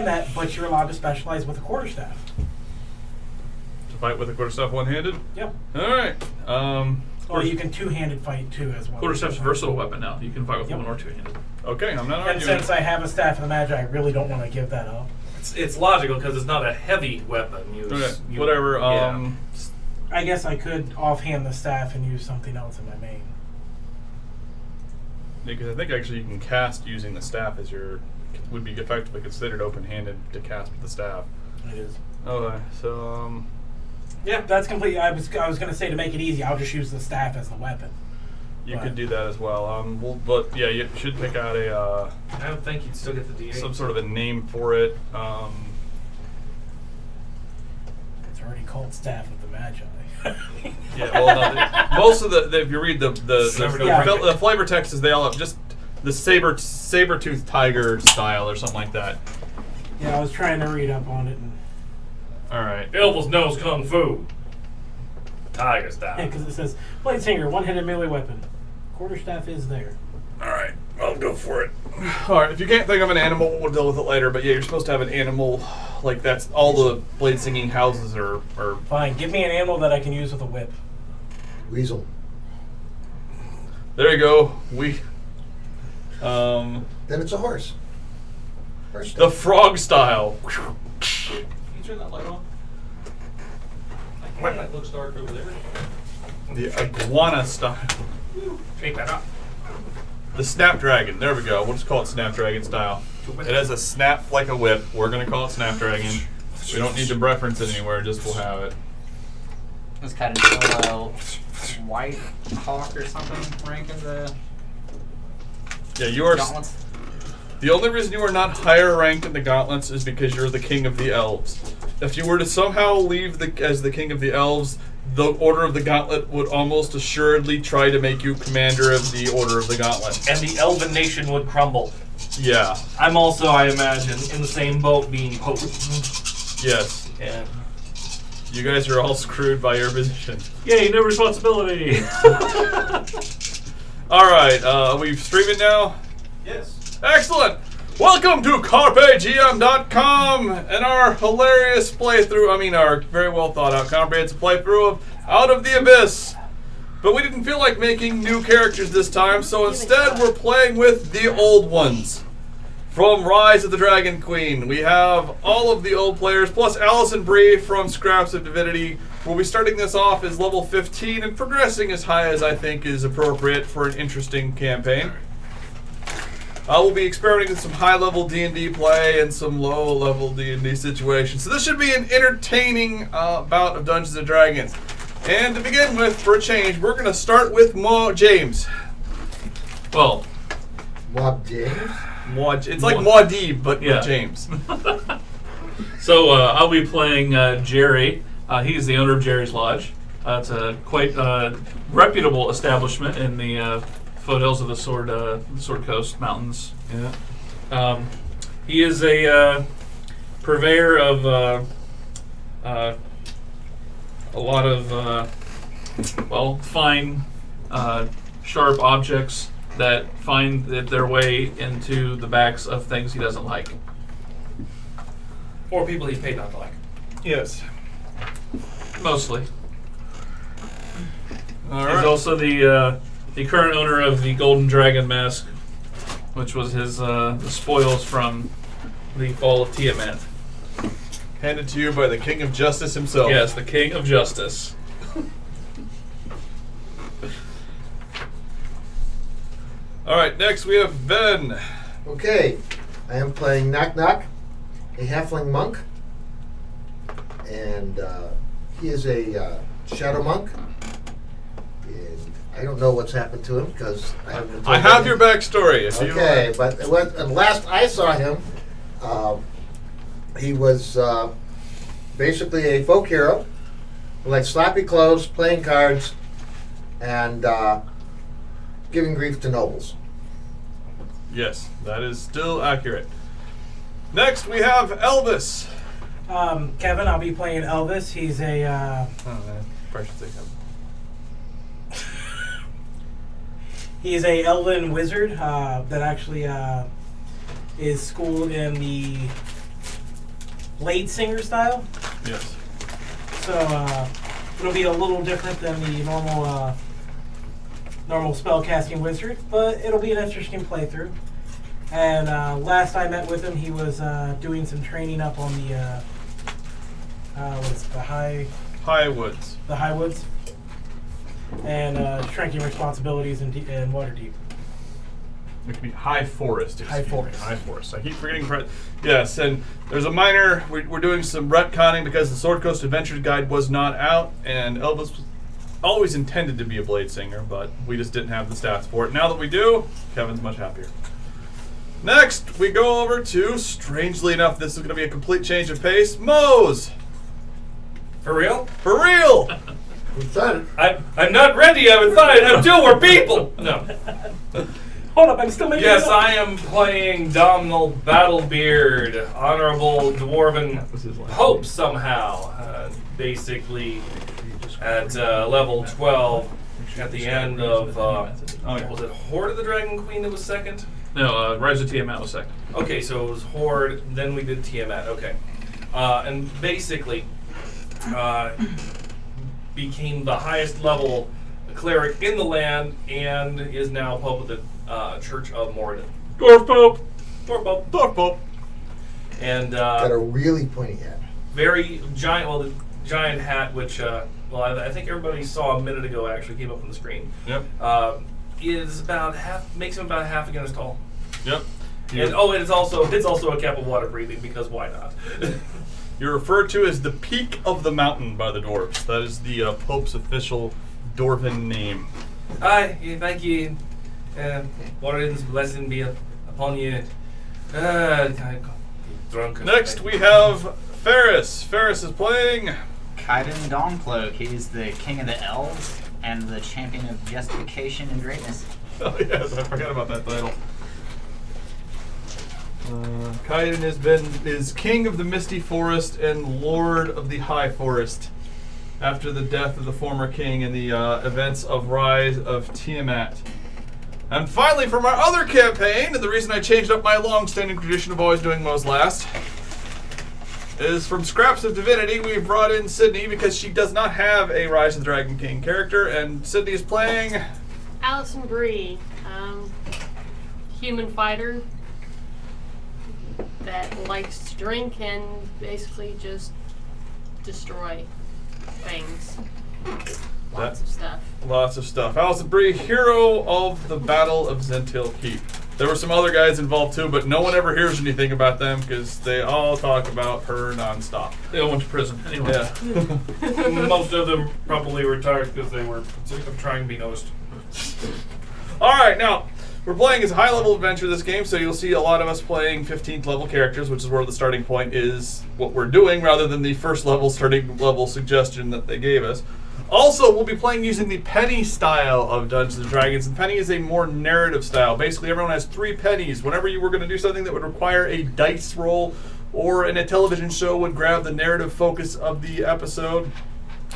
that, but you're allowed to specialize with a quarterstaff. To fight with a quarterstaff one-handed? Yep. Alright. Or you can two-handed fight too as well. Quarterstaff's a versatile weapon now. You can fight with Yep. one or two-handed. Okay, I'm not And arguing. since I have a staff of the Magi, I really don't want to give that up. It's logical because it's not a heavy weapon. Okay, whatever. Yeah. I guess I could offhand the staff and use something else in my main. Because I think actually you can cast using the staff as your would be effectively considered open-handed to cast with the staff. It is. Okay, so Yeah, that's completely. I was going to say to make it easy, I'll just use the staff as the weapon. you But- could do that as well. But yeah, you should pick out a I don't think you'd still get the D8. some sort of a name for it. It's already called staff of the Magi. Yeah, well, no, most of the if you read the Yeah. flavor text is they all have just the saber-toothed tiger style or something like that. Yeah, I was trying to read up on it, and All right. Elvis knows kung fu. Tiger style. because it says blade singer, one-handed melee weapon. Quarterstaff is there. All right, I'll go for it. All right, if you can't think of an animal, we'll deal with it later. But yeah, you're supposed to have an animal, like that's all the blade singing houses are. Fine, give me an animal that I can use with a whip. Weasel. There you go. Then it's a horse. Horse The stuff. frog style. Can you turn that light on? It looks dark over there. The iguana style. Shake that up. The snapdragon. There we go. We'll just call it snapdragon style. It has a snap like a whip. We're gonna call it snapdragon. We don't need to reference it anywhere. Just we'll have it. It's kind of white hawk or something ranking the Yeah, you are. gauntlets. The only reason you are not higher ranked in the gauntlets is because you're the king of the elves. If you were to somehow leave as the king of the elves, the Order of the Gauntlet would almost assuredly try to make you commander of the Order of the Gauntlet. And the elven nation would crumble. Yeah. I'm also, I imagine, in the same boat being potent. Yes. Yeah. You guys are all screwed by your position. Yay, no responsibility. All right. Are we streaming now? Yes. Excellent! Welcome to CarpeGM.com and our hilarious playthrough, our very well thought out comprehensive playthrough of Out of the Abyss. But we didn't feel like making new characters this time, so instead we're playing with the old ones. From Rise of the Dragon Queen, we have all of the old players, plus Allisonbrie from Scraps of Divinity. We'll be starting this off as level 15 and progressing as high as I think is appropriate for an interesting campaign. We'll be experimenting with some high-level D&D play and some low-level D&D situations. So this should be an entertaining bout of Dungeons & Dragons. And to begin with, for a change, we're going to start with James. Well, Mob James. It's like Muad'Dib, but Yeah. with James. so I'll be playing Jerry. He's the owner of Jerry's Lodge. It's a quite reputable establishment in the foothills of the Sword Coast Mountains. Yeah. He is a purveyor of a lot of fine, sharp objects that find their way into the backs of things he doesn't like, or people he's paid not to like. Yes. Mostly. All He's right. also the current owner of the Golden Dragon Mask, which was his the spoils from the fall of Tiamat. Handed to you by the King of Justice himself. Yes, the King of Justice. All right, next we have Ben. Okay, I am playing Knock Knock, a halfling monk, and he is a shadow monk. And I don't know what's happened to him because I haven't been told I have anything. your backstory. If you Okay, but last I saw him, he was basically a folk hero, like sloppy clothes, playing cards, and giving grief to nobles. Yes, that is still accurate. Next we have Elvis. Kevin, I'll be playing Elvis. He's a Oh man, probably should say Kevin. he's a elven wizard that actually is schooled in the blade singer style. Yes. So it'll be a little different than the normal spellcasting wizard, but it'll be an interesting playthrough. And last I met with him, he was doing some training up on the what's it, the High Woods. and shrinking responsibilities in Waterdeep. It could be High Forest. High Forest. High Forest. I keep forgetting. Yes, and there's a minor. We're doing some retconning because the Sword Coast Adventures Guide was not out, and Elvis was always intended to be a blade singer, but we just didn't have the stats for it. Now that we do, Kevin's much happier. Next, we go over to, strangely enough, this is going to be a complete change of pace, Mose. For real? For real! Who said it? I'm not ready. I thought I'd have two more people. No. Hold up, I'm still making Yes, it up. I am playing Domhnall Battlebeard, honorable dwarven hope somehow. Basically, at level 12, at the end of was it Hoard of the Dragon Queen that was second? No, Rise of Tiamat was second. Okay, so it was Hoard, then we did Tiamat. Okay, and basically became the highest level cleric in the land and is now Pope of the Church of Moradin. Dwarf Pope! Dwarf Pope. And Got a really pointy hat. very giant, well, the giant hat, which, I think everybody saw a minute ago actually came up on the screen. Yep. Is about makes him about half against tall. Yep. And it's also a cap of water breathing because why not? You're referred to as the Peak of the Mountain by the dwarves. That is the Pope's official dwarven name. Thank you. Warren's blessing be upon you. I'm drunk. Next, we have Ferris. Ferris is playing. Kaiden Dawncloak. He's the king of the elves and the champion of justification and greatness. Oh yes, I forgot about that title. Kaiden is king of the Misty Forest and lord of the High Forest after the death of the former king in the events of Rise of Tiamat. And finally, from our other campaign, and the reason I changed up my long-standing tradition of always doing Mo's last, is from Scraps of Divinity. We've brought in Sydney because she does not have a Rise of the Dragon King character, and Sydney is playing Allisonbrie, human fighter that likes to drink and basically just destroy things. Lots of stuff. Lots of stuff. Allisonbrie, hero of the Battle of Zentil Keep. There were some other guys involved too, but no one ever hears anything about them because they all talk about her nonstop. They all went to prison. Anyway. Yeah. Most of them probably retired because they were sick of trying to be noticed. All right, now we're playing as a high-level adventure this game, so you'll see a lot of us playing 15th level characters, which is where the starting point is what we're doing, rather than the first level starting level suggestion that they gave us. Also, we'll be playing using the penny style of Dungeons & Dragons, and penny is a more narrative style. Basically, everyone has 3 pennies. Whenever you were going to do something that would require a dice roll or in a television show would grab the narrative focus of the episode,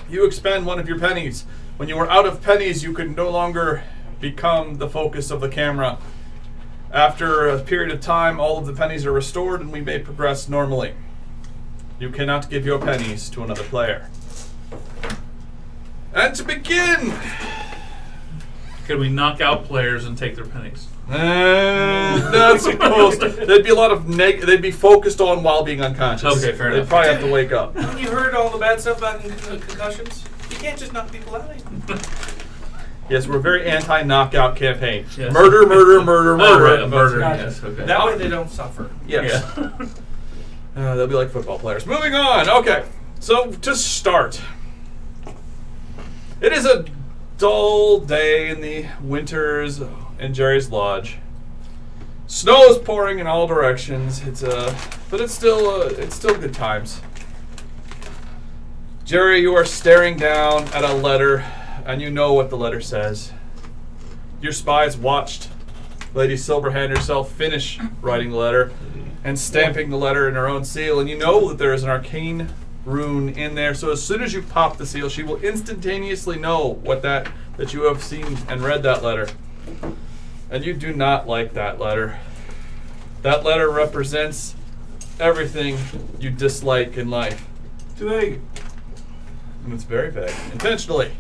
you expend one of your pennies. When you were out of pennies, you could no longer become the focus of the camera. After a period of time, all of the pennies are restored and we may progress normally. You cannot give your pennies to another player. And to begin, Could we knock out players and take their pennies? not supposed to. There'd be a lot of they'd be focused on while being unconscious. Okay, fair They'd enough. probably have to wake up. Haven't you heard all the bad stuff about concussions? You can't just knock people out. Yes, we're a very anti-knockout campaign. Yes. Murder, murder, murder, Oh, murder. right, murder. Gotcha. Yes, okay. That way they don't suffer. Yes. Yeah. They'll be like football players. Moving on. Okay. So, to start, it is a dull day in the winters in Jerry's Lodge. Snow is pouring in all directions. But it's still good times. Jerry, you are staring down at a letter, and you know what the letter says. Your spies watched Lady Silverhand herself finish writing the letter and stamping the letter in her own seal, and you know that there is an arcane rune in there. So as soon as you pop the seal, she will instantaneously know that you have seen and read that letter. And you do not like that letter. That letter represents everything you dislike in life. Too vague. And it's very vague, intentionally.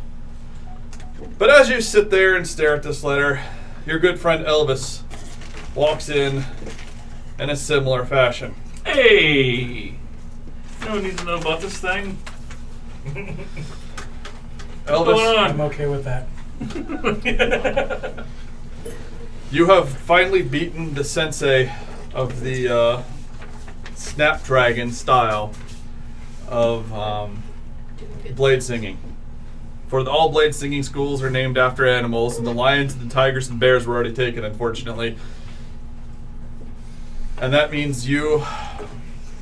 But as you sit there and stare at this letter, your good friend Elvis walks in a similar fashion. Hey! No one needs to know about this thing. What's going Elvis, I'm okay with that. you have finally beaten the sensei of the Snapdragon style of blade singing. For all blade singing schools are named after animals, and the lions and the tigers and bears were already taken, unfortunately. And that means you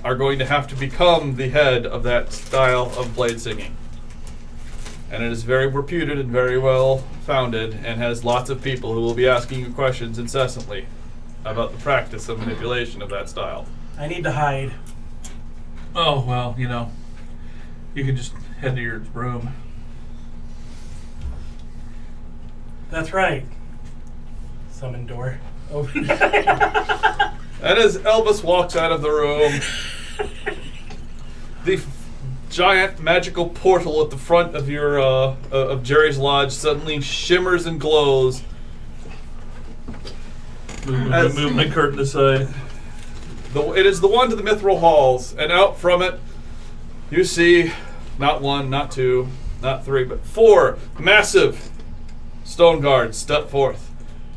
are going to have to become the head of that style of blade singing. And it is very reputed and very well founded, and has lots of people who will be asking you questions incessantly about the practice and manipulation of that style. I need to hide. Oh, well, you know, you can just head to your room. That's right. Summon door. Open. And as Elvis walks out of the room, the giant magical portal at the front of your of Jerry's lodge suddenly shimmers and glows. Move my curtain aside. It is the one to the mithril halls, and out from it, you see not one, not two, not three, but 4 massive stone guards step forth,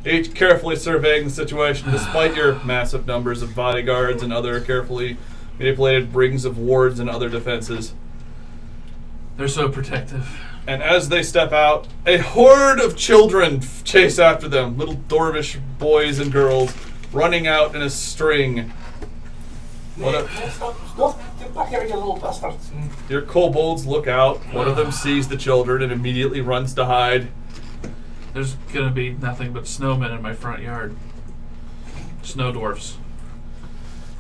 each carefully surveying the situation despite your massive numbers of bodyguards and other carefully manipulated rings of wards and other defenses. They're so protective. And as they step out, a horde of children chase after them, little dwarvish boys and girls running out in a string. Stop! Get back here, you little bastards! Your kobolds look out. One of them sees the children and immediately runs to hide. There's gonna be nothing but snowmen in my front yard. Snow dwarfs.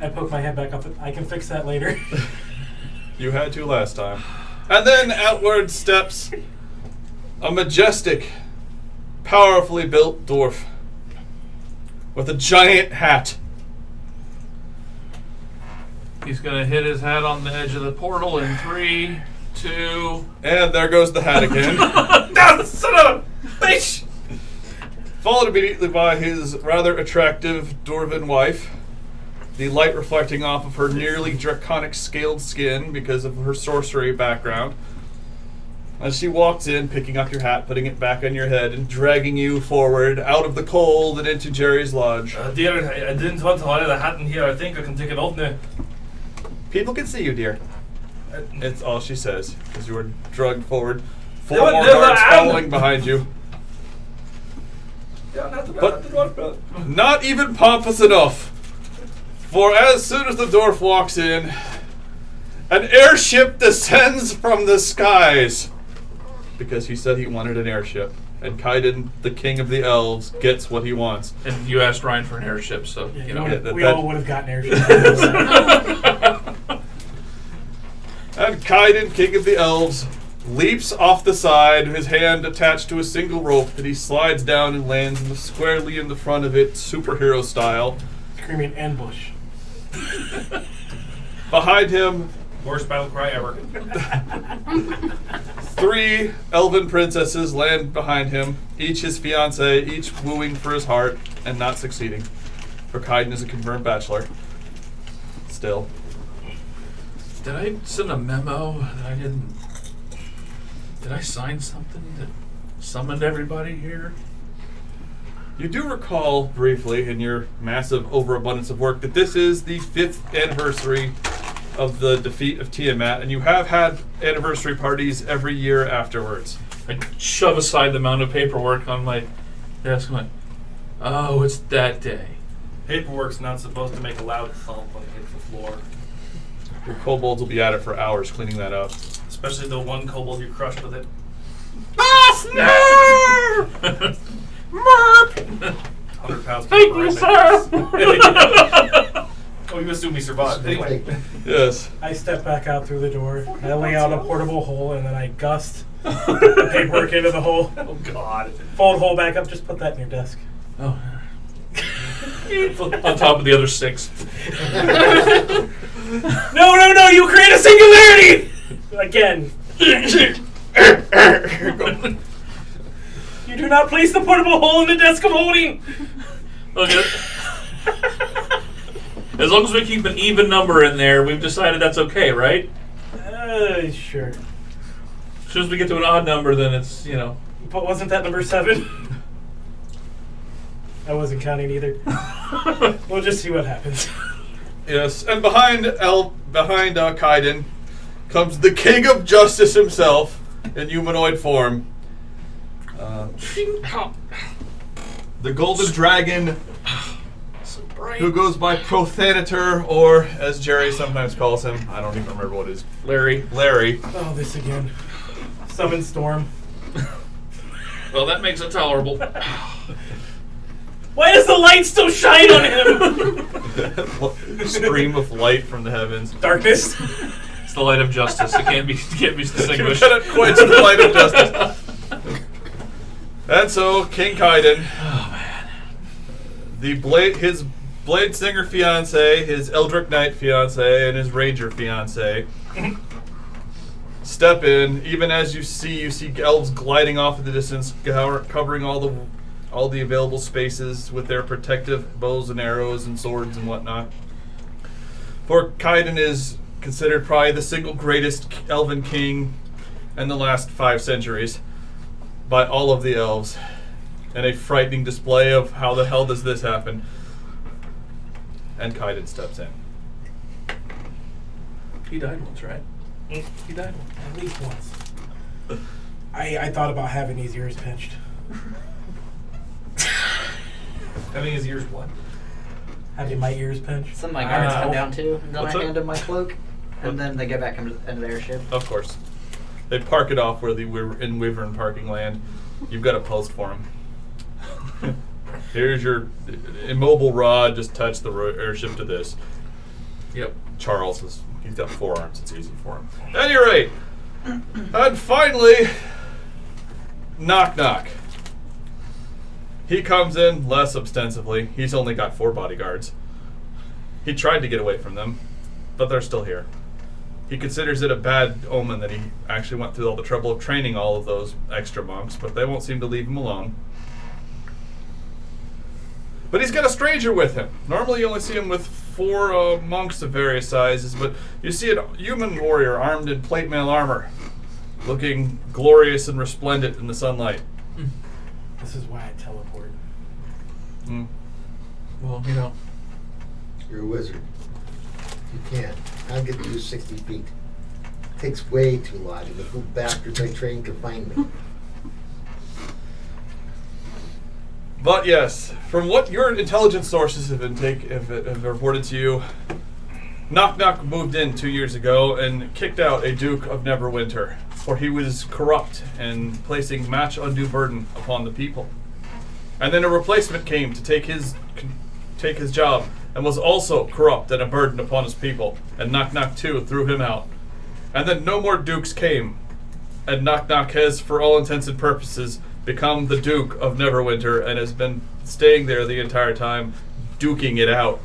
I poke my head back up. I can fix that later. You had to last time. And then outward steps a majestic, powerfully built dwarf with a giant hat. He's gonna hit his hat on the edge of the portal in 3, 2. And there goes the hat again. Son of a bitch! Followed immediately by his rather attractive dwarven wife, the light reflecting off of her nearly draconic scaled skin because of her sorcery background. As she walks in, picking up your hat, putting it back on your head, and dragging you forward out of the cold and into Jerry's lodge. Dear, I didn't want to wear the hat in here. I think I can take it off now. People can see you, dear. It's all she says, as you are dragged forward. 4 Yeah, but more there's guards an following behind you. But Not even pompous enough. For as soon as the dwarf walks in, an airship descends from the skies. Because he said he wanted an airship. And Kaiden, the king of the elves, gets what he wants. And you asked Ryan for an airship, so Yeah, you know. we all would have gotten airships. And Kaiden, king of the elves, leaps off the side, his hand attached to a single rope that he slides down and lands squarely in the front of it, superhero style. Screaming ambush. Behind him, worst battle cry ever. 3 elven princesses land behind him, each his fiancée, each wooing for his heart and not succeeding. For Kaiden is a confirmed bachelor. Still. Did I send a memo that I didn't... Did I sign something that summoned everybody here? You do recall briefly in your massive overabundance of work that this is the 5th anniversary of the defeat of Tiamat, and you have had anniversary parties every year afterwards. I shove aside the amount of paperwork on my desk and I'm like, oh, it's that day. Paperwork's not supposed to make a loud thump when it hits the floor. Your kobolds will be at it for hours cleaning that up. Especially the one kobold you crushed with it. Ah, 100 pounds. Thank you, sir. Oh, you assume he survived. Anyway. Yes. I step back out through the door. I lay out a portable hole, and then I gust the paperwork into the hole. Oh, God. Fold hole back up. Just put that in your desk. Oh. On top of the other 6. No! You create a singularity again. You do not place the portable hole in the desk of holding. Okay. As long as we keep an even number in there, we've decided that's okay, right? Sure. As soon as we get to an odd number, then it's, But wasn't that number 7? I wasn't counting either. We'll just see what happens. Yes, and behind Kaiden comes the King of Justice himself in humanoid form. The Golden Dragon, who goes by Prothanator, or as Jerry sometimes calls him, I don't even remember what it is. Larry. Oh, this again. Summon Storm. Well, that makes it tolerable. Why does the light still shine on him? Stream of light from the heavens. Darkness. It's the light of justice. It can't be distinguished. You cannot quench the light of justice. And so, King Kaiden, his Blade Singer fiance, his Eldritch Knight fiance, and his Ranger fiance step in. Even as you see elves gliding off in the distance, covering all the available spaces with their protective bows and arrows and swords and whatnot. For Kaiden is considered probably the single greatest elven king in the last 5 centuries by all of the elves, and a frightening display of how the hell does this happen. And Kaiden steps in. He died once, right? He died once. At least once. I thought about having his ears pinched. Having his ears what? Having my ears pinched. Some of my guards come down too, and then What's I up? hand them my cloak, and then they get back into the airship. Of course. They park it off in Wyvern parking land. You've got a post for him. Here's your immobile rod. Just touch the airship to this. Yep. Charles he's got 4 arms. It's easy for him. At any rate, and finally, knock knock. He comes in less ostensibly. He's only got 4 bodyguards. He tried to get away from them, but they're still here. He considers it a bad omen that he actually went through all the trouble of training all of those extra monks, but they won't seem to leave him alone. But he's got a stranger with him. Normally you only see him with 4 monks of various sizes, but you see a human warrior armed in plate mail armor, looking glorious and resplendent in the sunlight. This is why I teleport. Well, You're a wizard. You can't. I'll get to 60 feet. Takes way too long, and the fool bastards I trained can find me. But yes, from what your intelligence sources have reported to you, Knock Knock moved in 2 years ago and kicked out a Duke of Neverwinter, for he was corrupt and placing much undue burden upon the people. And then a replacement came to take his job, and was also corrupt and a burden upon his people, and Knock Knock 2 threw him out. And then no more dukes came, and Knock Knock has, for all intents and purposes, become the Duke of Neverwinter, and has been staying there the entire time, duking it out.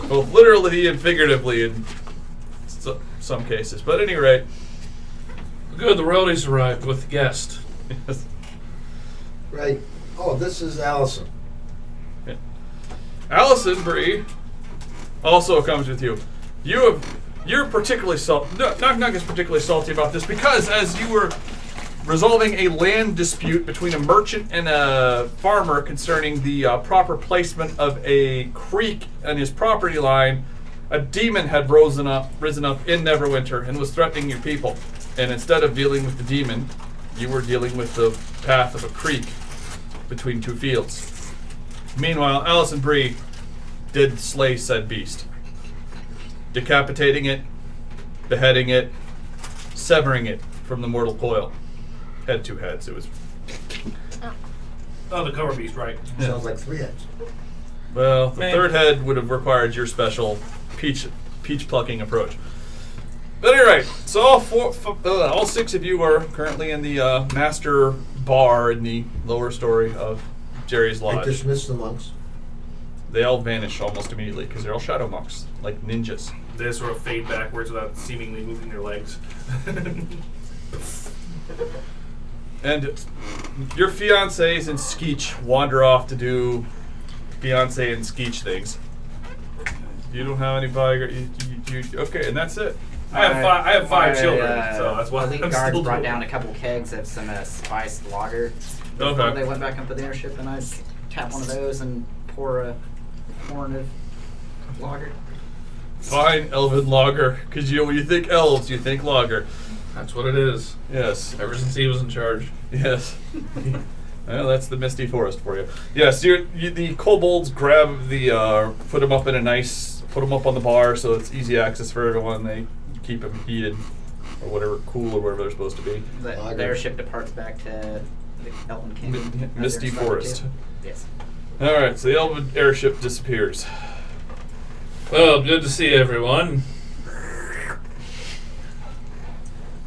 Both literally and figuratively in some cases. But at any rate... Good, the roadies arrived with the guest. Yes. Right. Oh, this is Allison. Allisonbrie also comes with you. You're particularly salty. Knock Knock is particularly salty about this because as you were resolving a land dispute between a merchant and a farmer concerning the proper placement of a creek on his property line, a demon had risen up in Neverwinter and was threatening your people. And instead of dealing with the demon, you were dealing with the path of a creek between 2 fields. Meanwhile, Allisonbrie did slay said beast, decapitating it, beheading it, severing it from the mortal coil. Had 2 heads. It was Oh, the cover beast, right? Sounds like 3 heads. well. The Man. 3rd head would have required your special peach plucking approach. But anyway, so all 6 of you are currently in the master bar in the lower story of Jerry's I lodge. dismissed the monks. They all vanish almost immediately because they're all shadow monks, like ninjas. they sort of fade backwards without seemingly moving their legs. And your fiancés and Skeech wander off to do fiancé and Skeech things. You don't have any bodyguard. Okay, and that's it. I have five My, children, so that's why elite I'm guards still brought doing down it. a couple kegs of some spiced lager. Before Okay. they went back up to the airship, and I tap one of those and pour a horn of lager. Fine, elven lager. Because when you think elves, you think lager. That's what it is. Yes. Ever since he was in charge. Yes. Well, that's the Misty Forest for you. Yes, the kobolds grab the, put them up in put them up on the bar so it's easy access for everyone. They keep them heated or whatever, cool or whatever they're supposed to be. The airship departs back to the Elven Kingdom. Misty Forest. Yes. All right, so the elven airship disappears. Well, good to see everyone.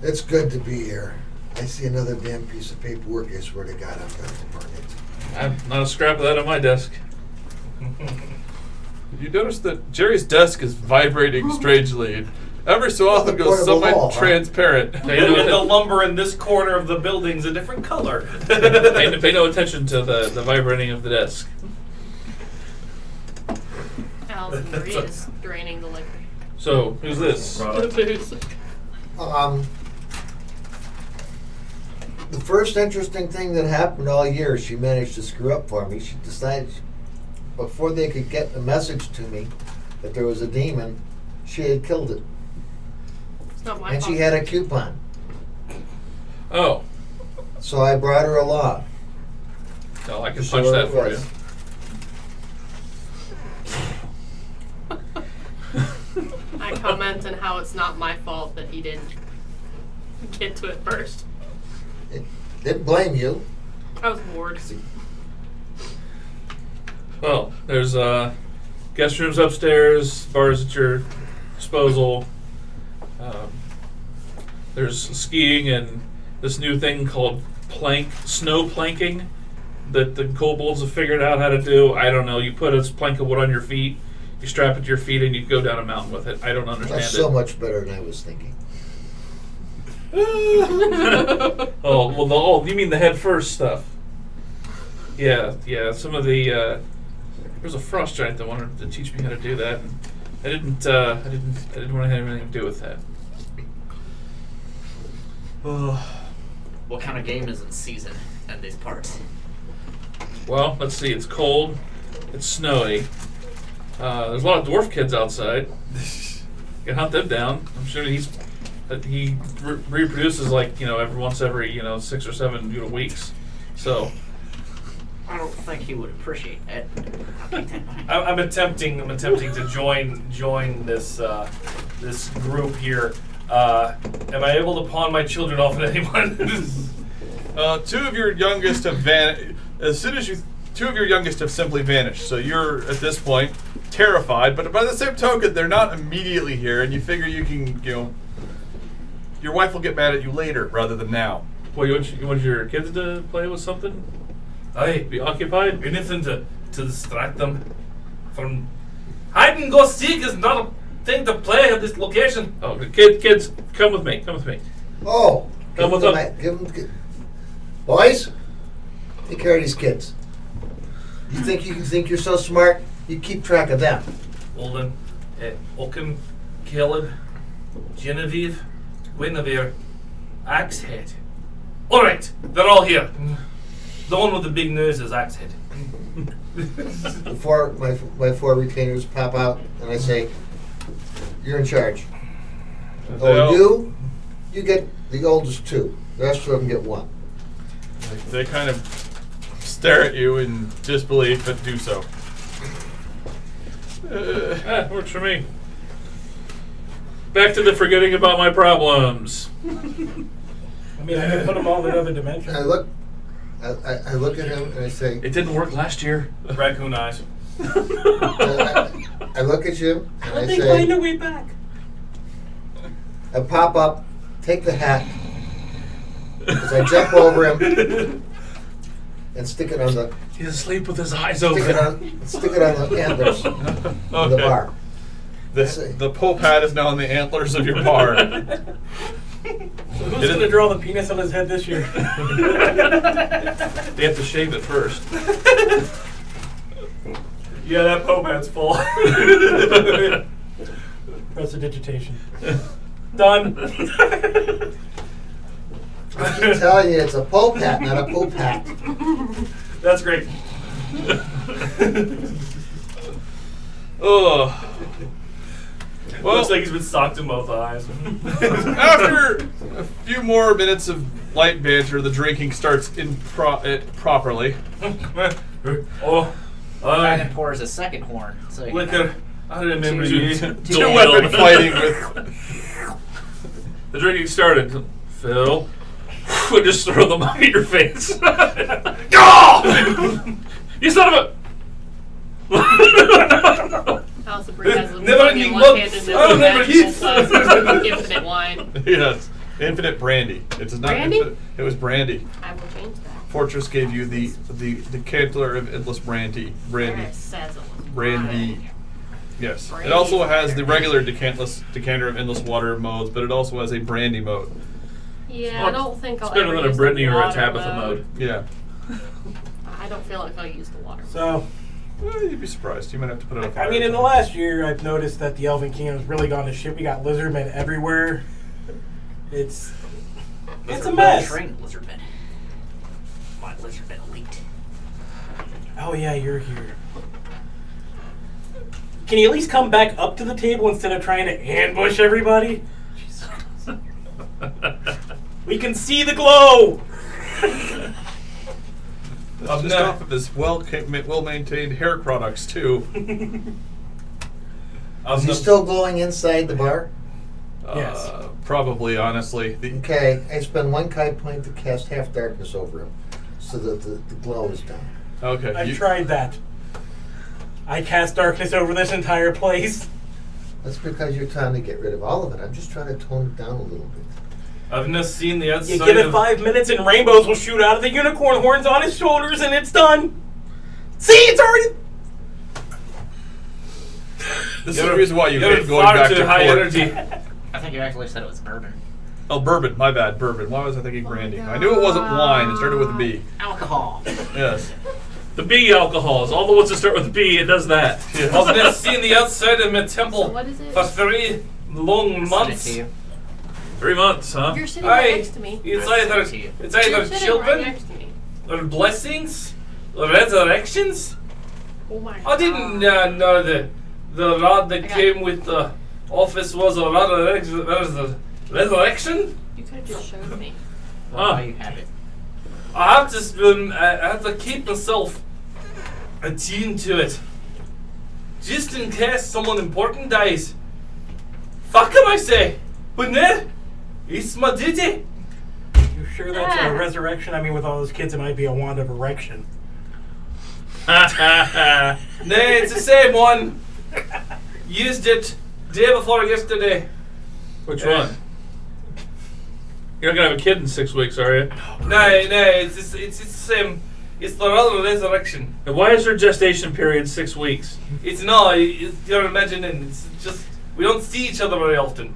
It's good to be here. I see another damn piece of paperwork. I swear to God, I'm going to burn it. I've not a scrap of that on my desk. You notice that Jerry's desk is vibrating strangely. And every so often the goes portable somewhat wall, huh? transparent. And the lumber in this corner of the building's a different color. Pay no attention to the vibrating of the desk. Allisonbrie is draining the liquor. So, who's this? The booze. The first interesting thing that happened all year, she managed to screw up for me. She decided, before they could get a message to me that there was a demon, she had killed it. It's not my And fault. she had a coupon. Oh, So I brought her a law. no, I can So punch that it for was. I comment on how it's not my fault that he didn't get to it first. Didn't blame you. I was bored. Well, there's guest rooms upstairs, bars at your disposal. There's skiing and this new thing called snow planking that the kobolds have figured out how to do. I don't know. You put a plank of wood on your feet, you strap it to your feet, and you go down a mountain with it. I don't understand That's it. so much better than I was thinking. Oh, well, you mean the head first stuff? Yeah. Some of the there's a frost giant that wanted to teach me how to do that, and I didn't want to have anything to do with that. What kind of game is in season in these parts? Well, let's see. It's cold. It's snowy. There's a lot of dwarf kids outside. You can hunt them down. I'm sure he reproduces every 6 or 7 weeks. So I don't think he would appreciate it. I'll keep that in mind. I'm attempting to join this this group here. Am I able to pawn my children off at anyone? Two of your youngest have vanished. Two of your youngest have simply vanished. So you're at this point terrified. But by the same token, they're not immediately here, and you figure you can, your wife will get mad at you later rather than now. well, you want your kids to play with something? Hey, Be occupied? anything to distract them from hide and go seek is not a thing to play at this location. Oh, the kids, come with me. Come with me. Oh, Come with us. Boys, take care of these kids. You think you're so smart? You keep track of them. Olden, Oaken, Caleb, Genevieve, Guinevere, Axehead. All right, they're all here. The one with the big nose is Axehead. Before my 4 retainers pop out, and I say, "You're in charge." You get the oldest 2. The rest of them get 1. They kind of stare at you in disbelief, but do so. Works for me. Back to the forgetting about my problems. I mean, I can put them all in another dimension. I look at him and I say, It didn't work last year. Raccoon eyes. I look at you and I They say, find a way back. I pop up, take the hat, as I jump over him and stick it on the He's asleep with his eyes stick it open. on the antlers of the Okay. bar. The Pope hat is now on the antlers of your bar. Who's going to draw the penis on his head this year? They have to shave it first. Yeah, that Pope hat's full. Prestidigitation. Done. I can tell you, it's a Pope hat, not a Pope hat. That's great. Ugh. Well, Looks like he's been socked in both eyes. after a few more minutes of light banter, the drinking starts properly. Oh, Dragon pours a second horn. So you liquor. I remember Two- you. Two weapon fighting with. The drinking started. Phil, would just throw them up in your face. Oh! You son of a! Allisonbrie has Never fucking ending one-handedness month. I and remember magical heat. plus infinite wine. Yes, infinite brandy. It is not Brandy? infinite. It was brandy. I will change that. Fortress gave you the Cantler of Endless Brandy. There it says it was Brandy. wine. Yes. Brandy. It also has the regular decanter of Endless Water modes, but it also has a brandy mode. Yeah, I don't think I'll It's better ever than a use Brittany the or a water Tabitha mode. Yeah. I don't feel like I'll use the water. So, Well, you'd be surprised. You might have to put it on fire. I mean, in the last year, I've noticed that the Elven Kingdom's really gone to shit. We got lizardmen everywhere. It's a mess. Trained lizardmen. My lizardmen elite. Oh yeah, you're here. Can you at least come back up to the table instead of trying to ambush everybody? Jesus Christ. We can see the glow. Just off of his well-maintained hair products too. Is he still glowing inside the bar? Yes. Probably, honestly. Okay, I spend one kite point to cast half darkness over him, so that the glow is down. Okay. I've tried that. I cast darkness over this entire place. That's because you're trying to get rid of all of it. I'm just trying to tone it down a little bit. I've not seen the outside You give it of 5 minutes and rainbows will shoot out of the unicorn horns on his shoulders and it's done. See, it's already... This is the reason why you You're hate going far back too to high court. energy. I think you actually said it was bourbon. Oh, bourbon. My bad. Bourbon. Why was I thinking brandy? I knew it wasn't wine. It started with a B. Alcohol. Yes. The B alcohols. All the ones that start with B, it does that. I've not seen the outside of my temple So what is it? for 3 long Send it months. to you. 3 months, huh? You're sitting right Aye, next to me. it's Send either it to you. it's You're either sitting right children next to me. or blessings or resurrections. Oh my I didn't God. know the rod that I got- came with the office was a resurrection. You could have just showed me. Well, Ah. now you have it. I have to keep myself attuned to it, just in case someone important dies. Fuck 'em, I say. But no, it's my duty. You sure that's a resurrection? I mean, with all those kids, it might be a wand of erection. Nay, it's the same one. Used it day before yesterday. Which one? You're not gonna have a kid in 6 weeks, are you? Nay, it's the same. It's the other resurrection. And why is their gestation period 6 weeks? It's not. You're imagining. It's just we don't see each other very often.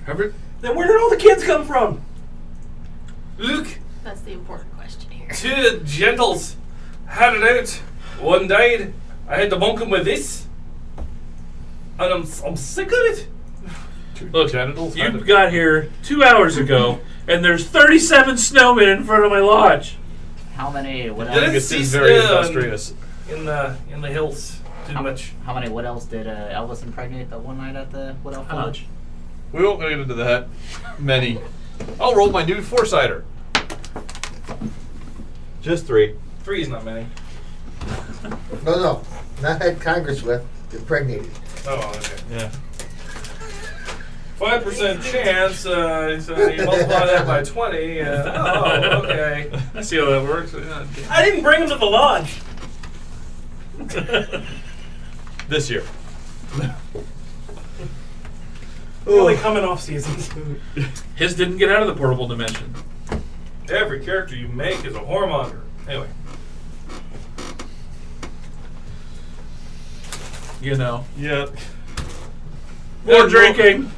Then where did all the kids come from? Look, That's the important question here. 2 gentles had it out. One died. I had to bunk him with this, and I'm sick of it. Look, Genitals? you got here 2 hours ago, and there's 37 snowmen in front of my lodge. How many? What I think Didn't else? it see seems very snow industrious. in the hills too much. How many? What else did Elvis impregnate that one night at the What Elf How Village? We won't get into that. Many. I'll roll my new 4-sider. Just 3. 3 is not many. No, not had Congress with. Impregnated. Oh, okay. Yeah. 5% chance. So you multiply that by 20. Oh, okay. I see how that works. I didn't bring them to the lodge. This year. They're only coming off seasons. His didn't get out of the portable dimension. Every character you make is a whoremonger. Anyway. You know. Yeah. More drinking.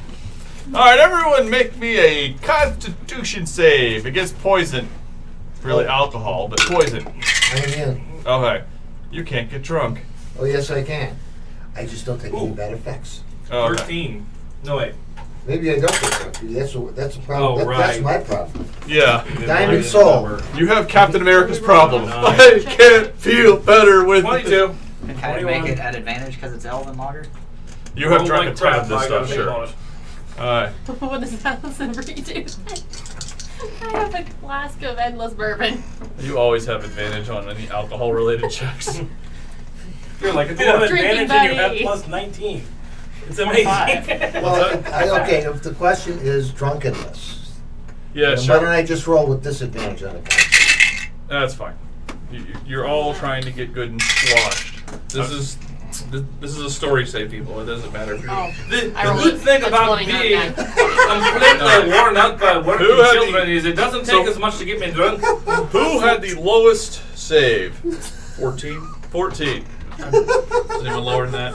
All right, everyone, make me a Constitution save against poison. Really, alcohol, but poison. I'm in. Okay, you can't get drunk. Oh, yes, I can. I just don't take any bad effects. Okay. 13. No, wait. Maybe I don't get drunk. That's a problem. Oh, That's right. my problem. Yeah, Diamond Soul. you have Captain America's problem. Nine. I can't feel better with 22. And kind of make it at advantage because it's elven lager. You have Roll drunk like a ton crap, of this I gotta stuff, think sure. on it. Alright. What does Allisonbrie do? I have a flask of endless bourbon. You always have advantage on any alcohol-related checks. You're like a You have Drinking advantage and you have buddy. plus 19. It's amazing. Well, okay, if the question is drunkenness, Yeah, then why don't sure. I just roll with disadvantage on it? That's fine. You're all trying to get good and sloshed. This is a story save, people. It doesn't matter if you're. Oh, The I rolled good thing a about 20, not being a 9. completely worn out by working Who had children the- is it doesn't So- take as much to get me drunk. Who had the lowest save? 14. 14. Is anyone lower than that?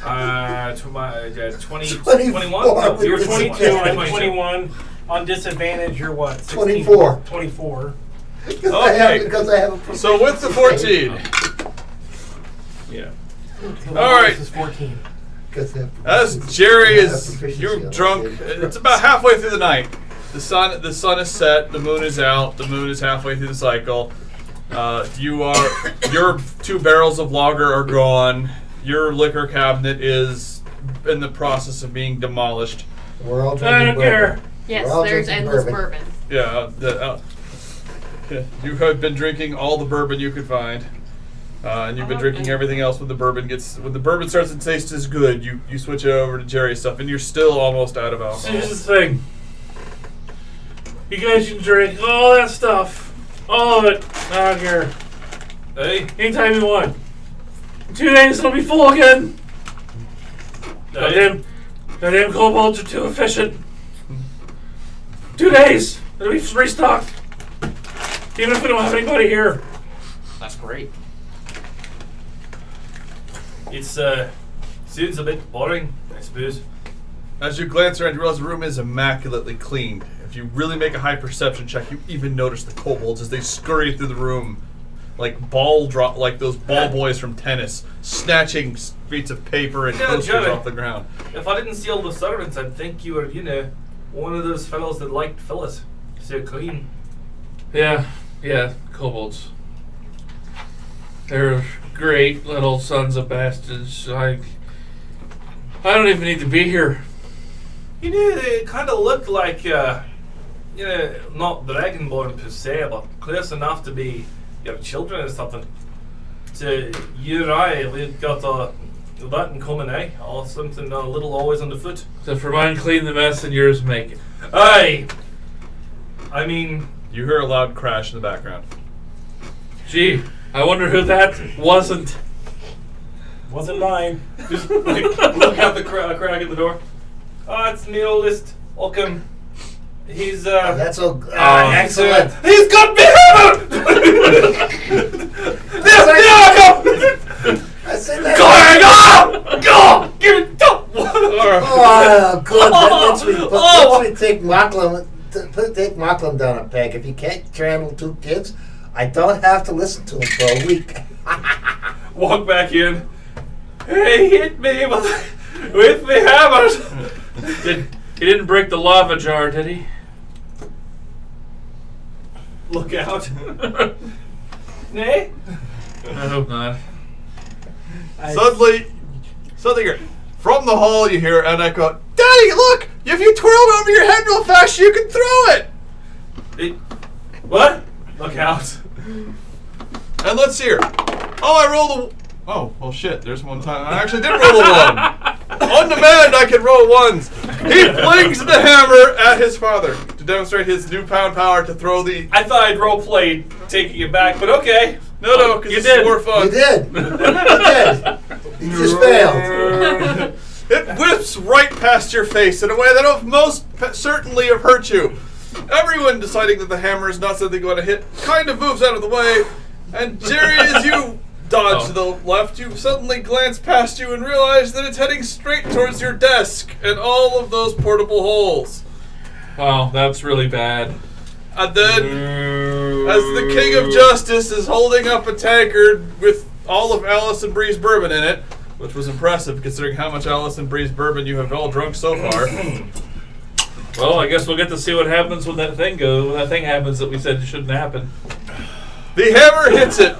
20, 24 21? No, with you were the 22. 22 I'm and 22. 21. On disadvantage, you're what? 16? 24. 24. Okay. Because I have a So with the 14, Yeah. So All right. This is 14. as Jerry is, you're drunk. It's about halfway through the night. The sun is set. The moon is out. The moon is halfway through the cycle. Your 2 barrels of lager are gone. Your liquor cabinet is in the process of being demolished. We're all I drinking don't bourbon. care. Yes, We're all there's drinking endless bourbon. bourbon. Yeah, you have been drinking all the bourbon you could find, and you've been drinking everything else. When the bourbon starts to taste as good, you switch it over to Jerry's stuff, and you're still almost out of So alcohol. here's the thing. You guys can drink all that stuff. All of it. I don't care. Hey, Anytime you want. In 2 days it'll be full again. Goddamn kobolds are too efficient. 2 days. It'll be restocked. Even if we don't have anybody here. That's great. it's seems a bit boring, I suppose. As you glance around, you realize the room is immaculately cleaned. If you really make a high perception check, you even notice the kobolds as they scurry through the room, like those ball boys from tennis, snatching sheets of paper and Yeah, posters Jerry. off the ground. If I didn't see all the servants, I'd think you were, one of those fellows that liked Phyllis. So clean. Yeah, kobolds. They're great little sons of bastards. I don't even need to be here. They kind of look like, not dragonborn per se, but close enough to be your children or something. So you and I, we've got that in common, eh? Or something a little always on the foot. So for mine clean the mess and yours make it. Aye! I mean, You hear a loud crash in the background. Gee, I wonder who that wasn't. Wasn't mine. just look out the crack in the door. Oh, it's my oldest. Welcome. He's, That's all. excellent. He's got me hammered! I said that. Go! Give it up! Oh, good. That lets me take Marklam down a peg. If he can't handle 2 kids, I don't have to listen to him for a week. Walk back in. He hit me with the hammer. He didn't break the lava jar, did he? Look out. Nay? I hope not. Suddenly from the hall you hear an echo, Daddy, look! If you twirl it over your head real fast, you can throw it! What? Look out. And let's see here. Oh, I rolled a... Oh, well shit, there's one time. I actually did roll a 1. On demand, I can roll 1s. He flings the hammer at his father to demonstrate his newfound power to throw the... I thought I'd roleplayed taking it back, but okay. No, because You this is did. more fun. You did. You did. You just failed. It whips right past your face in a way that will most certainly have hurt you. Everyone deciding that the hammer is not something you want to hit kind of moves out of the way, and Jerry, as you dodge to the left, you suddenly glance past you and realize that it's heading straight towards your desk and all of those portable holes. Wow, that's really bad. And then, as the King of Justice is holding up a tankard with all of Allisonbrie's bourbon in it, which was impressive considering how much Allisonbrie's bourbon you have all drunk so far. Well, I guess we'll get to see what happens when that thing goes. When that thing happens that we said shouldn't happen. The hammer hits it,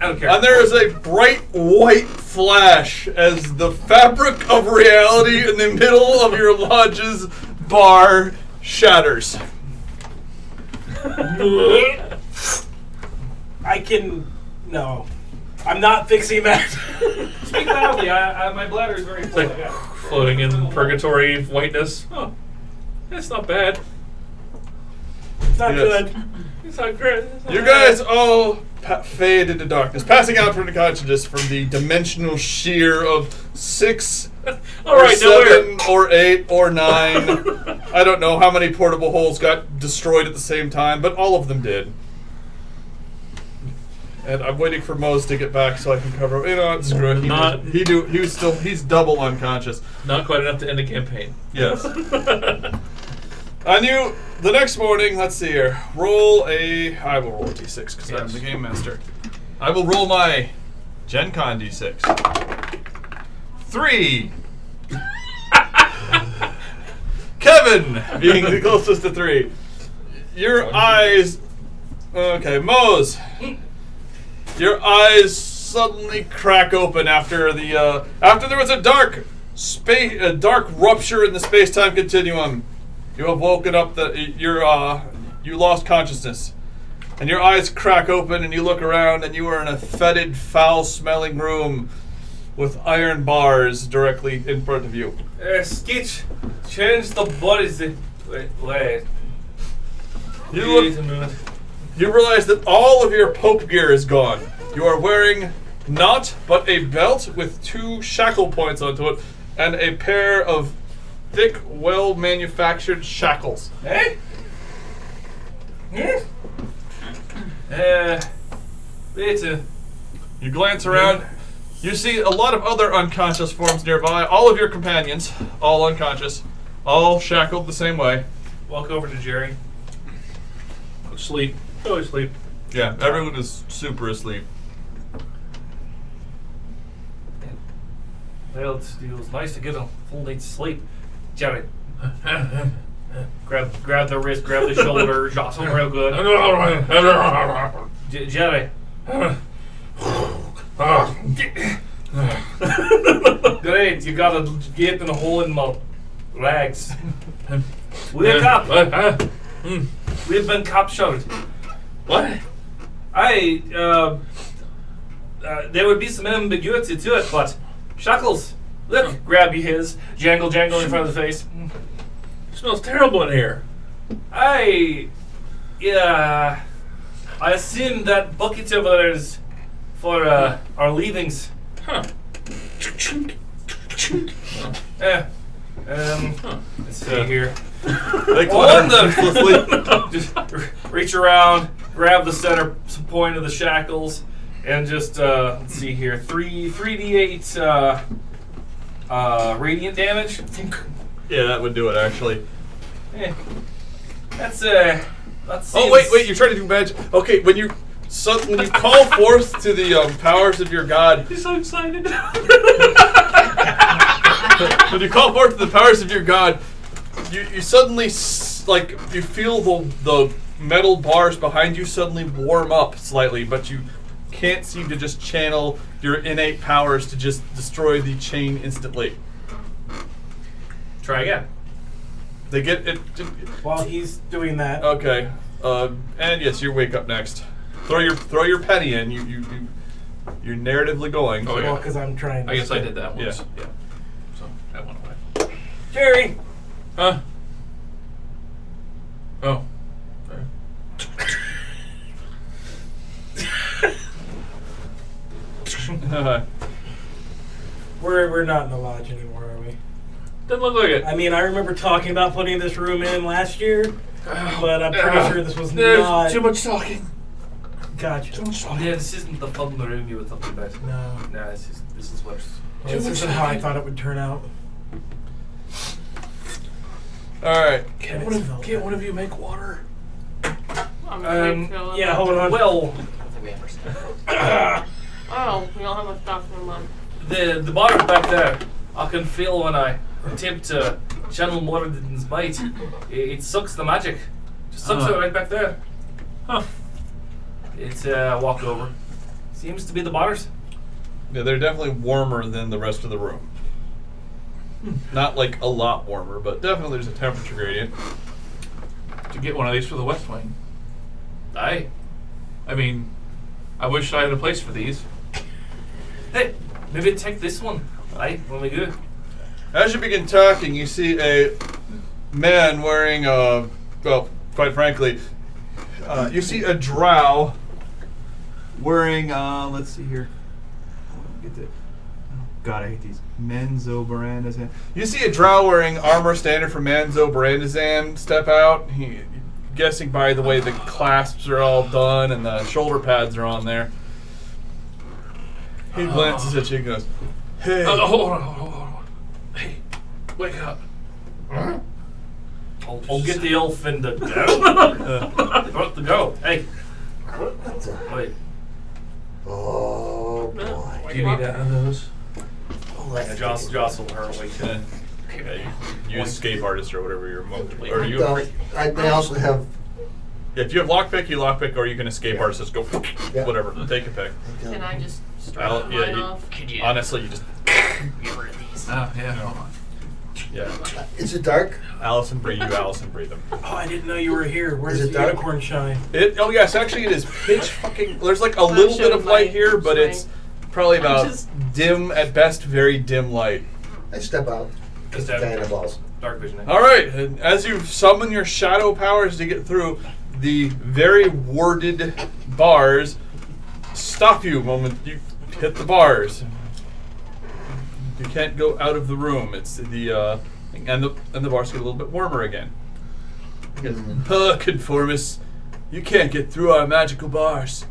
I don't care. and there is a bright white flash as the fabric of reality in the middle of your lodge's bar shatters. No. I'm not fixing that. Speak loudly. My bladder is very full. It's like floating in purgatory whiteness. Oh, that's not bad. It's not Yes. good. It's not great. It's not You bad. guys all fade into darkness, passing out from the consciousness from the dimensional shear of 6 All or right, 7 or 8 or 9. I don't know how many portable holes got destroyed at the same time, but all of them did. And I'm waiting for Mose to get back so I can cover. You know what? Screw it. He's double unconscious. Not quite enough to end the campaign. Yes. The next morning, let's see here. I will roll a d6 because I'm the game master. I will roll my Gen Con d6. 3. Kevin being the closest to 3. Your eyes. Okay, Mose. Your eyes suddenly crack open after there was a dark rupture in the space-time continuum. You have woken up you lost consciousness. And your eyes crack open and you look around and you are in a fetid, foul-smelling room with iron bars directly in front of you. Stitch, change the bodies. Wait. You realize that all of your Pope gear is gone. You are wearing not but a belt with 2 shackle points onto it and a pair of thick, well-manufactured shackles. Hey? Yes? Wait. You glance around. You see a lot of other unconscious forms nearby. All of your companions, all unconscious, all shackled the same way. Walk over to Jerry. Sleep. Go sleep. Yeah, everyone is super asleep. Well, it was nice to get a full night's sleep. Jerry. Grab the wrist, grab the shoulder, jostle real good. Jerry. Great, you got a gap in a hole in my legs. Wake up! We've been captured. What? There would be some ambiguity to it, but shackles. Look, grab his, jangle in front of the face. It smells terrible in here. I assume that bucket over there is for our leavings. Huh. Let's see here. They Wonder. Just reach around, grab the center point of the shackles, and just let's see here. 3d8 radiant damage. Yeah, that would do it actually. That's Oh wait! You're trying to do magic. Okay, when you call forth to the powers of your god, He's so excited. when you call forth to the powers of your god, you suddenly you feel the metal bars behind you suddenly warm up slightly, but you can't seem to just channel your innate powers to just destroy the chain instantly. Try again. They get it. While he's doing that, Okay, and yes, you wake up next. Throw your penny in. You're narratively going. Oh, well, yeah. because I'm trying to. I guess I did that once. Yeah. So that went away. Jerry! Huh? Oh. We're not in the lodge anymore, are we? Doesn't look like it. I mean, I remember talking about putting this room in last year, but I'm pretty sure this was not. Too much talking. Gotcha. Yeah, this isn't the fun room you were talking about. No. Nah, this is worse. This isn't how I thought it would turn out. Alright. Can't One of you make water? I'm afraid to Yeah, hold on. Well, Oh, we don't have much stuff in mind. the bar back there, I can feel when I attempt to channel Moradin's bite. It sucks the magic. Just sucks it right back there. Huh. It's walk over. Seems to be the bars. Yeah, they're definitely warmer than the rest of the room. Not like a lot warmer, but definitely there's a temperature gradient. To get one of these for the West Wing. Aye. I mean, I wish I had a place for these. Hey, maybe take this one. Aye, when we go. As you begin talking, you see a man wearing, well, quite frankly, you see a drow wearing, let's see here. Get the, God, I hate these. Menzo Barandazan. You see a drow wearing armor standard for Manzo Barandazan step out. Guessing by the way the clasps are all done and the shoulder pads are on there. He glances at you and goes, "Hey." Hold on. Hey, wake up. I'll get the elf in the go. Got to go. Hey. Wait. Oh boy. Do you need one of those? Yeah, jostle her away. You escape artist or whatever you're or you. They also have. Yeah, if you have lockpick, you lockpick, or you can escape artist. Just go, Yeah. whatever. Take a pick. Can I just straight I'll- up yeah, mine you- off? Honestly, you just Get rid of these. Oh, yeah, hold on. yeah. Is it dark? Allisonbrie, you Allisonbrie them. Oh, I didn't know you were here. Where's Is the it dark? unicorn shine? Oh yes, actually it is pitch fucking. There's like a little bit of light here, but it's probably about just- dim at best, very dim light. I step out. Just Kind of balls. dark vision. All right, and as you summon your shadow powers to get through, the very warded bars stop you the moment you hit the bars. You can't go out of the room. It's the bars get a little bit warmer again. Conformists, you can't get through our magical bars.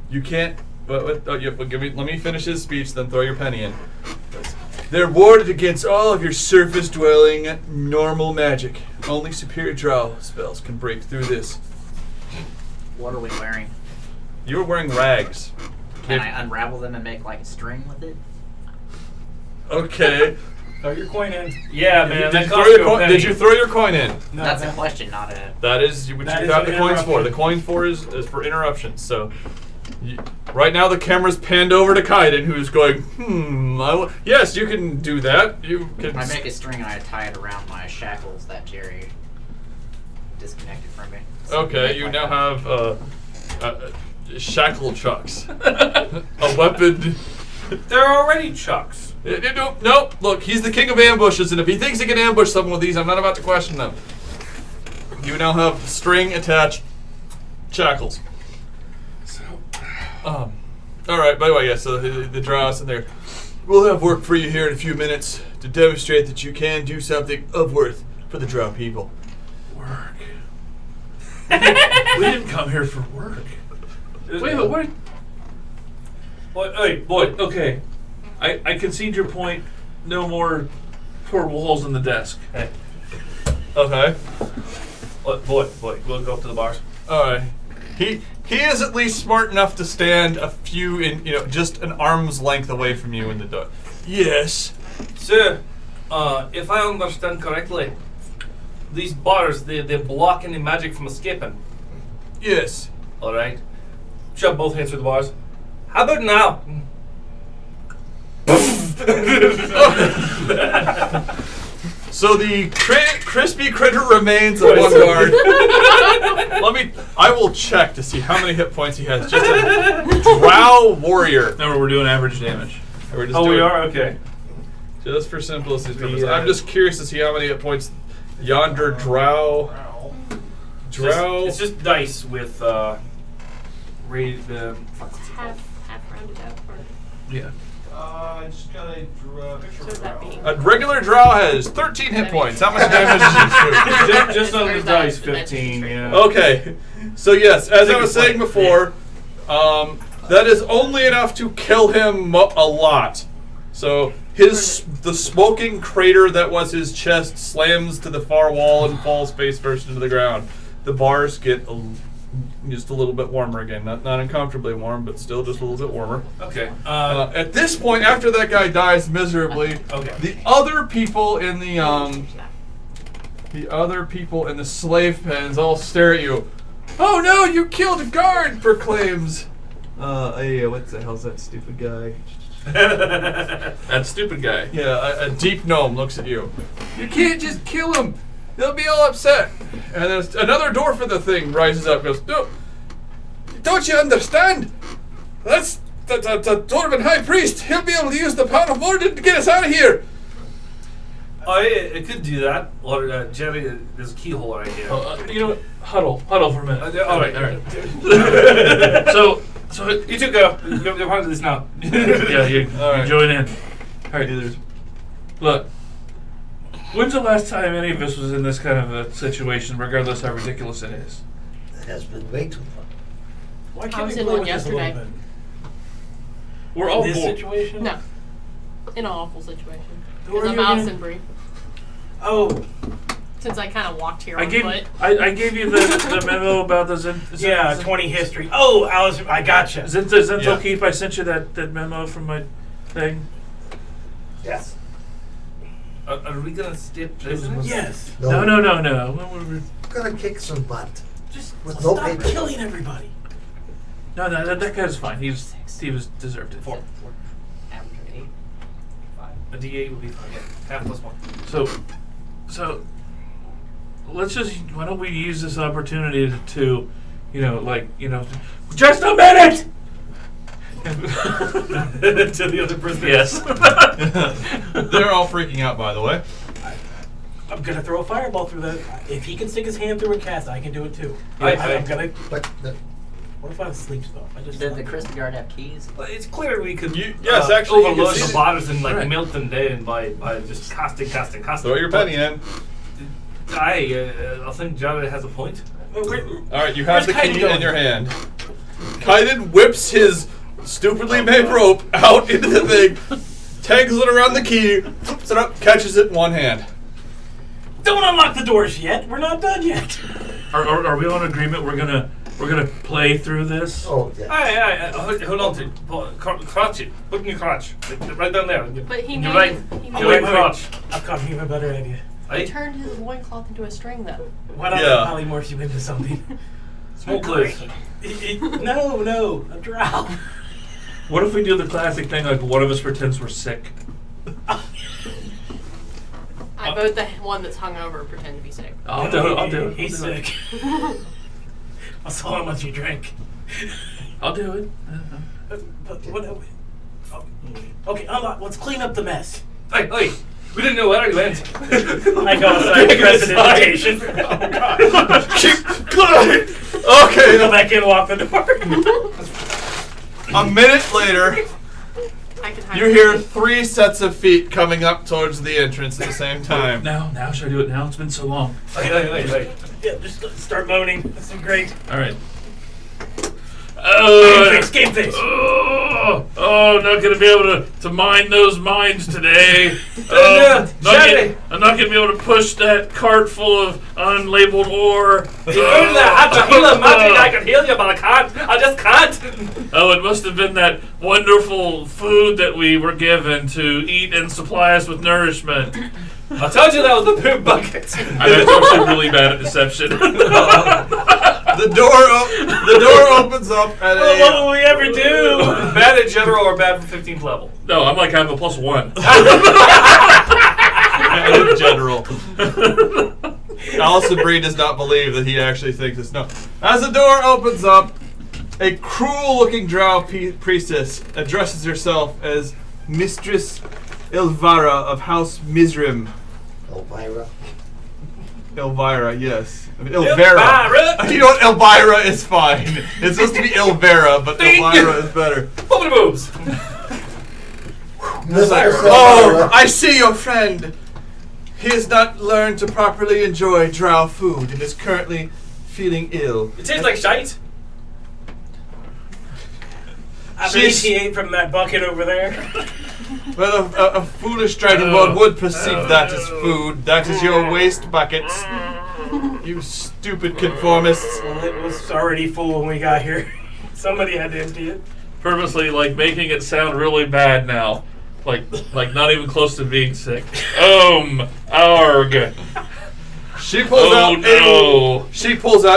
You can't. Let me finish his speech, then throw your penny in. They're warded against all of your surface-dwelling, normal magic. Only superior drow spells can break through this. What are we wearing? You were wearing rags. Can I unravel them and make like a string with it? Okay. Throw your coin in. Yeah, man. Did you throw your coin in? No, That's a that- question, not a. That is what That you is got an the coins for. interruption. The coin for is for interruptions. So, right now the camera's panned over to Kaiden, who's going, yes, you can do that. You can. I make a string and I tie it around my shackles that Jerry disconnected from me. Okay, you now have shackle chucks. A weapon. They're already chucks. No, look, he's the king of ambushes, and if he thinks he can ambush someone with these, I'm not about to question them. You now have string-attached shackles. All right, by the way, yeah, so the drows in there. We'll have work for you here in a few minutes to demonstrate that you can do something of worth for the drow people. Work. We didn't come here for work. Wait a minute, what? Hey, boy. Okay, I concede your point. No more portable holes in the desk. Hey. Okay. Boy, we'll go up to the bars. All right. He is at least smart enough to stand a few just an arm's length away from you in the door. Yes. Sir, if I understand correctly, these bars, they block any magic from escaping. Yes. All right. Shove both hands through the bars. How about now? So the crispy critter remains on one guard. I will check to see how many hit points he has. Just a drow warrior. Remember, we're doing average damage. We're just We doing- are? Okay. Just for simplicity purposes. Yeah. I'm just curious to see how many hit points yonder drow. It's just dice with rated. It's half rounded out. Or, Yeah. I just got a picture so is that being? A regular drow has 13 hit points. How much damage does he do? just on the Or is dice, that 15. straight? Yeah. Okay. So yes, as I was saying before, that is only enough to kill him a lot. So the smoking crater that was his chest slams to the far wall and falls face first into the ground. The bars get just a little bit warmer again. Not uncomfortably warm, but still just a little bit warmer. Okay. At this point, after that guy dies miserably, the other people in the slave pens all stare at you. Oh no, you killed a guard! Proclaims. Hey, what the hell's that stupid guy? That stupid guy. Yeah, a deep gnome looks at you. You can't just kill him. They'll be all upset. And then another dwarf of the thing rises up and goes, no, don't you understand? That's the Dwarven High Priest. He'll be able to use the power of Morden to get us out of here. I could do that. Or, Jerry, there's a keyhole right here. You know what? Huddle for a minute. All right. So You two go. You're part of this now. yeah, you right. join in. All right, look. When's the last time any of us was in this kind of a situation, regardless how ridiculous it is? It has been way too long. Why I can't was we in play one with this a little yesterday. bit? We're all In this bored. situation? No. In an awful situation. Who are Because I'm you again? Allisonbrie. Oh, Since I kind of walked here I on gave foot. I gave you the memo about the yeah, 20 history. Oh, I gotcha. Zento Yeah. Keep. I sent you that memo from my thing. Yes. Are we gonna stay prisoners? Yes. No. We're gonna kick some butt. Just With stop no paper. killing everybody. No, that guy's fine. He was deserved it. 4. Average of 8. 5. A D8 would be fine. Yeah. Half plus 1. So let's just, why don't we use this opportunity to just a minute. To the other prisoners. Yes. They're all freaking out, by the way. I'm gonna throw a fireball through the. If he can stick his hand through a cast, I can do it too. I- I'm gonna. But What if I sleep spell? I just. Did the Crystal Guard have keys? Well, it's clear we could Yes, actually, you can overload see the it. borders and Right. melt them down by just casting. Throw your penny in. I think Jared has a point. All right, you have Where's the Kaiden key going? in your hand. Kaiden whips his stupidly made rope out into the thing, tangles it around the key, flips it up, catches it in one hand. Don't unlock the doors yet. We're not done yet. Are we on agreement? We're gonna play through this. oh yeah. Hold on to crotch it. Put in your crotch. Right down there. But he You're made- right. he You're right made- crotch. I've got an even better idea. He Right? turned his loincloth into a string, though. Why not Yeah. polymorph you into something? Smoke clears. No, a drow. What if we do the classic thing, like one of us pretends we're sick? I vote the one that's hungover pretend to be sick. I'll do it. He's I'll do it. sick. I saw how much you drank. I'll do it. But what? Okay, unlock. Let's clean up the mess. Hey, we didn't know where he went. I go outside to press an invitation. Oh god. Okay, Go back in and lock the door. a minute later, I can hide you hear 3 sets of feet coming up towards the entrance at the same time. Now should I do it now? It's been so long. Hey. Yeah, just start moaning. This is great. All right. Game face. Not gonna be able to mine those mines today. I'm not gonna be able to push that cart full of unlabeled ore. If only I had the healer magic, I could heal you, but I can't. I just can't. Oh, it must have been that wonderful food that we were given to eat and supply us with nourishment. I told you that was the poop bucket. I'm actually really bad at deception. The door opens up at What will we ever do? Bad in general or bad for 15th level? No, I'm like I have a +1. in general. Allisonbrie does not believe that he actually thinks it's no. As the door opens up, a cruel-looking drow priestess addresses herself as Mistress Elvira of House Mizrim. Elvira, yes. I mean, Elvira. Elvira! You know what? Elvira is fine. It's supposed to be Elvira, but Elvira is better. Open the boobs. Oh, I see your friend. He has not learned to properly enjoy drow food and is currently feeling ill. It tastes like shite. I She's- bet he ate from that bucket over there. Well, a foolish dragonborn would perceive that as food. That is your waste buckets. You stupid conformists. Well, it was already full when we got here. Somebody had to empty it. Purposely, like, making it sound really bad now. Like not even close to being sick. Arg. She pulls out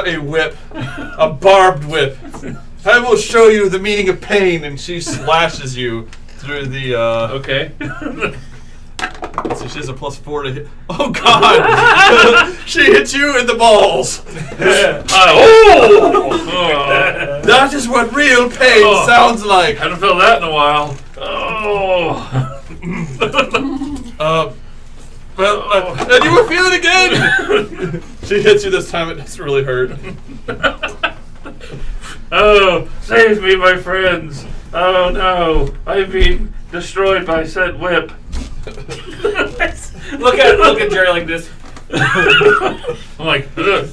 a whip, a barbed whip. I will show you the meaning of pain, and she slashes you through the. Okay. So she has a +4 to hit. Oh God! She hit you in the balls. That is what real pain sounds like. Haven't felt that in a while. And you were feeling again. She hits you this time. It doesn't really hurt. Oh, save me, my friends. Oh no, I've been destroyed by said whip. Look at Jerry like this. I'm like, ugh.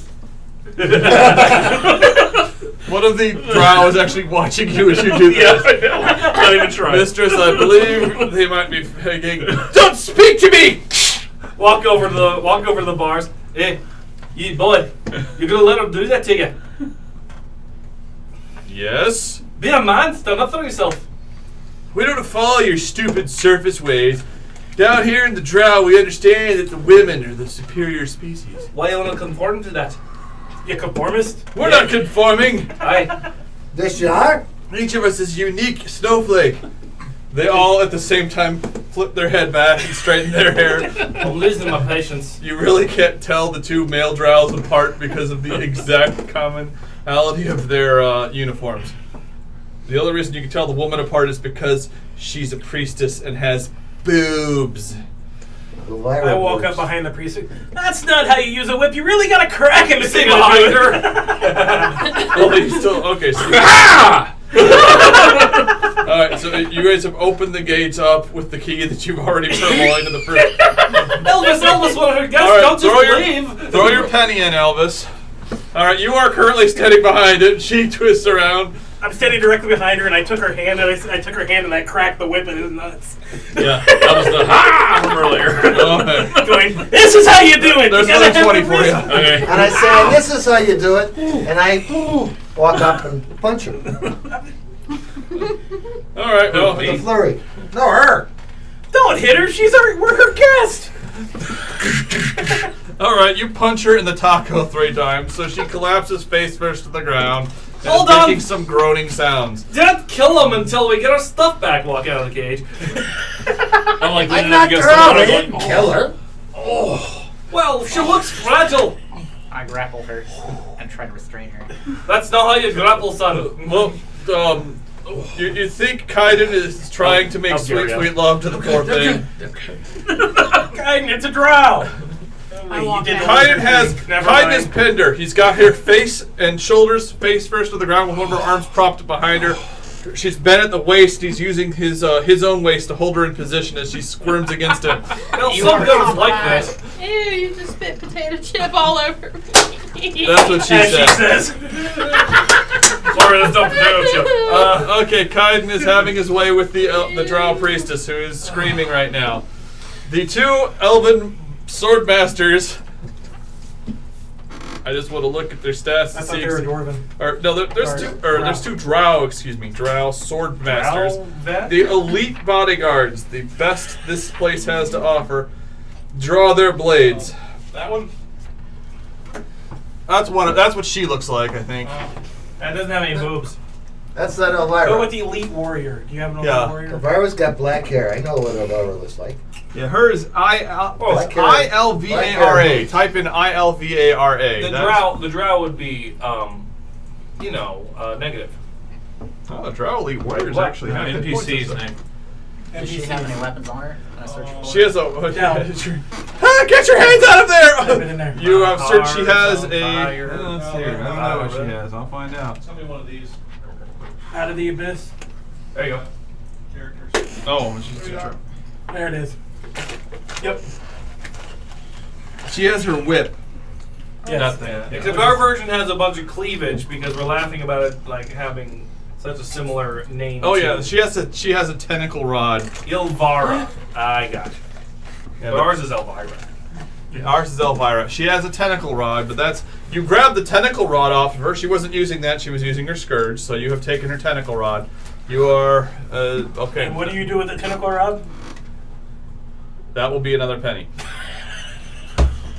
One of the drow is actually watching you as you do this. Yeah, I know. Not even trying. Mistress, I believe they might be thinking, don't speak to me! Walk over to the bars. Hey, you boy, you're gonna let him do that to you? Yes? Be a man, stand up for yourself. We don't follow your stupid surface ways. Down here in the drow, we understand that the women are the superior species. Why you wanna conform to that? You conformist? We're not conforming. Aye. This you are? Each of us is a unique snowflake. They all at the same time flip their head back and straighten their hair. I'm losing my patience. You really can't tell the two male drows apart because of the exact commonality of their uniforms. The only reason you can tell the woman apart is because she's a priestess and has boobs. I walk up behind the priest. That's not how you use a whip. You really gotta crack him to Stay see behind behind her. Oh, you still okay? So all right, so you guys have opened the gates up with the key that you've already purloined in the first. Elvis, one of her guests. All right, Don't just leave. Throw your penny in, Elvis. All right, you are currently standing behind it. She twists around. I'm standing directly behind her, and I took her hand, and I cracked the whip in his nuts. Yeah, that was the ha from earlier. Okay. Going, this is how you do it. There's You gotta another have 20 for this. you. Okay. And I say, this is how you do it. And I walk up and punch her. All right, well, With a flurry. No, her. Don't hit her. We're her guest. all right. You punch her in the taco 3 times, so she collapses face first to the ground. And Hold is on. making some groaning sounds. Don't kill him until we get our stuff back. Walk out of the cage. I'm like I'm leaning not up against her. the I wall. didn't Like, kill her. Well, she looks fragile. I grapple her and try to restrain her. That's not how you grapple, son. Well, you think Kaiden is trying to make I'll sweet, carry on. sweet love to the poor thing? Kaiden, it's a drow. I walk out. Kaiden has pinned her. He's got her face and shoulders face first to the ground with one of her arms propped behind her. She's bent at the waist. He's using his own waist to hold her in position as she squirms against him. Well, some girls like that. Ew, you just spit potato chip all over me. That's what she As she said. says. Sorry, that's not potato chip. Okay, Kaiden is having his way with the drow priestess, who is screaming right now. The 2 elven sword masters. I just want to look at their stats to I thought see. they were dwarven. Or no, there's two drow. Excuse me, drow sword masters. That? The elite bodyguards, the best this place has to offer. Draw their blades. That one? That's what she looks like, I think. That doesn't have any boobs. That's not Go Elvira. with the elite warrior. Do you have an elite Yeah. warrior? Elvira's got black hair. I know what Elvira looks like. Yeah, hers Black hair. ILVARA. Type in ILVARA. The drow would be, negative. Oh, drow elite warriors What? actually have hit NPC's points. name. Does she have any weapons on her? Can I search for She has a. No. Get your hands out of Put it there! in there. You have searched. She has on a. fire. Let's see. I don't know what she has. I'll find out. Tell me one of these Out of the abyss. There you go. characters. Oh, she's There it is. Yep. She has her whip. Yes. Nothing. Yeah. Except our version has a bunch of cleavage because we're laughing about it like having such a similar name. Oh to yeah, she has a tentacle rod. Ilvara. I got you. Yeah, But ours is Elvira. Ours is Elvira. She has a tentacle rod, but that's you grabbed the tentacle rod off of her. She wasn't using that; she was using her scourge. So you have taken her tentacle rod. You are okay. And what do you do with the tentacle rod? That will be another penny.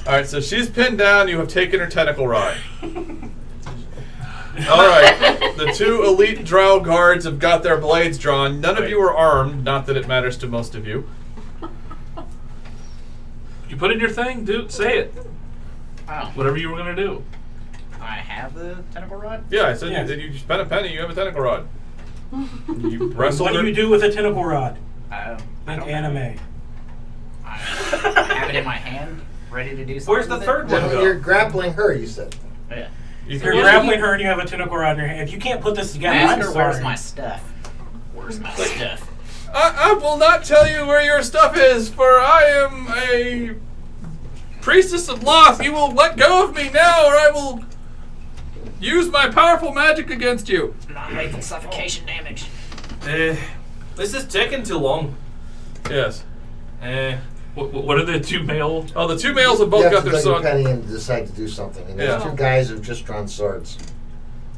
All right, so she's pinned down. You have taken her tentacle rod. All right, the two elite drow guards have got their blades drawn. None of you are armed. Not that it matters to most of you. You put in your thing, dude. Say it. Oh, Whatever you were gonna do. I have the tentacle rod? Yeah, I said Yes. you spent a penny. You have a tentacle rod. You wrestled What do her. you do with a tentacle rod I in don't anime? I have it in my hand, ready to do something. Where's the with third it. one? Then you're grappling her, you said. Yeah. You You're can- grappling her and you have a tentacle rod in your hand. If you can't put this together, I'm Master, where's sorry. my stuff? Where's my stuff? I will not tell you where your stuff is, for I am a priestess of Loth. You will let go of me now, or I will use my powerful magic against you. Non-lethal suffocation damage. This is taking too long. Yes. What are the two male? Oh, the two males have You both have got to their put your sword. penny in to decide to do something. And there's Yeah. two guys who've just drawn swords.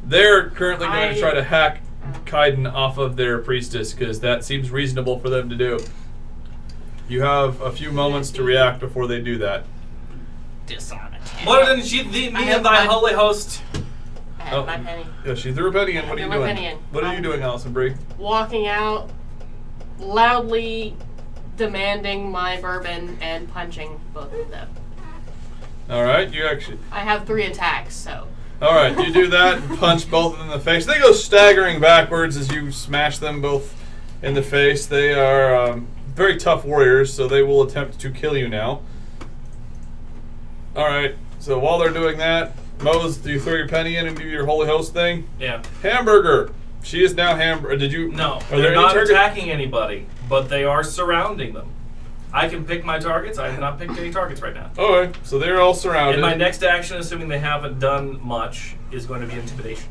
They're currently going to I- try to hack Kaiden off of their priestess, because that seems reasonable for them to do. You have a few moments to react before they do that. Disarm it. More than she thee, I me have and thy my- holy host. I have Oh. my penny. Yeah, she threw a penny in. What are I you threw my doing? penny in. What are you doing, Allisonbrie? Walking out, loudly demanding my bourbon and punching both of them. All right, you actually. I have 3 attacks, so. All right, you do that and punch both of them in the face. They go staggering backwards as you smash them both in the face. They are very tough warriors, so they will attempt to kill you now. All right, so while they're doing that, Mose, do you throw your penny in and do your holy host thing? Yeah. Hamburger. She is now hamburger. Did you? No, Are they're there any not target? attacking anybody, but they are surrounding them. I can pick my targets. I have not picked any targets right now. All right, so they're all surrounded. And my next action, assuming they haven't done much, is going to be intimidation.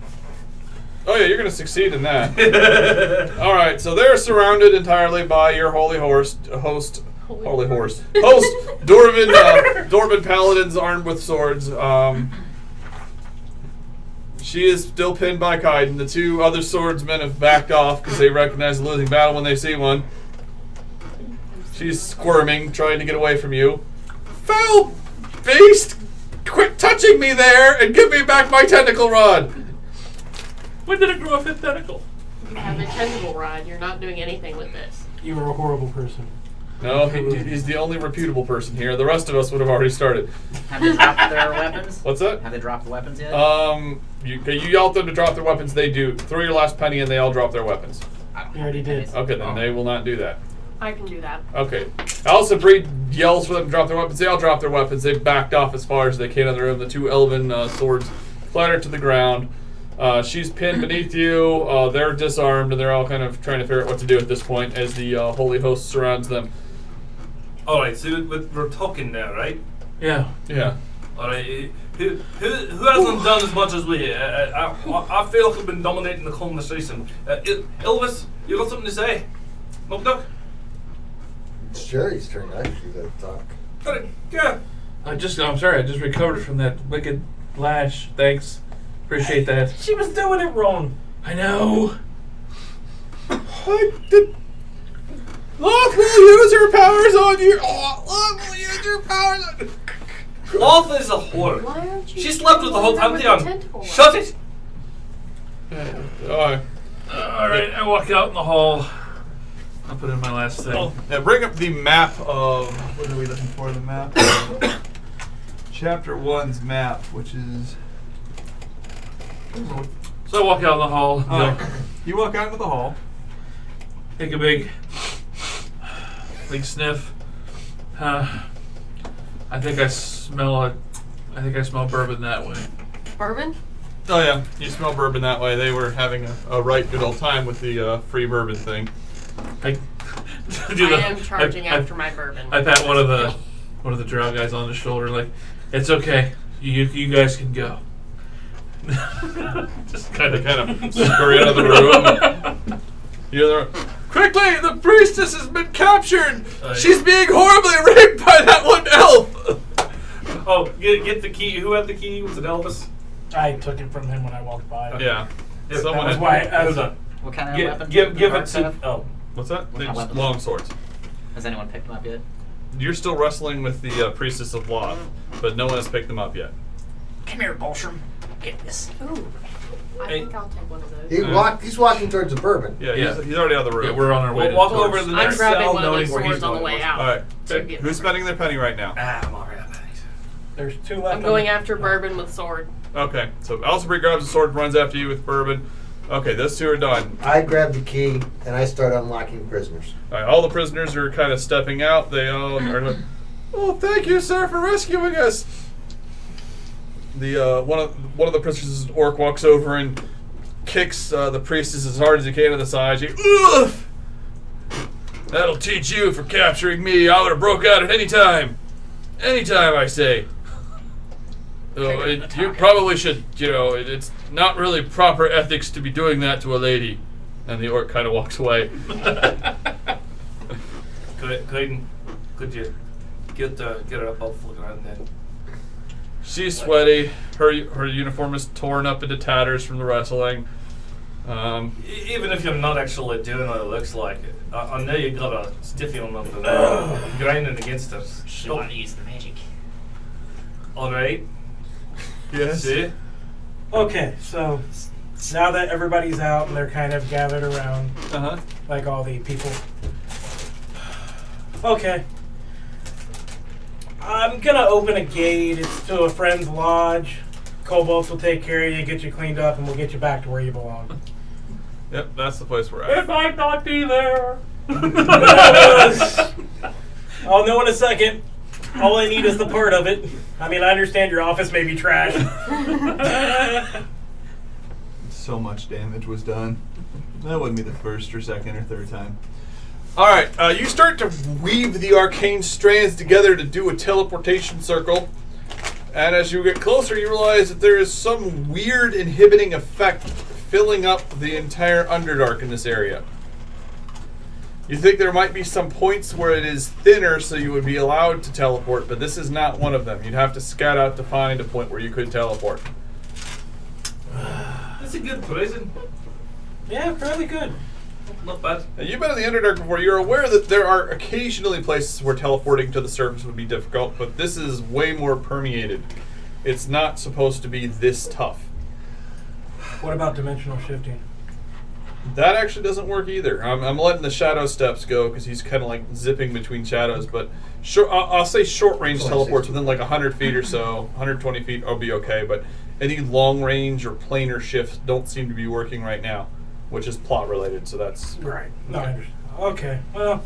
Oh yeah, you're going to succeed in that. All right, so they're surrounded entirely by your holy host, host Dwarven paladins armed with swords. She is still pinned by Kaiden. The two other swordsmen have backed off because they recognize a losing battle when they see one. She's squirming, trying to get away from you. Foul beast! Quit touching me there and give me back my tentacle rod! When did it grow a fifth tentacle? You have a tentacle rod. You're not doing anything with this. You were a horrible person. No, he's the only reputable person here. The rest of us would have already started. Have they dropped their weapons? What's that? Have they dropped the weapons yet? You yelled at them to drop their weapons. They do. Throw your last penny and they all drop their weapons. I don't You already have any did. pennies. Okay, then they will not do that. I can do that. Okay. Allisonbrie yells for them to drop their weapons. They all drop their weapons. They've backed off as far as they can in the room. The two elven swords clatter to the ground. She's pinned beneath you. They're disarmed, and they're all kind of trying to figure out what to do at this point as the holy host surrounds them. All right, so we're talking now, right? Yeah. Yeah. All right. Who hasn't done as much as we? I feel like I've been dominating the conversation. Elvis, you got something to say? Mob Duck? It's Jerry's turn actually to talk. Yeah. I'm sorry. I just recovered from that wicked lash. Thanks. Appreciate that. She was doing it wrong. I know. Loth will use her powers on you. Loth will use her powers on you. Loth is a whore. Why aren't you? She slept with the whole with the pantheon. tentacle rod? Shut it. All Alright, I walk out in the hall. I'll put in my last thing. Now bring up the map of. What are we looking for? The map. Chapter 1's map, which is. So I walk out in the hall. You walk out into the hall. Take a big sniff. I think I smell bourbon that way. Bourbon? Oh yeah, you smell bourbon that way. They were having a right good old time with the free bourbon thing. I am charging after my bourbon. I pat one of the drow guys on the shoulder, like, it's okay. You guys can go. Just kind of scurry out of the room. Quickly, the priestess has been captured. She's being horribly raped by that one elf. Oh, get the key. Who had the key? Was it Elvis? I took it from him when I walked by. Yeah. Yeah, Someone That's had- why I was What kind of Give, weapon? give it Hard to. setup? Oh, What's that? What They're kind of just weapon? long swords. Has anyone picked them up yet? You're still wrestling with the priestess of Loth, but no one has picked them up yet. Come here, Bolsham. Get this. Ooh. I Hey. think I'll take one of those. He's walking towards the bourbon. Yeah, Yeah. He's already out of the room. Yeah, we're on our way. walk to over to the I'm next grabbing cell, one of knowing those where he's swords on the going. way out. All right. to get Who's spending their penny right now? I'm alright. There's 2 left. I'm going after Bourbon with sword. Okay, so Allisonbrie grabs the sword, runs after you with bourbon. Okay, those two are done. I grab the key and I start unlocking prisoners. All right, all the prisoners are kind of stepping out. They all are like, "Oh, thank you, sir, for rescuing us." The one of the prisoners, orc, walks over and kicks the priestess as hard as he can in the side. She, "Oof! That'll teach you for capturing me. I would have broke out at any time. Anytime, I say. So you probably should, it's not really proper ethics to be doing that to a lady." And the orc kind of walks away. Could you get her up off the ground then? She's sweaty. Her uniform is torn up into tatters from the wrestling. Even if you're not actually doing what it looks like, I know you got a stiffy on them grinding against us. She want to use the magic. Alright. Yes. See? Okay, so now that everybody's out and they're kind of gathered around, Uh-huh. like all the people. Okay. I'm gonna open a gate. It's to a friend's lodge. Kobolds will take care of you, get you cleaned up, and we'll get you back to where you belong. Yep, that's the place we're It at. might not be there. I'll know in a second. All I need is the part of it. I mean, I understand your office may be trash. So much damage was done. That wouldn't be the first or second or third time. All right, you start to weave the arcane strands together to do a teleportation circle. And as you get closer, you realize that there is some weird inhibiting effect filling up the entire Underdark in this area. You think there might be some points where it is thinner so you would be allowed to teleport, but this is not one of them. You'd have to scout out to find a point where you could teleport. That's a good prison. Yeah, fairly good. Not bad. Now, you've been in the Underdark before. You're aware that there are occasionally places where teleporting to the surface would be difficult, but this is way more permeated. It's not supposed to be this tough. What about dimensional shifting? That actually doesn't work either. I'm letting the shadow steps go because he's kind of like zipping between shadows, but I'll say short range teleports within like 100 feet or so, 120 feet, I'll be okay, but any long range or planar shifts don't seem to be working right now, which is plot related, so that's... Right. No, I understand. Okay, well...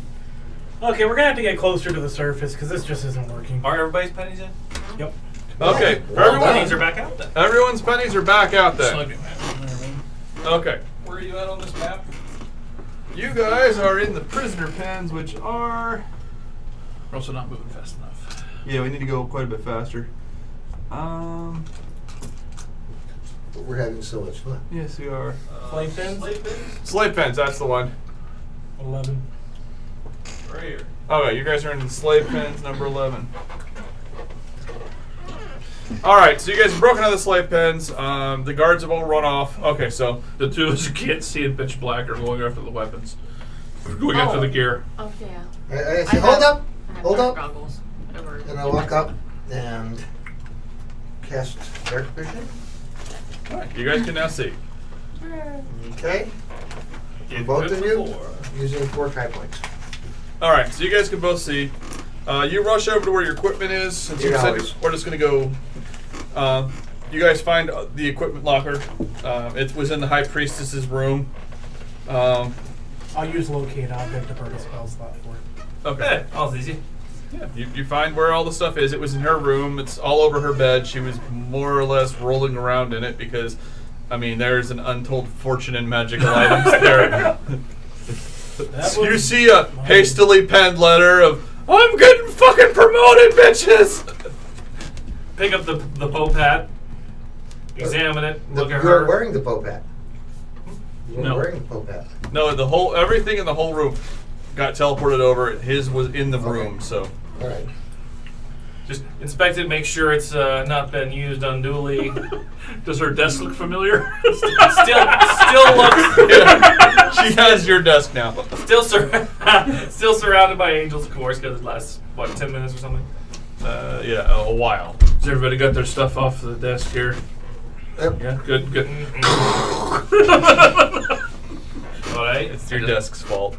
Okay, we're gonna have to get closer to the surface because this just isn't working. Are everybody's pennies in? Yep. Okay, Well Pennies done. are back out then. everyone's pennies are back out there. Okay. Where are you at on this map? You guys are in the prisoner pens, which are... We're also not moving fast enough. Yeah, we need to go quite a bit faster. But we're having so much fun. Yes, we are. Slave pens? Slave pens, that's the one. 11. Right here. Okay, you guys are in slave pens number 11. Alright, so you guys have broken out of the slave pens. The guards have all run off. Okay, so... The two of us who can't see in pitch black are going after the weapons. Going after the gear. Oh, yeah. I say, hold up! I have Hold dark up! goggles. Whatever. And I walk up and cast dark vision. Alright, you guys can now see. Okay. Get Both good of you before. using 4 high points. Alright, so you guys can both see. You rush over to where your equipment is. Since you Yeah, said always. we're just going to go... you guys find the equipment locker. It was in the High Priestess's room. I'll use locate object to burn a spell slot for it. Okay. Hey, all's easy. Yeah, you find where all the stuff is. It was in her room. It's all over her bed. She was more or less rolling around in it because, I mean, there's an untold fortune in magical items there. That You was see a hastily penned letter of, "I'm getting fucking promoted, bitches!" pick up the Pope hat, examine it, look You at weren't her. wearing the Pope hat. You weren't No. wearing the Pope hat. No, everything in the whole room got teleported over. His was in the Okay. room, so. All right. Just inspect it, make sure it's not been used unduly. Does her desk look familiar? Still looks. Yeah. She has your desk now. Still surrounded by angels, of course, because it lasts, what, 10 minutes or something? Yeah, a while. Has everybody got their stuff off the desk here? Yep. Yeah, good. Alright. It's your desk's fault.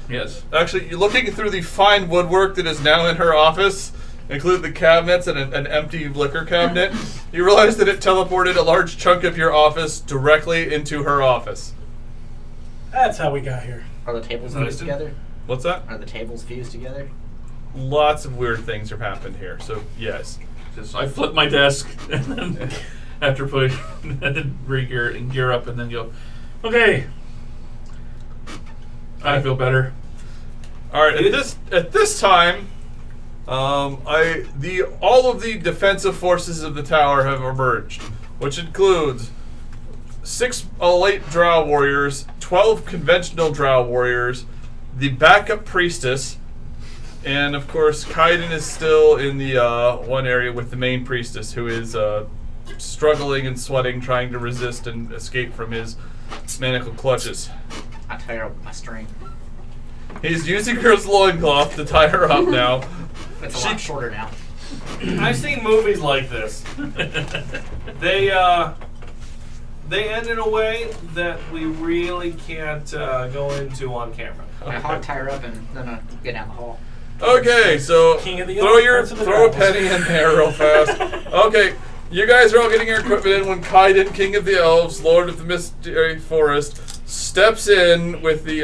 Yes. Actually, you're looking through the fine woodwork that is now in her office, including the cabinets and an empty liquor cabinet. You realize that it teleported a large chunk of your office directly into her office. That's how we got here. Are the tables Nice. fused together? What's that? Are the tables fused together? Lots of weird things have happened here, so yes. Just I flip my desk and then after putting re-gear and gear up and then go, okay. I feel better. All right. At this time, all of the defensive forces of the tower have emerged, which includes 6 elite drow warriors, 12 conventional drow warriors, the backup priestess, and of course, Kaiden is still in the one area with the main priestess, who is struggling and sweating, trying to resist and escape from his manacled clutches. I tie her up with my string. He's using her loincloth to tie her up now. It's a lot shorter now. I've seen movies like this. They end in a way that we really can't go into on camera. I hard tie her up and then get down the hall. Okay, so King of the throw Elves, Prince of the throw a Dragons. penny in there real fast. Okay, you guys are all getting your equipment in when Kaiden, King of the Elves, Lord of the Mystery Forest, steps in with the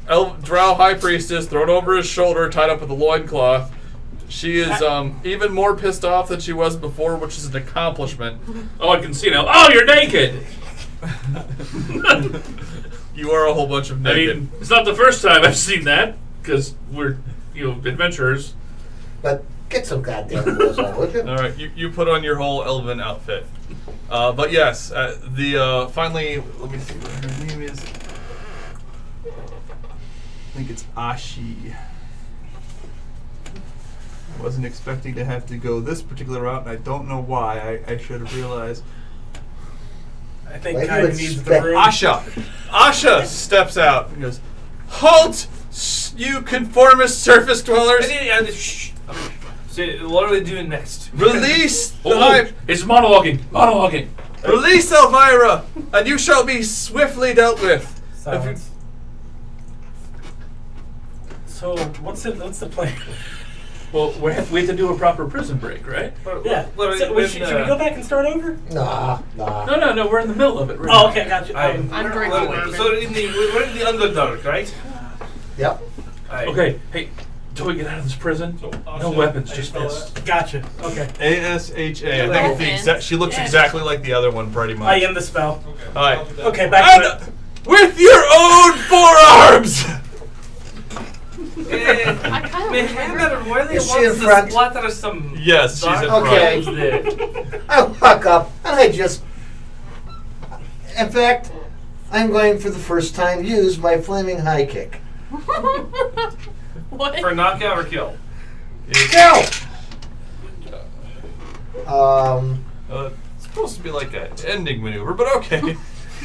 Drow High Priestess thrown over his shoulder, tied up with a loincloth. She is even more pissed off than she was before, which is an accomplishment. Oh, I can see now. Oh, you're naked! You are a whole bunch of I naked. mean, it's not the first time I've seen that, because we're, adventurers. But get some goddamn clothes on, would you? All right, you put on your whole elven outfit. But yes, finally, let me see what her name is. I think it's Ashi. Wasn't expecting to have to go this particular route, and I don't know why. I should have realized. I think Why do you Kaiden needs the expect- room. Asha steps out and goes, "Halt, you conformist surface dwellers! Shh. So what are we doing next? Release the Oh, it's monologuing. Release Elvira, and you shall be swiftly dealt with." Silence. So what's the plan? Well, we have to do a proper prison break, right? Yeah. So, should we go back and start over? Nah. No, we're in the middle of it right Oh, now. okay, gotcha. I'm drinking bourbon. So we're in the Underdark, right? Yep. Aye. Okay, hey, till we get out of this prison, no weapons, just fists. Gotcha. Okay. ASHA. I think it's the exact. She looks exactly like the other one, pretty much. I am the spell. All right. Okay, back to it. With your own forearms. I kind of May wish I hand were- that really Is she wants in to front? splatter some. Yes, she's in front. Okay. There. I walk up and I just. In fact, I'm going for the first time use my flaming high kick. What? For knockout or kill? Go! It's supposed to be like an ending maneuver, but okay.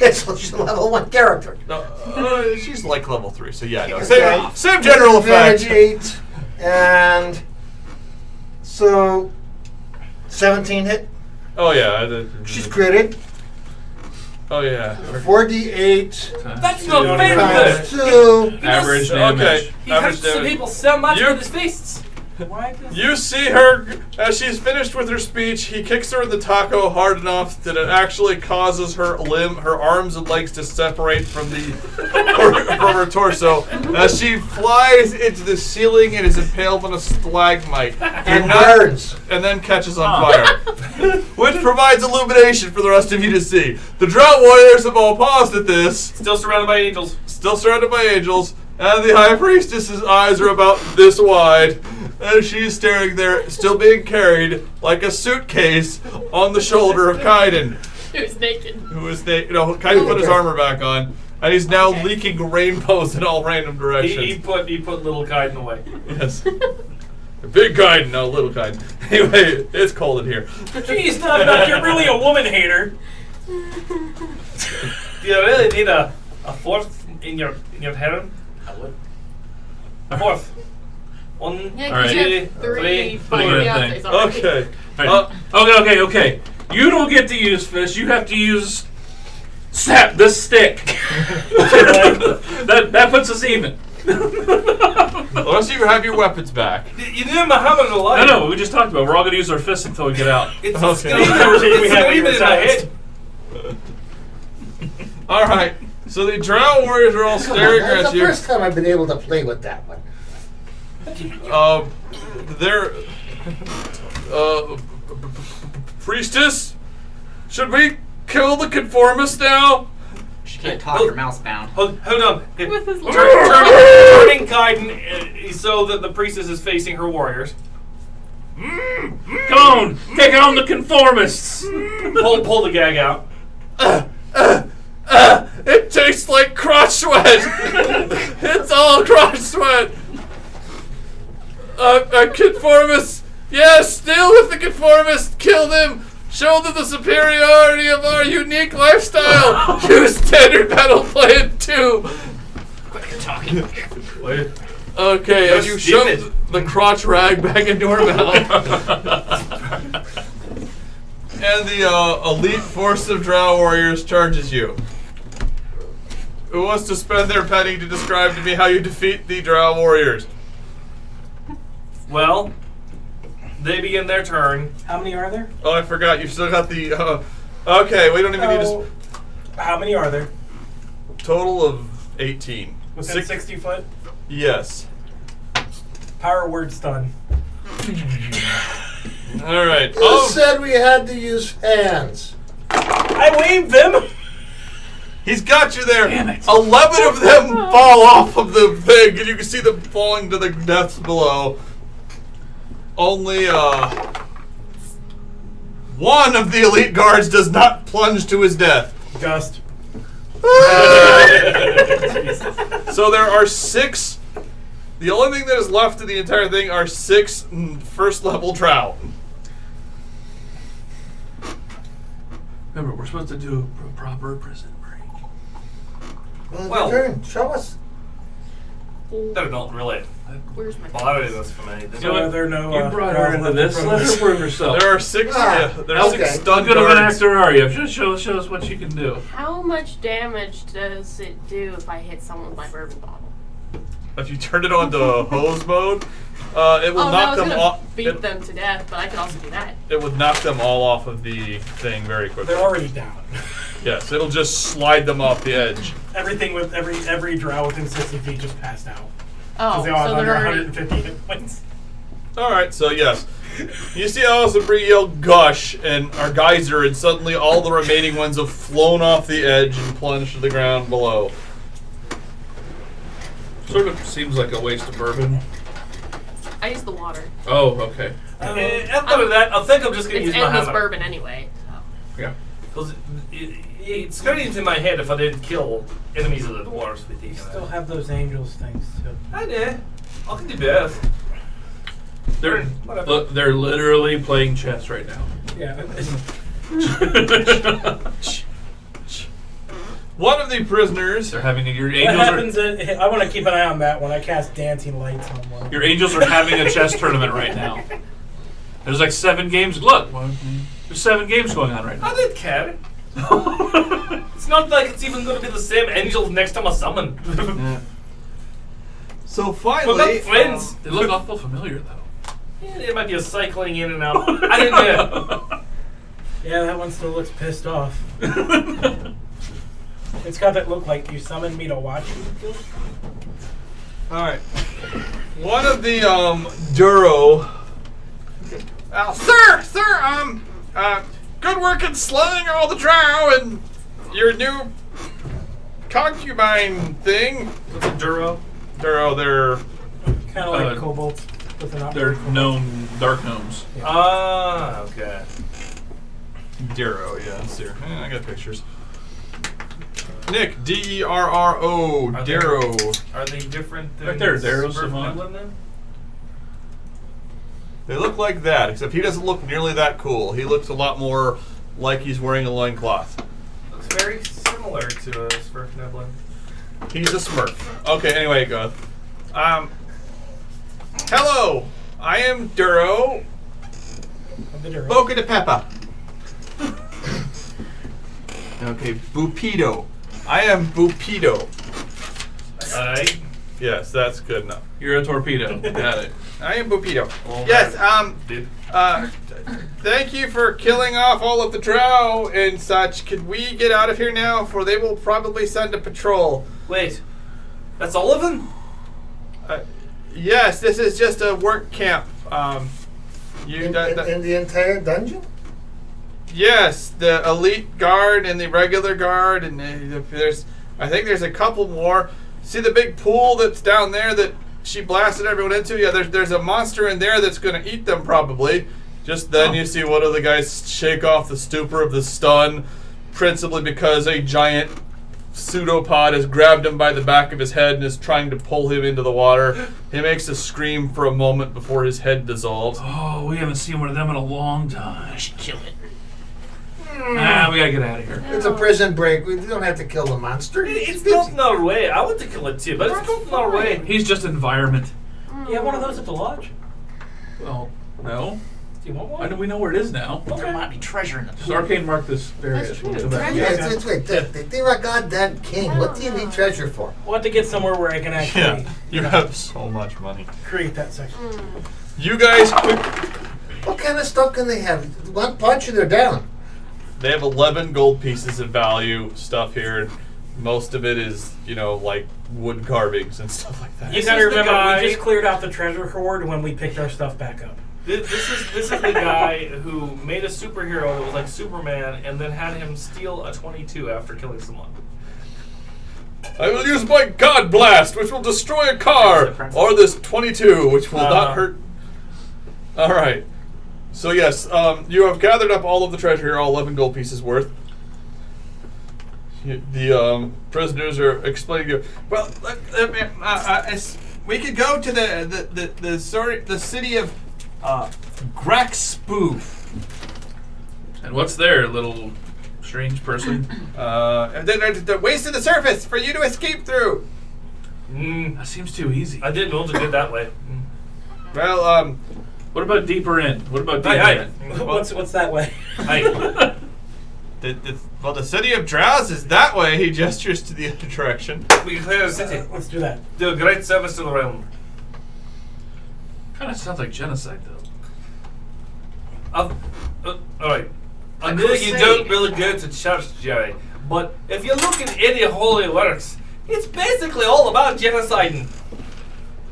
It's a level 1 character. No, she's like level 3, so yeah, no. Okay. Same general effect. Advantage 8, and so 17 hit. Oh yeah. She's critted. Oh yeah. 4d8 That's not fair times to 2. Average Okay. damage. He Average hurts the damage. people so much You- with his fists. Why does You see her as she's finished with her speech. He kicks her in the taco hard enough that it actually causes her arms and legs to separate from from her torso as she flies into the ceiling and is impaled on a stalagmite And burns. and then catches on fire, which provides illumination for the rest of you to see. The Drow warriors have all paused at this, Still surrounded by angels. still surrounded by angels, and the High Priestess's eyes are about this wide. as she's staring there, still being carried like a suitcase on the shoulder of Kaiden, Who's naked? who is Kaiden put his armor back on, and he's now Okay. leaking rainbows in all random directions. He put little Kaiden away. Yes. Big Kaiden, no little Kaiden. Anyway, it's cold in here. Jeez, Knock, you're really a woman hater. Do you really need a fourth in your harem? I would. A fourth. One, Yeah, All right. 'cause you have Three, three put it in fiancés thing. already. Okay. Alright. Okay. You don't get to use fish. You have to use this stick. that puts us even. Unless you have your weapons back. You knew Muhammad alive. No, we just talked about. We're all gonna use our fists until we get out. It's Okay. it's We have even in my head. All right. So the Drow warriors are all staring That's at the you. first time I've been able to play with that one. They're priestess. Should we kill the conformist now? She can't talk, her mouth's bound. Hold on. With his Turning Kaiden so that the priestess is facing her warriors. Come on, take on the conformists. Pull the gag out. It tastes like crotch sweat. It's all crotch sweat. Conformists. Yes, deal with the conformists. Kill them. Show them the superiority of our unique lifestyle. Use standard battle plan 2. Wait. Okay, and Yes, you shove demon. the crotch rag back into her mouth. And the elite force of Drow warriors charges you. Who wants to spend their penny to describe to me how you defeat the Drow warriors? Well, they begin their turn. How many are there? Oh, I forgot. You've still got the. Okay, we don't even need Oh, how many are there? total of 18. Within 60 foot? Yes. Power word stun. All right. Who said we had to use hands? I waved them! He's got you there. Damn it. 11 of them fall off of the thing, and you can see them falling to the depths below. Only one of the elite guards does not plunge to his death. Gust. So there are 6. The only thing that is left of the entire thing are 6 first level Drow. Remember, we're supposed to do a proper prison break. Well- Your turn. Show us. That don't really Where's my bother this for me. So are there no, You brought her into left this. in Let front of her us? prove herself. There are 6. There are okay. 6 How stunned good of an guards. actor are you? Just show us what you can do. How much damage does it do if I hit someone with my bourbon bottle? If you turn it on to hose mode, it will Oh, no, I knock was them gonna off. beat them to death, but I could also do that. It would knock them all off of the thing very quickly. They're already down. Yes, it'll just slide them off the edge. Everything with every drow within 60 feet just passed out. Oh, Because they all have so under they're already. 150 hit points. All right, so yes, you see Allisonbrie yell "gush" and our geyser, and suddenly all the remaining ones have flown off the edge and plunged to the ground below. Sort of seems like a waste of bourbon. I use the water. Oh, okay. After that, I think I'm just going to It's use my endless hammer. bourbon anyway. Yeah. Because it's going into my head if I didn't kill enemies of the dwarves with these. Still have those angels things too. I know. I can do both. They're Whatever. look, they're literally playing chess right now. Yeah. One of the prisoners. They're having your What angels happens? I want to keep an eye on that when I cast dancing lights on one. Your angels are having a chess tournament right now. There's like 7 games. Look, there's 7 games going on right I now. didn't care. It's not like it's even going to be the same angels next time I summon. So We're finally, not friends. They look awful familiar though. Yeah, it might be a cycling in and out. I didn't know. Yeah, that one still looks pissed off. It's got that look like you summoned me to watch you. All right. One of the Duro. Sir, good work in slaying all the drow and your new concubine thing. What's a Duro? Duro, they're Kind of like Uh, kobolds. With an They're operating known dark gnomes. Ah, okay. Darrow, yeah, let's see here. I got pictures. Nick, D-E-R-R-O, Are Darrow. Are they different than Right there, Darrow Smurf Savant. Neblin then? They look like that, except he doesn't look nearly that cool. He looks a lot more like he's wearing a loincloth. Looks very similar to a Smurf Neblin. He's a Smurf. Okay, anyway, go. Hello, I am Duro of the Duro. Boca de Peppa. Okay, Bupido. I am Bupido. Alright. Yes, that's good enough. You're a torpedo. Got it. I am Bupido. Well, Yes, Dude. thank you for killing off all of the drow and such. Could we get out of here now? For they will probably send a patrol. Wait. That's all of them? Yes, this is just a work camp. In the entire dungeon? Yes, the elite guard and the regular guard, and I think there's a couple more. See the big pool that's down there that she blasted everyone into? Yeah, there's a monster in there that's going to eat them probably. Just then you see one of the guys shake off the stupor of the stun, principally because a giant pseudopod has grabbed him by the back of his head and is trying to pull him into the water. He makes a scream for a moment before his head dissolves. Oh, we haven't seen one of them in a long time. I should kill it. We gotta get out of here. It's a prison break. We don't have to kill the monster. It's not in our way. I want to kill it too, but it's not in our way. He's just environment. You have one of those at the lodge? Well, no. Do you want I one? know we know where it is now. There might be treasure in the Just pool. arcane mark this area. That's true. Come back. Yeah, wait. They're a goddamn king. What do you need treasure for? We'll have to get somewhere where I can actually Yeah, you have so much money. create that section. You guys quick. What kind of stuff can they have? One punch and they're down. They have 11 gold pieces of value stuff here, and most of it is, like wood carvings and stuff like that. You This gotta is the remember, guy- we just cleared out the treasure hoard when we picked our stuff back up. This is the guy who made a superhero that was like Superman and then had him steal a 22 after killing someone. I will use my God Blast, which will destroy a car, or this 22, which will not hurt. All right. So yes, you have gathered up all of the treasure here, all 11 gold pieces worth. The prisoners are explaining to you. Well, we could go to the city of Graxspoof. And what's there, little strange person? They're wasting the surface for you to escape through. That seems too easy. I didn't know to get that way. Well, What about deeper in? What about deeper Hey, in? What's that way? Hey, the city of Drows is that way. He gestures to the other direction. we can clear the city. Let's do that. Do a great service to the realm. Kind of sounds like genocide, though. Alright. I know you don't really go to church, Jerry, but if you look at any holy works, it's basically all about genociding.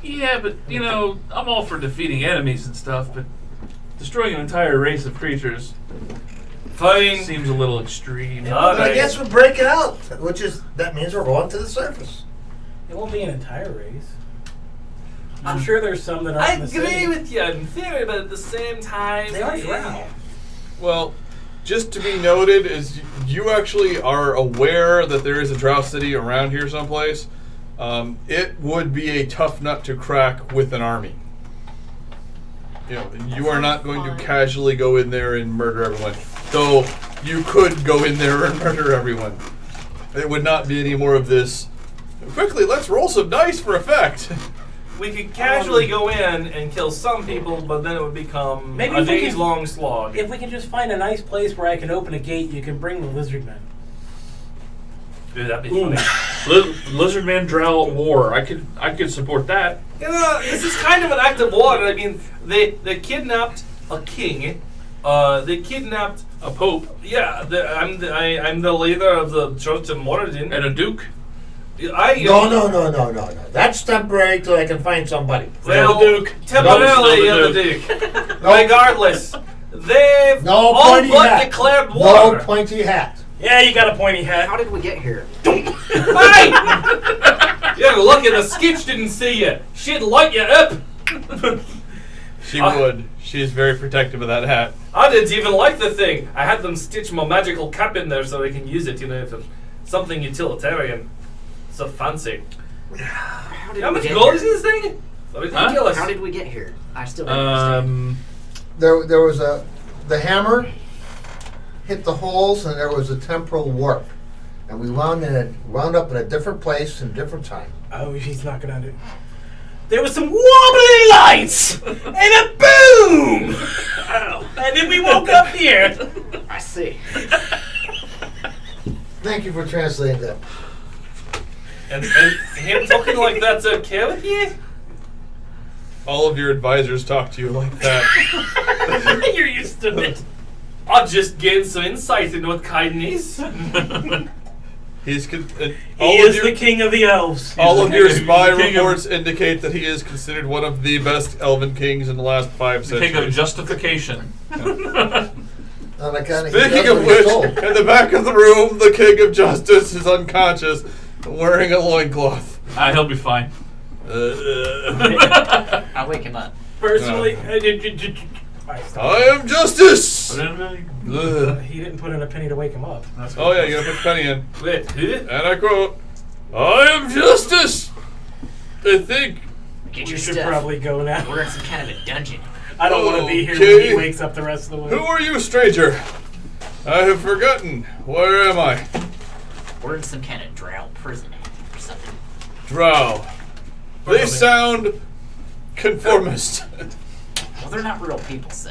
Yeah, but, I'm all for defeating enemies and stuff, but destroying an entire race of creatures Fine. seems a little extreme. I guess we're breaking out, that means we're going to the surface. It won't be an entire race. I'm sure there's some that aren't I in the agree city. with you in theory, but at the same time, They are drow. Well, just to be noted is you actually are aware that there is a Drow city around here someplace. It would be a tough nut to crack with an army. You are not going to casually go in there and murder everyone. Though you could go in there and murder everyone. It would not be any more of this. Quickly, let's roll some dice for effect. we could casually go in and kill some people, but then it would become Maybe a if we days can- long slog. If we can just find a nice place where I can open a gate, you can bring the lizard men. Dude, that'd be funny. Lizard Man Drow War. I could support that. This is kind of an act of war. I mean, they kidnapped a king. They kidnapped A pope Yeah, I'm the leader of the Church of Moradin. and a duke. No. That's temporary till I can find somebody. Well, the Duke. temporarily, No, you're the Duke. Regardless, they've No all pointy but hat. declared No war. pointy hat. Yeah, you got a pointy hat. How did we get here? Hey! You're lucky the skitch didn't see you. She'd light you up. She would. She is very protective of that hat. I didn't even like the thing. I had them stitch my magical cap in there so I can use it, for something utilitarian. So fancy. How much gold is this thing? Ridiculous. How did we get here? I still don't understand. There was the hammer hit the holes, and there was a temporal warp, and we wound up in a different place and different time. Oh, she's not gonna do. There was some wobbly lights and a boom, and then we woke up here. I see. Thank you for translating that. And him talking like that's okay with you? All of your advisors talk to you like that. You're used to it. I'll just gain some insight into what Kaiden is. He's He is the king of the elves. all of your spy king of- reports indicate that he is considered one of the best elven kings in the last 5 The centuries. king of justification. On account Speaking of which, in the back of the room, the king of justice is unconscious, wearing a loincloth. He'll be fine. I'll wake him up. Personally, I am justice! Ugh. he didn't put in a penny to wake him up. Oh yeah, you gotta put the penny in. Wait, who? And I quote, I am justice! I think. Get You your should stuff. probably go now. We're in some kind of a dungeon. I don't want to be here when Okay. he wakes up the rest of the way. Who are you, stranger? I have forgotten. Where am I? We're in some kind of drow prison or something. Drow. They sound conformist. Well, they're not real people, so.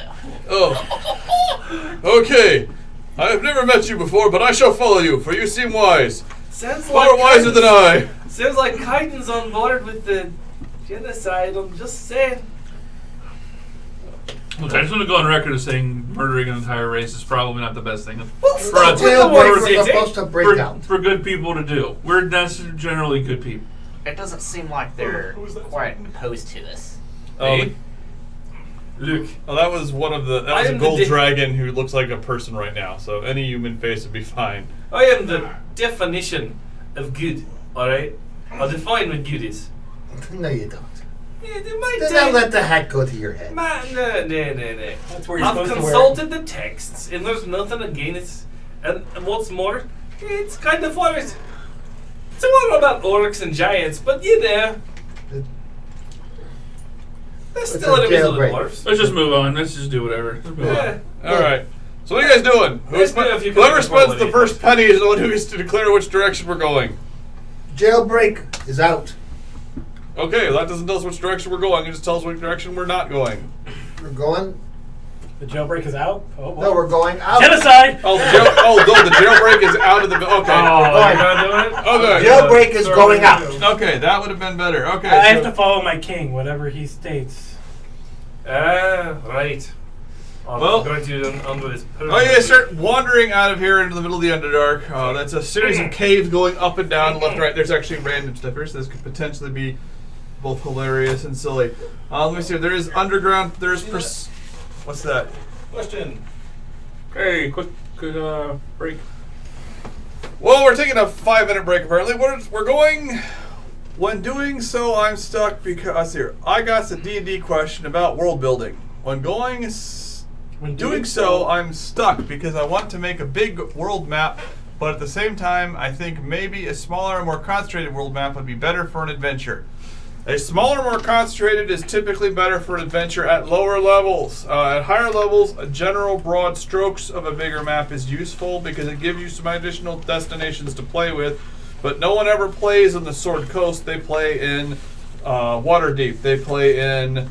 Oh. Okay. I have never met you before, but I shall follow you, for you seem wise. Sounds Far wiser than I. Sounds like Kaiden's on board with the genocide. I'm just saying. Look, I just want to go on record as saying murdering an entire race is probably not the best thing Well, for, a, stop with the Jailbreak words, was AJ. supposed to break out. for good people to do. We're that's generally good people. It doesn't seem like they're quite opposed to this. Oh, Me? Look, oh, that was one of the. That I was a am the gold di- dragon who looks like a person right now. So any human face would be fine. I am the definition of good. All right, I'll define what good is. No, you don't. Yeah, they might Then don't let the hat go to your head. No. That's where you're I've supposed to wear it. consulted the texts, and there's nothing against it. And what's more, it's kind of what it. It's more about orcs and giants, but you know, there's It's still a enemies of the jailbreak. dwarves. Let's just move on. Let's just do whatever. Let's move Yeah. on. All right. So what are you guys doing? Let's do it if you can Whoever control spends the it. first penny is the one who gets to declare which direction we're going. Jailbreak is out. Okay, well, that doesn't tell us which direction we're going. It just tells us which direction we're not going. We're going. The jailbreak is out. Oh, No, we're going out. genocide. Oh, the jailbreak is out of the. Okay. Oh, you're not doing it? Okay. Jailbreak is going out. Okay, that would have been better. Okay. I have so- to follow my king, whatever he states. Right. I'm Well- going to under this. Oh, you guys start wandering out of here into the middle of the Underdark. That's a series of caves going up and down, left and right. There's actually random stuff here, so this could potentially be both hilarious and silly. Let me see here. There is underground. There's what's that? Question. Hey, quick break. Well, we're taking a 5-minute break. Apparently, we're going. When doing so, I'm stuck because here I got a D&D question about world building. When doing so, I'm stuck because I want to make a big world map, but at the same time, I think maybe a smaller and more concentrated world map would be better for an adventure. A smaller, more concentrated is typically better for an adventure at lower levels. At higher levels, a general broad strokes of a bigger map is useful because it gives you some additional destinations to play with, but no one ever plays on the Sword Coast. They play in Waterdeep. They play in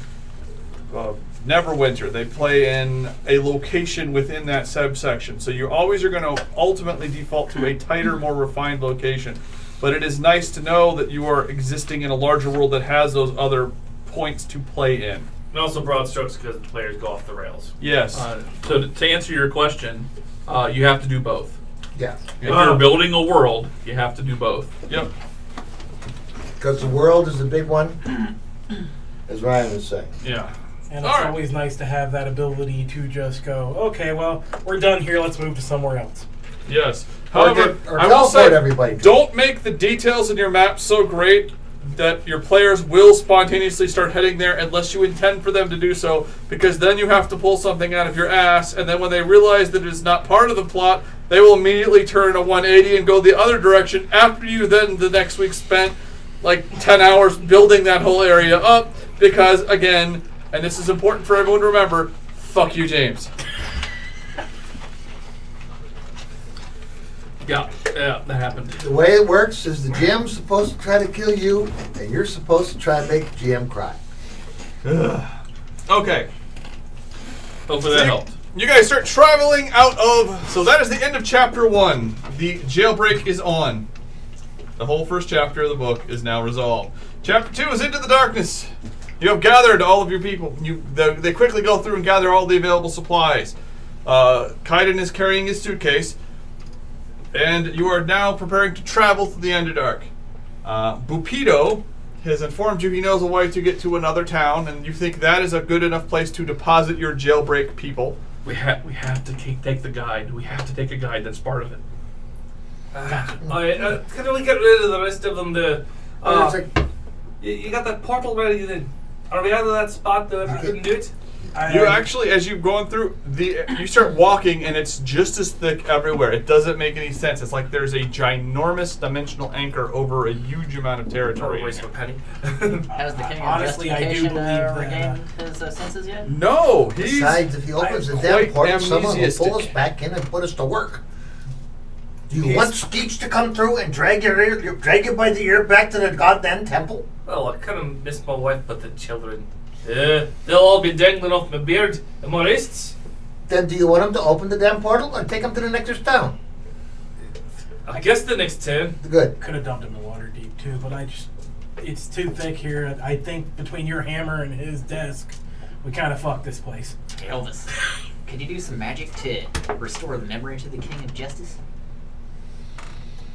Neverwinter. They play in a location within that subsection. So you always are going to ultimately default to a tighter, more refined location. But it is nice to know that you are existing in a larger world that has those other points to play in. And also broad strokes because the players go off the rails. Yes. So to answer your question, you have to do both. Yeah. If you're building a world, you have to do both. Yep. Because the world is the big one, as Ryan was saying. Yeah. And it's All right. always nice to have that ability to just go, okay, well, we're done here. Let's move to somewhere else. Yes. Or However, get- or I will teleport say, everybody to don't make the details in your map so great that your players will spontaneously start heading there unless you intend for them to do so, because then you have to pull something out of your ass, and then when they realize that it is not part of the plot, they will immediately turn a 180 and go the other direction after you then the next week spent like 10 hours building that whole area up, because again, and this is important for everyone to remember, fuck you, James. Yeah, that happened. The way it works is the GM's supposed to try to kill you, and you're supposed to try to make the GM cry. Okay. Hopefully that helped. You guys start traveling out of... So that is the end of chapter 1. The jailbreak is on. The whole first chapter of the book is now resolved. Chapter 2 is Into the Darkness. You have gathered all of your people. They quickly go through and gather all the available supplies. Kaiden is carrying his suitcase. And you are now preparing to travel to the Underdark. Bupido has informed you he knows a way to get to another town, and you think that is a good enough place to deposit your jailbreak people. We have to take the guide. We have to take a guide. That's part of it. Can we get rid of the rest of them? You got that portal ready then? Are we out of that spot that we couldn't do it? You actually, as you're going through, you start walking, and it's just as thick everywhere. It doesn't make any sense. It's like there's a ginormous dimensional anchor over a huge amount of territory. Waste of a penny. Has the king of Honestly, I do justification believe that, regained his senses yet? No, he's... Besides, if he opens the quite damn portal, someone will pull amnesiastic. us back in and put us to work. Do you want Skeech to come through and drag you by the ear back to the goddamn temple? Well, I kind of miss my wife, but the children. They'll all be dangling off my beard and my wrists. Then do you want him to open the damn portal and take him to the next town? I guess the next turn. Good. Could have dumped him in the water deep too, but it's too thick here. I think between your hammer and his desk, we kind of fucked this place. Hey, Elvis, could you do some magic to restore the memory to the king of justice?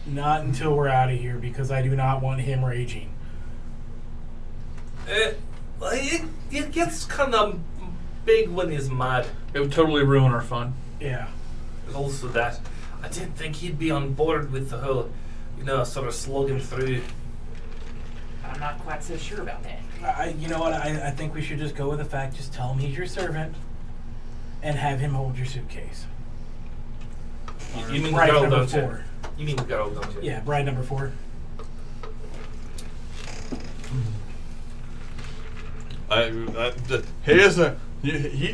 Not until we're out of here, because I do not want him raging. It gets kind of big when he's mad. It would totally ruin our fun. Yeah. Also that, I didn't think he'd be on board with the whole, sort of slugging through. I'm not quite so sure about that. You know what? I think we should just go with the fact. Just tell him he's your servant, and have him hold your suitcase. You mean Bride the girl, number don't 4. you? You mean the girl, don't you? Yeah, bride number 4. He isn't.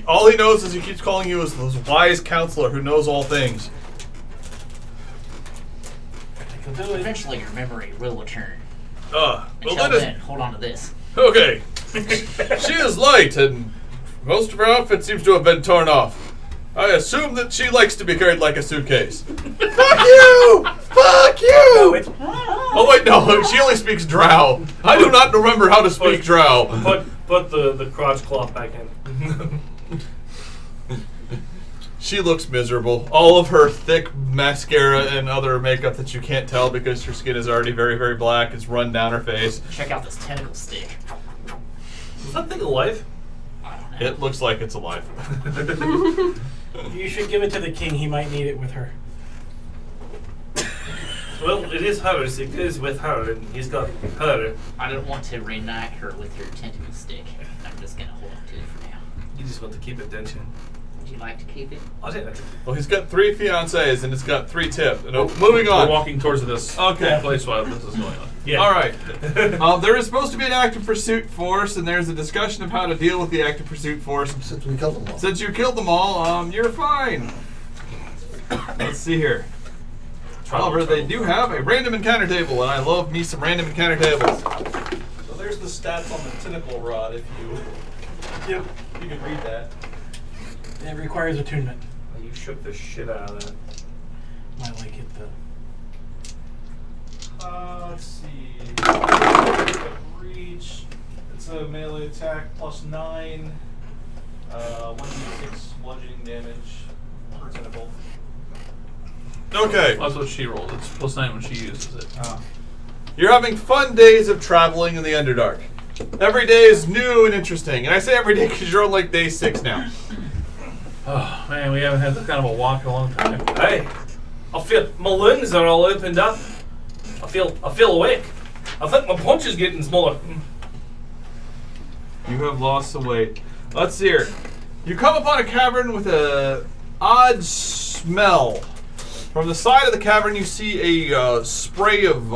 All he knows is he keeps calling you as this wise counselor who knows all things. I think he'll do it. Eventually your memory will return. Well, Until that is then, hold on to this. okay. She is light, and most of her outfit seems to have been torn off. I assume that she likes to be carried like a suitcase. Fuck you! Fuck you! Oh wait, no, she only speaks Drow. I do not remember how to speak Drow. Put the crotch cloth back in. She looks miserable. All of her thick mascara and other makeup that you can't tell because her skin is already very, very black is run down her face. Check out this tentacle stick. Is that thing alive? I don't know. It looks like it's alive. You should give it to the king. He might need it with her. Well, it is hers. It is with her, and he's got her. I don't want to reunite her with your tentacle stick. I'm just gonna hold on to it for now. You just want to keep it, don't you? Would you like to keep it? I did. Well, he's got 3 fiancées and it's got 3 tips. Moving on. We're walking towards this Okay. place while this is going on. Yeah. All right. There is supposed to be an active pursuit force, and there's a discussion of how to deal with the active pursuit force. Since we killed them all. Since you killed them all, you're fine. Let's see here. However, they do have a random encounter table, and I love me some random encounter tables. So there's the stats on the tentacle rod if you can read that. It requires attunement. You shook the shit out of that. Might like it though. Let's see. Reach. It's a melee attack plus 9. 1d6 bludgeoning damage per tentacle. Okay. That's what she rolled. It's +9 when she uses it. You're having fun days of traveling in the Underdark. Every day is new and interesting. And I say every day because you're on like day 6 now. Oh man, we haven't had this kind of a walk in a long time. Hey, I feel my lungs are all opened up. I feel awake. I think my punch is getting smaller. You have lost the weight. Let's see here. You come upon a cavern with a odd smell. From the side of the cavern, you see a spray of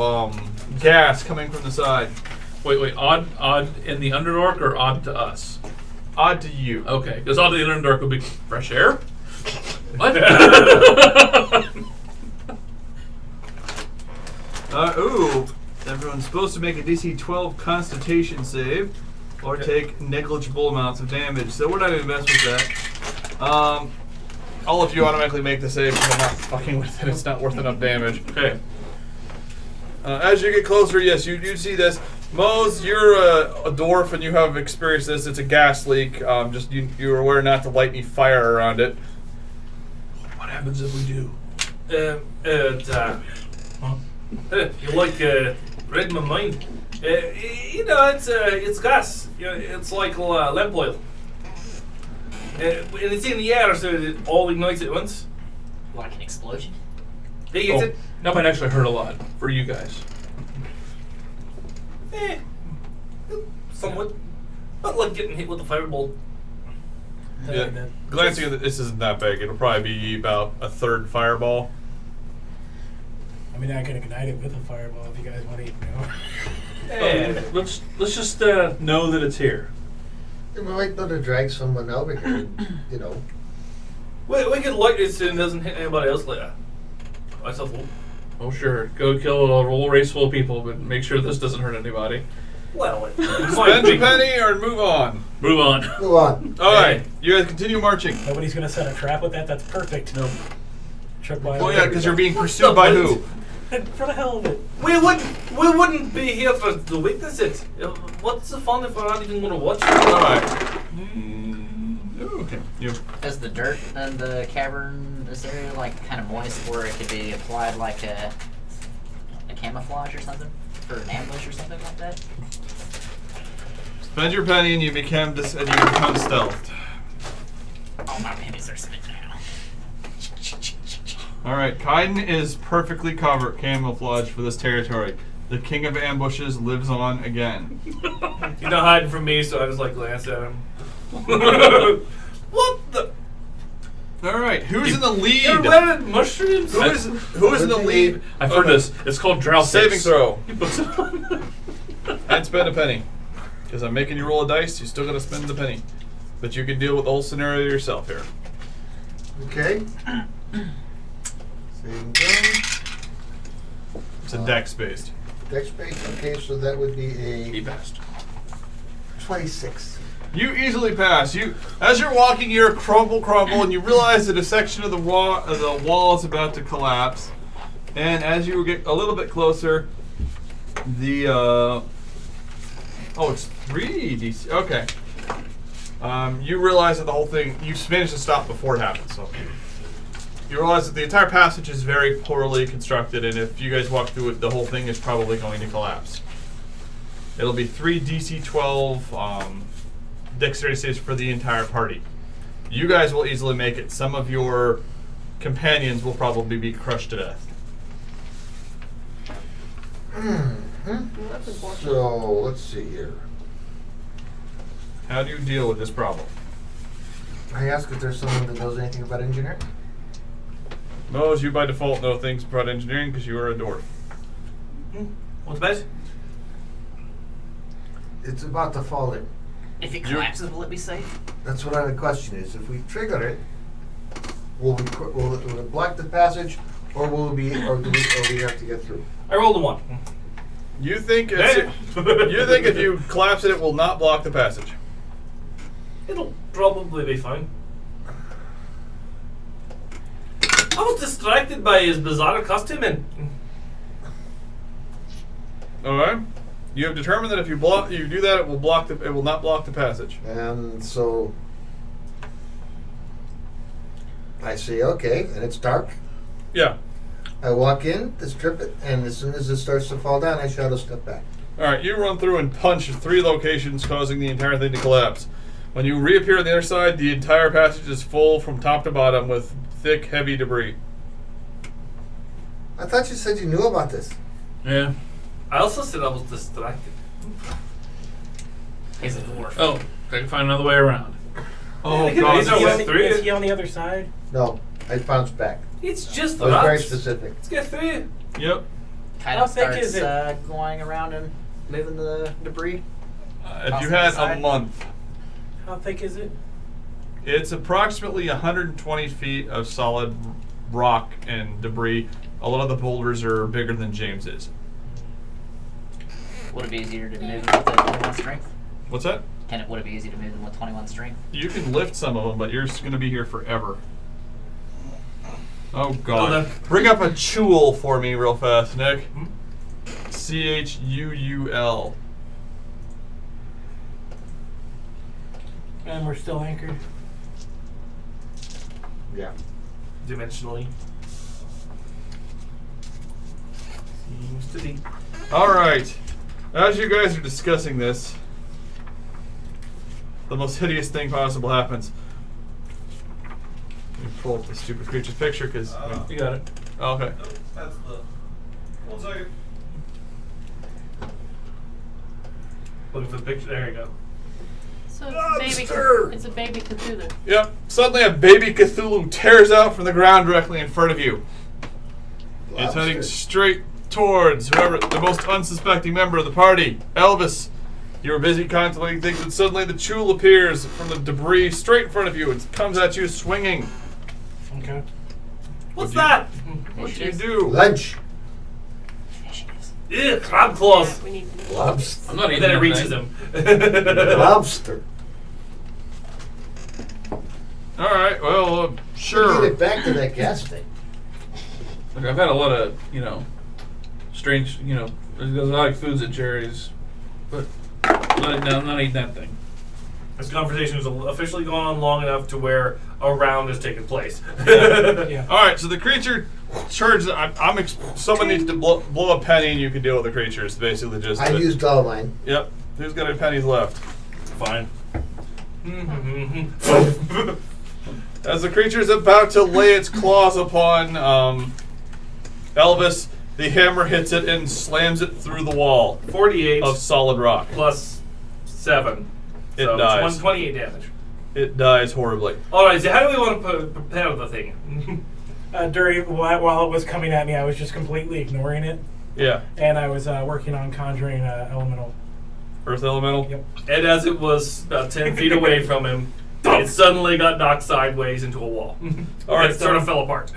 gas coming from the side. Wait. Odd in the Underdark or odd to us? Odd to you. Okay, because odd to the Underdark would be fresh air. What? Ooh. Everyone's supposed to make a DC 12 Constitution save or take negligible amounts of damage. So we're not going to mess with that. All of you automatically make the save because I'm not fucking with it. It's not worth enough damage. Okay. As you get closer, yes, you do see this. Mose, you're a dwarf and you have experienced this. It's a gas leak. Just you're aware not to light any fire around it. What happens if we do? You like read my mind. It's gas. It's like lamp oil. And it's in the air, so it all ignites at once. Like an explosion? They get it. That might actually hurt a lot for you guys. Somewhat. Not like getting hit with a fireball. Yeah. Glancing at it, this isn't that big. It'll probably be about a third fireball. I mean, I can ignite it with a fireball if you guys want to, Let's just know that it's here. We might know to drag someone over here, We could light it so it doesn't hit anybody else later. I thought, Oh sure, go kill a whole race full of people, but make sure this doesn't hurt anybody. well, it Spend a penny or move on. Move on. Go on. All right, you guys continue marching. Nobody's going to set a trap with that. That's perfect. Nope. Chuck by Well, yeah, because you're being pursued by who? For the hell of it. we wouldn't be here to witness it. What's the fun if we're not even going to watch it? All right. Okay. You. Is the dirt in the cavern, is there like kind of moist where it could be applied like a camouflage or something? For an ambush or something like that? Spend your penny and you become stealthed. Oh, my pennies are spent now. All right, Kaiden is perfectly camouflaged for this territory. The king of ambushes lives on again. He's not hiding from me, so I just like glance at him. What the? All right, who's in the lead? You're wearing mushrooms? Who is in the lead? I've heard this. It's called drought. Saving face. throw. He puts it on. And spend a penny. Because I'm making you roll a dice, you still gotta spend the penny. But you can deal with the whole scenario yourself here. Okay. Saving throw. It's a dex based. Dex base. Okay, so that would be He a passed. 26. You easily pass. As you're walking, you're crumble, and you realize that a section of the wall is about to collapse. And as you get a little bit closer, it's 3 DC. Okay. You realize that the whole thing, you managed to stop before it happened. So you realize that the entire passage is very poorly constructed, and if you guys walk through it, the whole thing is probably going to collapse. It'll be 3 DC 12 dexterity saves for the entire party. You guys will easily make it. Some of your companions will probably be crushed to death. So, let's see here. How do you deal with this problem? I ask if there's someone that knows anything about engineering. Mose, you by default know things about engineering because you are a dwarf. What's best? It's about to fall in. If it collapses, will it be safe? That's what the question is. If we trigger it, will it block the passage, or do we have to get through? I rolled a 1. You think if you collapse it, it will not block the passage. It'll probably be fine. I was distracted by his bizarre costume and... All right. You have determined that if you do that, it will not block the passage. And so I say, okay, and it's dark. Yeah. I walk in to strip it, and as soon as it starts to fall down, I shadow step back. All right. You run through and punch 3 locations, causing the entire thing to collapse. When you reappear on the other side, the entire passage is full from top to bottom with thick, heavy debris. I thought you said you knew about this. Yeah. I also said I was distracted. He's a dwarf. Oh, I can find another way around. Oh These god. are Is he, with on, three. is he on the other side? No, I bounced back. It's just I was very rats. specific. Let's get through. Yep. Kind How of thick starts is it? going around and moving the debris. If you Off to had the side. a month, How thick is it? it's approximately 120 feet of solid rock and debris. A lot of the boulders are bigger than James is. Would it be easier to move them with the 21 strength? What's that? Would it be easy to move them with 21 strength? You can lift some of them, but you're going to be here forever. Oh Well, god. then. Bring up a chul for me real fast, Nick. Chuul. And we're still anchored. Yeah. Dimensionally. Seems to be. Alright. As you guys are discussing this, the most hideous thing possible happens. Let me pull up the stupid creature's picture because. You got it. Oh, okay. That's the. 1 second. Looking for the picture. There you go. So Lobster! it's a baby Cthulhu. Yep. Suddenly a baby Cthulhu tears out from the ground directly in front of you. It's heading Lobster. straight towards whoever the most unsuspecting member of the party, Elvis. You were busy contemplating things, and suddenly the chul appears from the debris straight in front of you. It comes at you swinging. Okay. What's What'd you- that? What do you do? Lunch. Initiatives. Ew, crab claws. Yeah, we need Lobster. I'm not And eating then it that reaches thing. him. Lobster. All right. Well, Get sure. it back to that gas tank. Look, I've had a lot of, strange, there's a lot of foods at Jerry's, but I'm not eating that thing. This conversation has officially gone on long enough to where a round has taken place. Yeah. All right. So the creature charges. Someone needs to blow a penny, and you can deal with the creatures. Basically, just. I used all mine. Yep. Who's got any pennies left? Fine. As the creature is about to lay its claws upon Elvis, the hammer hits it and slams it through the wall 48 of solid rock. plus 7. It So dies. It's 128 damage. It dies horribly. Alright, so how do we want to prepare the thing? While it was coming at me, I was just completely ignoring it, Yeah. and I was working on conjuring elemental. Earth elemental. Yep. And as it was about 10 feet away from him, it suddenly got knocked sideways into a wall. Alright, It sort of so- fell apart.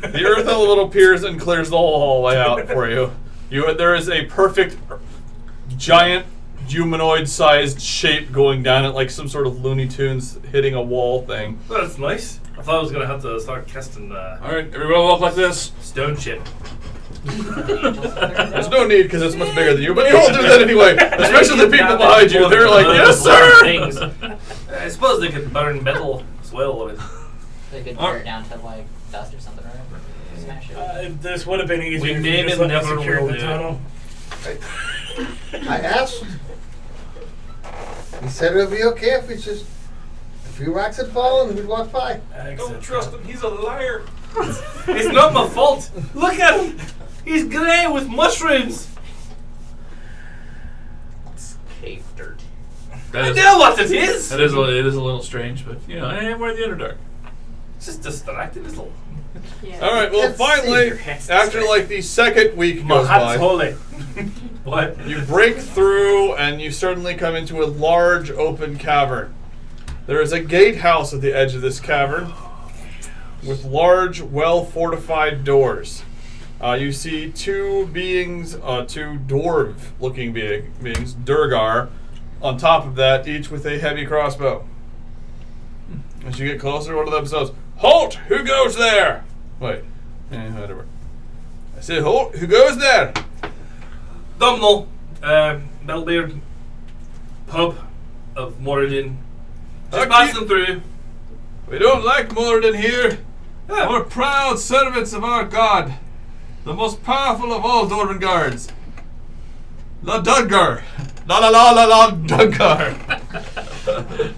The earth elemental appears and clears the whole hallway out for you. There is a perfect giant humanoid-sized shape going down it like some sort of Looney Tunes hitting a wall thing. That's nice. I thought I was going to have to start casting Alright, everybody walk like this. stone shit. There's no need because it's much bigger than you, but you all do that anyway. Especially the people behind you. They're like, yes, sir! Things. I suppose they could burn metal as well. They could tear it down to like dust or something, right? Smash it. This would have been easier We if may you just be let me never secure will the do it. tunnel. I asked. He said it would be okay if we just a few rocks had fallen and we'd walk by. Don't trust him. He's a liar. It's not my fault. Look at him. He's grey with mushrooms. It's cave dirt. That I is, know what it is. it is a little strange, but, hey, we're in the Underdark. It's just distracted. It's all. Yeah. All right, well, Let's see. finally, Your head's after straight. like the second week My goes hat's by, holy. What? you break through and you suddenly come into a large open cavern. There is a gatehouse at the edge of this cavern with large, well-fortified doors. You see two beings, two dwarf-looking beings, Durgar, on top of that, each with a heavy crossbow. As you get closer, one of them says, "Halt! Who goes there?" Wait, whatever. I said, "Halt! Who goes there?" Domhnall, Bellbeard, pub of Moradin. Just Okay. passing through. We don't like Moradin here. Yeah. We're proud servants of our god, the most powerful of all Dwarven guards. La Dudgar. La la la la la Dudgar.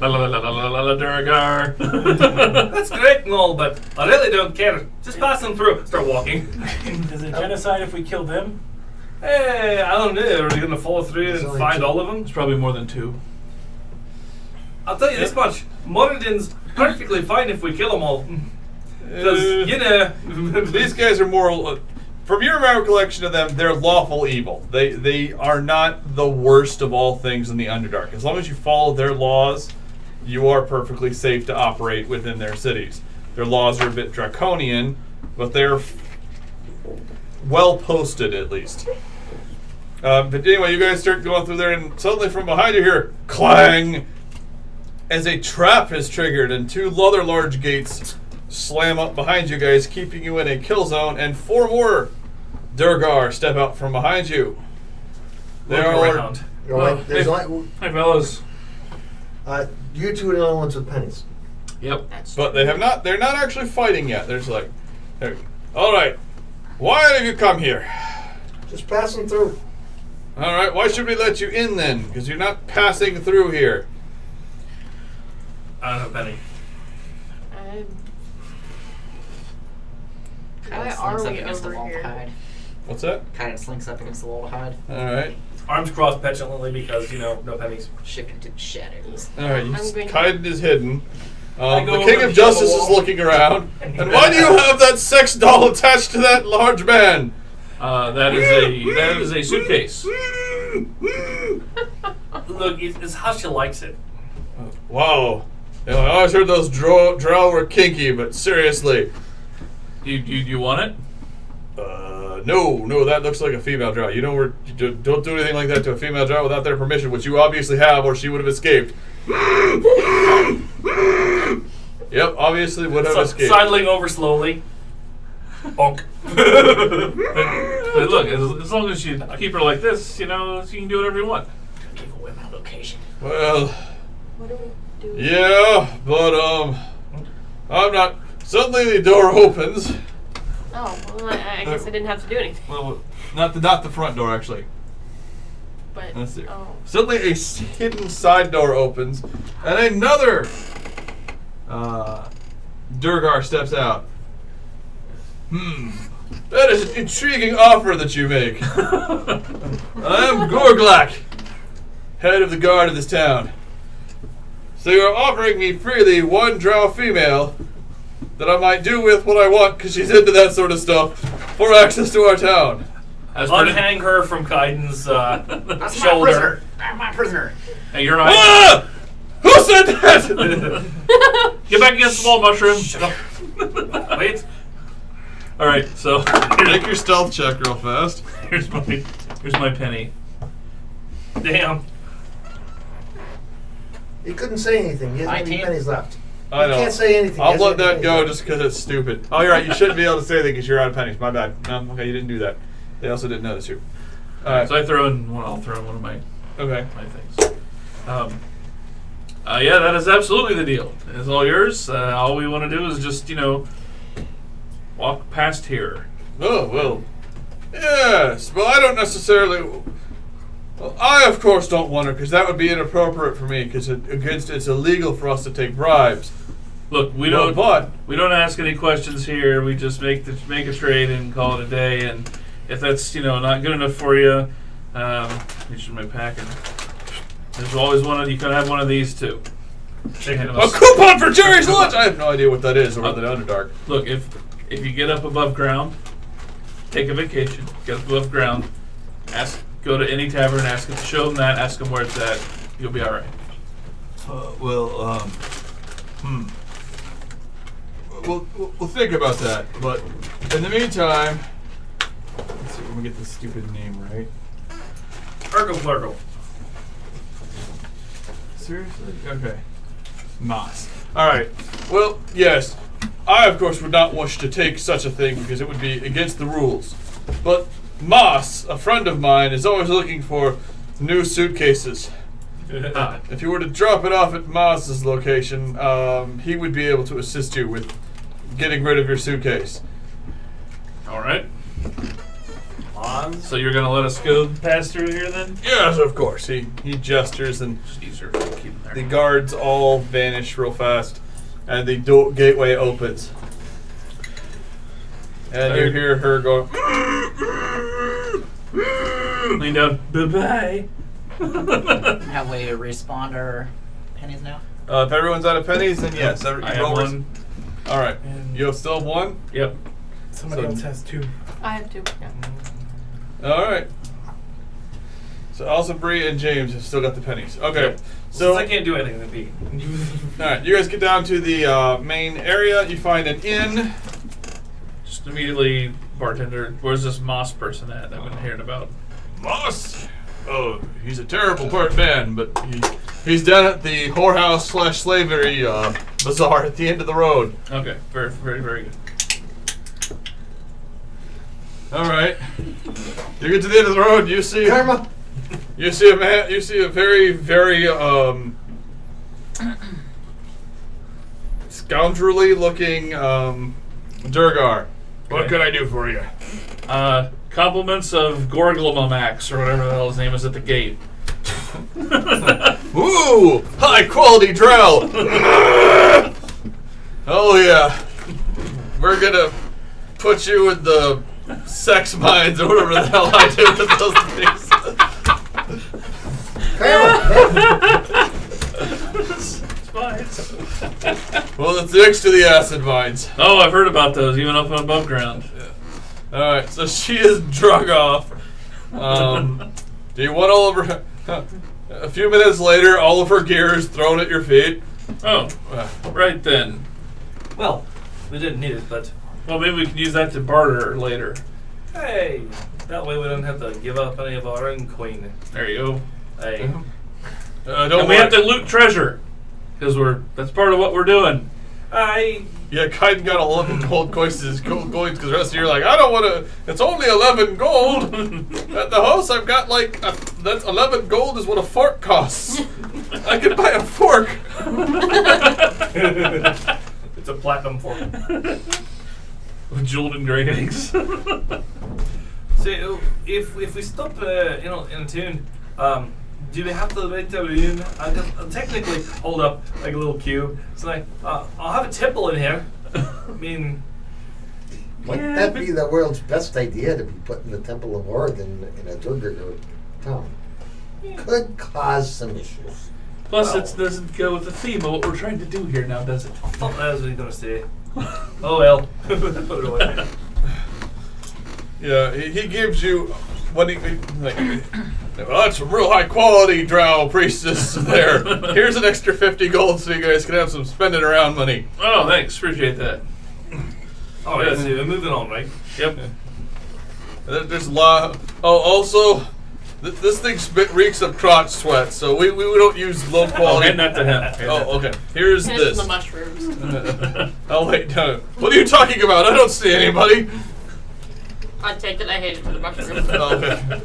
La la la la la la la Durgar. That's great and all, but I really don't care. Just passing through. Start walking. Is it genocide if we kill them? Hey, I don't know. Are we gonna follow through There's and only find two. all of them? It's probably more than 2. I'll tell you this much: Moradin's perfectly fine if we kill them all. Because you know, These guys are more. From your recollection of them, they're lawful evil. They are not the worst of all things in the Underdark. As long as you follow their laws, you are perfectly safe to operate within their cities. Their laws are a bit draconian, but they're well posted at least. But anyway, you guys start going through there, and suddenly from behind you hear clang as a trap is triggered, and 2 other large gates slam up behind you guys, keeping you in a kill zone, and 4 more Durgar step out from behind you. They look are around. There's hey. only, Hi, fellas. you two are the only ones with pennies. Yep. But they have not. They're not actually fighting yet. There's like, all right. Why have you come here? Just passing through. All right. Why should we let you in then? Because you're not passing through here. I don't have a penny. Kind Why of are slinks up we against the over wall here? to hide. What's that? Kind of slinks up against the wall to hide. All right. Arms crossed petulantly because no pennies. Shifting to the shadows. All right. I'm going- Kaiden is hidden. I The go King over of the yellow Justice is wall. looking around. And why do you have that sex doll attached to that large man? That is a suitcase. Look, it's how she likes it. Wow. You know, I always heard those drow were kinky, but seriously. You want it? No, that looks like a female drow. You don't do anything like that to a female drow without their permission, which you obviously have, or she would have escaped. Yep, obviously would have escaped. Sidling over slowly. Bonk. But look, as long as you keep her like this, you can do whatever you want. Give away my location. Well, What do we do? yeah, but I'm not. Suddenly the door opens. Oh, well, I guess I didn't have to do anything. Well, not the front door actually. But Let's see. oh, Suddenly a hidden side door opens, and another Durgar steps out. That is an intriguing offer that you make. I am Gorglak, head of the guard of this town. So you are offering me freely 1 drow female that I might do with what I want, because she's into that sort of stuff, for access to our town. As per- Unhang her from Kaiden's That's shoulder. my prisoner. I'm my prisoner. Hey, you're not. Ah! Who said that? Get back against the wall, mushroom. Shut up. Wait. All right, so Make your stealth check real fast. here's my penny. Damn. He couldn't say anything. He hasn't any 19. pennies left. I You know. can't say anything. He I'll hasn't let any that pennies go left. just because it's stupid. Oh, you're right. You shouldn't be able to say anything because you're out of pennies. My bad. No, okay, you didn't do that. They also didn't notice you. All right. So I'll throw in one of my Okay. things. Yeah, that is absolutely the deal. It's all yours. All we want to do is just walk past here. Oh, well. Yes. Well, I don't necessarily. Well, I, of course, don't want her because that would be inappropriate for me because it's illegal for us to take bribes. Look, we Well, don't ask any questions here. We just make a trade and call it a day. And if that's not good enough for you, reach in my pack and there's always one. You can have one of these too. A coupon for Jerry's lunch. I have no idea what that is over the Underdark. Look, if you get up above ground, take a vacation. Get up above ground. Go to any tavern. Show them that. Ask them where it's at. You'll be all right. We'll think about that. But in the meantime, let's see. Let me get this stupid name right. Urgle. Seriously? Okay. Moss. Alright. Well, yes. I, of course, would not wish to take such a thing because it would be against the rules. But Moss, a friend of mine, is always looking for new suitcases. If you were to drop it off at Moss's location, he would be able to assist you with getting rid of your suitcase. All right. On. So you're gonna let us go pass through here then? Yes, of course. He gestures and Just easier to keep them there. the guards all vanish real fast, and the gateway opens. And you hear her go. Lean down. Bye-bye. Have we respawned our pennies now? If everyone's out of pennies, then yes. I have one. All right. And You still have one? Yep. somebody So- else has 2. I have 2. Yeah. All right. So Allisonbrie and James have still got the pennies. Okay. So So I can't do anything to be. all right, you guys get down to the main area. You find an inn. Just immediately, bartender, where's this Moss person at that I've been hearing about? Moss. Oh, he's a terrible man, but he's down at the whorehouse / slavery bazaar at the end of the road. Okay, very, very, very good. All right. You get to the end of the road. You see. Karma. You see a man. You see a very, very scoundrelly looking Durgar. What Okay. can I do for you? Compliments of Gorglomamax, or whatever the hell his name is, at the gate. Ooh, high quality drow. Oh yeah, we're gonna put you in the sex mines or whatever the hell I do with those things. Spies. Well, it's next to the acid mines. Oh, I've heard about those, even up above ground. All right, so she is drug off. Do you want all of her? A few minutes later, all of her gear is thrown at your feet. Oh, right then. Well, we didn't need it, but Well, maybe we can use that to barter later. hey, that way we don't have to give up any of our own queen. There you go. Hey, Don't And we worry. have to loot treasure, because that's part of what we're doing. Yeah, Kaiden got 11 gold coins because the rest of you are like, I don't want to. It's only 11 gold. At the house, I've got like that's 11 gold is what a fork costs. I could buy a fork. it's a platinum fork. With jeweled engravings. So if we stop, in a tune, do we have to wait a room? I'll technically hold up like a little queue. It's like I'll have a temple in here. I mean, Wouldn't that be the world's best idea to be putting the Temple of Hoard in a Durgar town? Could cause some issues. Plus, Well. it doesn't go with the theme of what we're trying to do here now, does it? I thought that was what you were gonna say. Oh well, put it away. Yeah, he gives you what he like. Well, that's some real high quality drow priestess there. Here's an extra 50 gold so you guys can have some spending around money. Oh, thanks. Appreciate that. All right, so we're moving on, right? Yep. There's a lot. Oh, also, this thing reeks of crotch sweat, so we don't use low I'll quality. hand that to him. Hand that Oh, to okay. Here's And this. the mushrooms. Oh wait, no. What are you talking about? I don't see anybody. I take it. I hate it for the mushrooms. Oh, okay.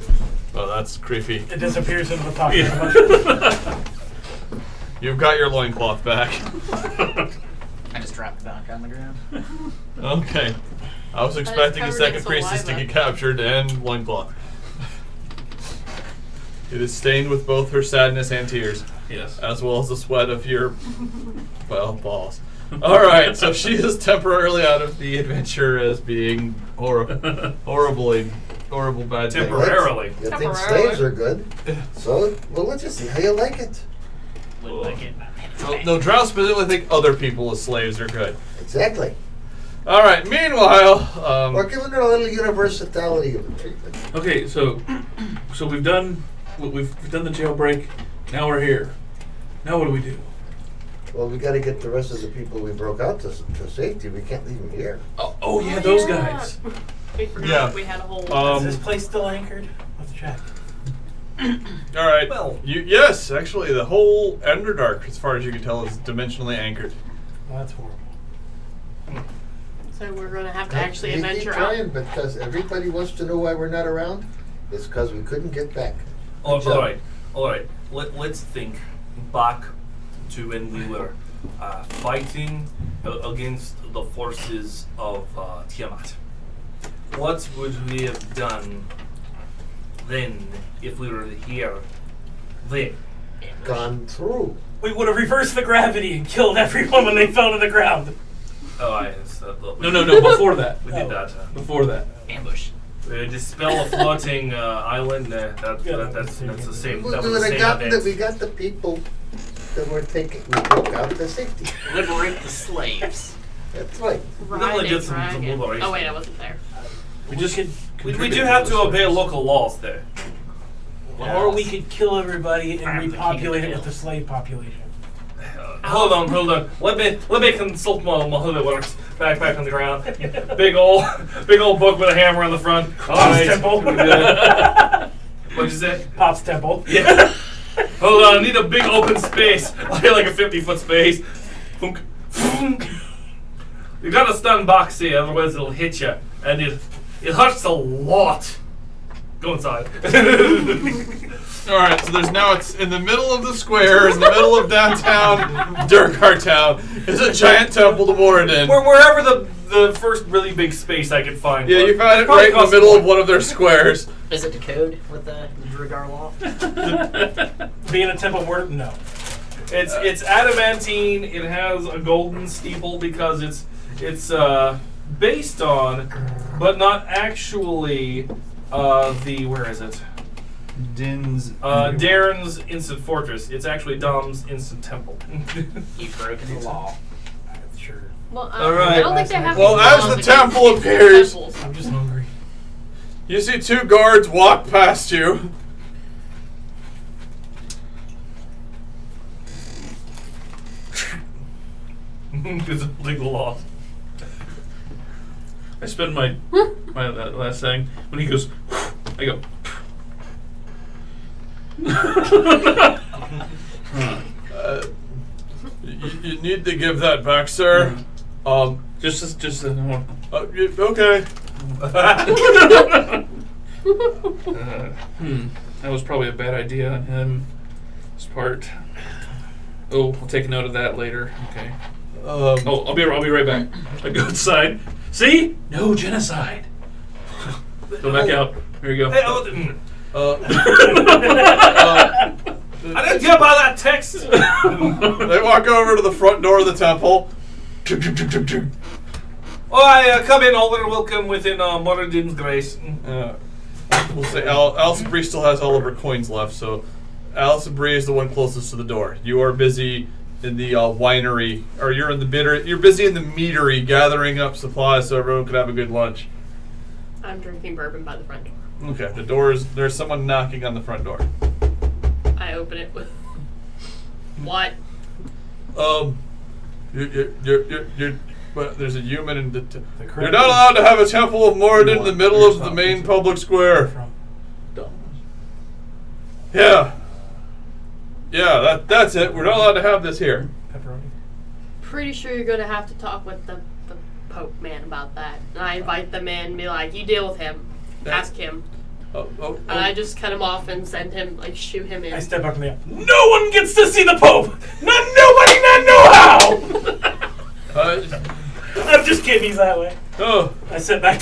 Oh, that's creepy. It disappears into the pocket. Yeah. You've got your loincloth back. I just dropped the bounty on the ground. Okay. I was expecting a covered second in priestess to saliva. get captured and loincloth. It is stained with both her sadness and tears, Yes. as well as the sweat of your, well, balls. Alright, so she is temporarily out of the adventure as being horrible bad thing. Temporarily. You think Temporarily. slaves are good? So, well, let's just see how you like it. Wouldn't like it. No, drow specifically think other people as slaves are good. Exactly. Alright, meanwhile, Or giving it a little universality of the treatment. Okay, so we've done the jailbreak. Now we're here. Now what do we do? Well, we got to get the rest of the people we broke out to safety. We can't leave them here. Oh yeah, those guys. We forgot Yeah. we had a whole. Is this place still anchored? Let's check. alright. Well- Yes, actually, the whole Underdark, as far as you can tell, is dimensionally anchored. Well, that's horrible. So we're gonna have to actually We keep adventure trying, out. because everybody wants to know why we're not around. It's because we couldn't get back. All Good job. right. Let's think back to when we were fighting against the forces of Tiamat. What would we have done then if we were here then? Gone through. We would have reversed the gravity and killed everyone when they fell to the ground. Oh, No, before that. We did that. Before that. Ambush. Dispel a floating island. That's the same. That was the same event. We got the people that were taking. We took out the safety. Liberate the slaves. That's right. definitely did some Dragon. liberation. Oh wait, I wasn't there. We do have to obey local laws there. Or we could kill everybody and I'm the repopulate king it of with the slave population. Hold on. Let me consult my holy works. Back on the ground. Big old book with a hammer on the front. Pop's temple. What'd you say? Pop's temple. Yeah. Hold on, I need a big open space. Like a 50-foot space. Funk. Funk. You gotta stand back, see, otherwise it'll hit you. And it hurts a lot. Go inside. Alright, so it's in the middle of the square, in the middle of downtown Durkar Town, is a giant temple to Moradin. Wherever the first really big space I could find. Yeah, you found it Probably right in the cost middle more. of one of their squares. Is it decode with the Drugar law? Being a temple word, no. It's adamantine. It has a golden steeple because it's based on, but not actually, where is it? Darren's instant fortress. It's actually Dom's instant temple. You've broken the law. Sure. Well, All right. I don't think they have. Well, any as laws the against temple appears- temples. I'm just hungry. You see two guards walk past you. Because of legal law. I spend my that last thing when he goes. I go. You need to give that back, sir. Just Okay. That was probably a bad idea on his part. Oh, I'll take note of that later. Okay. I'll be right back. I go outside. See? No genocide. Go back out. Here you go. Hey, I didn't care about that text. They walk over to the front door of the temple. Come in, all are welcome within Moradin's grace. We'll say Allisonbrie still has all of her coins left, so Allisonbrie is the one closest to the door. You are busy in the winery, or you're busy in the meadery gathering up supplies so everyone can have a good lunch. I'm drinking bourbon by the front door. Okay, there's someone knocking on the front door. I open it with. What? But there's a human in the. You're not allowed to have a temple of Moradin in the middle of the main public square. Yeah. Yeah, that's it. We're not allowed to have this here. Pepperoni. Pretty sure you're gonna have to talk with the Pope man about that. And I invite them in and be like, you deal with him. Ask him. And I just cut him off and send him, shoot him in. I step up from the. No one gets to see the Pope. Nobody know how. I'm just kidding. He's that way. Oh. I sit back.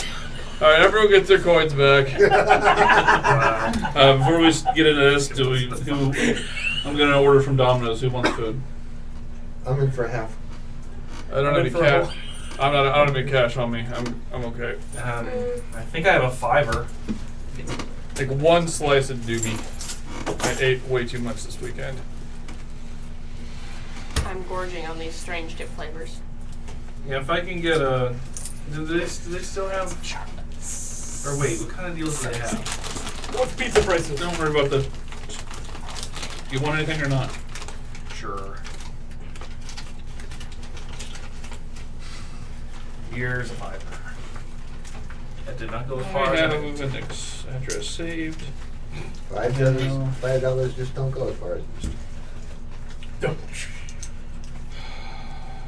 All right, everyone gets their coins back. Before we get into this, I'm gonna order from Domino's. Who wants food? I'm in for half. I don't have any cash. I don't have any cash on me. I'm okay. I think I have a $5. Like one slice of doobie. I ate way too much this weekend. I'm gorging on these strange dip flavors. Yeah, if I can get a. Do they still have? Or wait, what kind of deals do they have? What's pizza prices? Don't worry about the. You want anything or not? Sure. Here's a $5. That did not go as far I as have I a index address saved. $5 just don't go as far as.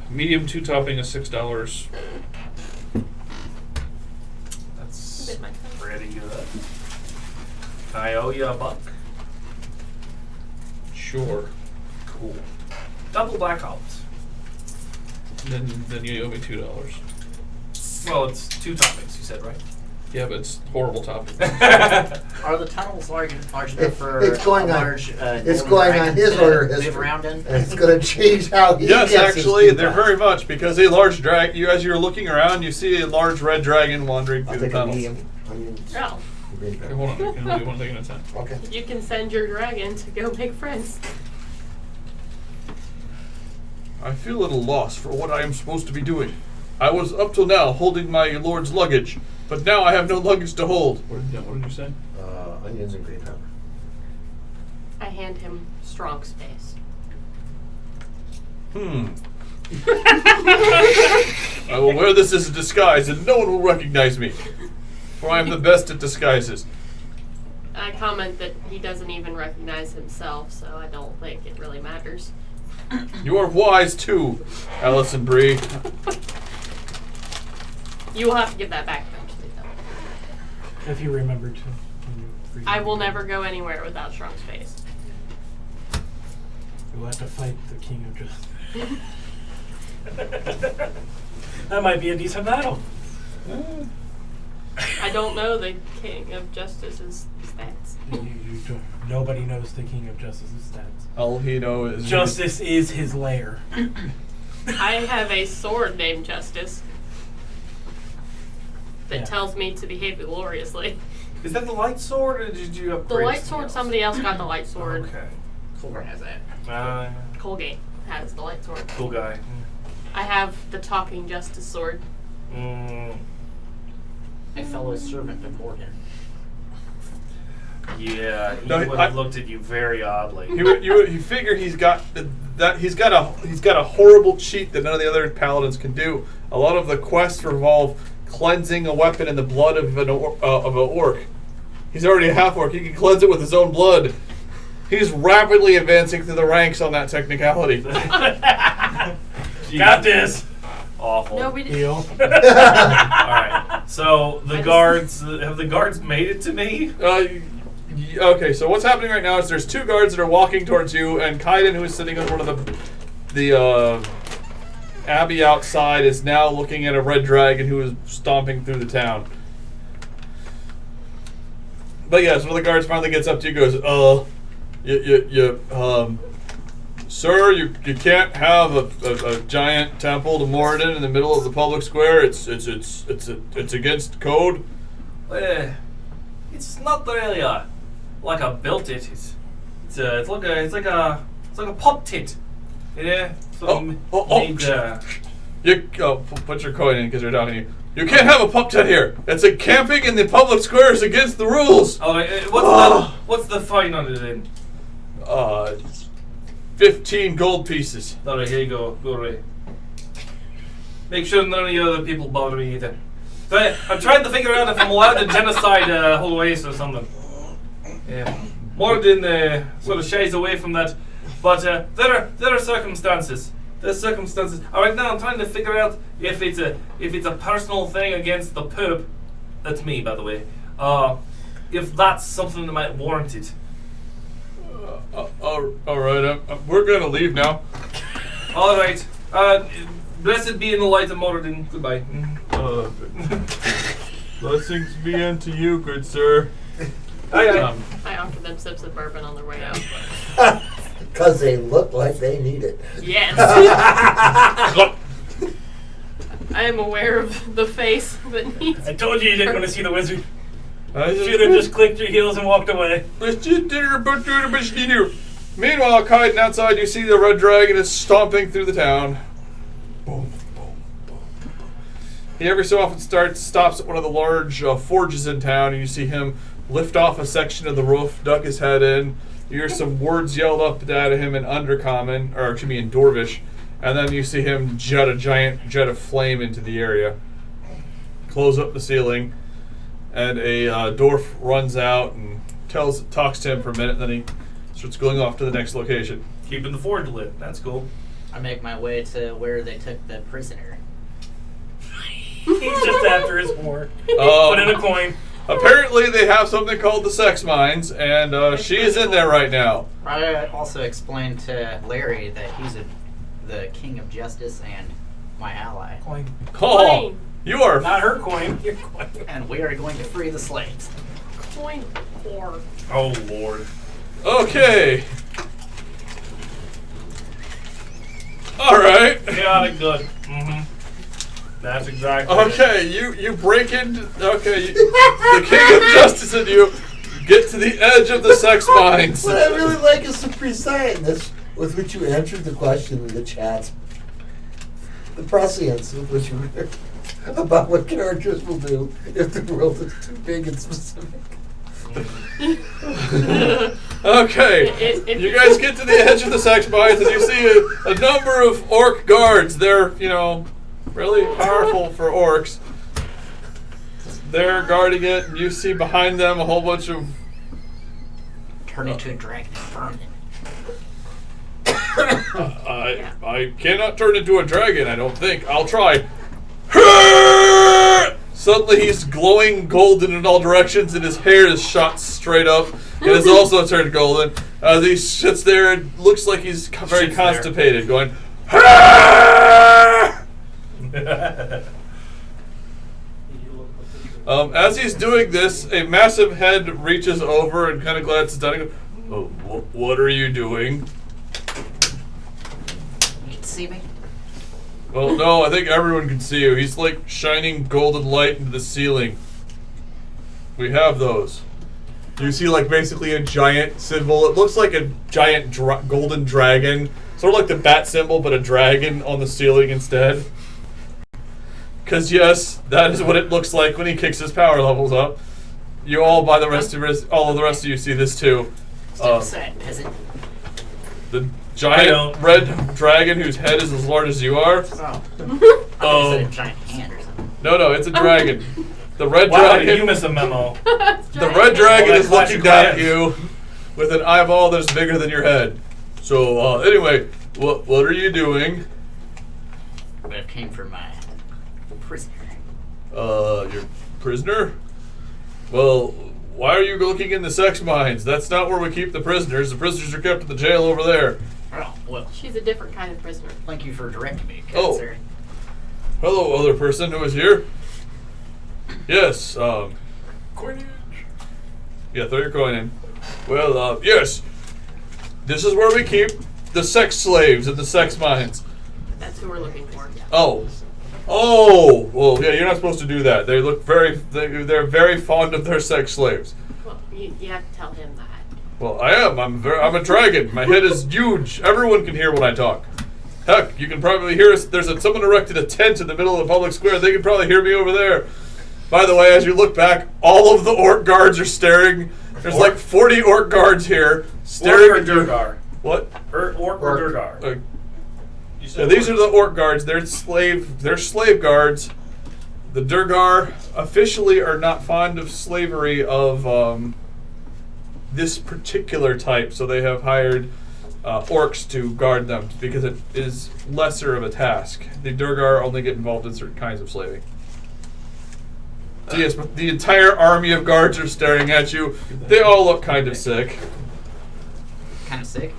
Medium 2 topping is $6. That's Bit my tongue. pretty good. I owe you $1. Sure. Cool. Double black olives. Then you owe me $2. Well, it's 2 toppings, you said, right? Yeah, but it's horrible topping. Are the tunnels large enough for It's going a on- large it's golden going dragon on his to order move history. around in? And it's going to change how he Yes, gets actually, his they're very much because a large dragon. As you're looking around, you see a large red dragon wandering I'll through the take a tunnels. medium. onions, No. green Okay, pepper. hold on. You can only do one thing at a time. Okay. You can send your dragon to go make friends. I feel a little lost for what I am supposed to be doing. I was up till now holding my lord's luggage, but now I have no luggage to hold. What did you say? Onions and green pepper. I hand him strong space. I will wear this as a disguise, and no one will recognize me, for I am the best at disguises. I comment that he doesn't even recognize himself, so I don't think it really matters. You are wise too, Allisonbrie. You will have to give that back eventually, though. If you remember to. I will never go anywhere without strong space. We'll have to fight the King of Justice. That might be a decent battle. I don't know the King of Justice's stats. Nobody knows the King of Justice's stats. All he knows is Justice is his lair. I have a sword named Justice that Yeah. tells me to behave gloriously. Is that the light sword, or did you upgrade? The light something sword, else? somebody else got the light sword. Okay. Fuller has that. Colgate has the light sword. Cool guy. I have the talking Justice sword. Mm, A fellow servant of Morgan. yeah, he No, would have looked at you very oddly. you figure he's got a horrible cheat that none of the other paladins can do. A lot of the quests revolve cleansing a weapon in the blood of an orc. He's already a half orc. He can cleanse it with his own blood. He's rapidly advancing through the ranks on that technicality. Got this. Awful. No, we didn't. Deal. All right. So the I just- guards have the guards made it to me? Okay, so what's happening right now is there's two guards that are walking towards you, and Kaiden, who is sitting on one of the abbey outside, is now looking at a red dragon who is stomping through the town. But yes, one of the guards finally gets up to you and goes, sir, you can't have a giant temple to Moradin in the middle of the public square. It's against code. It's not really like I built it. It's like a pop tit. Yeah. So Put your coin in because they're talking to you. You can't have a pup tent here. It's a camping in the public square is against the rules. Oh, what's the fine on it then? 15 gold pieces. All right, here you go. Go away. Make sure none of the other people bother me either. So I'm trying to figure out if I'm allowed to genocide whole race or something. Yeah. Morden sort of shies away from that, but there are circumstances. There's circumstances. All right, now I'm trying to figure out if it's a personal thing against the Pope. That's me, by the way. If that's something that might warrant it. All right, we're gonna leave now. All right. Blessed be in the light of Moradin. Goodbye. Blessings be unto you, good sir. I offer them sips of bourbon on their way out. Because they look like they need it. Yes. I am aware of the face that needs. I told you didn't want to see the wizard. I Should have just clicked your heels and walked away. Meanwhile, Kaiden outside, you see the red dragon is stomping through the town. Boom, boom, boom. He every so often stops at one of the large forges in town, and you see him lift off a section of the roof, duck his head in. You hear some words yelled up at him in Undercommon, or excuse me, in Dwarvish, and then you see him jet a giant jet of flame into the area. Close up the ceiling, and a dwarf runs out and talks to him for a minute, and then he starts going off to the next location. Keeping the forge lit. That's cool. I make my way to where they took the prisoner. He's just after his whore. Put in a coin. Apparently, they have something called the sex mines, and she is in there right now. I also explained to Larry that he's the King of Justice and my ally. Coin. Oh, Coin. you are Not her coin. Your coin. And we are going to free the slaves. Coin whore. Oh Lord. okay. All right. Chaotic good. That's exactly it. Okay, you break into. Okay, the King of Justice and you get to the edge of the sex mines. What I really like is the preciousness with which you answered the question in the chat. The prescience with which you about what characters will do if the world is too big and specific. Okay, you guys get to the edge of the sex mines and you see a number of orc guards. They're, really powerful for orcs. They're guarding it, and you see behind them a whole bunch of... Turn into a dragon and burn it. I cannot turn into a dragon, I don't think. I'll try. Suddenly he's glowing golden in all directions and his hair is shot straight up and is also turned golden. As he sits there and looks like he's very constipated, going, as he's doing this, a massive head reaches over and kind of glances down and goes, "Oh, what are you doing?" You can see me? Well, no, I think everyone can see you. He's like shining golden light into the ceiling. We have those. You see like basically a giant symbol. It looks like a giant golden dragon. Sort of like the bat symbol, but a dragon on the ceiling instead. Because yes, that is what it looks like when he kicks his power levels up. You all, all of the rest of you see this too. Step aside, peasant. The giant red dragon whose head is as large as you are. Oh. Is it a giant hand or something? No, it's a dragon. The red Wow, dragon. you miss a memo. The red dragon is looking classic down at lens. you with an eyeball that's bigger than your head. So anyway, what are you doing? I came for my prisoner. Your prisoner? Well, why are you looking in the sex mines? That's not where we keep the prisoners. The prisoners are kept at the jail over there. Oh, well, She's a different kind of prisoner. thank you for directing me, good Oh. sir. Hello, other person who is here. Yes, Coinage. yeah, throw your coin in. Well, yes. This is where we keep the sex slaves at the sex mines. That's who we're looking for. Oh, well, yeah, you're not supposed to do that. They look they're very fond of their sex slaves. Well, you have to tell him that. Well, I am. I'm a dragon. My head is huge. Everyone can hear when I talk. Heck, you can probably hear us. Someone erected a tent in the middle of the public square. They can probably hear me over there. By the way, as you look back, all of the orc guards are staring. There's like 40 orc guards here staring Orc or at you. Durgar? What? Orc or Durgar? Yeah, these are the orc guards. They're slave guards. The Durgar officially are not fond of slavery of this particular type, so they have hired orcs to guard them because it is lesser of a task. The Durgar only get involved in certain kinds of slaving. So yes, but the entire army of guards are staring at you. They all look kind of sick. Kind of sick.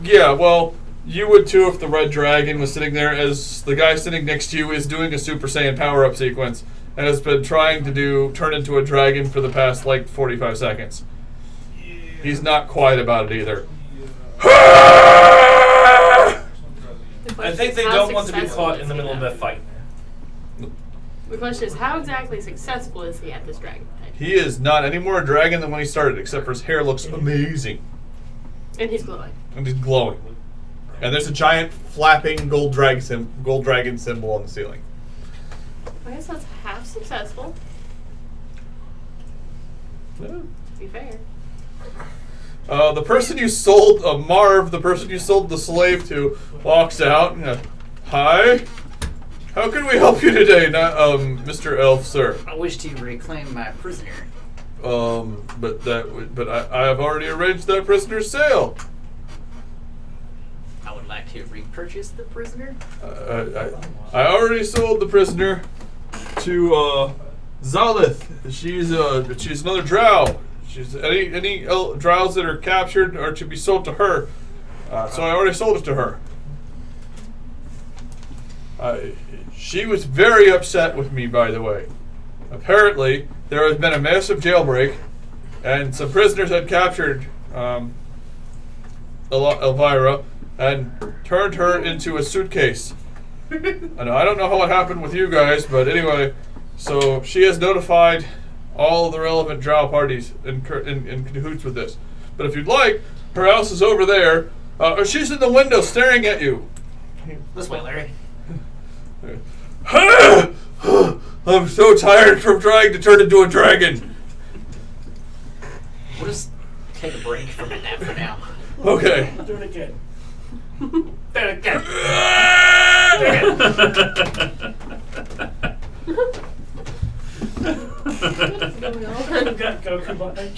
Yeah, well, you would too if the red dragon was sitting there, as the guy sitting next to you is doing a Super Saiyan power-up sequence and has been trying to turn into a dragon for the past 45 seconds. He's not quiet about it either. I think they don't want to be caught in the middle of a fight. The question is, how exactly successful is he at this dragon type? He is not any more a dragon than when he started, except for his hair looks amazing. And he's glowing. And he's glowing. And there's a giant flapping gold dragon symbol on the ceiling. I guess that's half successful, Yeah. to be fair. The person you sold, Marv, the person you sold the slave to, walks out and hi. How can we help you today, Mr. Elf, sir? I wish to reclaim my prisoner. But I have already arranged that prisoner's sale. I would like to repurchase the prisoner. I already sold the prisoner to Zalith. She's another drow. She's any drows that are captured are to be sold to her. So I already sold it to her. She was very upset with me, by the way. Apparently, there has been a massive jailbreak, and some prisoners had captured Elvira and turned her into a suitcase. I don't know how it happened with you guys, but anyway, so she has notified all the relevant drow parties in cahoots with this. But if you'd like, her house is over there. She's in the window staring at you. This way, Larry. I'm so tired from trying to turn into a dragon. We'll just take a break from it now for now. Okay. Do it again. Do it again. Got Goku button.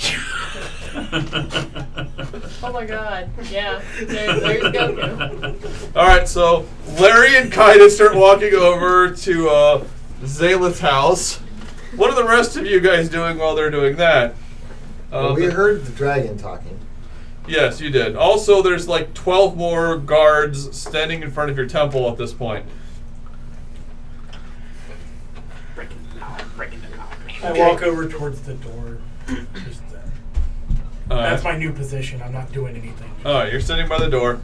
Oh my god. Yeah. There's Goku. All right, so Larry and Kaida start walking over to Zayla's house. What are the rest of you guys doing while they're doing that? Well, we heard the dragon talking. Yes, you did. Also, there's like 12 more guards standing in front of your temple at this point. I walk over towards the door. Just, that's my new position. I'm not doing anything. Alright, you're sitting by the door.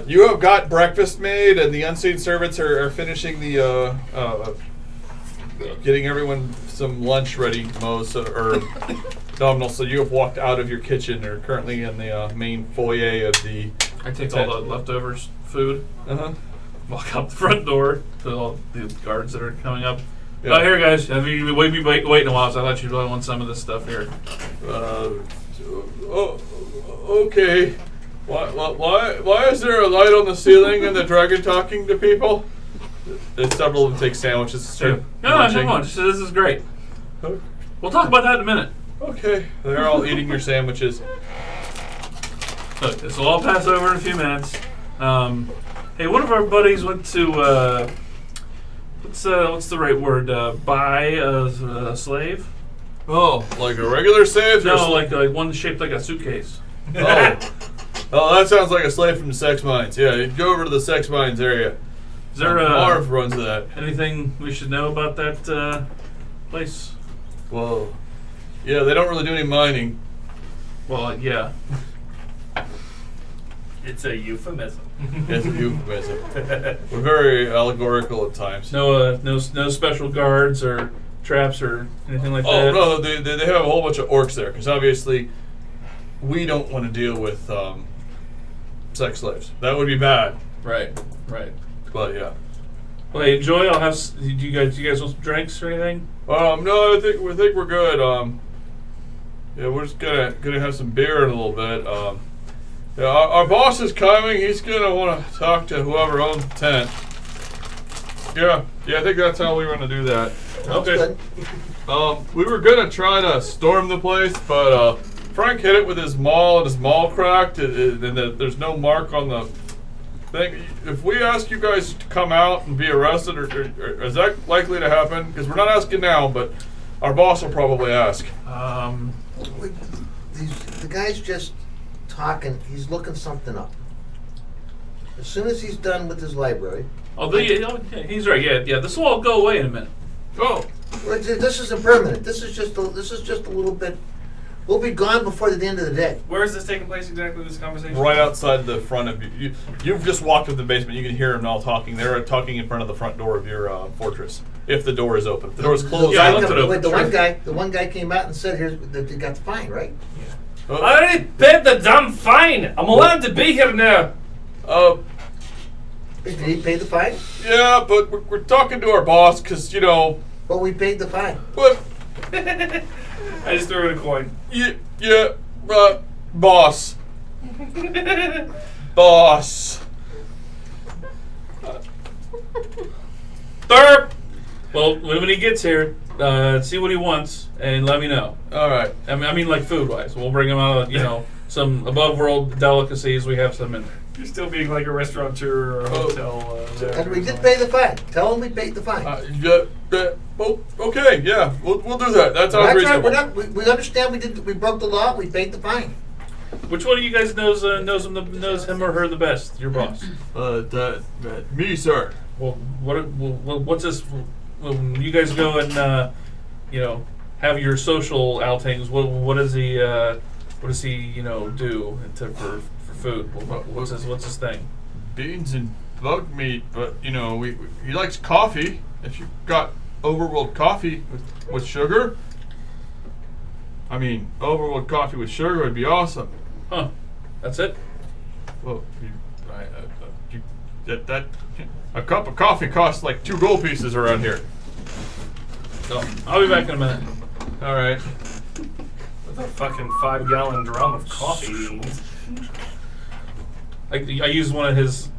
You have got breakfast made, and the unseen servants are finishing the getting everyone some lunch ready, Mose or Domhnall. So you have walked out of your kitchen. Or currently in the main foyer of the. I take all the leftovers food. Walk out the front door to all the guards that are coming up. Yeah. Oh, here, guys. Have you been waiting a while? So I thought you'd want some of this stuff here. Okay. Why is there a light on the ceiling and the dragon talking to people? Several of them take sandwiches. No, come on. This is great. We'll talk about that in a minute. Okay. They're all eating your sandwiches. Look, this will all pass over in a few minutes. Hey, one of our buddies went to what's the right word? Buy a slave? Oh, like a regular slave? No, like one shaped like a suitcase. Oh, that sounds like a slave from the sex mines. Yeah, you go over to the sex mines area. Is there Marv runs that. anything we should know about that place? Well, yeah, they don't really do any mining. Well, yeah. It's a euphemism. It's a euphemism. We're very allegorical at times. No special guards or traps or anything like that. Oh no, they have a whole bunch of orcs there because obviously we don't want to deal with sex slaves. That would be bad. Right. But yeah. Well, hey, enjoy. I'll have. Do you guys want some drinks or anything? No, I think we're good. Yeah, we're just gonna have some beer in a little bit. Yeah, our boss is coming. He's gonna want to talk to whoever owns the tent. Yeah, I think that's how we want to do that. Okay. Good. We were gonna try to storm the place, but Frank hit it with his maul, and his maul cracked, and there's no mark on the thing. If we ask you guys to come out and be arrested, or is that likely to happen? Because we're not asking now, but our boss will probably ask. The guy's just talking. He's looking something up. As soon as he's done with his library. He's right. Yeah. This will all go away in a minute. Oh. Well, this isn't permanent. This is just a little bit. We'll be gone before the end of the day. Where is this taking place exactly, this conversation? Right outside the front of you. You've just walked up the basement. You can hear them all talking. They're talking in front of the front door of your fortress. If the door is open. If the door is closed. Yeah, I left it open. Wait, the one guy came out and said, "Here's that you got the fine, right?" I already paid the damn fine. I'm allowed to be here now. Did he pay the fine? Yeah, but we're talking to our boss because, you know. But we paid the fine. What? I just threw in a coin. Yeah, boss. Boss. Thirp. Well, when he gets here, see what he wants and let me know. All right. I mean, like food-wise, we'll bring him out. Some above-world delicacies. We have some in there. You're still being like a restaurateur or a hotel. And we did pay the fine. Tell him we paid the fine. Okay, yeah, we'll do that. That sounds reasonable. Right. We understand we broke the law. We paid the fine. Which one of you guys knows him or her the best? Your boss. Me, sir. Well, what's this? When you guys go and have your social outings, what does he do for food? What's his thing? Beans and bug meat, but he likes coffee. If you got overworld coffee with sugar, overworld coffee with sugar would be awesome. Huh? That's it. Well, a cup of coffee costs like 2 gold pieces around here. So I'll be back in a minute. All right. With a fucking 5-gallon drum of coffee beans. I used one of his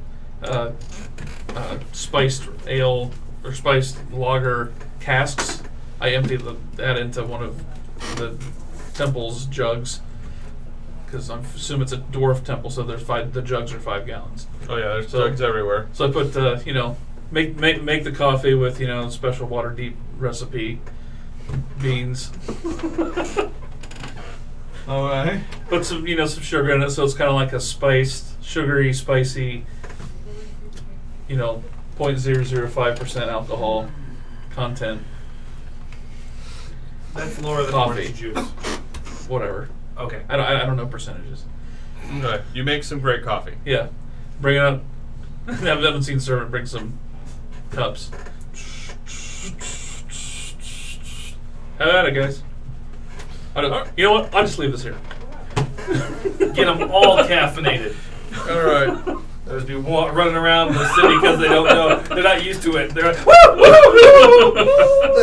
spiced ale or spiced lager casks. I emptied that into one of the temple's jugs because I assume it's a dwarf temple, so the jugs are 5 gallons. Oh yeah, there's jugs everywhere. So I put make the coffee with special water deep recipe beans. All right. Put some some sugar in it, so it's kind of like a spiced, sugary, spicy, 0.005% alcohol content. That's lower than Coffee. orange juice. Whatever. Okay. I don't know percentages. Okay. You make some great coffee. Yeah. Bring it up. I haven't seen servant bring some cups. Have at it, guys. You know what? I'll just leave this here. Get them all caffeinated. All right. Those be running around the city because they don't know. They're not used to it. They're like,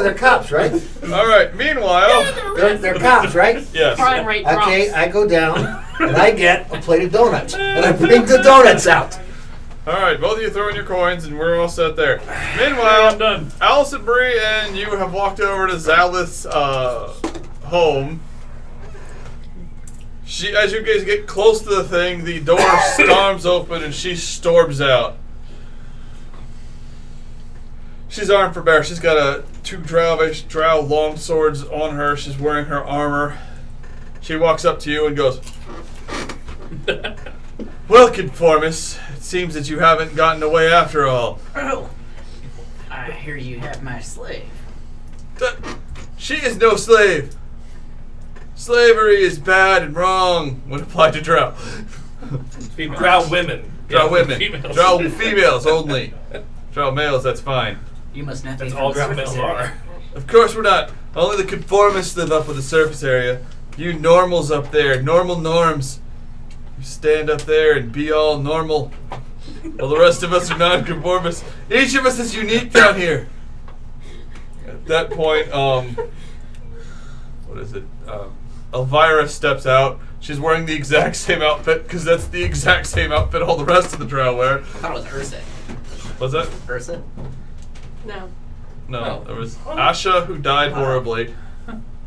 They're cops, right? All right. Meanwhile, They're cops, right? yes. Crime rate drops. Okay, I go down and I get a plate of donuts. And I bring the donuts out. All right. Both of you throw in your coins, and we're all set there. Meanwhile, I'm done. Allisonbrie and you have walked over to Zalith's home. As you guys get close to the thing, the door storms open and she storms out. She's armed for bear. She's got 2 drow long swords on her. She's wearing her armor. She walks up to you and goes, "Well, conformist, it seems that you haven't gotten away after all." Oh, I hear you have my slave. She is no slave. Slavery is bad and wrong when applied to drow. drow women. Drow women. Females. Drow females only. Drow males, that's fine. You must not be That's from all the drow surface males area. are. Of course we're not. Only the conformists live up with the surface area. You normals up there, normal norms. You stand up there and be all normal. While the rest of us are non-conformists. Each of us is unique down here. At that point, what is it? Elvira steps out. She's wearing the exact same outfit because that's the exact same outfit all the rest of the drow wear. I thought it was Ursa. Was that? Ursa? No. No, there was Asha who died horribly.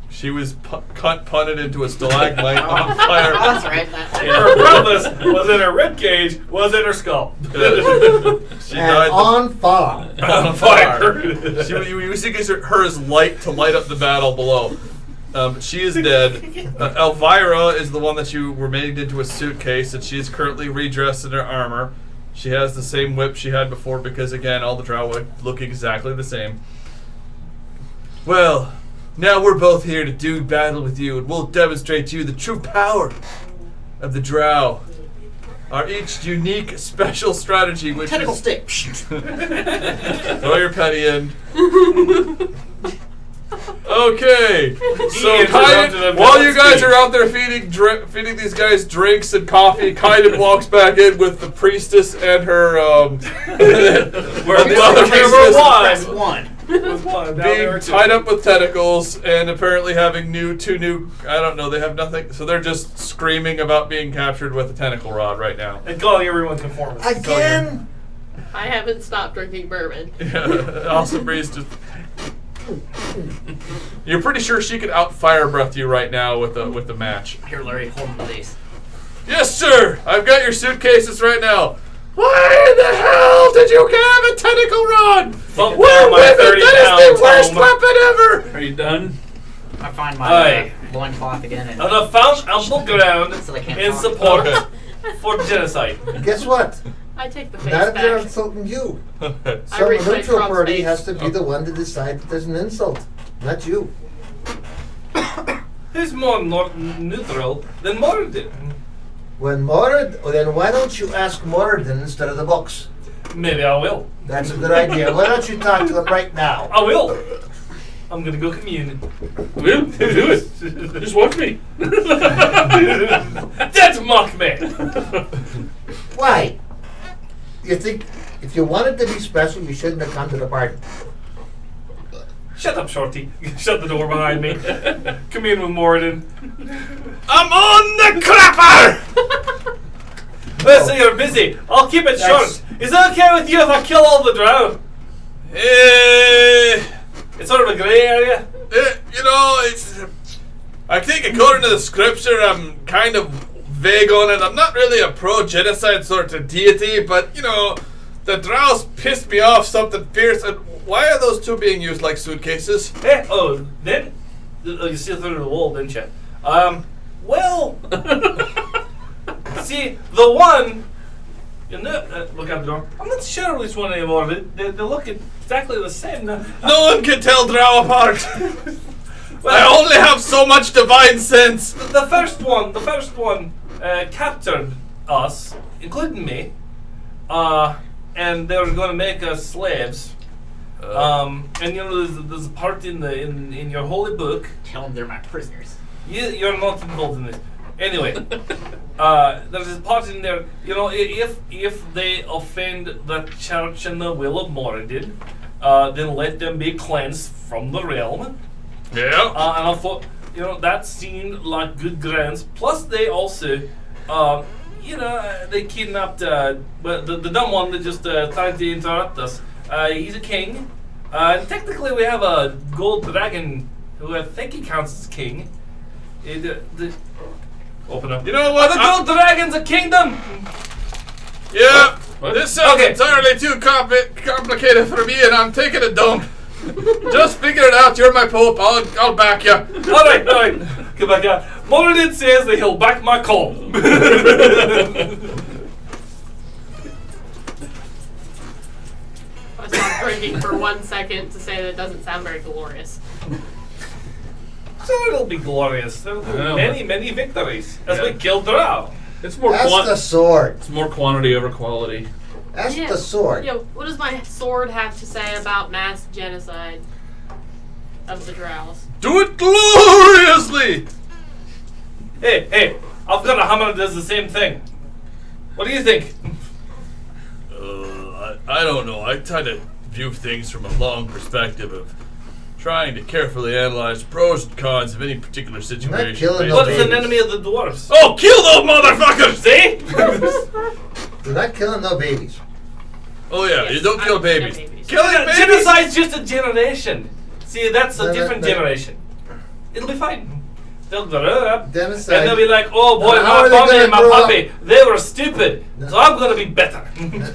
She was punted into a stalagmite on fire. Oh, that's right. Her pelvis was in her rib cage, was in her skull. She And died on fire. on fire. You used her as light to light up the battle below. She is dead. Elvira is the one that you were made into a suitcase, and she is currently redressed in her armor. She has the same whip she had before because, again, all the drow look exactly the same. Well, now we're both here to do battle with you, and we'll demonstrate to you the true power of the drow. Our each unique, special strategy, which Tentacle is... stick. Throw your penny in. Okay, so while you guys are out there feeding these guys drinks and coffee, Kaiden walks back in with the priestess and her Press one. being tied up with tentacles and apparently having two new I don't know, they have nothing, so they're just screaming about being captured with a tentacle rod right now. And calling everyone conformist. Again? I haven't stopped drinking bourbon. Allisonbrie's just... You're pretty sure she could out-fire breath you right now with the match. Here, Larry, hold on to these. Yes, sir! I've got your suitcases right now. Why the hell did you have a tentacle rod? Fuck We're my women! 30 That is the worst pounds weapon ever! Are you done? I find my Aye. loincloth again. And I'll go down So they can't in talk. support Okay. for genocide. Guess what? I take the face Not if they're back. insulting you. Okay. I Some reach my neutral Trump's party face. has to be the one to decide that there's an insult, not you. Who's more neutral than Morden? When Mord, then why don't you ask Morden instead of the box? Maybe I will. That's a good idea. Why don't you talk to them right now? I will. I'm gonna go commune. Will, do it. Just watch me. That's mock me. Why? You think if you wanted to be special, you shouldn't have come to the party? Shut up, Shorty. Shut the door behind me. Commune with Moradin. I'm on the crapper! Listen, you're busy. I'll keep it short. Is it okay with you if I kill all the drow? It's sort of a grey area. You know, it's. I think according to the scripture, I'm kind of vague on it. I'm not really a pro-genocide sort of deity, but you know, the drows pissed me off something fierce. And why are those two being used like suitcases? Hey, then you see through the wall, didn't you? Well, see the one. You know, look out the door. I'm not sure which one anymore. They look exactly the same now. No one can tell drow apart. I only have so much divine sense. The first one captured us, including me, and they were going to make us slaves. And you know, there's a part in your holy book. Tell them they're my prisoners. You're not involved in this. Anyway, there's a part in there. You know, if they offend the church and the will of Moradin, then let them be cleansed from the realm. Yeah. And I thought, you know, that seemed like good grants. Plus, they also, you know, they kidnapped the dumb one that just tried to interrupt us. He's a king. And technically, we have a gold dragon who I think he counts as king. Open up. You know what? The gold dragon's a kingdom! Yeah. What? This sounds Okay. entirely too complicated for me, and I'm taking a dump. Just figure it out. You're my pope. I'll back you. Alright. Come back out. Moradin says that he'll back my call. I stopped drinking for 1 second to say that it doesn't sound very glorious. So it'll be glorious. There'll be Yeah. many victories as we Yeah. kill Drow. It's more That's the sword. It's more quantity over quality. That's Yeah. the sword. Yo, what does my sword have to say about mass genocide of the drows? Do it gloriously. Hey, I've got a hammer that does the same thing. What do you think? I don't know. I try to view things from a long perspective of trying to carefully analyze pros and cons of any particular situation. killing based no What's on- an babies. enemy of the dwarves? Oh, kill those motherfuckers! See? You're not killing no babies. Oh yeah, Yes, you don't I kill don't kill babies. babies. Killing babies. Genocide's just a generation. See, that's a No, different no. generation. It'll be fine. They'll grow up. Genocide. And they'll be like, oh boy, Now, how my are they mommy gonna and my grow up? puppy, they were stupid. No. So I'm gonna be better.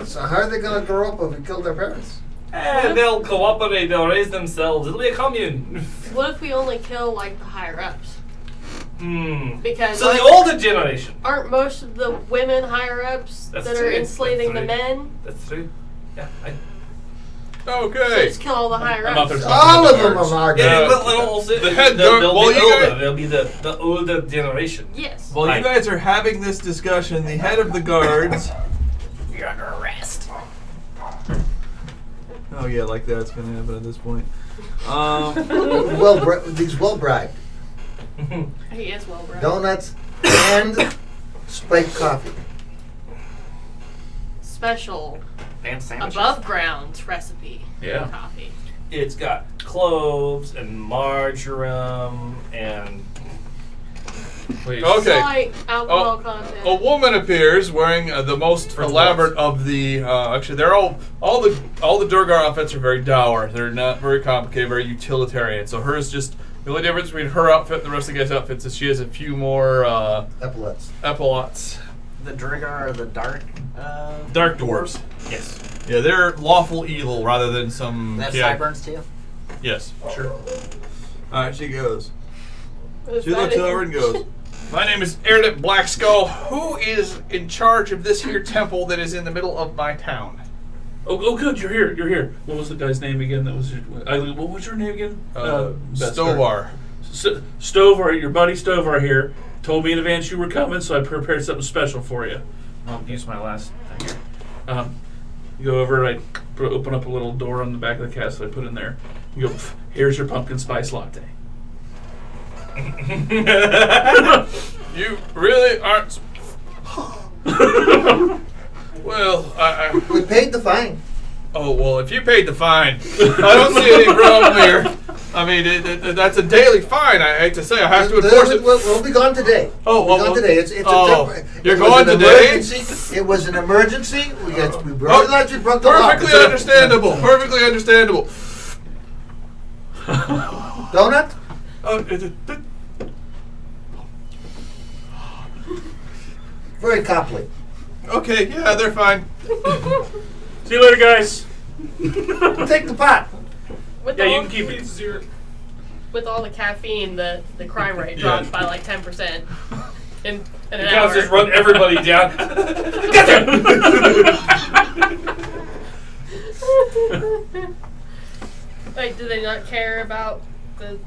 So how are they going to grow up if we kill their parents? And they'll cooperate, they'll raise themselves. It'll be a commune. What if we only kill like the higher ups? Because So the older generation. aren't most of the women higher ups That's that true. are enslaving the That's true. men? That's true. Yeah. So Okay. just kill all the higher I'm out there ups. talking All about of them guards. are Yeah, martyrs. but and also The head they'll, guard- they'll well, be you older. guys- They'll be the older generation. Yes. While Right. you guys are having this discussion, the head of the guards. You're under arrest. Oh yeah, like that's gonna happen at this point. He's well bragged. He is well bred. Donuts and spiked coffee. Special And sandwiches. above ground recipe Yeah. for coffee. It's got cloves and marjoram and Wait. Okay. Slight alcohol content. A woman appears wearing the most For elaborate of the. Actually, they're all the Durgar outfits are very dour. They're not very complicated, very utilitarian. So hers just the only difference between her outfit and the rest of the guys' outfits is she has a few more Epaulets. epaulets. The Drigar are the dark. Dark dwarves. yes. Yeah, they're lawful evil rather than some. They have yeah, sideburns too. Yes, sure. Alright, she goes. Is She that looks it? over and goes, My name is Erdit Blackskull. Who is in charge of this here temple that is in the middle of my town? Oh, good. You're here. You're here. What was the guy's name again? That was. What was your name again? Bester. Stovar. Stovar, your buddy Stovar here, told me in advance you were coming, so I prepared something special for you. I'll use my last thing here. You go over and I open up a little door on the back of the cask that I put in there. You go, here's your pumpkin spice latte. You really aren't. Well, We paid the fine. Oh, well, if you paid the fine, I don't see any problem here. I mean, that's a daily fine. I hate to say, I have to enforce it. We'll be gone today. Oh, we'll be well, gone today. It's oh, you're it was going an today? emergency. It was an emergency. We realized we broke the law. Perfectly understandable. Perfectly understandable. Donut? Very copley. Okay, yeah, they're fine. See you later, guys. Take the pot. With Yeah, all, you can keep it. With all the caffeine, the crime rate dropped by like 10% in an You hour. guys just run everybody down. Like, do they not care about the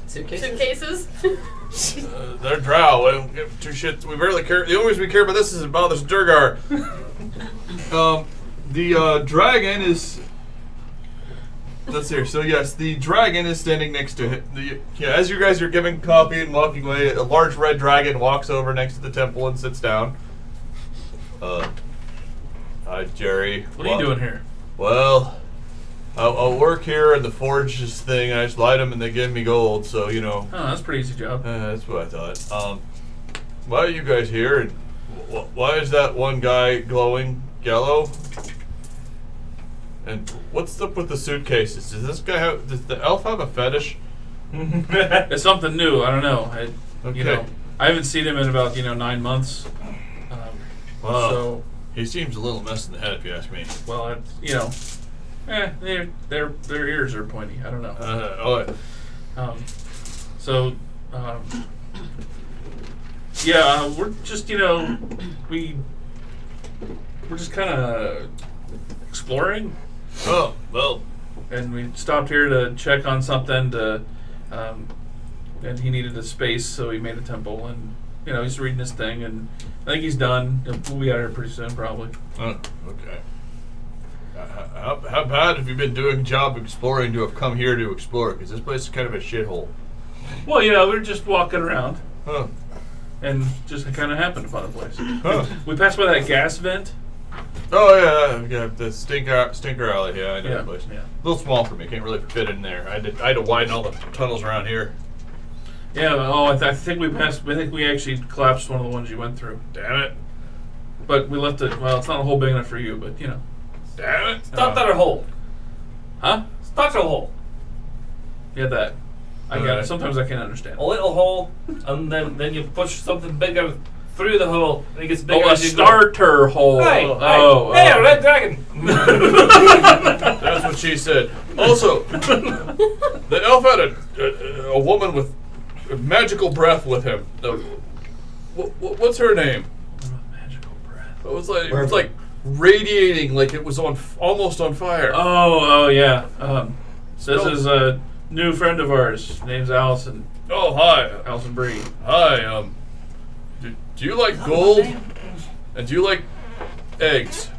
Suitcases? suitcases? They're drow. We don't give two shits. We barely care. The only reason we care about this is it bothers Durgar. The dragon is. Let's see. So yes, the dragon is standing next to him. As you guys are giving coffee and walking away, a large red dragon walks over next to the temple and sits down. Hi, Jerry. What are you doing here? Well, I'll work here in the forges thing. I just light them and they give me gold. So you know. Oh, that's a pretty easy job. That's what I thought. Why are you guys here? And why is that one guy glowing yellow? And what's up with the suitcases? Does the elf have a fetish? It's something new. I don't know. Okay. I haven't seen him in about 9 months. Wow. So, He seems a little mess in the head, if you ask me. well, their ears are pointy. I don't know. We're just we're just kind of exploring. Oh, well. And we stopped here to check on something and he needed a space, so he made a temple, and he's reading his thing, and I think he's done. We'll be out here pretty soon, probably. Oh, okay. How bad have you been doing a job exploring to have come here to explore? Because this place is kind of a shithole. Well, we're just walking around, Huh. and just kind of happened upon the place. Huh. We passed by that gas vent. Oh, yeah, the stinker alley. Yeah, I know that place. Yeah. A little small for me. Can't really fit in there. I had to widen all the tunnels around here. Yeah. Oh, I think we passed. I think we actually collapsed one of the ones you went through. Damn it. But we left it. Well, it's not a hole big enough for you, but Damn it. Stop that a hole. Huh? Stop a hole. Yeah, that. I got it. Sometimes I can't understand. A little hole, and then you push something bigger through the hole, and it gets bigger. Oh, a as you go. starter hole. Hey, Hey, a red dragon. That's what she said. Also, the elf had a woman with magical breath with him. What's her name? Magical breath. It was like radiating, like it was almost on fire. Oh yeah. This is a new friend of ours. Name's Allison. Oh, hi. Allisonbrie. Hi. Do you like gold? And do you like eggs?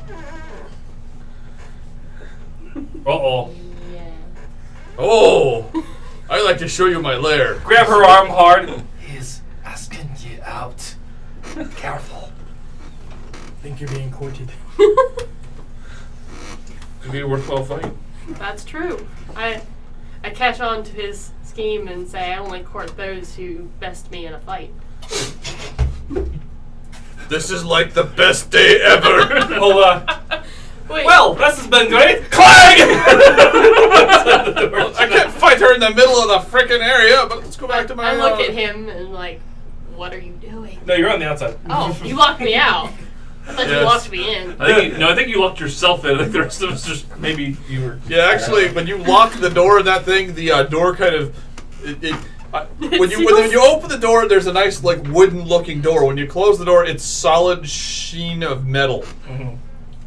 Uh-oh. Yeah. Oh, I'd like to show you my lair. Grab her arm hard. He's asking you out. Careful. I think you're being courted. Could be a worthwhile fight. That's true. I catch on to his scheme and say I only court those who best me in a fight. This is like the best day ever. Hold on. Wait. Well, this has been great. Clang! I can't fight her in the middle of the frickin' area, but let's go back to my. I look at him and like, what are you doing? No, you're on the outside. Oh, you locked me out. I thought you Yes. locked me in. I think you locked yourself in. I think the rest of us just maybe you were. Yeah, actually, when you lock the door in that thing, the door kind of. When you open the door, there's a nice like wooden-looking door. When you close the door, it's solid sheen of metal. Mm-hmm.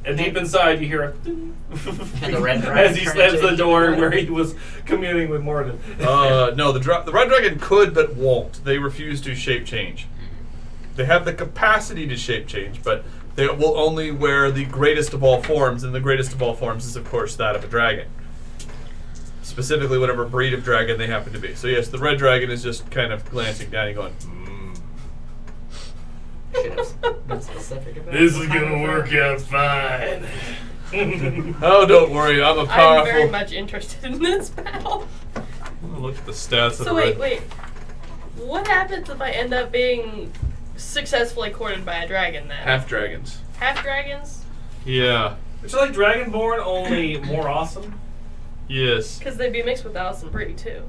And deep inside, you hear a And the red dragon as he turn slams into the a door human. where he was communing with Morden. No, the red dragon could, but won't. They refuse to shape change. They have the capacity to shape change, but They will only wear the greatest of all forms, and the greatest of all forms is, of course, that of a dragon. Specifically, whatever breed of dragon they happen to be. So yes, the red dragon is just kind of glancing down and going, Should have been specific about This what is kind gonna of work out fine. Oh, don't worry, I'm a powerful... I'm very much interested in this battle. Look at the stats of So the wait. red. What happens if I end up being successfully courted by a dragon then? Half dragons. Half dragons? Yeah. It's like Dragonborn, only more awesome. Yes. Because they'd be mixed with Allisonbrie too.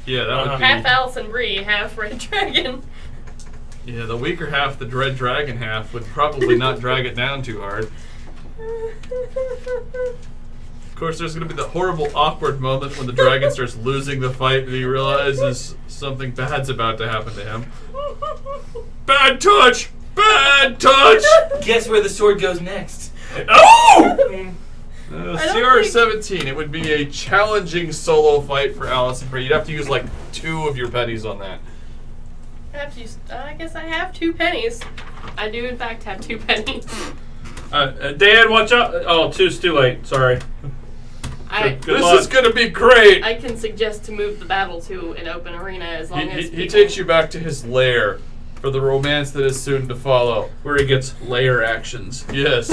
Yeah, that would be... Half Allisonbrie, half red dragon. Yeah, the weaker half, the red dragon half, would probably not drag it down too hard. Of course, there's going to be the horrible, awkward moment when the dragon starts losing the fight and he realizes something bad's about to happen to him. Bad touch! Bad touch! Guess where the sword goes next? Oh! don't CR17, it would be a challenging solo fight for Allisonbrie. You'd have to use like 2 of your pennies on that. I guess I have 2 pennies. I do, in fact, have 2 pennies. Dan, watch out! Oh, two's too late. Sorry. Good This luck. is going to be great! I can suggest to move the battle to an open arena as long as He people- takes you back to his lair for the romance that is soon to follow. Where he gets layer actions. Yes.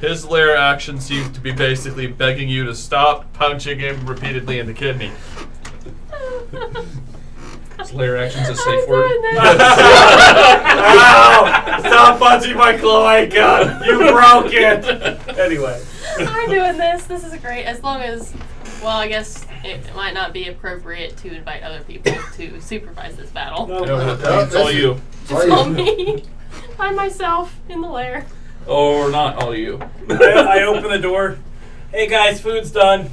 His lair action seems to be basically begging you to stop punching him repeatedly in the kidney. His layer actions a I'm safe word. doing this. Ow! Stop punching my cloaca! You broke it! Anyway. I'm doing this. This is great. As long as, well, I guess it might not be appropriate to invite other people to supervise this battle. It's all you. Just all me, by myself, in the lair. Or not all you. I open the door. Hey guys, food's done.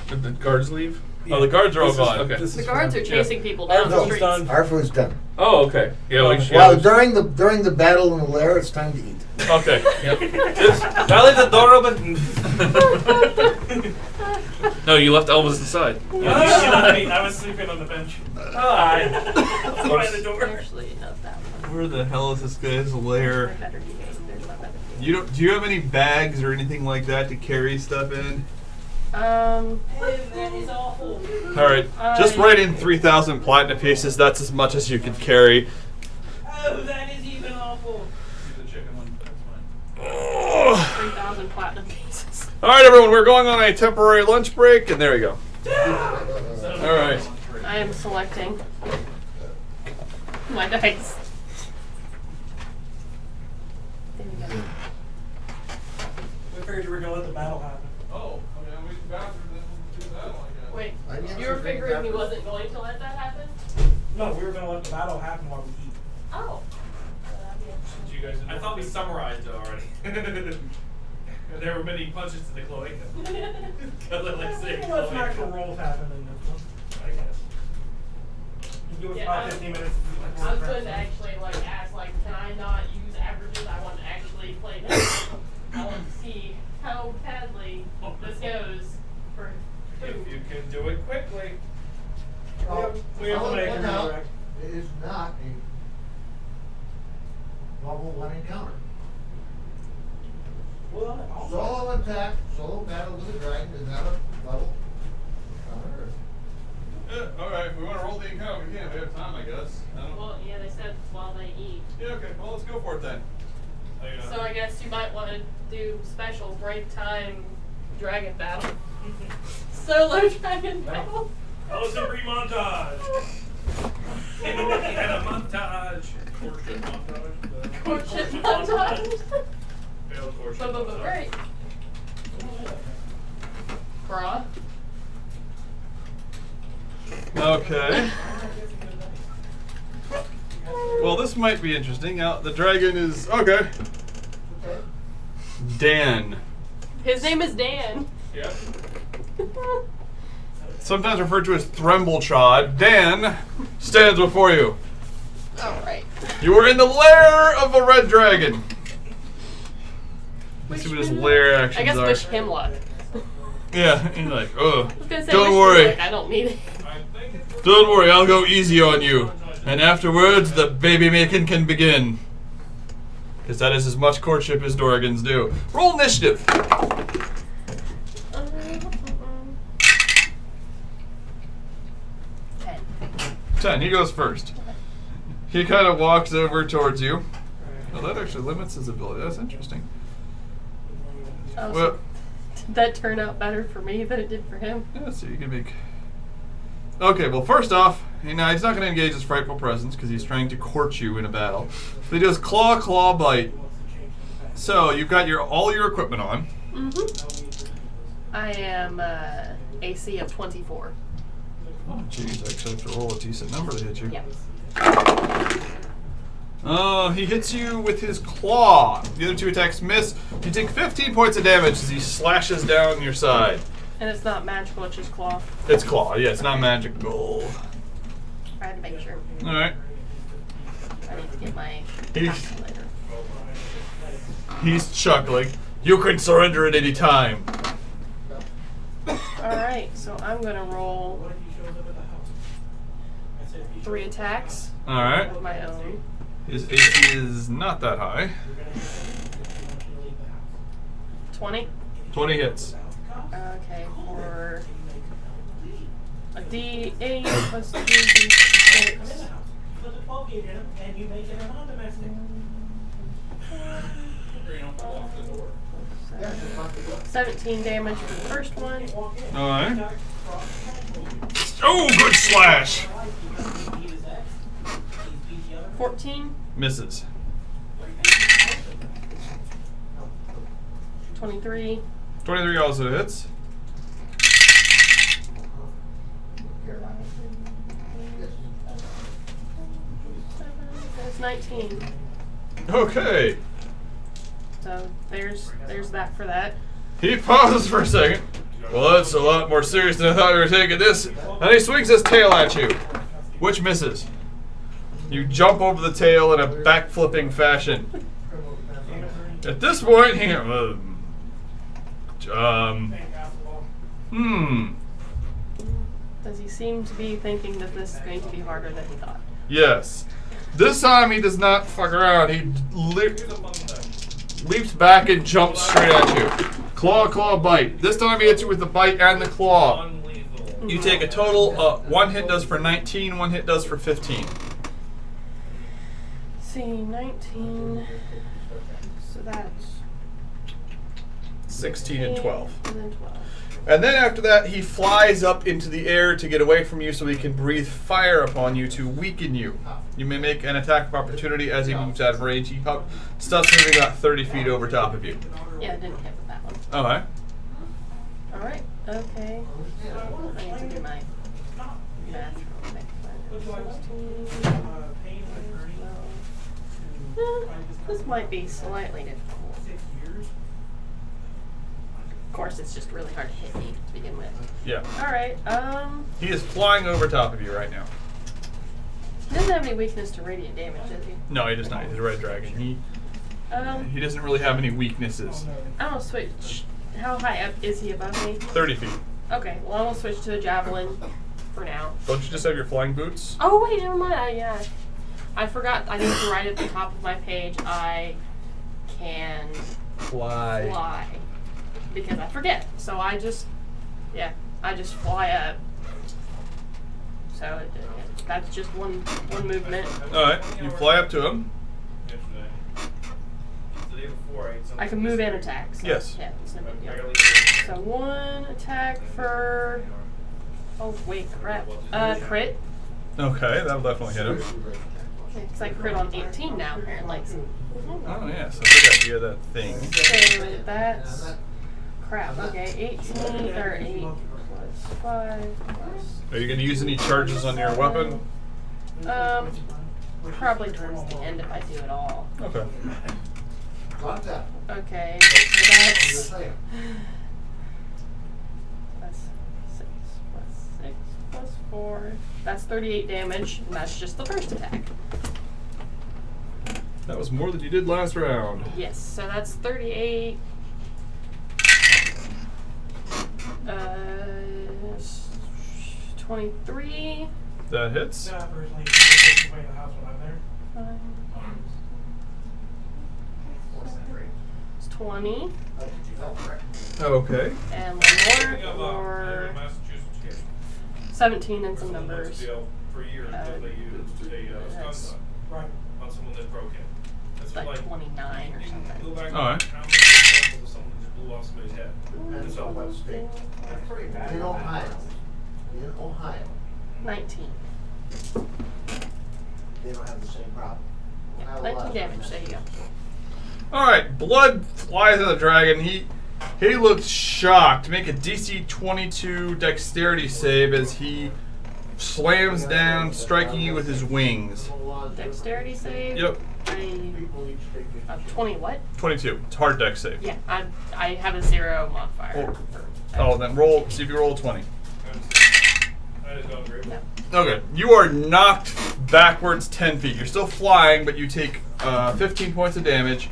Did the guards leave? Oh, the guards are all This is- gone. Okay. this The is guards fun. are chasing people Our down the food's streets. done. Our food's done. Oh, okay. Yeah, we should. Well, during the battle in the lair, it's time to eat. Okay. I leave the door open. No, you left Elvis inside. I was sleeping on the bench. Hi. By the door. Actually, not that one. Where the hell is this guy's lair? There's my better game. There's my better game. You don't? Do you have any bags or anything like that to carry stuff in? All right. Just write in 3,000 platinum pieces. That's as much as you can carry. Oh, that is even awful. The chicken one. That's fine. Oh. 3,000 platinum pieces. All right, everyone. We're going on a temporary lunch break, and there we go. All right. I am selecting my dice. There we go. We figured you were going to let the battle happen. Oh, okay. I'm waiting bathroom. Then we'll do that one. Wait, I guess you were you're figuring he backwards. wasn't going to let that happen? No, we were going to let the battle happen while we eat. Oh. Did you guys? I thought we summarized it already. There were many punches to the cloaca. Let's say Well, some actual cloaca. rolls happen in this one. I guess. You give us Yeah, about I'm- 15 minutes. to I was going to actually ask can I not use averages? I want to actually play this. I want to see how badly this goes for If food. you can do it quickly. We have to make a redirect. It is not a level 1 encounter. Well, also, Solo attack, solo battle with a dragon is not a level encounter. Yeah, all right. If we want to roll the encounter, we can. We have time, I guess. I don't... Well, yeah, they said while they eat. Yeah, okay. Well, let's go for it then. So I guess you might want to do special break time dragon battle. Solo dragon battle. Allisonbrie montage. And a montage. Courtship montage. Courtship montage. Failed courtship But montage. right. Bra. Okay. Well, this might be interesting. The dragon is okay. Dan, His name is Dan. Yep. sometimes referred to as Thrimblechod. Dan stands before you. Alright. You are in the lair of a red dragon. Let's see what his lair actions I guess are. wish him luck. Yeah, he's like, oh, I was gonna say, don't wish worry. Me luck. I don't need it. I think it's Don't worry, I'll go easy on you. And afterwards, the baby making can begin. Because that is as much courtship as Dorgans do. Roll initiative. 10. He goes first. He kind of walks over towards you. Well, that actually limits his ability. That's interesting. Oh, Well, did that turn out better for me than it did for him? yeah, so you can make... Okay, well, first off, he's not going to engage his frightful presence because he's trying to court you in a battle. So he does claw, claw, bite. So you've got all your equipment on. Mm-hmm. I am AC of 24. Oh, jeez, I actually have to roll a decent number to hit you. Yep. He hits you with his claw. The other two attacks miss. You take 15 points of damage as he slashes down your side. And it's not magical, it's just claw. It's claw, yeah, it's not magical. I had to make sure. Alright. I need to get my He's- calculator. He's chuckling. You can surrender at any time. Alright, so I'm gonna roll 3 attacks Alright. of my own. His AC is not that high. 20. 20 hits. Okay, for a D8 plus 2D6. Put the 12 gauge in him, and you make it a non-domestic. 17 damage for the first one. Alright. Oh, good slash! 14, Misses. 23, 23 also hits. that's 19. Okay. So there's that for that. He pauses for a second. Well, that's a lot more serious than I thought we were taking this. And he swings his tail at you, which misses. You jump over the tail in a backflipping fashion. At this point, Does he seem to be thinking that this is going to be harder than he thought? Yes. This time he does not fuck around. He leaps back and jumps straight at you. Claw, claw, bite. This time he hits you with the bite and the claw. You take a total, one hit does for 19, one hit does for 15. See, 19. So that's 16 and 12. And then 12. And then after that, he flies up into the air to get away from you so he can breathe fire upon you to weaken you. You may make an attack of opportunity as he moves out of range. He starts moving about 30 feet over top of you. Yeah, I didn't hit with that one. Okay. Alright, okay. I need to do my math real quick. 16, 12. This might be slightly difficult. Of course, it's just really hard to hit me to begin with. Yeah. Alright, He is flying over top of you right now. he doesn't have any weakness to radiant damage, does he? No, he does not. He's a red dragon. He doesn't really have any weaknesses. I'm gonna switch. How high up is he above me? 30 feet. Okay, well, I'm gonna switch to a javelin for now. Don't you just have your flying boots? Oh, wait, never mind. Yeah. I forgot. I need to write at the top of my page, I can fly. Because I forget. So I just fly up. So that's just one movement. Alright, you fly up to him. I can move and attack. So Yes. Yeah, it's no big deal. So one attack for. Oh wait, crap. Crit. Okay, that'll definitely hit him. Because I crit on 18 now, apparently. Oh, yes, I forgot you had that thing. So that's crap. Okay, 18 or 8 plus 5 plus. Are you going to use any charges on your weapon? Probably towards the end if I do it all. Okay. Okay, so that's 6 plus 6 plus 4. That's 38 damage, and that's just the first attack. That was more than you did last round. Yes, so that's 38. 23. That hits. Personally, you can the house when I'm there. It's 20. Okay. And one more for 17 and some numbers. For years, they used a stun gun Right. on someone that broke in. It's like 29 or Go something. back All right. how many examples of someone that just blew off somebody's head. That's all. That's pretty bad. In Ohio, 19. they don't have the same problem. Yeah, 19 damage. There you go. All right. Blood flies at the dragon. He looks shocked. Make a DC 22 Dexterity save as he slams down, striking you with his wings. Dexterity save. Yep. 20 what? 22. It's hard dex save. Yeah, I have a 0 modifier. Oh, then roll. See if you roll a 20. I just don't agree. No. Okay. You are knocked backwards 10 feet. You're still flying, but you take 15 points of damage.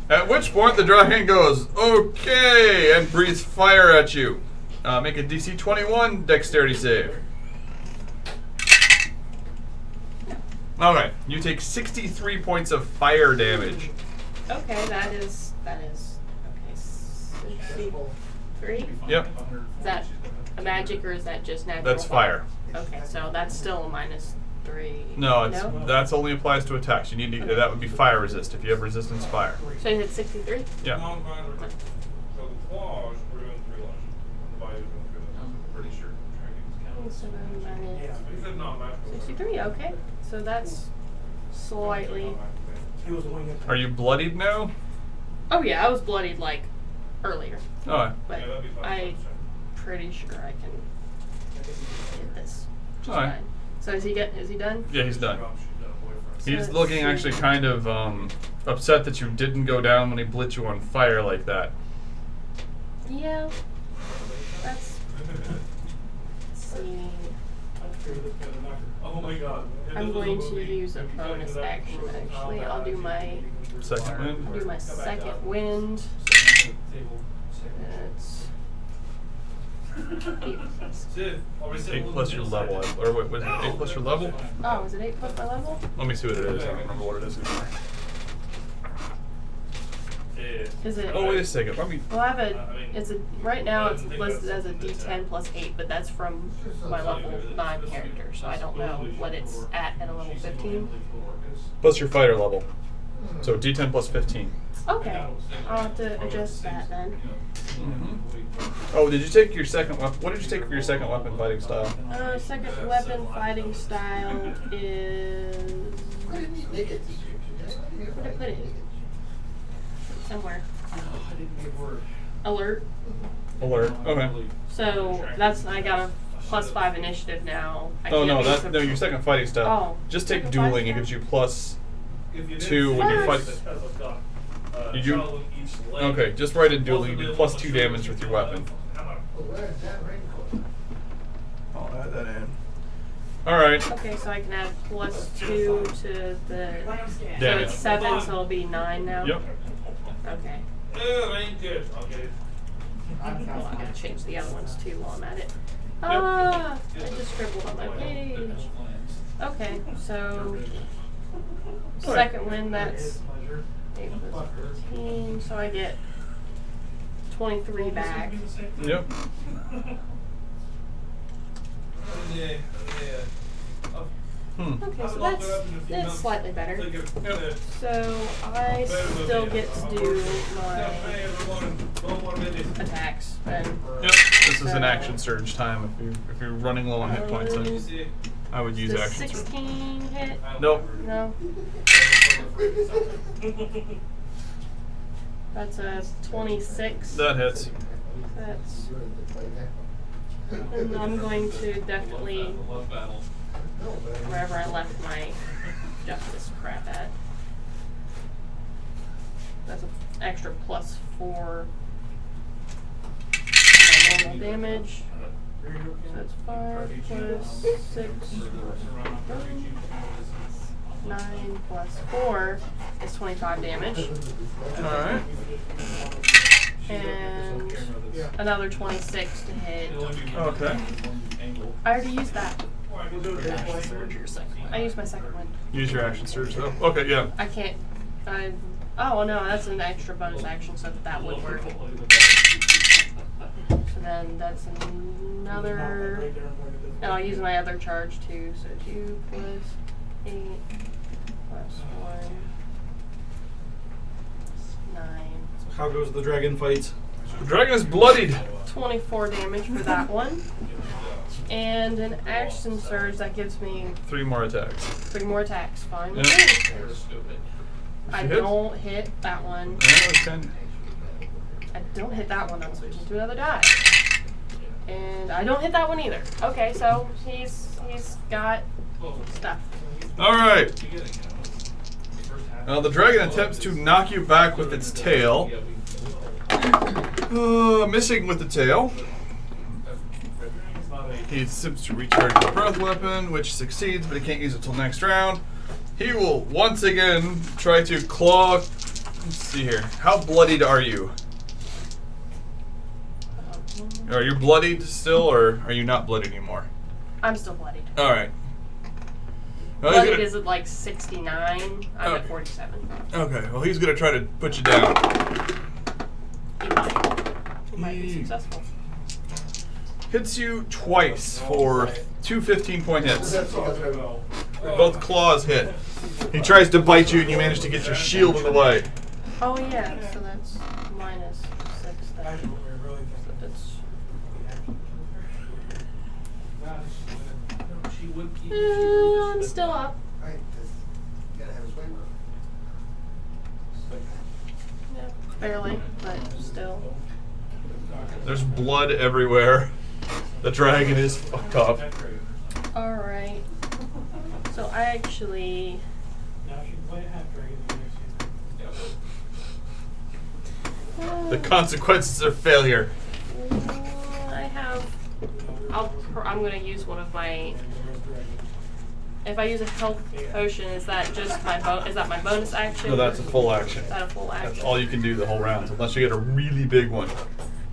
At which point the dragon goes, okay, and breathes fire at you. Make a DC 21 Dexterity save. Okay, you take 63 points of fire damage. Okay, that is okay. 63. Yep, Is that a magic or is that just natural? that's fire. Okay, so that's still a -3. No, that's only applies to attacks. You need to, that would be fire resist if you have resistance fire. So you hit 63. Yeah. Non-violent. So the claws, we're doing 3 lashes. The body is doing 3 lashes. I'm pretty sure. So then minus He said non-magical. 63. Okay, so that's slightly. He was winging. Are you bloodied now? Oh yeah, I was bloodied like earlier, Oh, but Yeah, that'd be fine. I'm pretty sure I can get this. Just Alright. fine. So is he done? yeah, he's done. So He's let's looking see. actually kind of upset that you didn't go down when he lit you on fire like that. Yeah, that's. Let's see. Oh my god. I'm going to use a bonus action. Actually, I'll do my Second wind. second wind. That's 8 plus. 8 plus your level. Or wait, was it 8 plus your level? Oh, is it 8 plus my level? Let me see what it is. I don't remember what it is anymore. Is it? Oh, wait a second. Let me. Well, I have a. It's a. Right now, it's listed as a D10 plus 8, but that's from my level 9 character, so I don't know what it's at a level 15. Plus your fighter level. So D10 plus 15. Okay, I'll have to adjust that then. Oh, did you take your second weapon? What did you take for your second weapon fighting style? Second weapon fighting style is. Where did I put it? Somewhere. Alert. Alert. Okay. So that's I got a +5 initiative now. I Oh can't no, use that's a- no your second fighting style. Oh, Just take second dueling. It fighting gives you +2 when you What? fight. Did you? Okay, just write in dueling. You do +2 damage with your weapon. I'll add that in. All right. Okay, so I can add +2 to the. So Damage. it's 7, so it'll be 9 now. Yep. Okay. I'm gonna change the other ones too while I'm at it. Ah, I just scribbled on my page. Okay, so second win, that's 8 plus 15, so I get 23 back. Yep. Okay, so that's slightly better. So I still get to do my attacks then. Yep. This is an action surge time. If you're running low on hit points, then I would use Does action surge. 16 hit? Nope. No. That's a 26. That hits. That's. And I'm going to definitely wherever I left my justice crap at. That's an extra +4 my normal damage. So that's 5 plus 6 plus 9 plus 4 is 25 damage. All right. And another 26 to hit. Okay. I already used that. I used my second one. Use your action surge though. Okay, yeah. I can't. Oh no, that's an extra bonus action, so that would work. So then that's another. And I'll use my other charge too. So 2 plus 8 plus 1. 9. How goes the dragon fight? The dragon is bloodied. 24 damage for that one. And an action surge that gives me 3 more attacks. 3 more attacks. Fine. Yeah. I hit? don't hit that one. Okay. I don't hit that one. I'm switching to another die. And I don't hit that one either. Okay, so he's got stuff. All right. Now the dragon attempts to knock you back with its tail. Missing with the tail. He attempts to recharge his breath weapon, which succeeds, but he can't use it till next round. He will once again try to claw. Let's see here. How bloodied are you? Are you bloodied still, or are you not bloodied anymore? I'm still bloodied. All right. Well, he's Bloodied gonna- is at like 69. I'm at 47. Okay. Well, he's gonna try to put you down. He might. He might be successful. Hits you twice for 2 15-point hits. Both claws hit. He tries to bite you, and you manage to get your shield in the way. Oh yeah, so that's minus 6 then. So that's. I'm still up. Yeah, barely, but still. There's blood everywhere. The dragon is fucked up. Alright. So I actually. Now she can play a half dragon in the season. The consequences of failure. I have. I'm gonna use one of my. If I use a health potion, is that just my is that my bonus action? No, that's a full action. Is that a full action? That's all you can do the whole round, unless you get a really big one.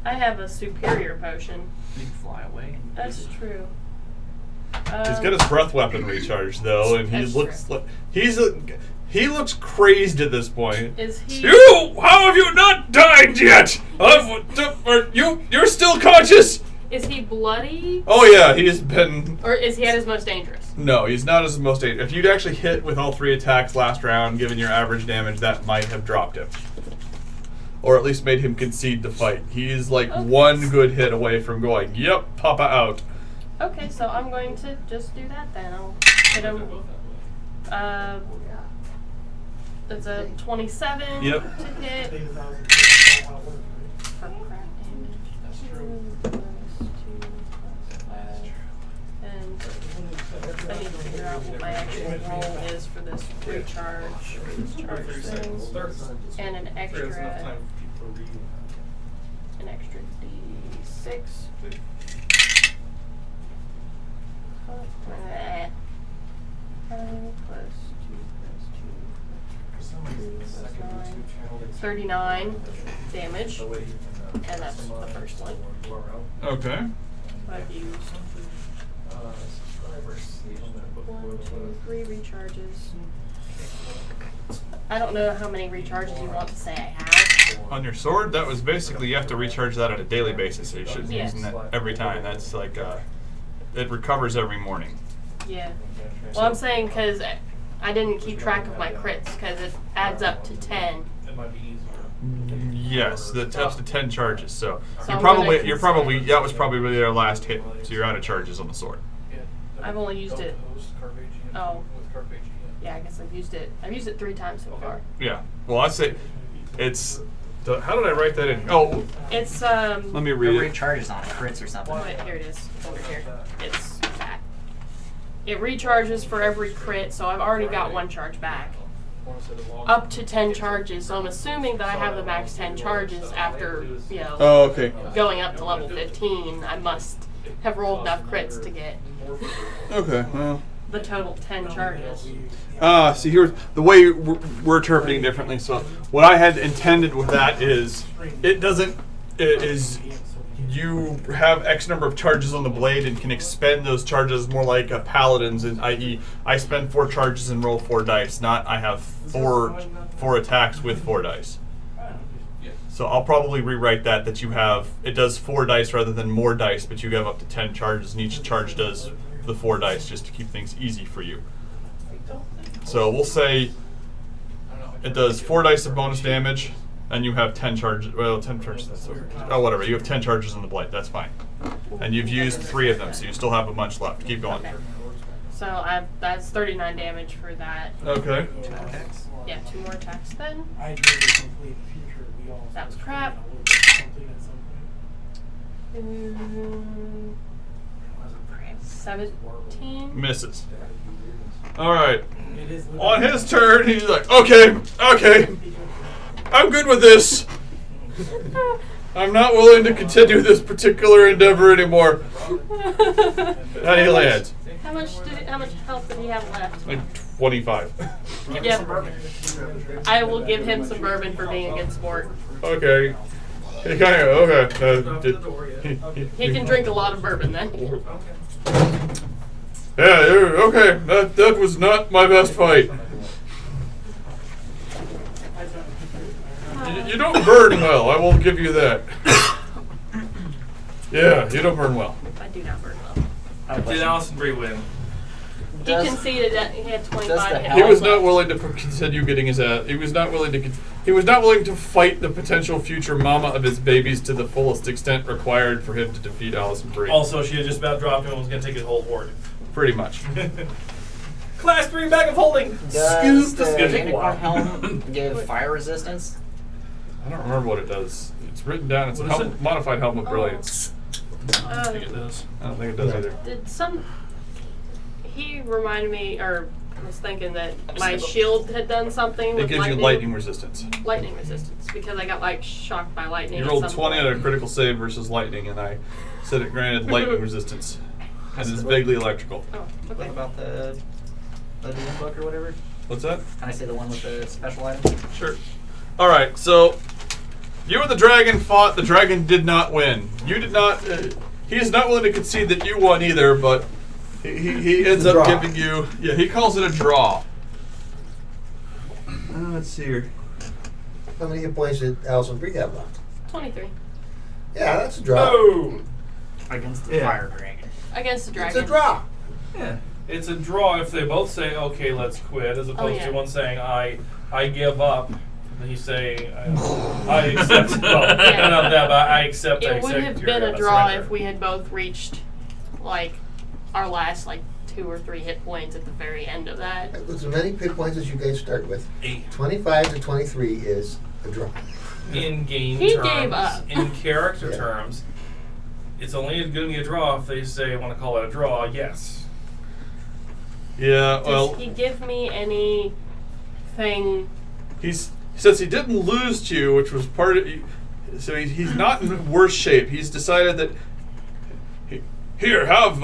I have a superior potion. You can fly away. That's true. He's got his breath weapon recharged though, and he That's looks true. like he looks crazed at this point. Is he? You? How have you not died yet? You're still conscious? Is he bloody? Oh yeah, he's been. Or is he at his most dangerous? No, he's not his most dangerous. If you'd actually hit with all 3 attacks last round, given your average damage, that might have dropped him. Or at least made him concede the fight. He's like Okay. one good hit away from going, yep, Papa out. Okay, so I'm going to just do that then. I'll hit him. That's a 27 Yep. to hit. For crap damage. That's true. Plus 2 plus 5. And I need to figure out what my actual roll is for this recharge. This charge things. And an extra D6. Plus 2 plus 9. 39 damage. And that's the first one. Okay. I've used 1, 2, 3 recharges. I don't know how many recharges you want to say I have. On your sword, that was basically, you have to recharge that on a daily basis, so you shouldn't be using that every time. That's like, it recovers every morning. Yeah. Well, I'm saying because I didn't keep track of my crits because it adds up to 10. Yes, that's up to 10 charges. So So you're I'm probably gonna that was probably their last hit. So you're out of charges on the sword. I've only used it. Oh. Yeah, I guess I've used it 3 times so far. Yeah. Well, I say it's. How did I write that in? Oh, It's let me It read it. recharges on crits or something. wait, here it is. Over here. It's that. It recharges for every crit, so I've already got 1 charge back. Up to 10 charges, so I'm assuming that I have the max 10 charges after, Oh, okay. going up to level 15. I must have rolled enough crits to get. Okay. Well, the total 10 charges. See, here's the way we're interpreting differently. So, what I had intended with that is, it doesn't is you have X number of charges on the blade and can expend those charges more like a paladin's, i.e., I spend 4 charges and roll 4 dice. Not I have four attacks with 4 dice. So I'll probably rewrite that you have, it does 4 dice rather than more dice, but you have up to 10 charges, and each charge does the 4 dice just to keep things easy for you. So we'll say it does 4 dice of bonus damage, and you have 10 charges. Well, 10 charges. That's whatever. You have 10 charges in the blade. That's fine. And you've used 3 of them, so you still have a bunch left. Keep going. Okay. So that's 39 damage for that. Okay. 2 more attacks. Yeah, 2 more attacks then. That was crap. 17. Misses. All right. On his turn, he's like, okay, I'm good with this. I'm not willing to continue this particular endeavor anymore. And he lands. How much health did he have left? Like 25. Yeah. I will give him some bourbon for being a good sport. Okay. He kind of, He can drink a lot of bourbon then. Yeah, okay. That was not my best fight. You don't burn well, I will give you that. Yeah, you don't burn well. I do not burn well. Did Allisonbrie win? He conceded that he had 25 hit He was points not willing to continue getting his ass. He was not willing to fight the potential future mama of his babies to the fullest extent required for him to defeat Allisonbrie. Also, she had just about dropped him and was going to take his whole hoard. Pretty much. Class 3 bag of holding. Does Scoop. This is the going to take a unicorn while. helm give fire resistance? I don't remember what it does. It's written down. It's a What is it? modified helm of brilliance. I don't think it does. I don't think it does either. Did he reminded me, or I was thinking that my shield had done something It with gives you lightning resistance. lightning resistance, because I got like shocked by lightning. You at rolled some 20 point. on a critical save versus lightning, and I said it granted lightning resistance. And it's vaguely electrical. Oh, What okay. about the DM book or whatever? What's that? Can I say the one with the special items? Sure. All right, so you and the dragon fought. The dragon did not win. You did not. He is not willing to concede that you won either, but he ends up giving you. Yeah, he calls it a draw. Let's see here. How many hit points did Allisonbrie have left? 23 Yeah, that's a draw. Oh! Against the Yeah. fire dragon. against the It's dragon. a draw. Yeah. It's a draw if they both say, okay, let's quit, as opposed yeah. to one saying, I give up. And he's saying, I accept. Well, Yeah. not that, but I accept. It would have been a draw if we had both reached like our last like 2 or 3 hit points at the very end of that. With as many hit points as you guys start with, 8. 25 to 23 is a draw. In game He terms, gave up. in character Yeah. terms, it's only going to be a draw if they say, I want to call it a draw, yes. Yeah. Well, Does he give me anything? he says he didn't lose to you, which was part of. So he's not in worse shape. He's decided that. Here, have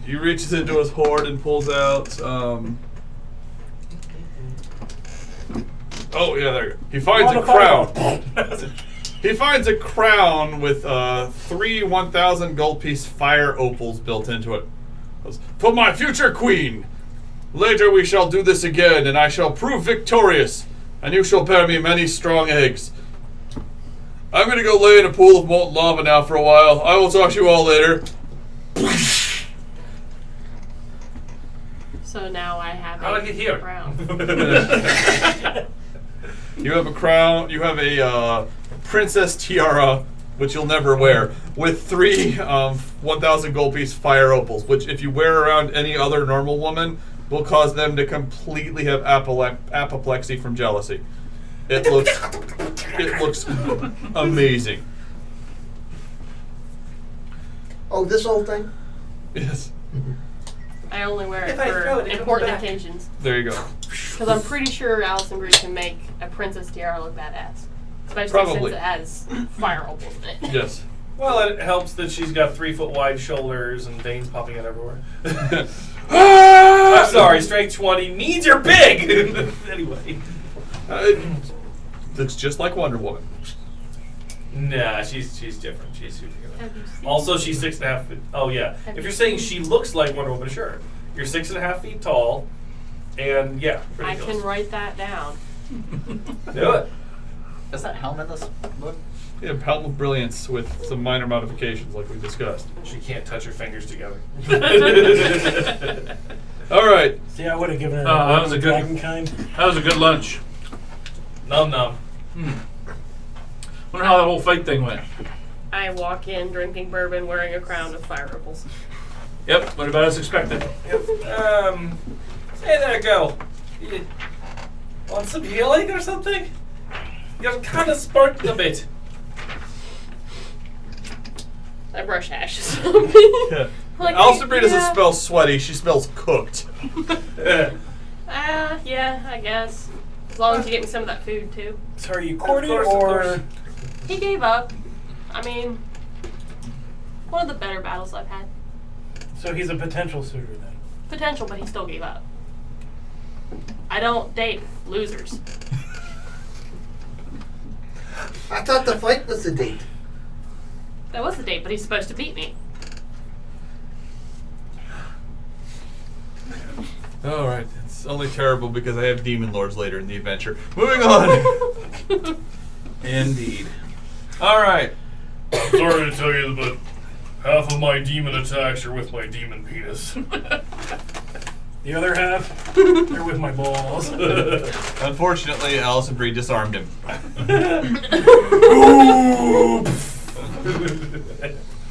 He reaches into his hoard and pulls out. Oh yeah, there you go. He finds a crown. He finds a crown with 3 1,000 gold piece fire opals built into it. For my future queen. Later we shall do this again, and I shall prove victorious, and you shall bear me many strong eggs. I'm gonna go lay in a pool of molten lava now for a while. I will talk to you all later. So now I have How did I get here? crown. You have a crown. You have a princess tiara, which you'll never wear, with 3 1,000 gold piece fire opals, which if you wear around any other normal woman, will cause them to completely have apoplexy from jealousy. It looks amazing. Oh, this whole thing? Yes. I only wear it If I throw for it, it'll important come back. occasions. There you go. Because I'm pretty sure Allisonbrie can make a princess tiara look badass. Especially Probably. since it has fire opals in it. Yes. Well, it helps that she's got 3 foot wide shoulders and veins popping out everywhere. Ah! I'm sorry, strength 20 means you're big! Anyway. Looks just like Wonder Woman. Nah, she's different. She's superhuman. Have you seen Also, she's 6.5 feet. Oh, yeah. Have If you you're saying seen- she looks like Wonder Woman, sure. You're 6.5 feet tall, and yeah, pretty I can write that down. Do it. Is that helm in this book? Yeah, Helm of Brilliance with some minor modifications like we discussed. She can't touch her fingers together. All right. See, I would have given her that was a good- dragon kind. That was a good lunch. Num num. Wonder how that whole fight thing went. I walk in drinking bourbon, wearing a crown of fire ripples. Yep, went about as expected. Hey there, go. You want some healing or something? You're kind of sparked a bit. I brush ashes on me. Yeah. Like, Allisonbrie doesn't yeah. smell sweaty. She smells cooked. Yeah, I guess. As long as you get me some of that food too. So are you courting course, of or? course. He gave up. I mean, one of the better battles I've had. So he's a potential suitor then. Potential, but he still gave up. I don't date losers. I thought the fight was the date. That was the date, but he's supposed to beat me. All right. It's only terrible because I have demon lords later in the adventure. Moving on. Indeed. All right. Sorry to tell you, but half of my demon attacks are with my demon penis. The other half, they're with my balls. Unfortunately, Allisonbrie disarmed him.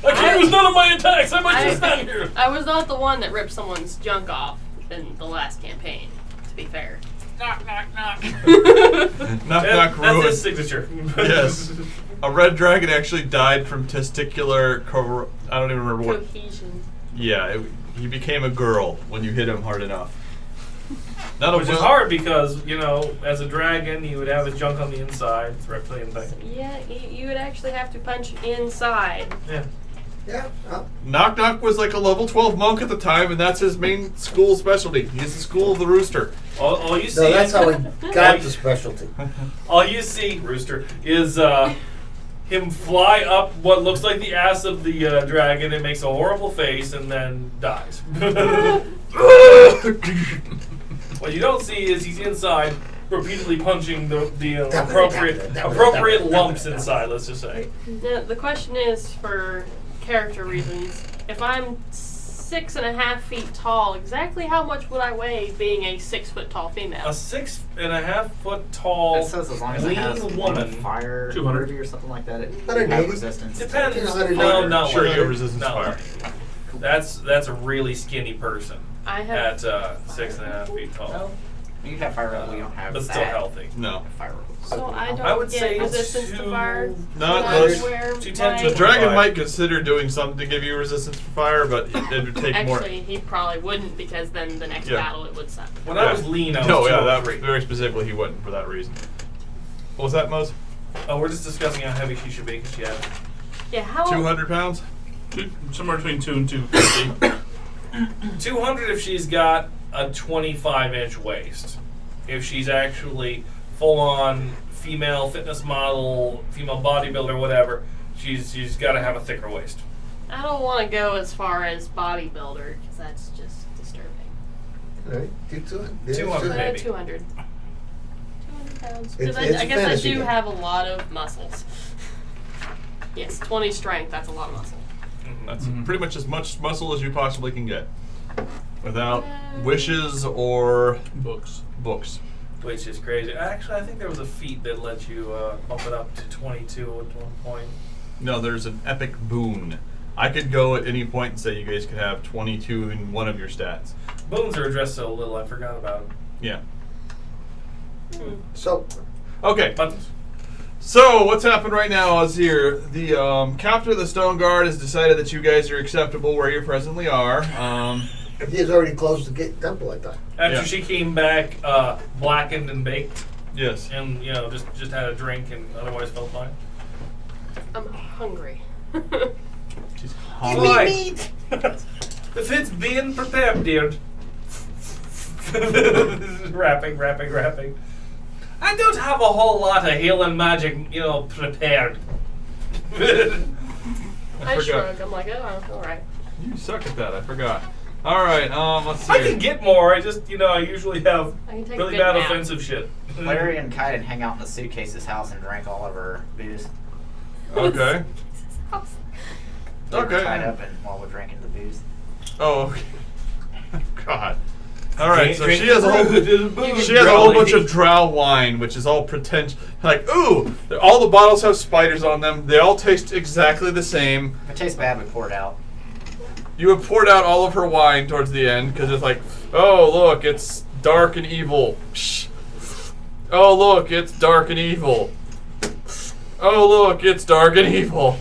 I can't use none of my attacks. I might just stand here. I was not the one that ripped someone's junk off in the last campaign, to be fair. Knock, knock, knock. Knock, knock, That's ruin. his signature. Yes. A red dragon actually died from testicular. I don't even remember what. Cohesion. Yeah, he became a girl when you hit him hard enough. Not Which is hard because, you know, as a dragon, he would have his junk on the inside. It's a reptilian thing. Yeah, you would actually have to punch inside. Yeah. Yeah. Knock Knock was like a level 12 monk at the time, and that's his main school specialty. He's the school of the rooster. All you see. No, that's how he got the specialty. All you see, Rooster, is him fly up what looks like the ass of the dragon. It makes a horrible face and then dies. What you don't see is he's inside, repeatedly punching the appropriate lumps inside. Let's just say. Now, the question is, for character reasons, if I'm 6.5 feet tall, exactly how much would I weigh being a 6 foot tall female? A 6.5 foot tall, It says as long as it has lean woman. fire 200. or something like that, it 180. has resistance. Depends. You know how to do No, it. not Sure, you one. have resistance to Not fire. one. That's a really skinny person I have. at 6.5 feet tall, You have fire roll, we don't have but that. still healthy. No. Fire rolls. So I don't I would get say resistance to fire. Not when I most. wear 210 my- The dragon Fire. might consider doing something to give you resistance to fire, but it would take more. Actually, he probably wouldn't, because then the next Yeah. battle it would suck. When I was lean, I was No, yeah, that 203. very specifically he wouldn't for that reason. What was that, Mose? Oh, we're just discussing how heavy she should be because she had. Yeah, how? 200 pounds? Somewhere between 2 and 250. 200 if she's got a 25-inch waist. If she's actually full-on female fitness model, female bodybuilder, whatever, she's got to have a thicker waist. I don't want to go as far as bodybuilder, because that's just disturbing. All right, do 200. 200. Maybe. 200. 200 pounds. It's- Because it's I guess I fantasy do game. have a lot of muscles. Yes, 20 strength, that's a lot of muscle. That's pretty much as much muscle as you possibly can get. Without wishes or Books. books. Which is crazy. Actually, I think there was a feat that let you bump it up to 22 at one point. No, there's an epic boon. I could go at any point and say you guys could have 22 in one of your stats. Boons are addressed so little, I forgot about it. Yeah. So, Okay. Buttons. So what's happened right now is here. The captain of the Stone Guard has decided that you guys are acceptable where you presently are. he has already closed the gate temple, I thought. After Yeah. she came back blackened and baked Yes. and, you know, just had a drink and otherwise felt fine. I'm hungry. She's Why? If it's being prepared, dear. rapping. I don't have a whole lot of healing magic, prepared. I shrug. I'm like, oh, all right. You suck at that. I forgot. All right. Let's see. I can get more. I just, I usually have I can take really a good bad nap. offensive shit. Larry and Kai didn't hang out in the suitcase's house and drank all of her booze. Okay. They were Okay. tied up and while we're drinking the booze. Oh, okay. God. All right, so Drink she has a whole booze. she has a whole bunch of drow wine, which is all pretentious. Like, ooh, all the bottles have spiders on them. They all taste exactly the same. If it tastes bad, we pour it out. You have poured out all of her wine towards the end because it's like, oh look, it's dark and evil. Shh. Oh look, it's dark and evil. Oh look, it's dark and evil.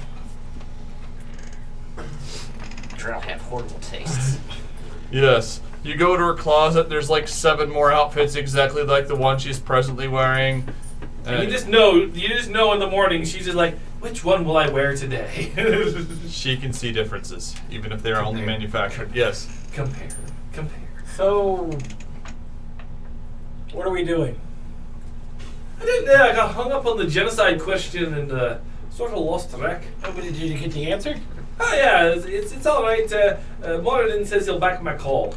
Drow have horrible tastes. Yes. You go to her closet, there's like 7 more outfits exactly like the one she's presently wearing. And you just know in the morning, she's just like, which one will I wear today? She can see differences, even if they are only manufactured. Yes. Compare. So, what are we doing? I got hung up on the genocide question and sort of lost track. Oh, but did you get the answer? Oh yeah, it's all right. Moradin says he'll back my call.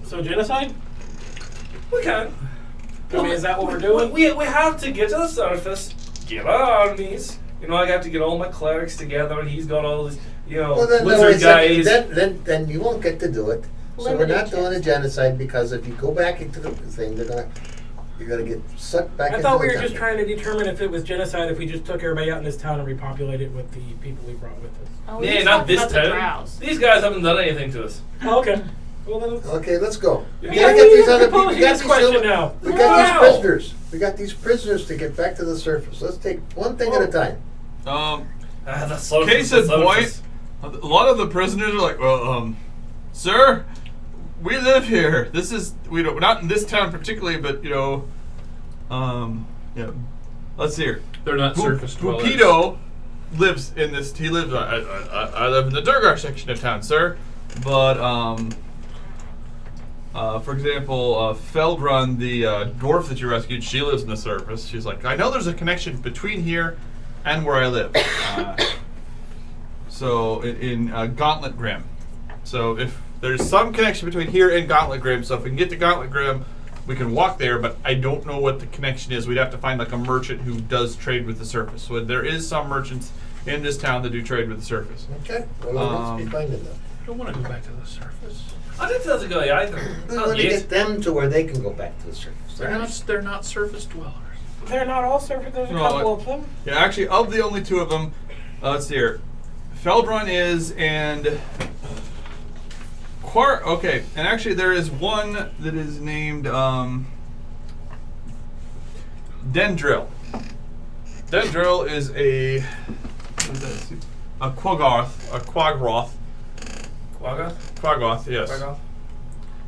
So genocide? We can. I mean, is that what we're doing? We have to get to the surface, get our armies. I have to get all my clerics together, and he's got all this, Well, then, wizard guys. then you won't get to do it. So we're not doing a genocide because if you go back into the thing, you're gonna get sucked back. I into thought we the were just dungeon. trying to determine if it was genocide if we just took everybody out in this town and repopulated it with the people we brought with us. Oh, Yeah, he's not talking this about the town. drows. These guys haven't done anything to us. Oh, okay. Well, then let's... Okay, let's go. We Yeah, gotta why get are you these other people. proposing We got this these question silver- now? We got Wow. these prisoners. We got these prisoners to get back to the surface. Let's take one thing at a time. The surface, Case the in point, surface. a lot of the prisoners are like, well, sir, we live here. This is, not in this town particularly, but, let's see here. They're not surface dwellers. Pupido lives in this, he lives, I live in the Durgar section of town, sir. But, for example, Feldrun, the dwarf that you rescued, she lives in the surface. She's like, I know there's a connection between here and where I live. So in Gauntlet Grim. So if there's some connection between here and Gauntlet Grim, so if we can get to Gauntlet Grim, we can walk there, but I don't know what the connection is. We'd have to find like a merchant who does trade with the surface. So there is some merchants in this town that do trade with the surface. Okay. Well, let's be finding them. I don't want to go back to the surface. I didn't think that's a good idea. We Not want to yet. get them to where they can go back to the surface. They're not surface dwellers. They're not all surface. There's a No, couple of them. Yeah, actually, of the only 2 of them, let's see here. Feldrun is, and okay, and actually there is one that is named Dendril. Dendril is a Quaggoth, Quaggoth? yes. Quaggoth?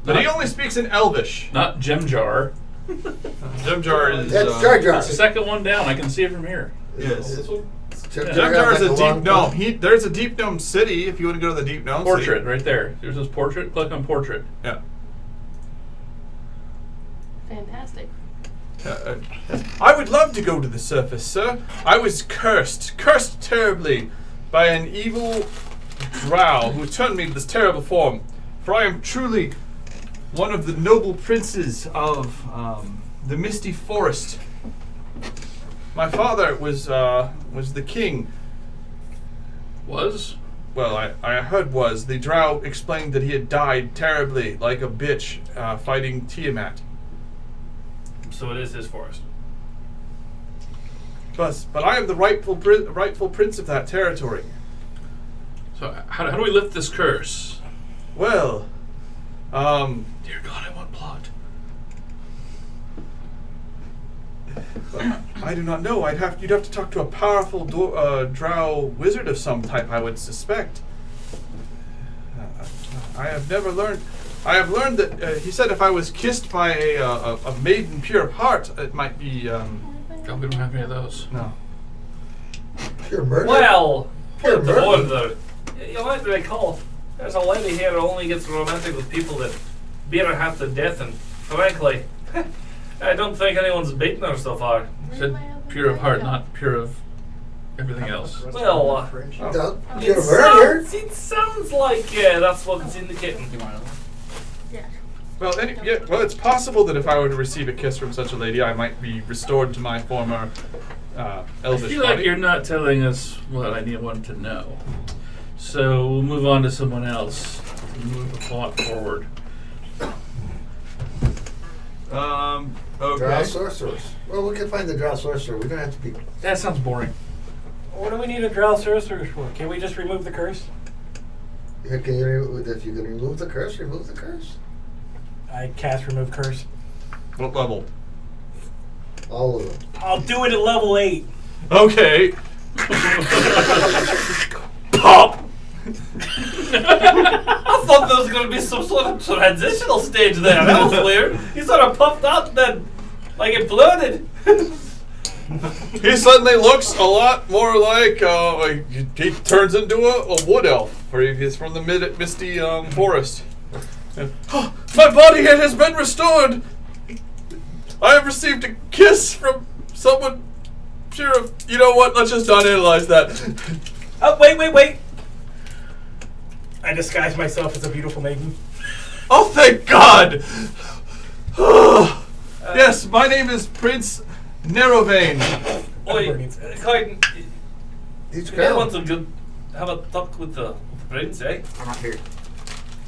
But he only speaks in Elvish. Not Gemjar. Jemjar is That's Jar Jar. It's the second one down. I can see it from here. yes. This one? Jemjar is a deep gnome. There's a deep gnome city if you want to go to the deep gnome Portrait, city. right there. There's this portrait. Click on portrait. Yeah. Fantastic. I would love to go to the surface, sir. I was cursed terribly by an evil drow who turned me to this terrible form. For I am truly one of the noble princes of the Misty Forest. My father was the king. Was? Well, I heard was. The drow explained that he had died terribly, like a bitch, fighting Tiamat. So it is his forest. But I am the rightful prince of that territory. So how do we lift this curse? Well, Dear God, I want plot. I do not know. You'd have to talk to a powerful drow wizard of some type, I would suspect. I have never learned. I have learned that he said if I was kissed by a maiden pure of heart, it might be. God, we don't have any of those. No. Pure murder. Well, Pure put the murder. one though. You might recall, there's a lady here who only gets romantic with people that beat her half to death, and frankly, I don't think anyone's beaten her so far. Said pure of heart, not pure of everything else. Well, Don't it get murdered. sounds like that's what it's indicating. You want another one? Well, it's possible that if I were to receive a kiss from such a lady, I might be restored to my former I elvish feel like body. you're not telling us what I want to know. So we'll move on to someone else. Move the plot forward. Drow Okay. sorcerers. Well, we can find the drow sorcerer. We don't have to be. That sounds boring. What do we need a drow sorcerer for? Can we just remove the curse? Yeah, if you can remove the curse, remove the curse. I cast remove curse. What level? All of them. I'll do it at level 8. Okay. Pop. I thought there was going to be some sort of transitional stage there. That was weird. He sort of puffed out and then, like, imploded. He suddenly looks a lot more like he turns into a wood elf, or he's from the misty forest. Oh, my body has been restored. I have received a kiss from someone pure of. You know what? Let's just not analyze that. Oh, wait. I disguise myself as a beautiful maiden. Oh, thank God! Yes, my name is Prince Narrowvein. Oi, Clayton, He's you may want crowned. to have a talk with the prince, eh? I'm not here.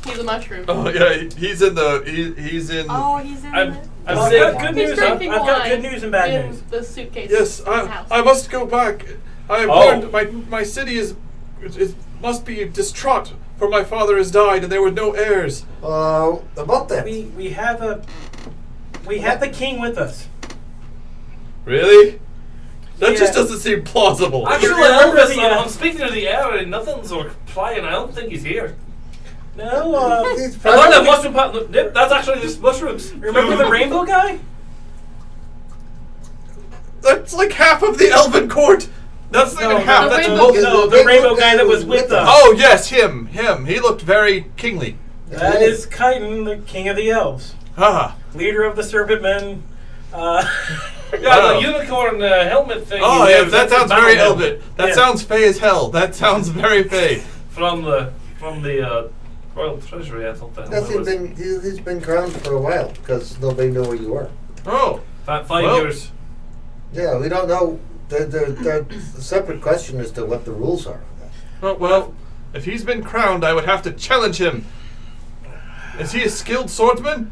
He's a mushroom. Oh yeah, he's in the he's in. Oh, he's in I'm the... I'm I've saying, got good He's news. I've drinking got wine good news and bad in news. the suitcase. Yes, in his house. I must go back. I have Oh. learned my city is must be distraught, for my father has died and there were no heirs. About that. We have the king with us. Really? That Yeah. just doesn't seem plausible. actually, remember Elvis, the, I'm speaking to the air and nothing's replying. I don't think he's here. No, He's I thought that probably- mushroom part. Nope, that's actually just mushrooms. remember the rainbow guy? That's like half of the elven court. That's not No, even half. the That's rainbow- most. No, the rainbow guy that was with us. Oh yes, him. He looked very kingly. That is Chiton, the king of the elves, Ah. leader of the serpent men. Yeah, Wow. the unicorn helmet thing. Oh you yeah, wear, that that's a sounds very battle elven. That Yeah. sounds fey as hell. That sounds very fey. from the royal treasury. I thought that Yes, was he's been crowned for a while because nobody knew where you were. Oh. about 5 Well, years. Yeah, we don't know. The separate question as to what the rules are on that. Oh, well, if he's been crowned, I would have to challenge him. Is he a skilled swordsman?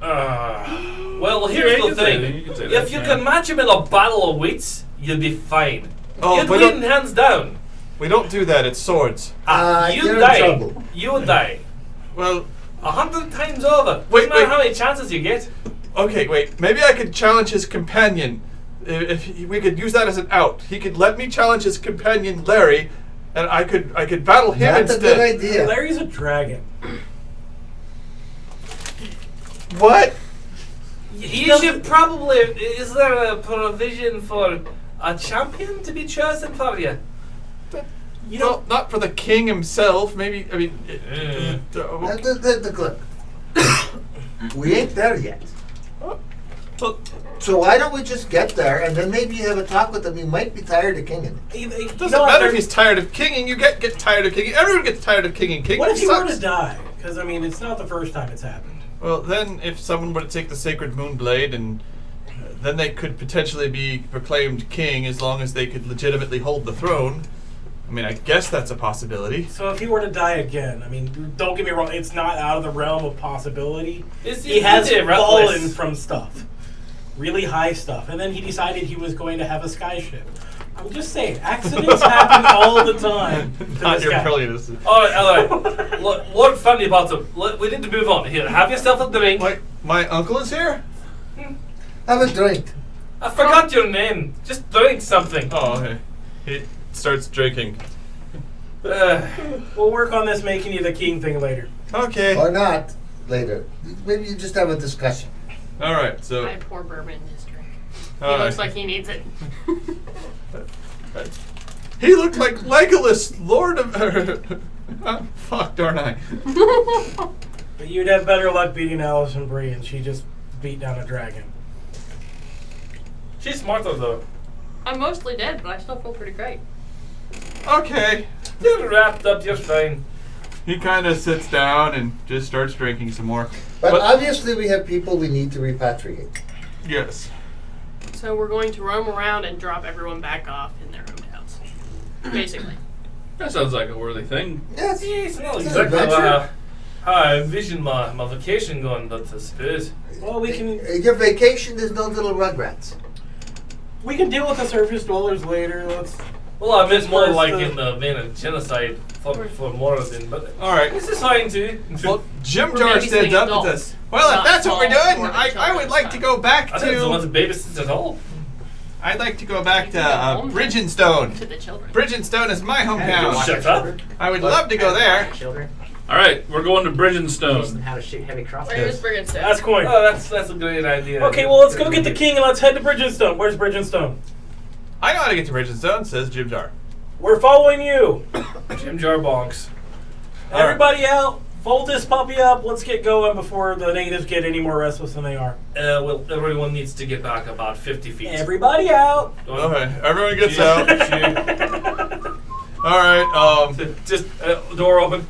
Well, Yeah, here's you the can say that, thing. you can say that, If you yeah. can match him in a battle of wits, you'll be fine. Oh, You'd but win don't- hands down. We don't do that. It's swords. You you're in die. trouble. You die. Well, 100 times over. Wait, Doesn't matter wait. how many chances you get. okay, wait. Maybe I could challenge his companion. We could use that as an out. He could let me challenge his companion Larry, and I could battle him That's a instead. good idea. Larry's a dragon. What? You should probably. Is there a provision for a champion to be chosen for you? You know, Well, not for the king himself. Maybe. I mean. Look, we ain't there yet. Well, So why don't we just get there and then maybe you have a talk with him? He might be tired of kinging. it doesn't matter if he's tired of kinging. You get tired of kinging. Everyone gets tired of kinging. King What if he were sucks. to die? Because I mean, it's not the first time it's happened. Well, then, if someone were to take the sacred moon blade, and then they could potentially be proclaimed king as long as they could legitimately hold the throne. I mean, I guess that's a possibility. So if he were to die again, I mean, don't get me wrong, it's not out of the realm of possibility. It's He has pretty fallen reckless. from stuff, really high stuff, and then he decided he was going to have a skyship. I'm just saying, accidents happen all the time. to Not this your guy. brilliance. Alright. Look, Lord Funny Bottom, we need to move on. Here, have yourself a drink. My uncle is here? Have a drink. I forgot your name. Just drink something. Oh, okay. He starts drinking. We'll work on this making you the king thing later. Okay. Or not later. Maybe you just have a discussion. All right. So. I pour bourbon in his drink. He all looks right. like he needs it. He looked like Legolas, Lord of. Oh, fuck, darn I. But you'd have better luck beating Allisonbrie, and she just beat down a dragon. She's smarter though. I'm mostly dead, but I still feel pretty great. Okay. You're wrapped up just fine. He kind of sits down and just starts drinking some more. But obviously we have people we need to repatriate. Yes. So we're going to roam around and drop everyone back off in their hometowns. Basically. That sounds like a worthy thing. Yes. It's not It's an exactly adventure. how I envision my vacation going, but I suppose. Well, we can Your vacation, there's no little rugrats. deal with the surface dwellers later. Let's. Well, I meant more First, like in the vein of genocide for more than, but All right. this is fine too. Well, Jim We're Jar babysitting stands up and adults, says, "Well, if not that's what we're small doing, orphan I would children, like to go back I didn't want to. to babysit at all. I'd like to go back to You can go home Bridgenstone. to the children. Bridgenstone is my hometown. Shut up. I would love to go there. Children. All right, we're going to Teach them Bridgenstone. how to shoot heavy Where crossbows. is Brigandstone? That's coin. Oh, that's a great idea. Okay, well, let's go get the king and let's head to Bridgenstone. Where's Bridgenstone? I know how to get to Bridgenstone," says Jim Jar. We're following you. Jim Jar bonks. Everybody out. Fold this puppy up. Let's get going before the natives get any more restless than they are. Well, everyone needs to get back about 50 feet. Everybody out. Okay, everyone gets Shoot. out. Shoot. All right. Just door open.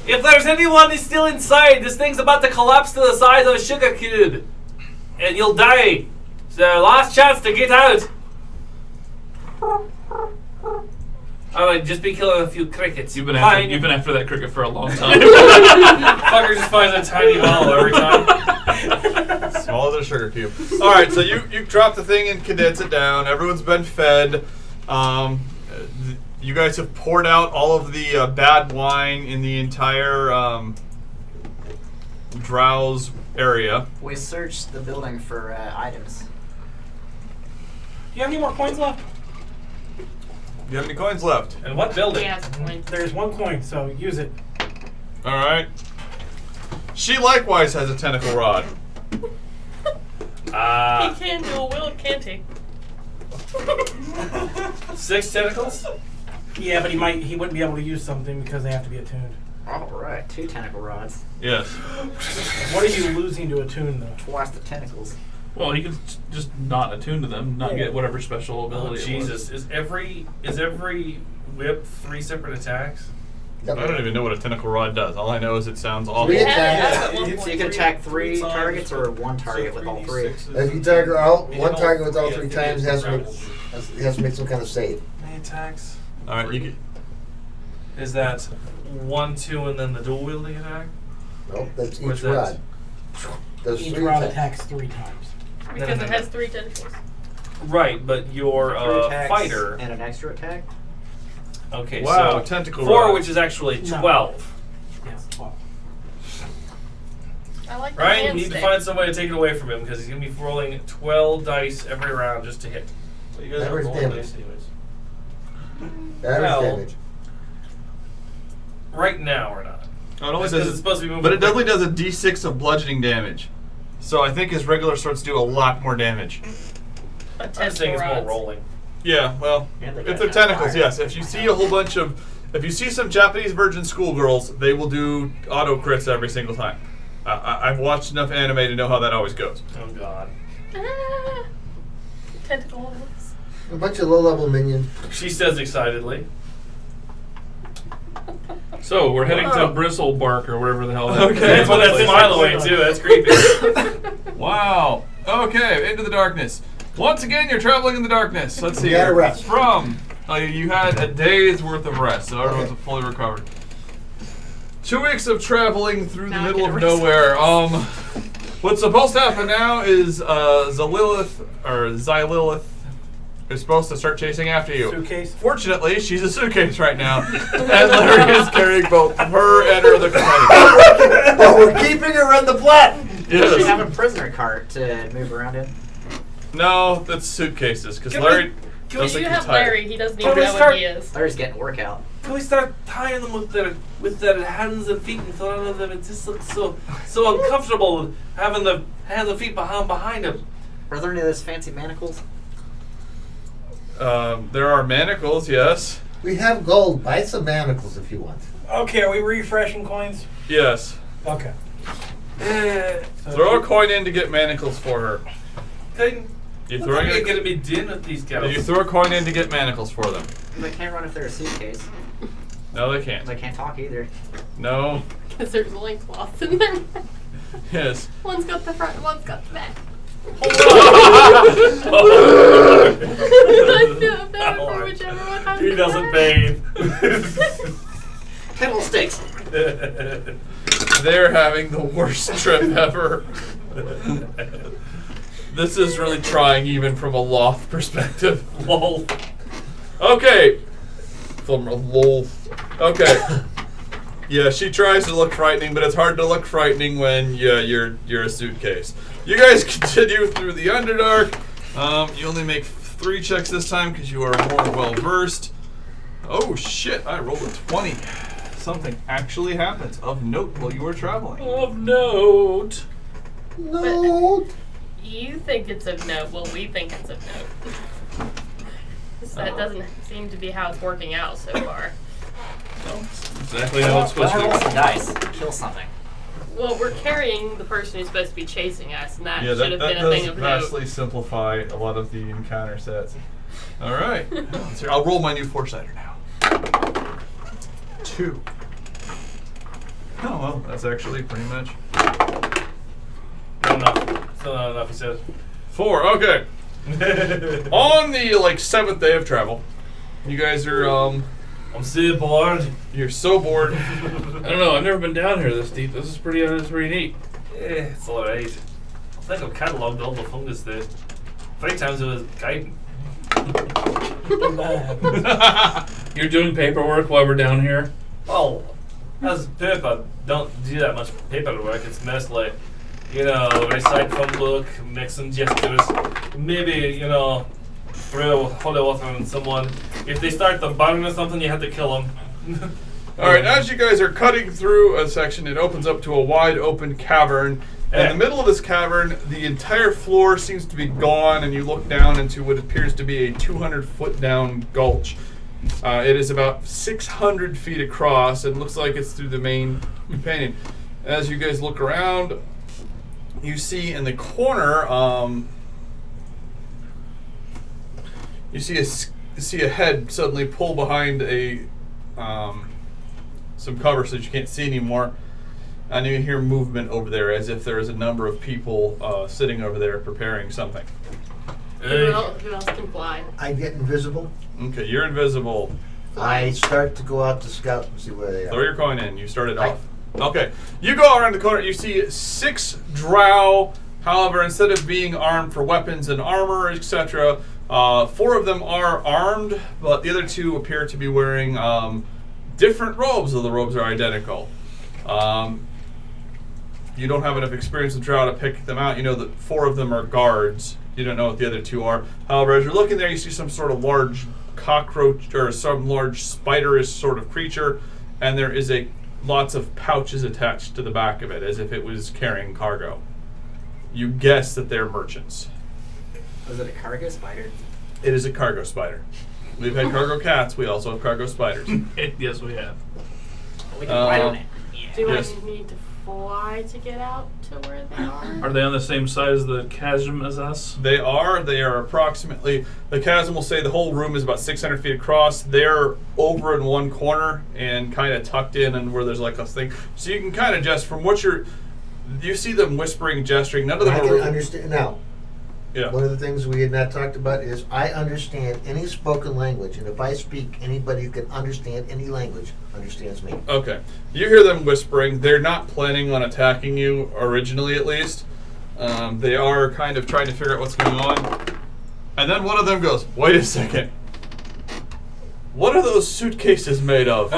If there's anyone who's still inside, this thing's about to collapse to the size of a sugar cube, and you'll die. It's the last chance to get out. Alright, just be killing a few crickets. You've been Fine. after that cricket for a long time. Fucker just finds a tiny ball every time. Swallow the sugar cube. All right, so you drop the thing and condense it down. Everyone's been fed. You guys have poured out all of the bad wine in the entire Drowse area. We searched the building for items. Do you have any more coins left? Do you have any coins left? And what building? He has a point. There's one coin, so use it. All right. She likewise has a tentacle rod. He can do a will, can't he? 6 tentacles? Yeah, but he wouldn't be able to use something because they have to be attuned. Alright, 2 tentacle rods. Yes. What are you losing to attune though? Twice the tentacles. Well, he can just not attune to them, not get whatever special Oh, ability. Jesus. Is every whip 3 separate attacks? I don't even know what a tentacle rod does. All I know is it sounds awful. Three Yeah, attacks. that's at one So you point. can attack 3 targets or 1 target with all 3. If you target one target with all 3 times, it has to make some kind of save. Many attacks? All right, you can. Is that 1, 2, and then the dual wielding attack? Nope, that's What's each that? rod. Does Each 3 rod attacks. attacks 3 times. Because it has 3 tentacles. Right, but your 3 attacks fighter. and an extra attack. Okay, Wow, so tentacle 4, rod. which is actually No. 12. Yes. Well, I like the Ryan, you hand need to stick. find some way to take it away from him because he's going to be rolling 12 dice every round just to hit. Well, you guys Average are rolling damage. dice anyways. Average Well, damage. Right now or not. It only Just 'cause does it's supposed to be moving but it definitely quick. does a d6 of bludgeoning damage. So I think his regular swords do a lot more damage. But I'm saying it's more rods. rolling. Yeah, well, And they if got they're that tentacles, fire. yes. If you see a whole bunch of, if you see some Japanese virgin schoolgirls, they will do auto crits every single time. I've watched enough anime to know how that always goes. Oh, God. Ah, tentacles. A bunch of low-level minions. She says excitedly. So we're heading Wow. to Bristlebark or whatever the hell. that Okay. That's what that place smile is. away, too. That's creepy. Wow. Okay, into the darkness. Once again, you're traveling in the darkness. Let's see. You gotta here. rest. From you had a day's worth of rest, so everyone's Okay. fully recovered. 2 weeks of traveling through the Now I middle get of a rest. nowhere. What's supposed to happen now is Zylilith is supposed to start chasing after you. suitcase. Fortunately, she's a suitcase right now, and Larry is carrying both her and her other companion. Oh, we're keeping her on the flat. Does she Yes. have a prisoner cart to move around in? No, that's suitcases, because Can Larry Can doesn't you get have tired. Larry? He doesn't Can even we know start- what he is. Larry's getting workout. Can we start tying them with their hands and feet in front of them? It just looks so uncomfortable having the hands and feet behind them. Are there any of those fancy manacles? There are manacles, yes. We have gold. Buy some manacles if you want. Okay, are we refreshing coins? Yes. Okay. Throw a coin in to get manacles for her. What are you going to be doing with these guys? You throw a coin in to get manacles for them. They can't run if they're a suitcase. No, they can't. They can't talk either. No. Because there's loincloths in there. Yes. One's got the front, one's got the back. I feel better for whichever one has He the doesn't back. bathe. Fiddlesticks. They're having the worst trip ever. This is really trying even from a loth perspective. Lol. Okay. From a lol. Okay. Yeah, she tries to look frightening, but it's hard to look frightening when you're a suitcase. You guys continue through the Underdark. You only make 3 checks this time because you are more well versed. Oh shit! I rolled a 20. Something actually happens of note while you are traveling. Of note. No. You think it's of note. Well, we think it's of note. That doesn't seem to be how it's working out so far. Exactly how it's supposed Well, roll some to. dice. Kill something. Well, we're carrying the person who's supposed to be chasing us, and that Yeah, should that have been a thing does of note. vastly simplify a lot of the encounter sets. All right, so I'll roll my new Foresighter now. 2. Oh well, that's actually pretty much Not enough. Still not enough, he says. 4. Okay. On the 7th day of travel, you guys are I'm so bored. you're so bored. I don't know. I've never been down here this deep. This is pretty neat. It's alright. I think I've catalogued all the fungus there. 3 times it was guiding. You're doing paperwork while we're down here. Well, as Pip, I don't do that much paperwork. It's mostly, recite from book, make some gestures, maybe, throw holy water on someone. If they start to burn or something, you have to kill them. All right, as you guys are cutting through a section, it opens up to a wide open cavern. In the middle of this cavern, the entire floor seems to be gone, and you look down into what appears to be a 200-foot down gulch. It is about 600 feet across, and looks like it's through the main companion. As you guys look around, you see in the corner, you see a head suddenly pull behind a some cover so that you can't see anymore, and you hear movement over there as if there is a number of people sitting over there preparing something. Who else can fly? I get invisible. Okay, you're invisible. I start to go out to scout and see where they Throw are. your coin in. You started off. Okay, you go around the corner. You see 6 drow. However, instead of being armed for weapons and armor, etc., 4 of them are armed, but the other 2 appear to be wearing different robes, though the robes are identical. You don't have enough experience with drow to pick them out. You know that 4 of them are guards. You don't know what the other 2 are. However, as you're looking there, you see some sort of large cockroach or some large spiderish sort of creature, and there is lots of pouches attached to the back of it, as if it was carrying cargo. You guess that they're merchants. Was it a cargo spider? It is a cargo spider. We've had cargo cats. We also have cargo spiders. Yes, we have. We can ride on it. Do Yes. I need to fly to get out to where they are? Are they on the same side as the chasm as us? They are approximately, the chasm will say the whole room is about 600 feet across. They're over in one corner and kind of tucked in and where there's like a thing. So you can kind of just, from what you see them whispering, gesturing. None of them I are can understand now. Yeah. One of the things we had not talked about is I understand any spoken language, and if I speak, anybody who can understand any language understands me. Okay. You hear them whispering. They're not planning on attacking you, originally at least. They are kind of trying to figure out what's going on. And then one of them goes, "Wait a second. What are those suitcases made of?"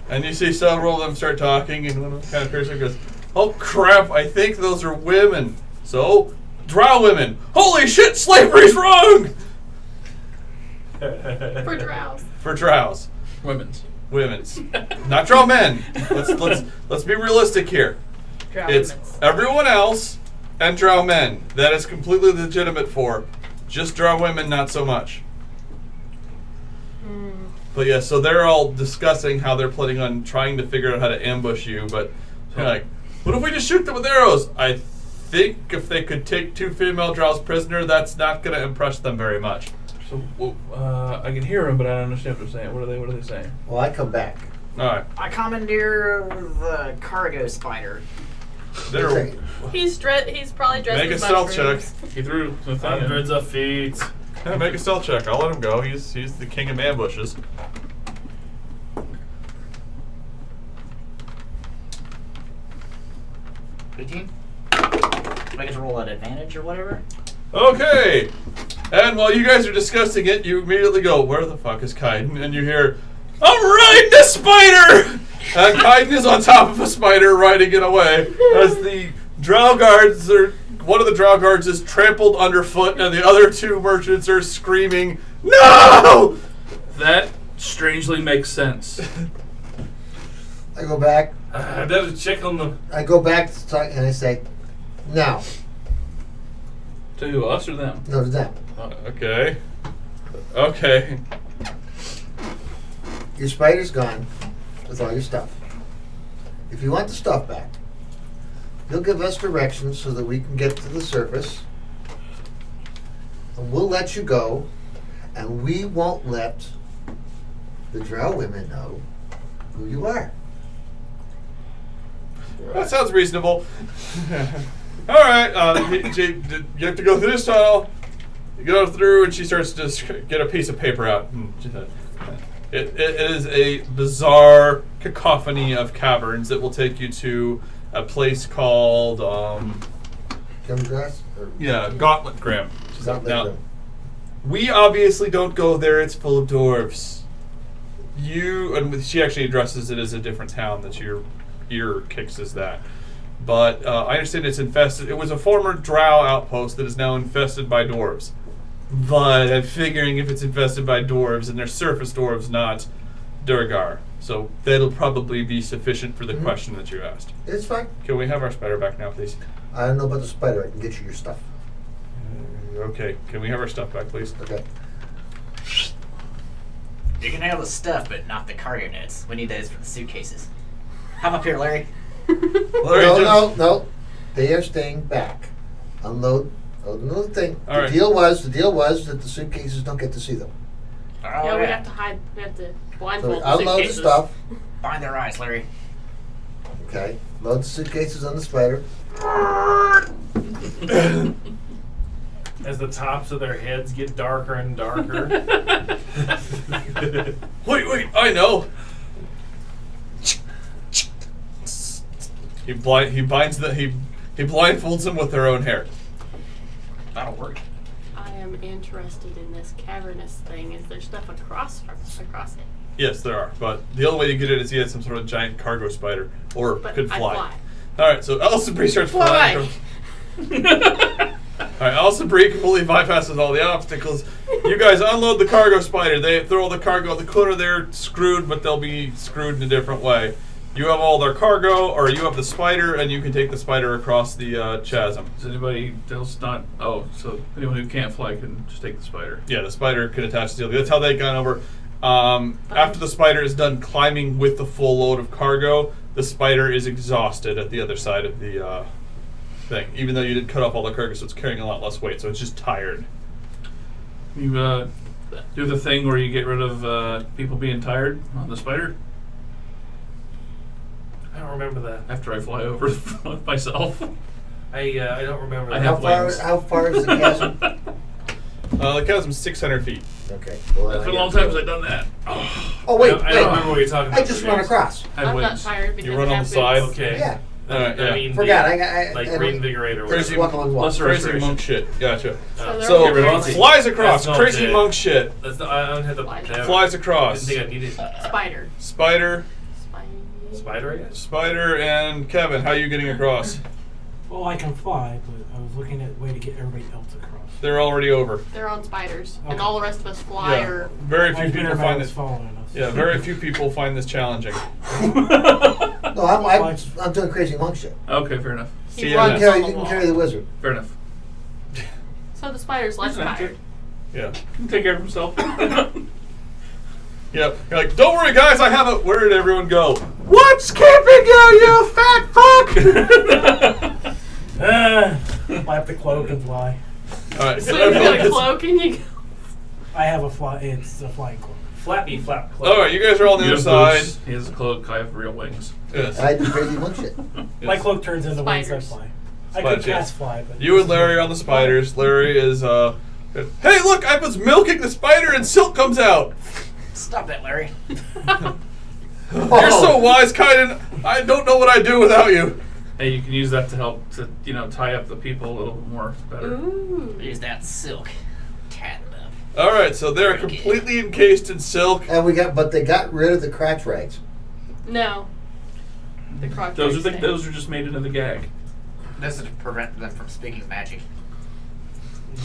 And you see several of them start talking, and one of them kind of person goes, "Oh crap, I think those are women. So, drow women. Holy shit, slavery's wrong!" For drows. For drows. Women's. Women's. Not drow men. Let's be realistic here. Drow It's women's. everyone else and drow men. That is completely legitimate for. Just drow women, not so much. But yeah, so they're all discussing how they're planning on trying to figure out how to ambush you. But they're like, what if we just shoot them with arrows? I think if they could take 2 female drows prisoner, that's not going to impress them very much. So I can hear them, but I don't understand what they're saying. What are they saying? Well, I come back. All right. I commandeer the cargo spider. They're, He's probably dressed make a as stealth check. mushrooms. He threw the thing. Hundreds of feet. Yeah, make a stealth check. I'll let him go. He's the king of ambushes. 18? Do I get to roll at advantage or whatever? Okay. And while you guys are discussing it, you immediately go, where the fuck is Kaiden? And you hear, I'm riding a spider! And Kaiden is on top of a spider riding it away as the drow guards are... One of the drow guards is trampled underfoot and the other 2 merchants are screaming, no! That strangely makes sense. I go back. I better check on the. I go back to talk, and I say, now. To who, us or them? No, to them. Okay. Okay. Your spider's gone with all your stuff. If you want the stuff back, you'll give us directions so that we can get to the surface. And we'll let you go. And we won't let the drow women know who you are. That sounds reasonable. All right, you have to go through this tunnel. You go through, and she starts to get a piece of paper out. It is a bizarre cacophony of caverns that will take you to a place called Gauntlet Grim. Now, we obviously don't go there. It's full of dwarves. She actually addresses it as a different town that your ear kicks as that. But I understand it's infested. It was a former drow outpost that is now infested by dwarves. But I'm figuring if it's infested by dwarves, and they're surface dwarves, not Durgar. So that'll probably be sufficient for the question that you asked. It's fine. Can we have our spider back now, please? I don't know about the spider. I can get you your stuff. Okay. Can we have our stuff back, please? Okay. You can handle the stuff, but not the cargo nets. We need those for the suitcases. Come up here, Larry. No. They are staying back. Unload the thing. All The right. deal was that the suitcases don't get to see them. Yeah, we have to hide. We have to So blindfold the unload the suitcases. stuff. Find their eyes, Larry. Okay. Load the suitcases on the spider. As the tops of their heads get darker and darker. Wait! I know. He blindfolds them with their own hair. That'll work. I am interested in this cavernous thing. Is there stuff across it? Yes, there are. But the only way you get it is he had some sort of giant cargo spider, or But could I fly. fly. All right, so Allisonbrie starts flying. Fly! All right, Allisonbrie completely bypasses all the obstacles. You guys unload the cargo spider. They throw the cargo at the corner. They're screwed, but they'll be screwed in a different way. You have all their cargo, or you have the spider, and you can take the spider across the chasm. Is anybody else not? Oh, so anyone who can't fly can just take the spider. Yeah, the spider can attach to the other. That's how they got over. After the spider is done climbing with the full load of cargo, the spider is exhausted at the other side of the thing. Even though you did cut off all the cargo, so it's carrying a lot less weight, so it's just tired. You do the thing where you get rid of people being tired on the spider I don't remember that. after I fly over myself. I don't remember I that. have How far is the chasm? The chasm's 600 feet. Okay. Well, It's been a long time since I've done that. Oh wait, I don't remember what you're talking about. I just run across. I have I'm not wings. tired because You run I on have the side? boots. Okay. Yeah. Alright, yeah. I mean, Forgot. the- I like I- reinvigorate or Crazy whatever. walk on walk. Lesser Crazy restoration. monk shit. Gotcha. So they're So all very flies across. That's not Crazy it. monk shit. That's not, I don't have the Flies. Flies I across. didn't think I needed Spider. Spider, spider, I guess. spider, and Kevin. How are you getting across? Well, I can fly, but I was looking at a way to get everybody else across. They're already over. They're on spiders, Okay. and all the rest of us fly Yeah. or. Very few I've people been find around this. following us. Yeah, very few people find this challenging. No, I'm doing crazy monk shit. Okay, fair enough. He See, You runs yeah. on can the carry, you wall. can carry the wizard. Fair enough. So the spider's less He's an actor. tired. Yeah. He can take care of himself. Yep. You're like, don't worry, guys, I have it. Where did everyone go? What's keeping you fat fuck? Flap the cloak and fly. All right. So you got a cloak and you go. I have a fly. It's a flying cloak. Flappy flap cloak. All right, you guys are all on the You other have side. boots, he has a cloak. I have real wings. Yes. I do crazy one shit. My cloak turns into wings that Spiders. fly. I Spiders, could yes. cast fly, but You and Larry are on the spiders. Larry is, hey, look, I was milking the spider and silk comes out. Stop that, Larry. You're so wise, Kaiden. I don't know what I'd do without you. Hey, you can use that to help to tie up the people a little bit more better. Ooh. Use that silk. Tie them up. All right, so they're completely encased in silk. And but they got rid of the crotch rags. No. The crotch Those rags are stay. those are just made into the gag. This is to prevent them from speaking magic.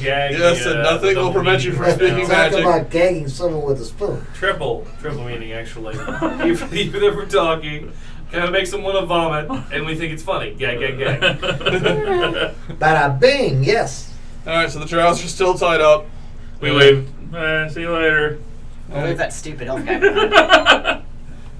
Gag, Yes, and nothing will double prevent you meaning from right speaking now. Talk magic. about gagging someone with a spoon. Triple meaning actually. if we're talking, kind of make someone to vomit, and we think it's funny. Gag, gag, gag. Bada bing, yes. All right, so the trousers are still tied up. We wave. See you later. We'll leave that stupid elf guy behind.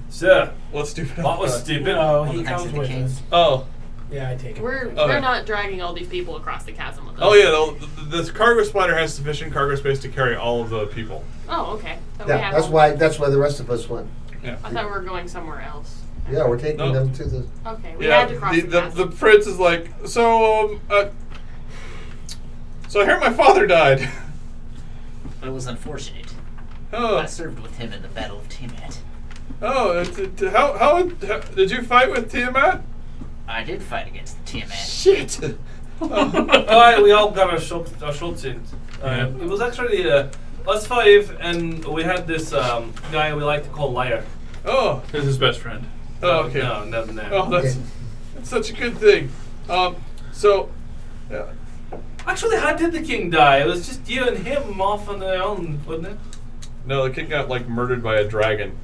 So, What's stupid? what was stupid? no, Well, he thanks comes to the with king. us. Oh. Yeah, I take it. We're Okay. not dragging all these people across the chasm with us. Oh yeah, the cargo spider has sufficient cargo space to carry all of the people. Oh, okay. So we Yeah, have that's all- why the rest of us went. Yeah. I thought we were going somewhere else. Yeah, we're taking No. them to the. Okay, we Yeah, had to cross the chasm. prince is like, so I hear my father died. But it was unfortunate. Oh, I served with him in the Battle of Tiamat. oh, how did you fight with Tiamat? I did fight against Tiamat. Shit. Alright, we all got our shots in. It was actually us five, and we had this guy we like to call Liar. Oh, This is his best friend. oh, okay. No. Oh, that's such a good thing. So, Actually, how did the king die? It was just you and him off on their own, wasn't it? no, the king got like murdered by a dragon.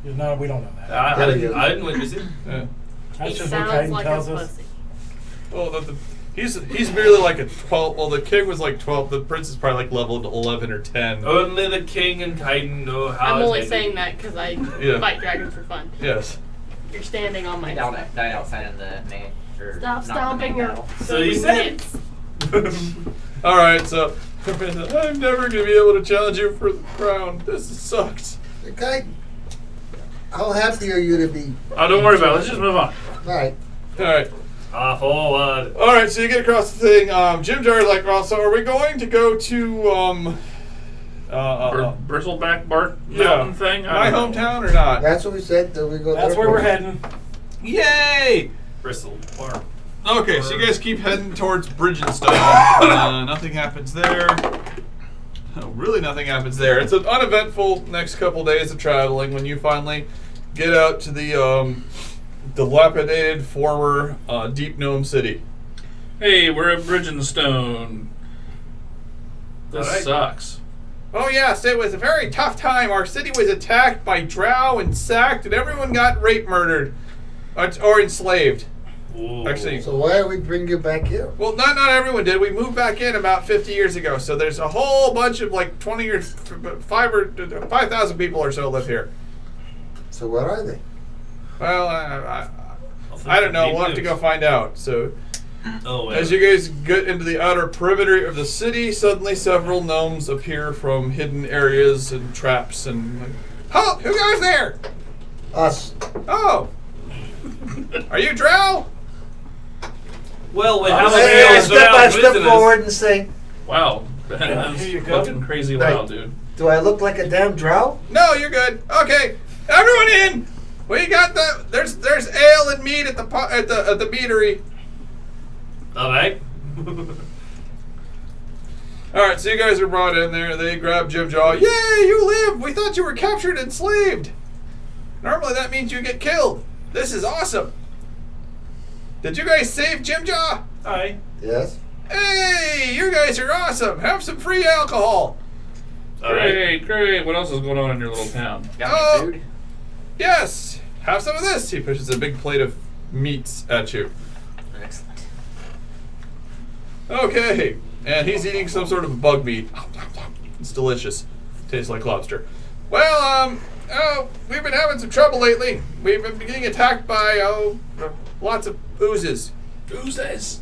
No, we don't know that. I didn't witness it. Yeah. That's He just what sounds Kaiden like a tells us. pussy. Oh, he's merely like a 12. Well, the king was like 12. The prince is probably like leveled 11 or 10. Only the king and Kaiden know how. I'm it only ended. saying that because I Yeah. fight dragons for fun. Yes. You're standing on my I died outside in the main. Or Stop not the stomping main your battle. So you said- mitts. All right, so I'm never gonna be able to challenge you for the crown. This sucks. Okay. How happy are you to be? Oh, don't worry about it. Let's just move on. All right. All right. Forward. All right, so you get across the thing. Jim Jar's like, well, so are we going to go to Bristleback Bark yeah, Mountain thing? my I don't know. hometown or not? That's what we said. That we go. That's there where we're first. heading. Yay! Bristle. Or Okay, so you guys keep heading towards Bridgenstone. Nothing happens there. No, really nothing happens there. It's an uneventful next couple days of traveling when you finally get out to the dilapidated former Deep Gnome City. Hey, we're at Bridgenstone. This Alright. sucks. Oh yes, it was a very tough time. Our city was attacked by drow and sacked, and everyone got rape murdered or enslaved. Ooh. Actually, So why are we bringing you back here? well, not everyone did. We moved back in about 50 years ago, so there's a whole bunch of like 20 or 5,000 people or so live here. So what are they? Well, I don't know. We'll have to go find out. So, Oh, well. as you guys get into the outer perimeter of the city, suddenly several gnomes appear from hidden areas and traps and. Like, halt! Who goes there? Us. Oh, are you drow? Well, we Oh, have hey, a Step forward and say, Wow. That's Here you go. fucking crazy Right. loud, dude. "Do I look like a damn drow?" No, you're good. Okay, everyone in. We got the there's ale and meat at the at the meadery. All right. All right, so you guys are brought in there. They grab Jim Jaw. Yay, you live! We thought you were captured and enslaved. Normally that means you get killed. This is awesome. Did you guys save Jim Jaw? Hi. Yes. Hey, you guys are awesome. Have some free alcohol. All right. Great, great. What else is going on in your little town? Got Oh. any food? Yes, have some of this. He pushes a big plate of meats at you. Excellent. Okay, and he's eating some sort of bug meat. It's delicious. Tastes like lobster. Well, we've been having some trouble lately. We've been getting attacked by lots of oozes. Oozes.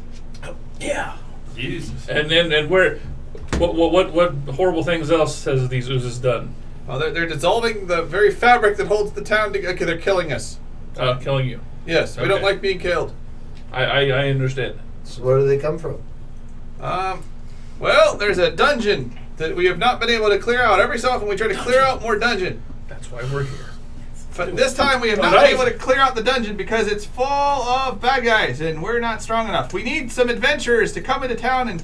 Yeah. Jesus. And where? What horrible things else has these oozes done? Well, they're dissolving the very fabric that holds the town together. They're killing us. Killing you. Yes, we don't Okay. like being killed. I understand. So where do they come from? Well, there's a dungeon that we have not been able to clear out. Every so often we try to clear out more dungeon. That's why we're here. But this time we have not been able to clear out the dungeon because it's full of bad guys and we're not strong enough. We need some adventurers to come into town and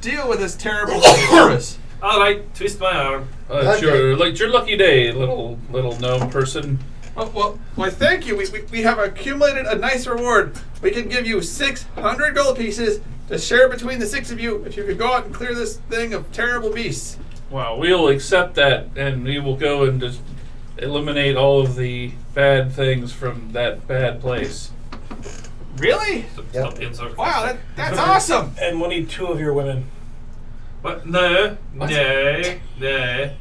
deal with this terrible virus. All right, twist my arm. Okay. It's your lucky day, little gnome person. Well, thank you. We have accumulated a nice reward. We can give you 600 gold pieces to share between the 6 of you if you could go out and clear this thing of terrible beasts. Wow, we'll accept that, and we will go and just eliminate all of the bad things from that bad place. Really? Stop being so Wow, that's awesome. And we'll need 2 of your women. What? No. What? No.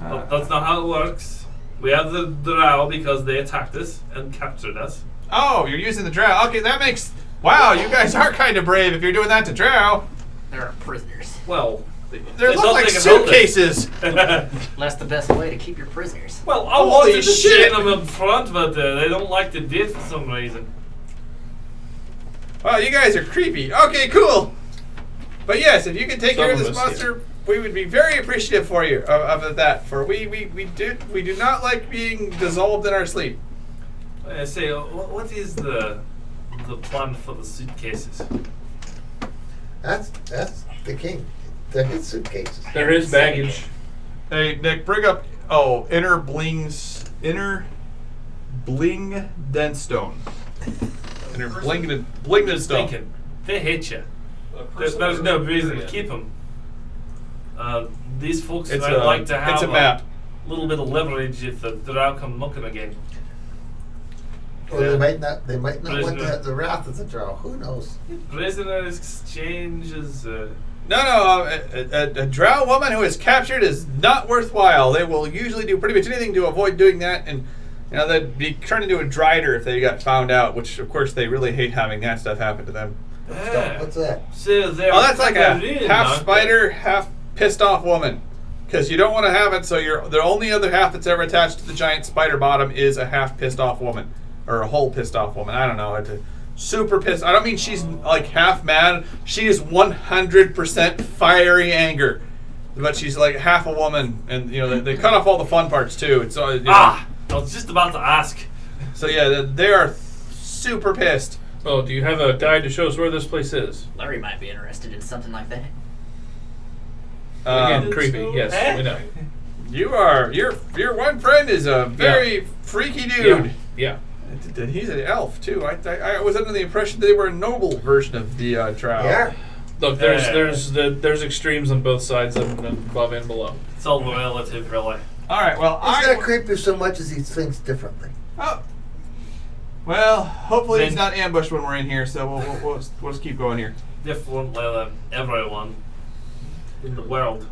That's not how it works. We have the drow because they attacked us and captured us. Oh, you're using the drow. Okay, that makes... Wow, you guys are kind of brave if you're doing that to drow. They're prisoners. Well, They look something like about suitcases. That's the best way to keep your prisoners. Well, I Holy wanted to shit. chain them in front, but they don't like to do it for some reason. Wow, you guys are creepy. Okay, cool. But yes, if you could take care of Some this of us, monster, we would be very appreciative for you of that. For we do not like being dissolved in our sleep. I say, what is the plan for the suitcases? That's the king. They're his suitcases. There is baggage. Hey Nick, bring up inner bling denstone. Inner blinged stone. Thinking, they hate you. There's no reason to keep them. These folks It's might a like to have it's a map. little bit of leverage if the drow come looking again. Or they might not. They might not want Prisoner. the wrath of the drow. Who knows? Prisoner exchanges. No, a drow woman who is captured is not worthwhile. They will usually do pretty much anything to avoid doing that, and they'd be turned into a drider if they got found out. Which, of course, they really hate having that stuff happen to them. What's that? So they're Oh, that's like a really half not- spider, half pissed off woman. Because you don't want to have it, so the only other half that's ever attached to the giant spider bottom is a half pissed off woman, or a whole pissed off woman. I don't know. It's a super pissed. I don't mean she's like half mad. She is 100% fiery anger, but she's like half a woman, and they cut off all the fun parts too. It's I was just about to ask. So yeah, they are super pissed. Well, do you have a guide to show us where this place is? Larry might be interested in something like that. Again, creepy. Yes, we know. Your one friend is a very freaky dude. Yeah. He's an elf too. I was under the impression that they were a noble version of the drow. Yeah. Look, there's extremes on both sides, and above and below. It's all relative, really. All right. Well, He's not creepy so much as he thinks differently. Oh. Well, hopefully he's Then- not ambushed when we're in here. So we'll just keep going here. Differently than everyone in the world.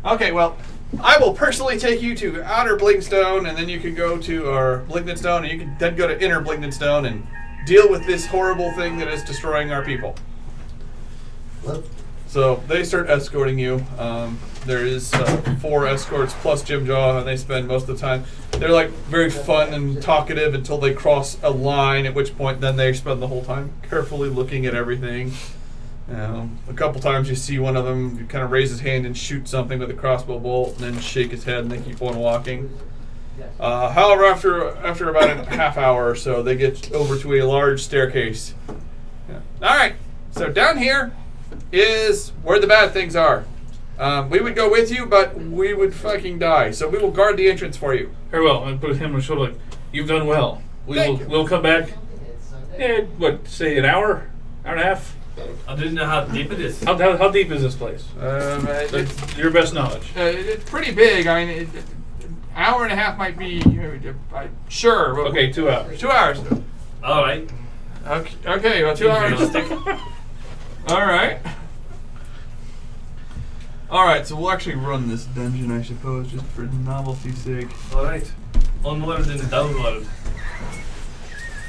Okay. Well, I will personally take you to Outer Blingstone, and then you can go to our Blignant Stone, and you can then go to Inner Blignant Stone and deal with this horrible thing that is destroying our people. Well, So they start escorting you. There is 4 escorts plus Jim Jaw, and they spend most of the time. They're like very fun and talkative until they cross a line, at which point then they spend the whole time carefully looking at everything. A couple times you see one of them kind of raise his hand and shoot something with a crossbow bolt, and then shake his head, and they keep on walking. However, after about a half hour or so, they get over to a large staircase. Yeah. All right, so down here is where the bad things are. We would go with you, but we would fucking die. So we will guard the entrance for you. Very well. I put him on the shoulder like, you've done well. Thank you. We'll come back. Say an hour and a half? I didn't know how deep it is. How deep is this place? It's Your best knowledge. pretty big. I mean, hour and a half might be sure. Okay, 2 hours. 2 hours. All right. Okay. Well, 2 hours. Realistic. All right. Alright, so we'll actually run this dungeon, I suppose, just for novelty's sake. Alright. Onward and downward.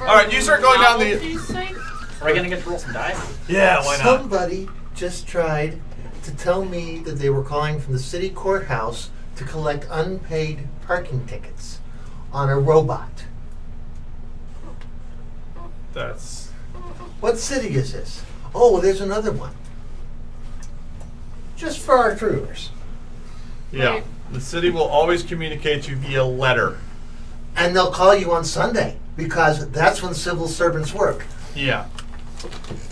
Alright, you start going down the... Novelty's sake? Are we gonna get to roll some dice? Yeah, why not? Somebody just tried to tell me that they were calling from the city courthouse to collect unpaid parking tickets on a robot. That's... What city is this? Oh, well, there's another one. Just for our troopers. Yeah. Right. The city will always communicate you via letter. And they'll call you on Sunday because that's when civil servants work. Yeah.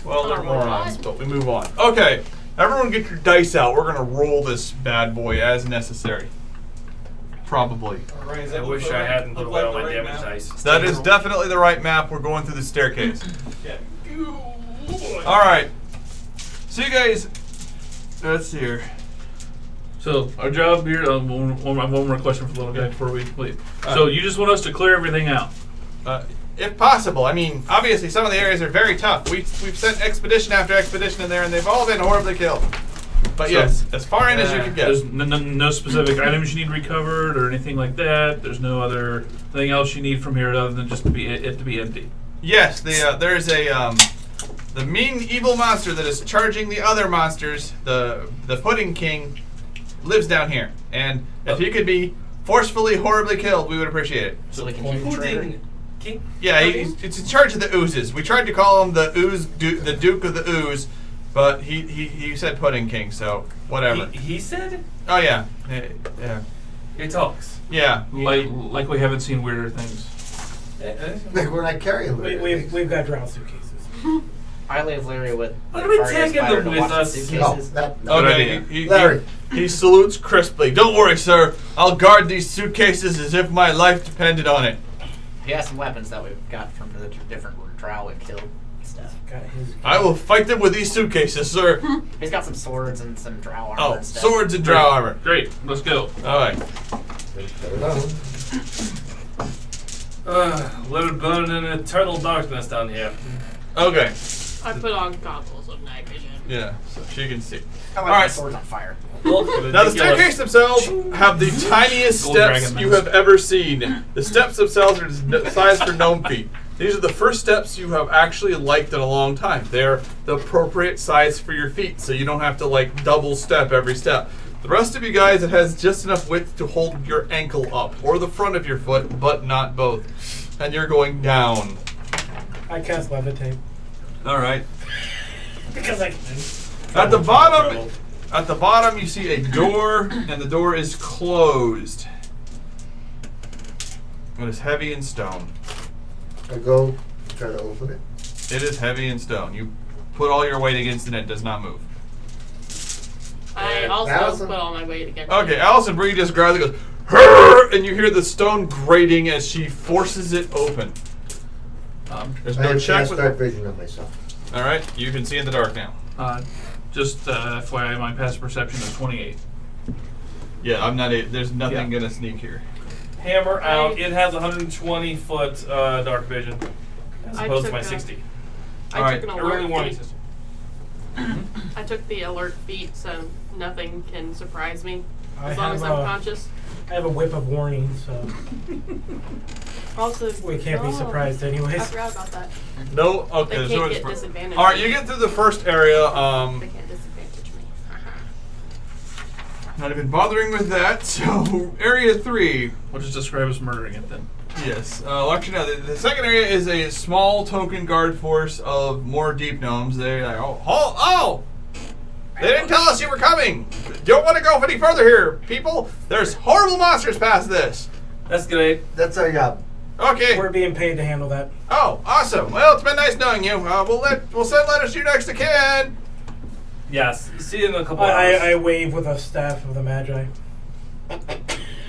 Well, they're Oh, morons, what? but we move on. Okay. Everyone get your dice out. We're going to roll this bad boy as necessary. Probably. I wish I hadn't put away all my damage dice. That is definitely the right map. We're going through the staircase. Yeah. Alright. So you guys... Let's see here. So our job here. One more question for the little guy before we leave. So you just want us to clear everything out? If possible. I mean, obviously some of the areas are very tough. We've sent expedition after expedition in there, and they've all been horribly killed. But So- yes, as far in as you can get. There's no specific items you need recovered or anything like that. There's no other thing else you need from here other than just to be it to be empty. Yes, there's a the mean evil monster that is charging the other monsters. The Pudding King lives down here, and if he could be forcefully, horribly killed, we would appreciate it. So we can keep the traitor. Pudding King? Yeah, it's in charge of the oozes. We tried to call him the the Duke of the Ooze, but he said Pudding King, so whatever. He said? Oh yeah, yeah, He talks. yeah. Like we haven't seen weirder things. Like we're not carrying We've got drowned suitcases. I leave Larry with Why don't we Target take Spider them to with watch the us? suitcases. No. Okay, idea. Larry. he salutes crisply. Don't worry, sir. I'll guard these suitcases as if my life depended on it. He has some weapons that we've got from the different trial we've killed and stuff. Got his. I will fight them with these suitcases, sir. He's got some swords and some drow armor Oh, and stuff. swords and drow armor. Great, let's go. All right. Let it burn in eternal darkness down here. Okay. I put on goggles of night vision. Yeah, so she can see. I like All right. my swords on fire. Now the staircase themselves have the tiniest Gold steps dragon you mask. have ever seen. The steps themselves are the size for gnome feet. These are the first steps you have actually liked in a long time. They're the appropriate size for your feet, so you don't have to like double step every step. The rest of you guys, it has just enough width to hold your ankle up, or the front of your foot, but not both. And you're going down. I cast levitate. All right. Because I can. At the bottom, you see a door, and the door is closed. It is heavy and stone. I go try to open it. It is heavy and stone. You put all your weight against it, and it does not move. I also Allison. put all my weight against Okay, it. Allisonbrie just grabs it, goes, "Hurr!" And you hear the stone grating as she forces it open. There's I no had check cast with. dark vision on myself. All right, you can see in the dark now. Just FYI, my passive perception is 28. Yeah, I'm not. There's nothing gonna sneak here. Hammer out. It has 120 foot dark vision, as I opposed to took my a- 60. I Alright, took an Early alert warning feat. system. I took the alert feat, so nothing can surprise me I as long have as I'm a- conscious. I have a whip of warning, so Also, we can't be surprised I anyways. forgot about that. No. Okay. They there's can't no get expert- disadvantage. All right, you get through the first area. They can't disadvantage me. Not even bothering with that. So area 3. We'll just describe as murdering it then. Yes. Actually, no. The second area is a small token guard force of more deep gnomes. They're like, oh! They didn't tell us you were coming. Don't want to go any further here, people. There's horrible monsters past this. That's great. That's our job. Okay. We're being paid to handle that. Oh, awesome. Well, it's been nice knowing you. We'll send letters to you next to kin. Yes. See you in a couple I hours. wave with a staff of the Magi.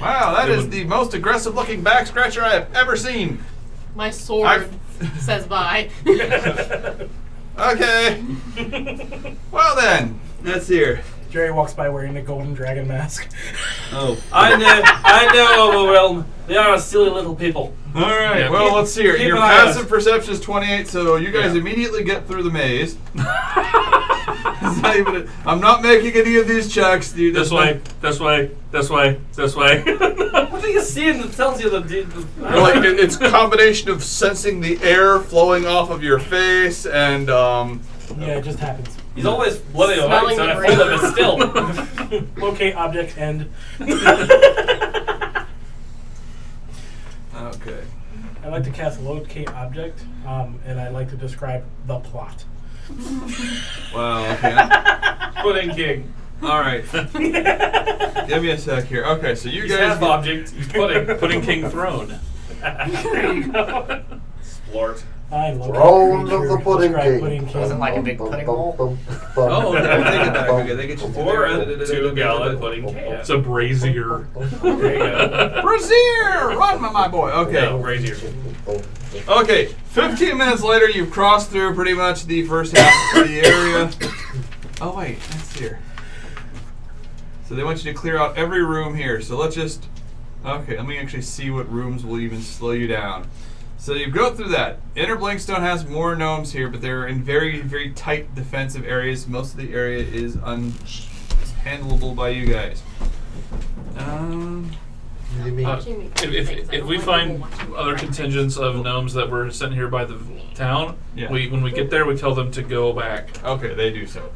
Wow, that is the most aggressive-looking back scratcher I have ever seen. My sword says bye. Okay. Well then, let's hear. Jerry walks by wearing a golden dragon mask. Oh. I know, Overwhelm. They are silly little people. All right. Yeah. Well, let's see here. Keep Your an eye on passive us. perception is 28, so you guys Yeah. immediately get through the maze. It's not even I'm not making any of these checks. Dude. This way, this way, this way, this way. What are you seeing that tells you the Like it's a combination of sensing the air flowing off of your face and Yeah, it just happens. He's always bloody Smelling so I the hold him breeze. still. Locate object end. Okay. I like to cast locate object, and I like to describe the plot. Wow. Okay. Pudding king. All right. Give me a sec here. Okay, so you He's guys. half object. He's pudding. Pudding King throne. There you go. Splort. I locate Throne of creature, the pudding describe king. pudding king. Wasn't like a big pudding bowl? Oh, no, take it back. Okay, they get you. Or a 2-gallon pudding can. It's a brazier. There you go. Brazier! Run, my boy. Okay. No, brazier. Okay, 15 minutes later, you've crossed through pretty much the first half of the area. Oh, wait, that's here. So they want you to clear out every room here. So let's just. Okay, let me actually see what rooms will even slow you down. So you go through that. Inner Blinkstone has more gnomes here, but they're in very, very tight defensive areas. Most of the area is unhandleable by you guys. You mean If we find other contingents of gnomes that were sent here by the town, Yeah. when we get there, we tell them to go back. Okay, they do so.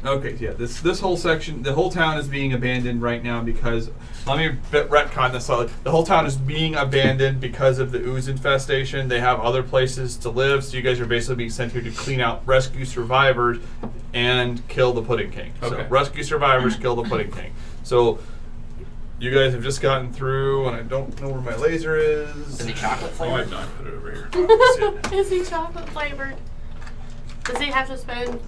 Okay, yeah, this whole section, the whole town is being abandoned right now because, let me retcon this slightly. The whole town is being abandoned because of the ooze infestation. They have other places to live, so you guys are basically being sent here to clean out, rescue survivors, and kill the Pudding King. Okay. So, rescue survivors, kill the Pudding King. So, you guys have just gotten through, and I don't know where my laser is. Is he chocolate Oh, I've flavored? not put it over here. Is he chocolate flavored? Does he have to spend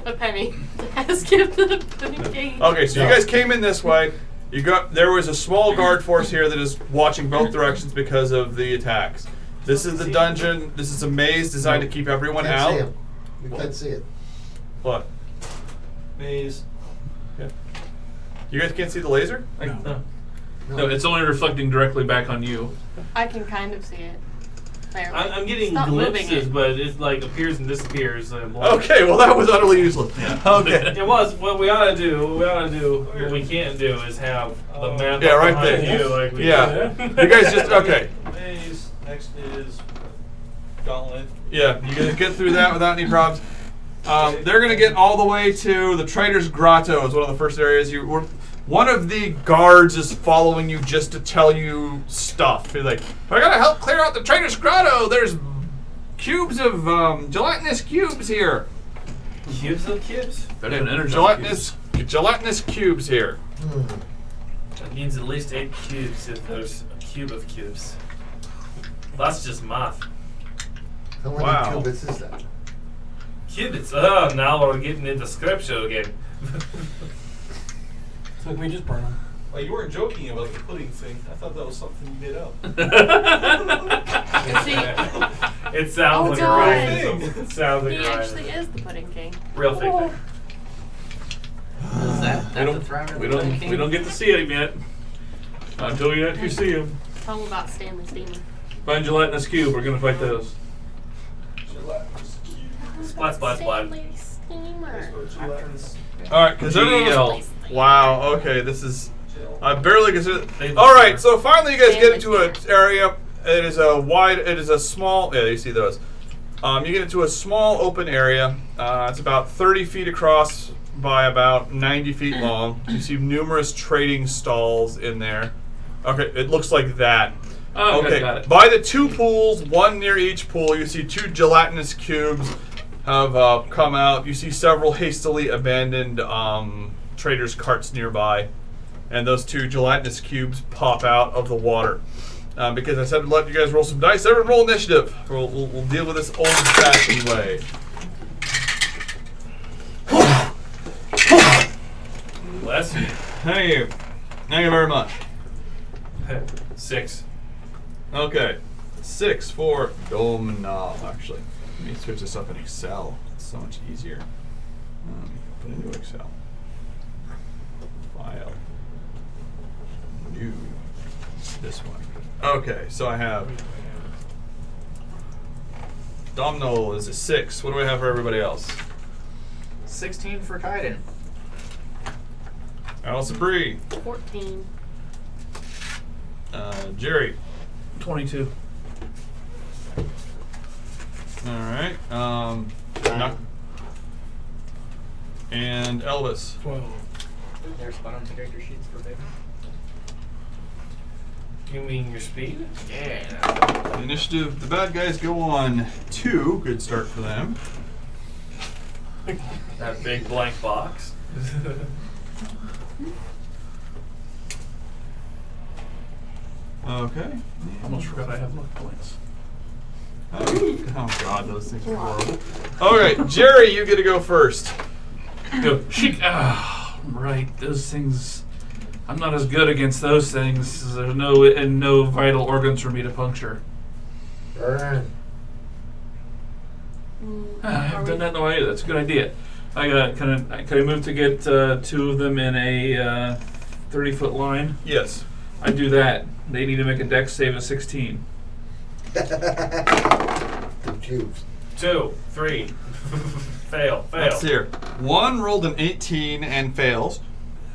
a penny to ask him to the pudding king? Okay, so you guys came in this way. There was a small guard force here that is watching both directions because of the attacks. This is the dungeon. This is a maze designed to keep everyone can't out. see him. We can't see it. What? Maze. You guys can't see the laser? No, it's only reflecting directly back on you. I can kind of see it. There. I'm getting Stop moving glimpses, it. but it like appears and disappears. Okay, well that was utterly useless. Okay. It was. What we ought to do. What we can't do is have the map. Yeah, right behind there. You, like we Yeah. did. You guys just okay. Maze. Next is Gauntlet. Yeah, you guys get through that without any problems. They're gonna get all the way to the Trader's Grotto. Is one of the first areas you were. One of the guards is following you just to tell you stuff. He's like, I gotta help clear out the Trader's Grotto. There's cubes of gelatinous cubes here. Cubes of cubes. Better than energy. Gelatinous cubes here. That means at least 8 cubes if there's a cube of cubes. That's just math. How many Wow. cubits is that? Cubits. Oh, now we're getting into scripture again. So can we just burn them? Well, you weren't joking about the pudding thing. I thought that was something you made up. See, It sounds Oh, like God. a rhyme. It sounds like he a rhyme. actually is the pudding king. Real fake thing. Is that the throne of We the pudding don't. king? We don't get to see him yet. Until you actually see him. Tell him about Stanley's demon. Find gelatinous cube. We're gonna fight those. Splat, splat, splat. Stanley's steamer. All right, because everyone was, GL. wow. Okay, this is. I barely consider. All right, so finally you guys get into an area. It is a wide. It is a small. Yeah, you see those. You get into a small open area. It's about 30 feet across by about 90 feet long. You see numerous trading stalls in there. Okay, it looks like that. Oh, okay, got it. By the 2 pools, one near each pool, you see 2 gelatinous cubes have come out. You see several hastily abandoned traders' carts nearby. And those 2 gelatinous cubes pop out of the water. Because I said to let you guys roll some dice. Everyone roll initiative. We'll deal with this old-fashioned way. Bless you. Thank you. Thank you very much. 6. Okay. 6 for Domino, actually. Let me switch this up in Excel. It's so much easier. Put into Excel. File. New. This one. Okay, so I have Domhnall is a 6. What do we have for everybody else? 16 for Kaiden. Allisonbrie. 14. Jerry. 22. Alright. And Elvis. 12. There's fun on the character sheets for baby. You mean your speed? Yeah. The initiative, the bad guys go on 2. Good start for them. That big blank box. Okay. Almost forgot I have luck points. Oh god, those things are horrible. Alright, Jerry, you get to go first. Go, chic. Right. Those things. I'm not as good against those things. There's no vital organs for me to puncture. Burn. I've done that in a way. That's a good idea. I got can I move to get 2 of them in a 30-foot line? Yes. I do that. They need to make a dex save of 16. The cubes. 2, 3. Fail. Let's see here. 1 rolled an 18 and fails.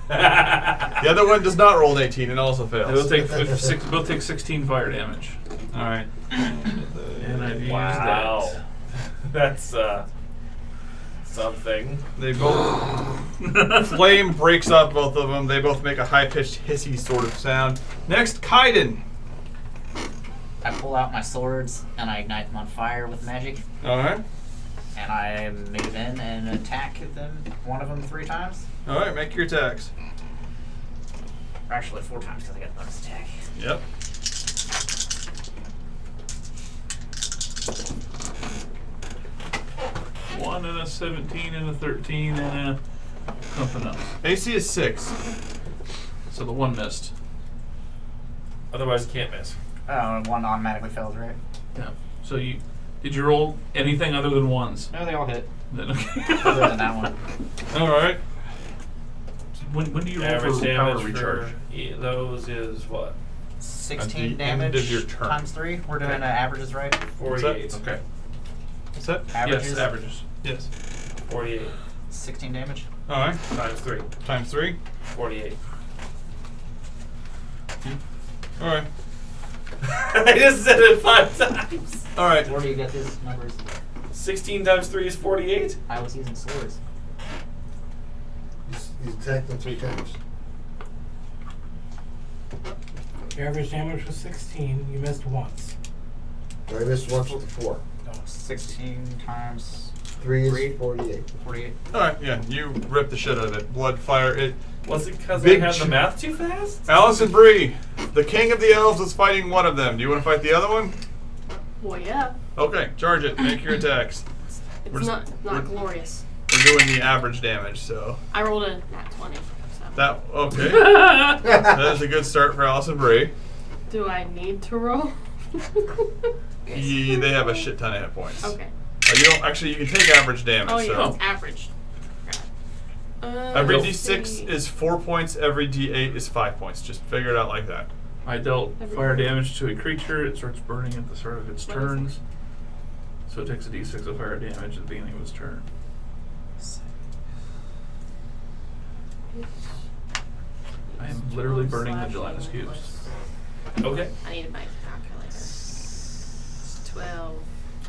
The other one does not roll an 18 and also fails. They'll take 16 fire damage. Alright. And I've used Wow. that. That's something. They both flame breaks off both of them. They both make a high-pitched hissy sort of sound. Next, Kaiden. I pull out my swords and I ignite them on fire with magic. Alright. And I move in and attack them, one of them 3 times. Alright, make your attacks. Or actually 4 times because I got a bonus attack. Yep. One and a 17 and a 13 and a something else. AC is 6. So the one missed. Otherwise, you can't miss. Oh, 1 automatically fails, right? Yeah. So did you roll anything other than ones? No, they all hit. Then okay. Other than that one. Alright. When do you roll Average for power damage recharge? for those is what? 16 At the damage end of your turn. times 3. We're doing averages, right? 48. Okay. What's that? Averages. Yes, averages. Yes. 48 16 damage. Alright. times 3. Times 3. 48. Alright. I just said it 5 times. Alright. Where do you get these numbers? 16 times 3 is 48. I was using swords. You attacked them 3 times. Your average damage was 16. You missed once. So I missed once with the 4. 16 times 3 3. is 48. 48. Alright, yeah, you rip the shit out of it. Blood, fire, it. Was it because I Big had the ch- math too fast? Allisonbrie, the king of the elves is fighting one of them. Do you want to fight the other one? Well, yeah. Okay, charge it. Make your attacks. We're It's just- not glorious. We're doing the average damage, so. I rolled a nat 20. So. That, okay. That is a good start for Allisonbrie. Do I need to roll? They have a shit ton of hit points. Okay. You don't, actually, you can take average damage, Oh, yeah, so. it's average. Every Let's d6 see. is 4 points, every d8 is 5 points. Just figure it out like that. I dealt fire damage to a creature. It starts burning at the start of its What is turns. So it takes a d6 of fire damage at the beginning of its turn. I am literally burning the gelatinous cubes. Okay. I needed my calculator. It's 12.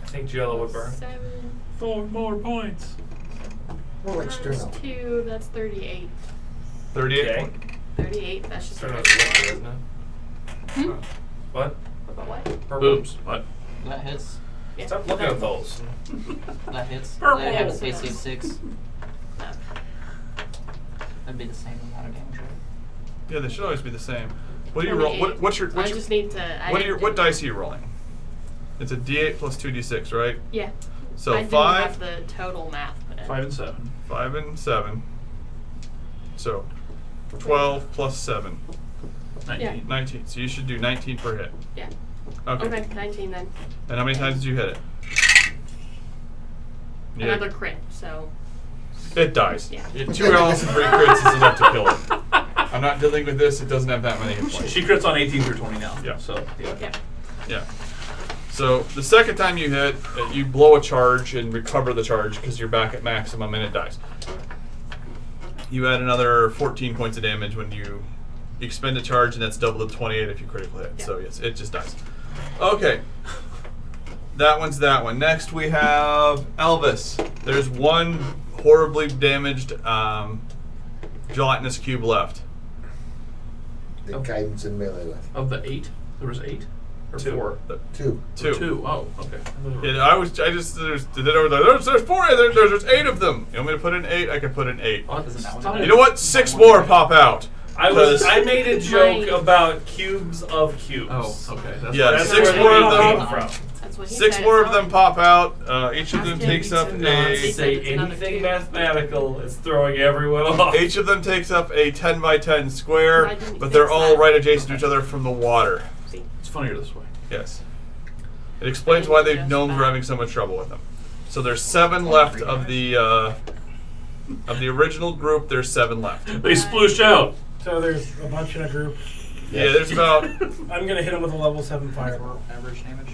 I think Jello would burn. 7. 4 more points. More like Times external. 2. That's 38. 38 Okay. points. 38. That's just. Turn on the liquor, isn't it? Hmm? What? About what? Purple. Boobs. What? That hits. Yeah. Stop looking at those. That hits. Purple. They have a AC of 6. No. That'd be the same amount of damage, right? Yeah, they should always be the same. What do you roll? 28. What's your? So I just need to. What dice are you rolling? It's a d8 plus 2d6, right? Yeah. So I didn't 5, have the total math. But 5 and 7. 5 and 7. So 12 plus 7. 19. 19. So you should do 19 per hit. Yeah. Okay. Okay, 19 then. And how many times did you hit it? Yeah. Another crit, so. It dies. Yeah. 2 Allisonbrie crits is enough to kill it. I'm not dealing with this. It doesn't have that many hit points. She crits on 18 through 20 now. Yeah. So, yeah. Yeah. Yeah. So the second time you hit, you blow a charge and recover the charge because you're back at maximum and it dies. You add another 14 points of damage when you expend a charge, and that's double to 28 if you critical hit. So yes, it just dies. Okay. That one's that one. Next we have Elvis. There's one horribly damaged gelatinous cube left. The guidance and melee left. Of the 8, there was 8 or 2. 4. Two. Two. Oh, okay. Yeah, there's 4. There's 8 of them. You want me to put in 8? I can put in 8. Oh, You know what? 6 more pop out. I made a joke about cubes of cubes. Oh, okay. That's Yeah, That's 6 where more the of name them. came from. That's what he 6 said, more it's of them not- pop out. Each of them Ask him takes to up not a. Say It's another anything cube. mathematical, it's throwing everyone off. Each of them takes up a 10 by 10 square, I didn't but they're fix all that. right adjacent to each other from the water. See, It's funnier this way. Yes. It explains why the gnomes were having so much trouble with them. So there's 7 left of the original group. There's 7 left. They splooshed out. So there's a bunch in a group. Yeah, there's about. I'm gonna hit him with a level 7 fireball. Average damage?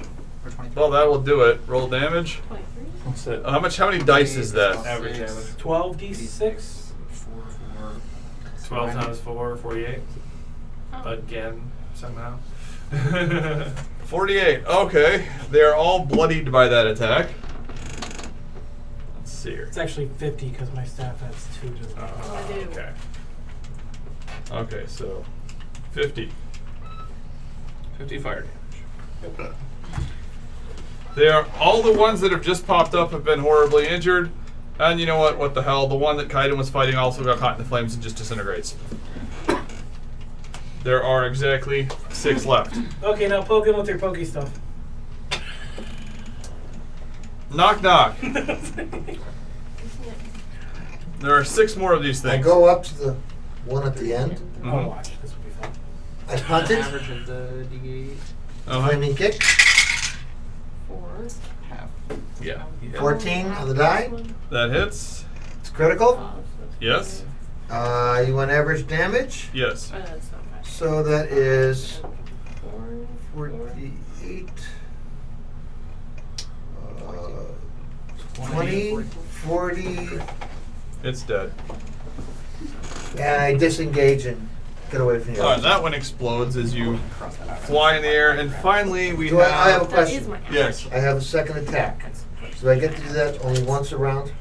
Or 23? Well, that will do it. Roll damage. 23? That's it. How many dice is that? Average damage. 12d6. 12 times 4, 48. Oh. Again, somehow. 48. Okay, they are all bloodied by that attack. Let's see here. It's actually 50 because my staff has 2 to the I do. Okay. Okay, so 50. 50 fire damage. They are all the ones that have just popped up have been horribly injured. And you know what? What the hell? The one that Kaiden was fighting also got caught in the flames and just disintegrates. There are exactly 6 left. Okay, now poke him with your pokey stuff. Knock knock. There are 6 more of these I things. go up to the one at the end. Oh, Mhm. watch. This will be fun. I punt it. Average of the D8. Uh-huh. Flaming kick. 4. Half. Yeah. 14 on the die. That hits. It's critical. Yes. You want average damage. Yes. That's not bad. So that is 4. 48. 20, 40. It's dead. And I disengage and get away from the Alright, others. that one explodes as you fly in the air. And finally, we Do I have a have. That is question? my average. Yes. I have a second attack. Do I get to do that only once around?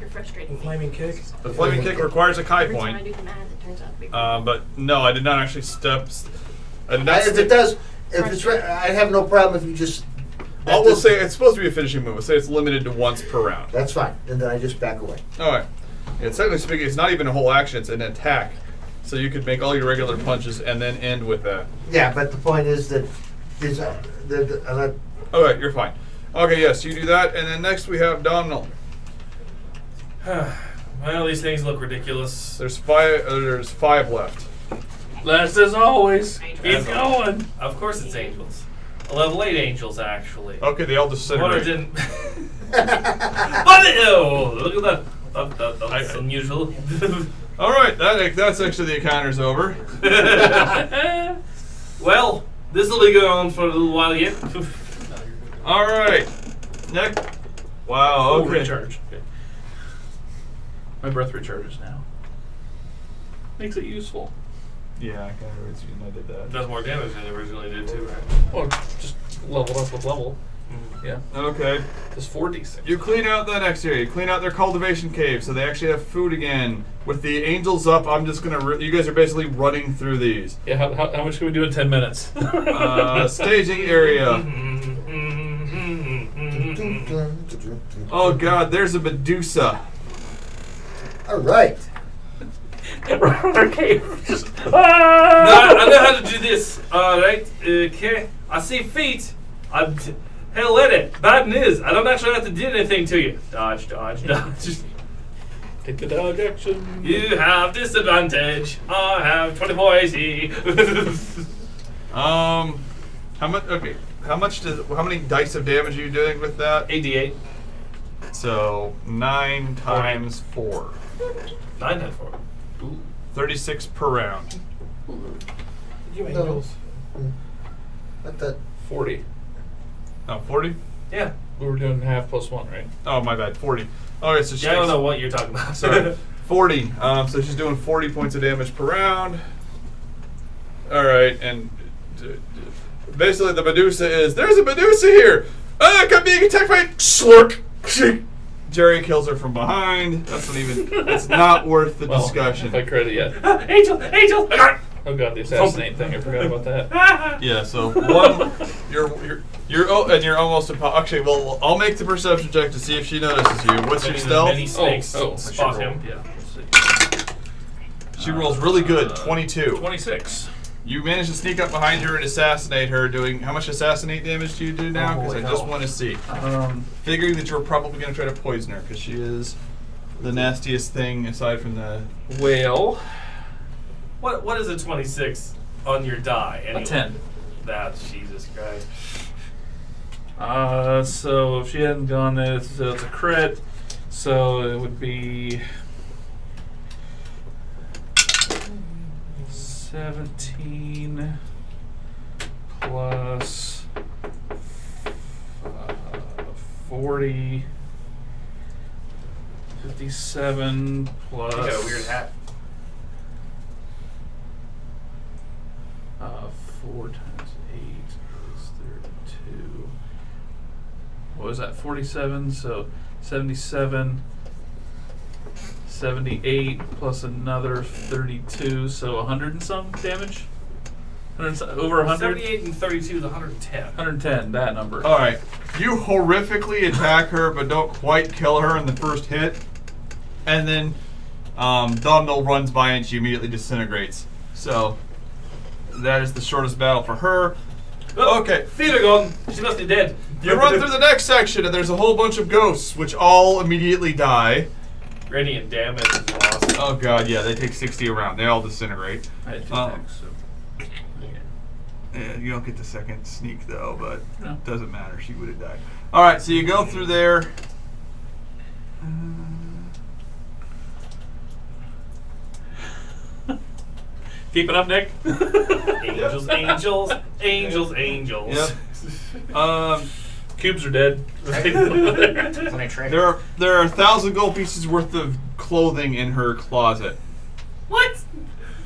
You're frustrating me. Flaming kick. The flaming kick requires a Kai Every time I point. do the math, it turns out to be But no, I did not actually step. I did not If it does, if it's right, I have no problem if you just. I will say it's supposed to be a finishing move. We'll say it's limited to once per round. That's fine. And then I just back away. All right. And technically speaking, it's not even a whole action; it's an attack. So you could make all your regular punches and then end with that. Yeah, but the point is that there's Okay, you're fine. Okay, yes, you do that, and then next we have Domhnall. Well, these things look ridiculous. There's 5. There's 5 left. Last as always. Keep As going. Of course it's angels. A level 8 angels, actually. Okay, they all What I disintegrate. didn't. Oh, look at that. That's unusual. All right, that's actually the encounter's over. Well, this will be going on for a little while yet. All right. Next. Wow. Oh, Okay. recharge. Okay. My breath recharges now. Makes it useful. Yeah, I kind of I did that. Does more damage than it originally did too, right? Oh, just level up with level. Yeah. Okay. Just 4d6. You clean out the next area. You clean out their cultivation cave, so they actually have food again. With the angels up, I'm just gonna. You guys are basically running through these. Yeah, how much can we do in 10 minutes? Staging area. Oh God, there's a Medusa. all right. Okay. No, I know how to do this. Alright, okay. I see feet. Hell, let it. Bad news. I don't actually have to do anything to you. Dodge, dodge, dodge. Take the dodge action. You have disadvantage. I have 24 AC. How much? Okay. How many dice of damage are you doing with that? 88. So 9 times 4. 9 times 4. Ooh. 36 per round. Did you No. angels? Not that. 40. Oh, 40? Yeah. We were doing half plus 1, right? Oh, my bad. 40. Okay, so she Yeah, I don't takes- know what you're talking about. Sorry. 40. So she's doing 40 points of damage per round. All right, and basically the Medusa is, there's a Medusa here! Ah, I'm being attacked by slurk! Jerry kills her from behind. That's not even, it's not worth the discussion. If I credit yet. Angel! Angel! I got it! Oh god, the assassinate thing. I forgot about that. Yeah, so one, you're almost actually, well, I'll make the perception check to see if she notices you. What's your stealth? Many snakes I should spot roll. him. Yeah. Let's see. She rolls really good, 22. 26. You manage to sneak up behind her and assassinate her, doing, how much assassinate damage do you do now? Because I just want to see. Figuring that you're probably going to try to poison her, because she is the nastiest thing aside from the... Well, What is a 26 on your die? Anyway? a 10. That's Jesus Christ. So if she hadn't gone there, it's a crit. So it would be 17 plus 40, 57 plus. You got a weird hat. 4 times 8 is 32. What was that? 47. So 77. 78 plus another 32, so 100 and some damage? 100, over 100? 78 and 32 is 110. 110, that number. All right. You horrifically attack her, but don't quite kill her in the first hit. And then Domhnall runs by and she immediately disintegrates. So that is the shortest battle for her. Oh, Okay. feet are gone. She must be dead. You run through the next section, and there's a whole bunch of ghosts, which all immediately die. Radiant damage is awesome. Oh god, yeah, they take 60 a round. They all disintegrate. I had 2 Oh. attacks, so. Yeah, you don't get the second sneak though, but No. doesn't matter. She would have died. All right, so you go through there. Keeping up, Nick? Angels, angels, angels, angels. Yep. Cubes are dead. Right? When I trade. There are 1,000 gold pieces worth of clothing in her closet. What?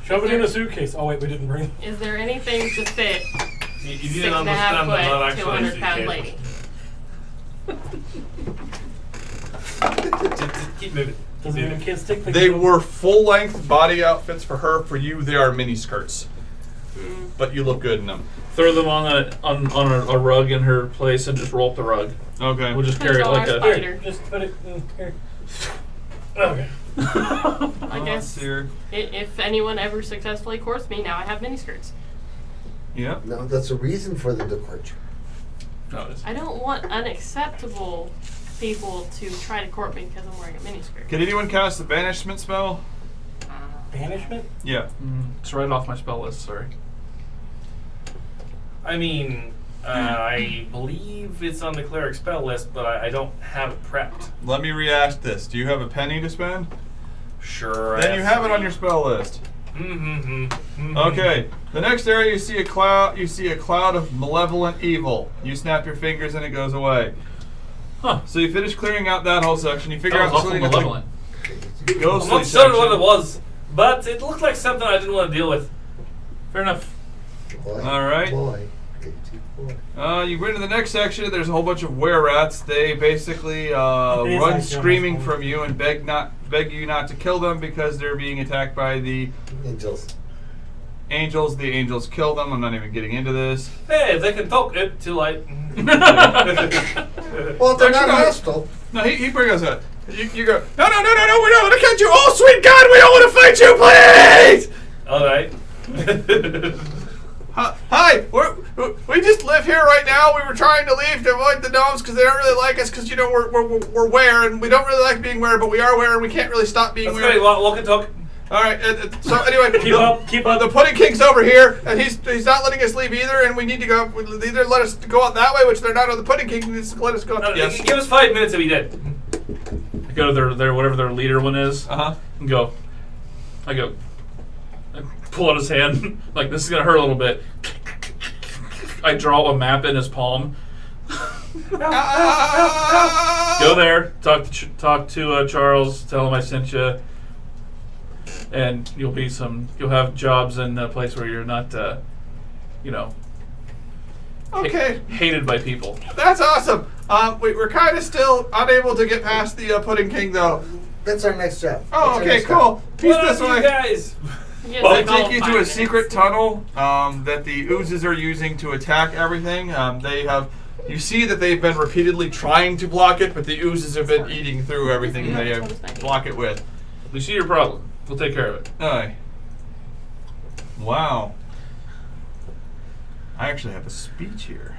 Shove it in a suitcase. Oh wait, we didn't bring it. Is there anything to fit You 6.5 understand that not foot, actually 200-pound lady? Just keep moving. Doesn't even kids stick. They were full-length body outfits for her. For you, they are mini skirts, but you look good in them. Throw them on a rug in her place and just roll up the rug. Okay. We'll just carry it like a. Spider. Just put it in here. Okay. I guess Here. if anyone ever successfully courts me, now I have miniskirts. Yep. No, that's a reason for the departure. No, it's, I don't want unacceptable people to try to court me because I'm wearing a miniskirt. Can anyone cast the banishment spell? Banishment? Yeah. it's right off my spell list. Sorry. I mean, I believe it's on the cleric spell list, but I don't have it prepped. Let me react this. Do you have a penny to spend? Sure. Then you have it on your spell list. Mm-hmm. Okay. The next area you see a cloud. You see a cloud of malevolent evil. You snap your fingers and it goes away. Huh. So you finish clearing out that whole section. You figure That was out awful something that's like malevolent. ghostly I'm not section. sure what it was, but it looked like something I didn't want to deal with. Fair enough. Boy, All right. Boy. Boy. You go into the next section. There's a whole bunch of were-rats. They basically It is run like screaming Jonas. from you and beg you not to kill them because they're being attacked by the Angels. angels. The angels kill them. I'm not even getting into this. Hey, they can talk it too late. Well, they're not Actually, no. hostile. No, he brings us up. You go. No, we don't want to catch you. Oh, sweet God, we don't want to fight you, please. All right. Hi, we just live here right now. We were trying to leave to avoid the gnomes because they don't really like us because, you know, we're were and we don't really like being were, but we are were and we can't really stop being That's were. great. Walk and talk. All right, so anyway, Keep up. The Pudding King's over here and he's not letting us leave either, and we need to go. Either let us go out that way, which they're not on the Pudding King, and just let us go. Yes. Give us 5 minutes to be dead. I go to their whatever their leader one is. Uh-huh. And go. I pull out his hand like this is gonna hurt a little bit. I draw a map in his palm. Go there, talk to Charles, tell him I sent you, and you'll have jobs in a place where you're not, Okay, hated by people. that's awesome. We're kind of still unable to get past the Pudding King, though. That's our next step. Oh, That's our okay, next step. cool. Peace What this up, you way. guys? Yes, Well, like they all take you 5 to a minutes. secret tunnel that the oozes are using to attack everything. You see that they've been repeatedly trying to block it, but the oozes have been eating through everything they block it with. We see your problem. We'll take care of it. Aye. Wow. I actually have a speech here.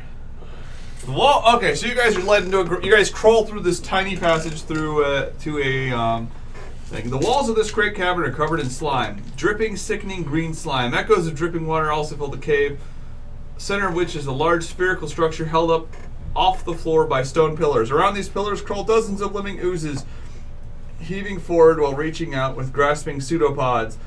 Okay, so you guys are led into you guys crawl through this tiny passage through to a thing. The walls of this great cavern are covered in slime, dripping, sickening green slime. Echoes of dripping water also fill the cave, center of which is a large spherical structure held up off the floor by stone pillars. Around these pillars crawl dozens of living oozes, heaving forward while reaching out with grasping pseudopods.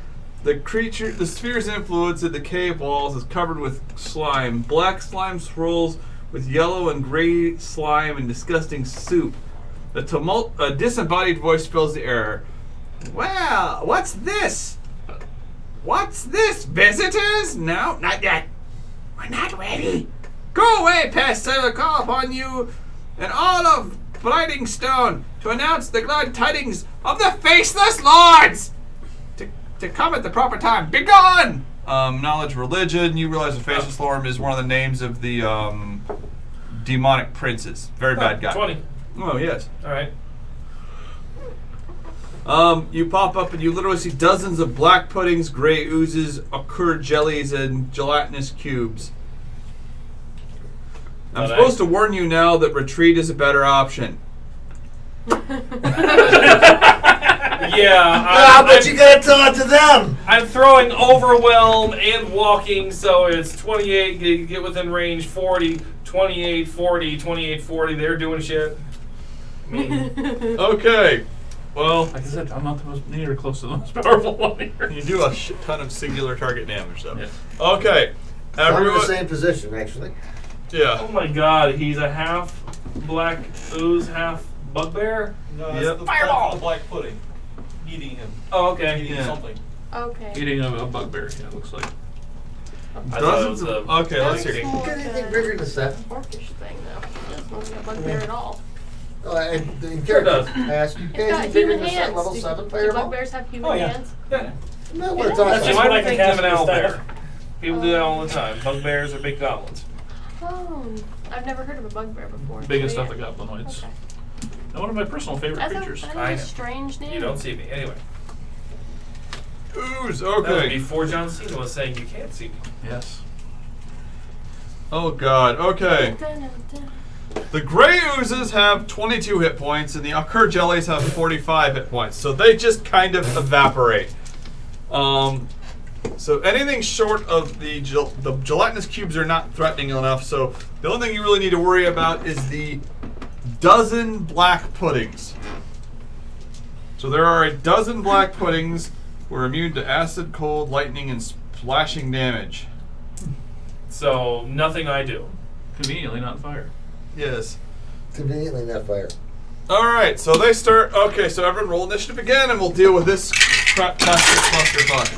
The sphere's influence in the cave walls is covered with slime. Black slime swirls with yellow and gray slime and disgusting soup. A disembodied voice fills the air. Well, what's this? What's this? Visitors? No, not yet. We're not ready. Go away, pests. I will call upon you and all of Blighting Stone to announce the glad tidings of the Faceless Lords. To come at the proper time. Begone! Knowledge, religion. You realize the Faceless Lord is one of the names of the demonic princes. Very bad guy. 20. Oh, yes. All right. You pop up and you literally see dozens of black puddings, gray oozes, occur jellies, and gelatinous cubes. I'm supposed to warn you now that retreat is a better option. Yeah, But you gotta tell it to them. I'm throwing overwhelm and walking, so it's 28, get within range, 40, 28, 40, 28, 40. They're doing shit. I mean, Okay. Well, Like I said, I'm not the most near close to the most powerful one here. you do a shit ton of singular target damage, though. Yeah. Okay. I'm in the Everyone. same position, actually. Yeah. oh my god, he's a half black ooze, half bugbear? No, Yep. Fireball! the black pudding. Eating him. Oh, okay. Yeah. Something. Okay. Eating a bugbear, yeah, it looks like. I thought it was a... Okay, let's That's see. more Get anything like bigger than that. orcish thing, though. It doesn't look like a bugbear at all. In Sure does. character, I asked you It's guys got anything bigger human than that hands. level Do 7 fireball? bugbears have human Oh, yeah. hands? Yeah. No, what it's That's awesome. just Why what I do you can think of an cast with owlbear? stuff. People do that all the time. Bugbears are big goblins. Oh, I've never heard of a bugbear before. Biggest So, of the yeah. goblinoids. Okay. And one of my personal favorite That's creatures. I a know. strange name. You don't see me. Anyway. Ooze. That was Okay. before John Cena was saying you can't see me. Yes. Oh God. Okay. Dun-dun-dun. The gray oozes have 22 hit points, and the occur jellies have 45 hit points. So they just kind of evaporate. So anything short of the gelatinous cubes are not threatening enough. So the only thing you really need to worry about is the dozen black puddings. So there are a dozen black puddings who are immune to acid, cold, lightning, and splashing damage. So, nothing I do. Conveniently not fire. Yes. Conveniently not fire. All right, so they start. Okay, so everyone roll initiative again, and we'll deal with this cluster fuck.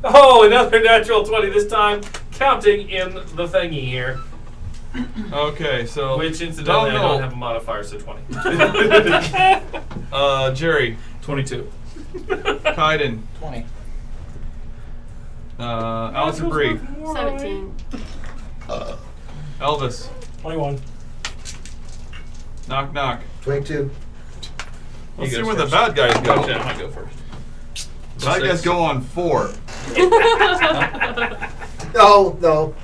Oh, another natural 20 this time, counting in the thingy here. Okay, so Which, incidentally, I Don't know. don't have a modifier, so 20. Jerry, 22. Kaiden, 20. Allisonbrie, 17. Elvis, 21. knock knock. 22. Let's He see goes where the first. bad guys go. Okay, I might go first. Bad guys go on 4. No.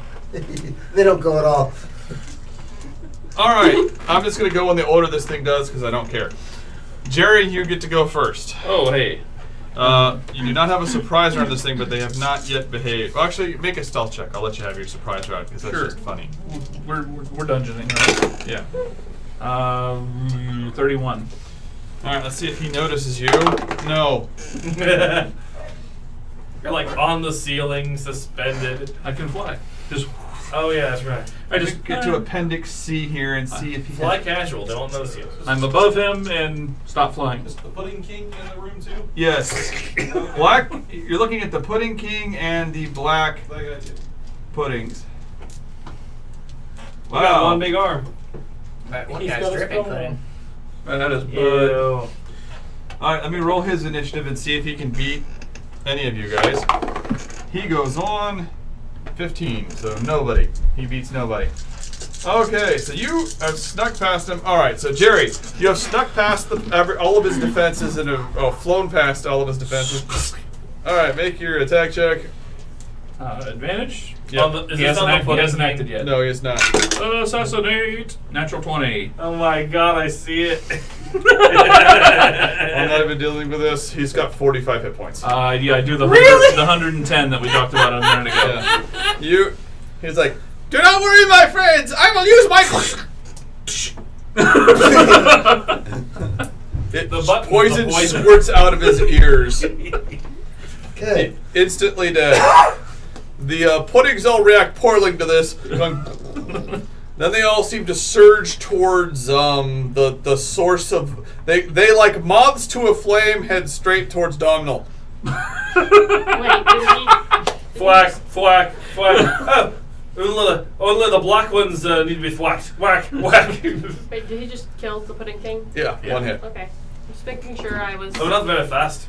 They don't go at all. All right, I'm just gonna go in the order this thing does because I don't care. Jerry, you get to go first. Oh, hey. You do not have a surprise round this thing, but they have not yet behaved. Well, actually, make a stealth check. I'll let you have your surprise round because that's Sure. just funny. We're dungeoning, right? Yeah. 31. All right, let's see if he notices you. No. You're like on the ceiling, suspended. I can fly. Just Oh yeah, that's right. I just Get to Appendix C here and see if he Fly has... casual. They won't notice you. I'm above him and stop flying. Is the Pudding King in the room too? Yes. Black. You're looking at the Pudding King and the black That guy too. puddings. You got one big arm. That one He's guy's got his dripping phone pudding. That is Ew. Alright, let me roll his initiative and see if he can beat any of you guys. He goes on 15, so nobody. He beats nobody. Okay, so you have snuck past him. Alright, so Jerry, you have snuck past all of his defenses and have flown past all of his defenses. Alright, make your attack check. Advantage? Yep. On the- is He this hasn't, on the Pudding hasn't King? acted yet. No, he is not. Assassinate! Natural 20. Oh my god, I see it. I'm not even dealing with this. He's got 45 hit points. Yeah, I do the 110 that we talked about a minute ago. Yeah. He's like, do not worry, my friends. I will use my. The button- Poison the poison. squirts out of his ears. Okay. Instantly dead. The puddings all react poorly to this. Going, then they all seem to surge towards the source of. They like moths to a flame head straight towards Domhnall. Wait, did he? Thwack, thwack, thwack. Oh, only the black ones need to be thwacked. Whack, whack. Wait, did he just kill the Pudding King? Yeah, one hit. Okay. Just making sure I was Oh, not very fast.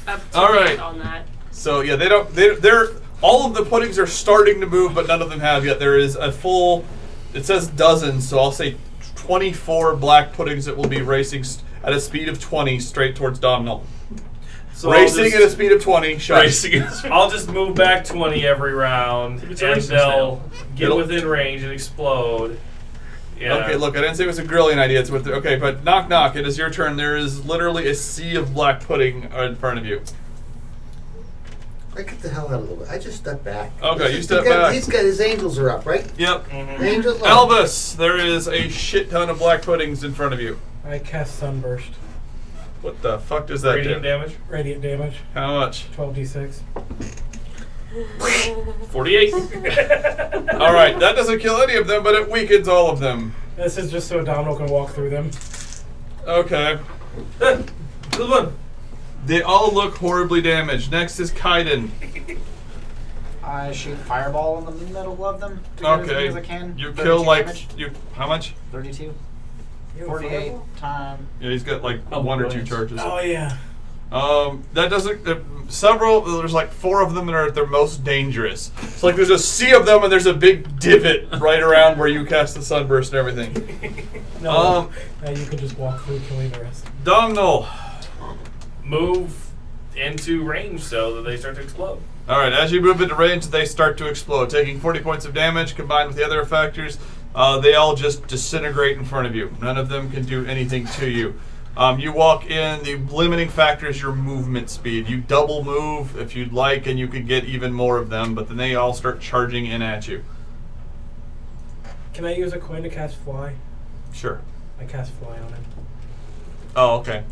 up to All date right. on that. So yeah, they're all of the puddings are starting to move, but none of them have yet. There is a full. It says dozens, so I'll say 24 black puddings that will be racing at a speed of 20 straight towards Domhnall. So Racing at a speed of 20. Shot. Racing. I'll just move back 20 every round, It's and racist they'll now. get It'll- within range and explode. Yeah. Okay, look, I didn't say it was a brilliant idea. It's with okay, but knock knock. It is your turn. There is literally a sea of black pudding in front of you. I get the hell out of the way. I just step back. Okay, you step He's got- back. He's got his angels are up, right? Yep. Angels. Elvis, there is a shit ton of black puddings in front of you. I cast Sunburst. What the fuck does that Radiant do? damage. Radiant damage. How much? 12d6. 48. All right, that doesn't kill any of them, but it weakens all of them. This is just so Domhnall can walk through them. Okay. Good one. They all look horribly damaged. Next is Kaiden. I shoot fireball in the middle of them to get as many as I Okay. can. You 32 kill like damage. how much? 32. You have a 48 fireball? time. Yeah, he's got like Oh, one or two brilliant. charges. Oh yeah. That doesn't. Several. There's like 4 of them that are at their most dangerous. It's like there's a sea of them, and there's a big divot right around where you cast the sunburst and everything. No. You can just walk through, killing the rest. Domhnall. Move into range so that they start to explode. All right. As you move into range, they start to explode, taking 40 points of damage. Combined with the other factors, they all just disintegrate in front of you. None of them can do anything to you. You walk in. The limiting factor is your movement speed. You double move if you'd like, and you can get even more of them. But then they all start charging in at you. Can I use a coin to cast Fly? Sure. I cast Fly on him. Oh, okay.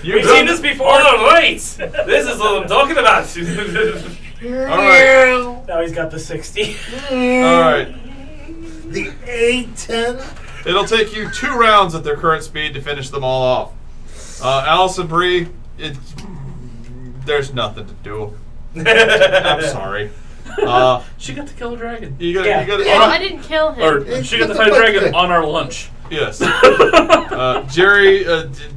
We've seen this before. Oh, right. This is what I'm talking about. All right. Now he's got the 60. All right. The A10. It'll take you 2 rounds at their current speed to finish them all off. Allisonbrie, there's nothing to do. I'm sorry. She got to kill a dragon. You got. Yeah. You got. Yeah, I didn't kill him. Or she got to fight a dragon on our lunch. Yes. Jerry,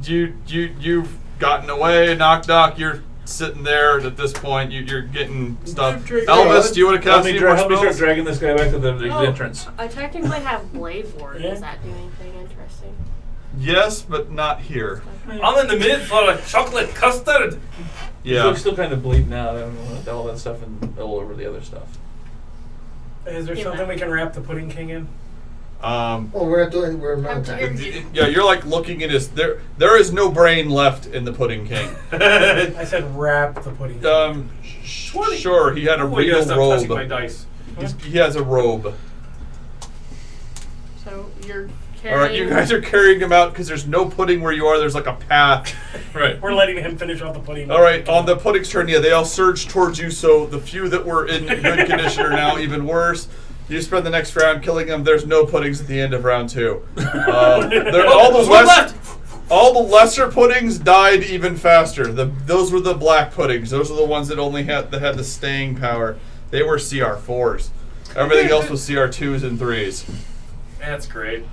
you've gotten away. Knock knock. You're sitting there at this point. You're getting stuff. Elvis, do you want to cast any more Help me start spells? dragging this guy back to the Oh, entrance. I technically have Blade Ward. Yeah. Does that do anything interesting? Yes, but not here. I'm in the mid for a chocolate custard. Yeah. He's still kind of bleeding out. I don't know all that stuff and all over the other stuff. Is there Yeah. something we can wrap the Pudding King in? Well, we're doing. We're Up to your- mountain. Yeah, you're like looking at his. There is no brain left in the Pudding King. I said wrap the Pudding King. Sure, he had a Oh, you gotta regal stop touching my robe. dice. He has a robe. So you're All right, you guys are carrying him out because there's no pudding where you are. There's like a path. Right. We're letting him finish off the pudding. All right, on the pudding's turn, yeah, they all surge towards you. So the few that were in good condition are now even worse. You spend the next round killing them. There's no puddings at the end of round 2. All the lesser puddings died even faster. Those were the black puddings. Those are the ones that only had the staying power. They were CR4s. Everything else was CR2s and 3s. That's great.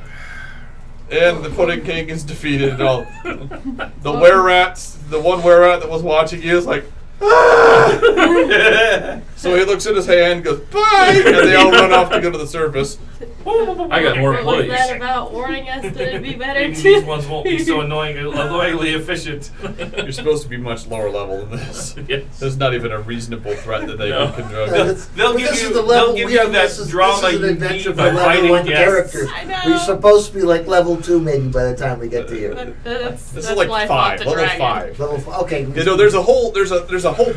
And the Pudding King is defeated. And all the were-rats, the one were-rat that was watching you is like, ah! So he looks at his hand, goes bye, and they all run off to go to the surface. I got more Was employees. that about warning us that it'd be better Maybe to? these ones won't be so annoyingly efficient. You're supposed to be much lower level than this. Yes. There's not even a reasonable threat that they No. can conduct. They'll give you that drama This is an you adventure need for by level fighting 1 guests. characters. I know. We're supposed to be like level 2 maybe by the time we get to you. This is like 5, level 5. Level 5. Okay. You know, there's a whole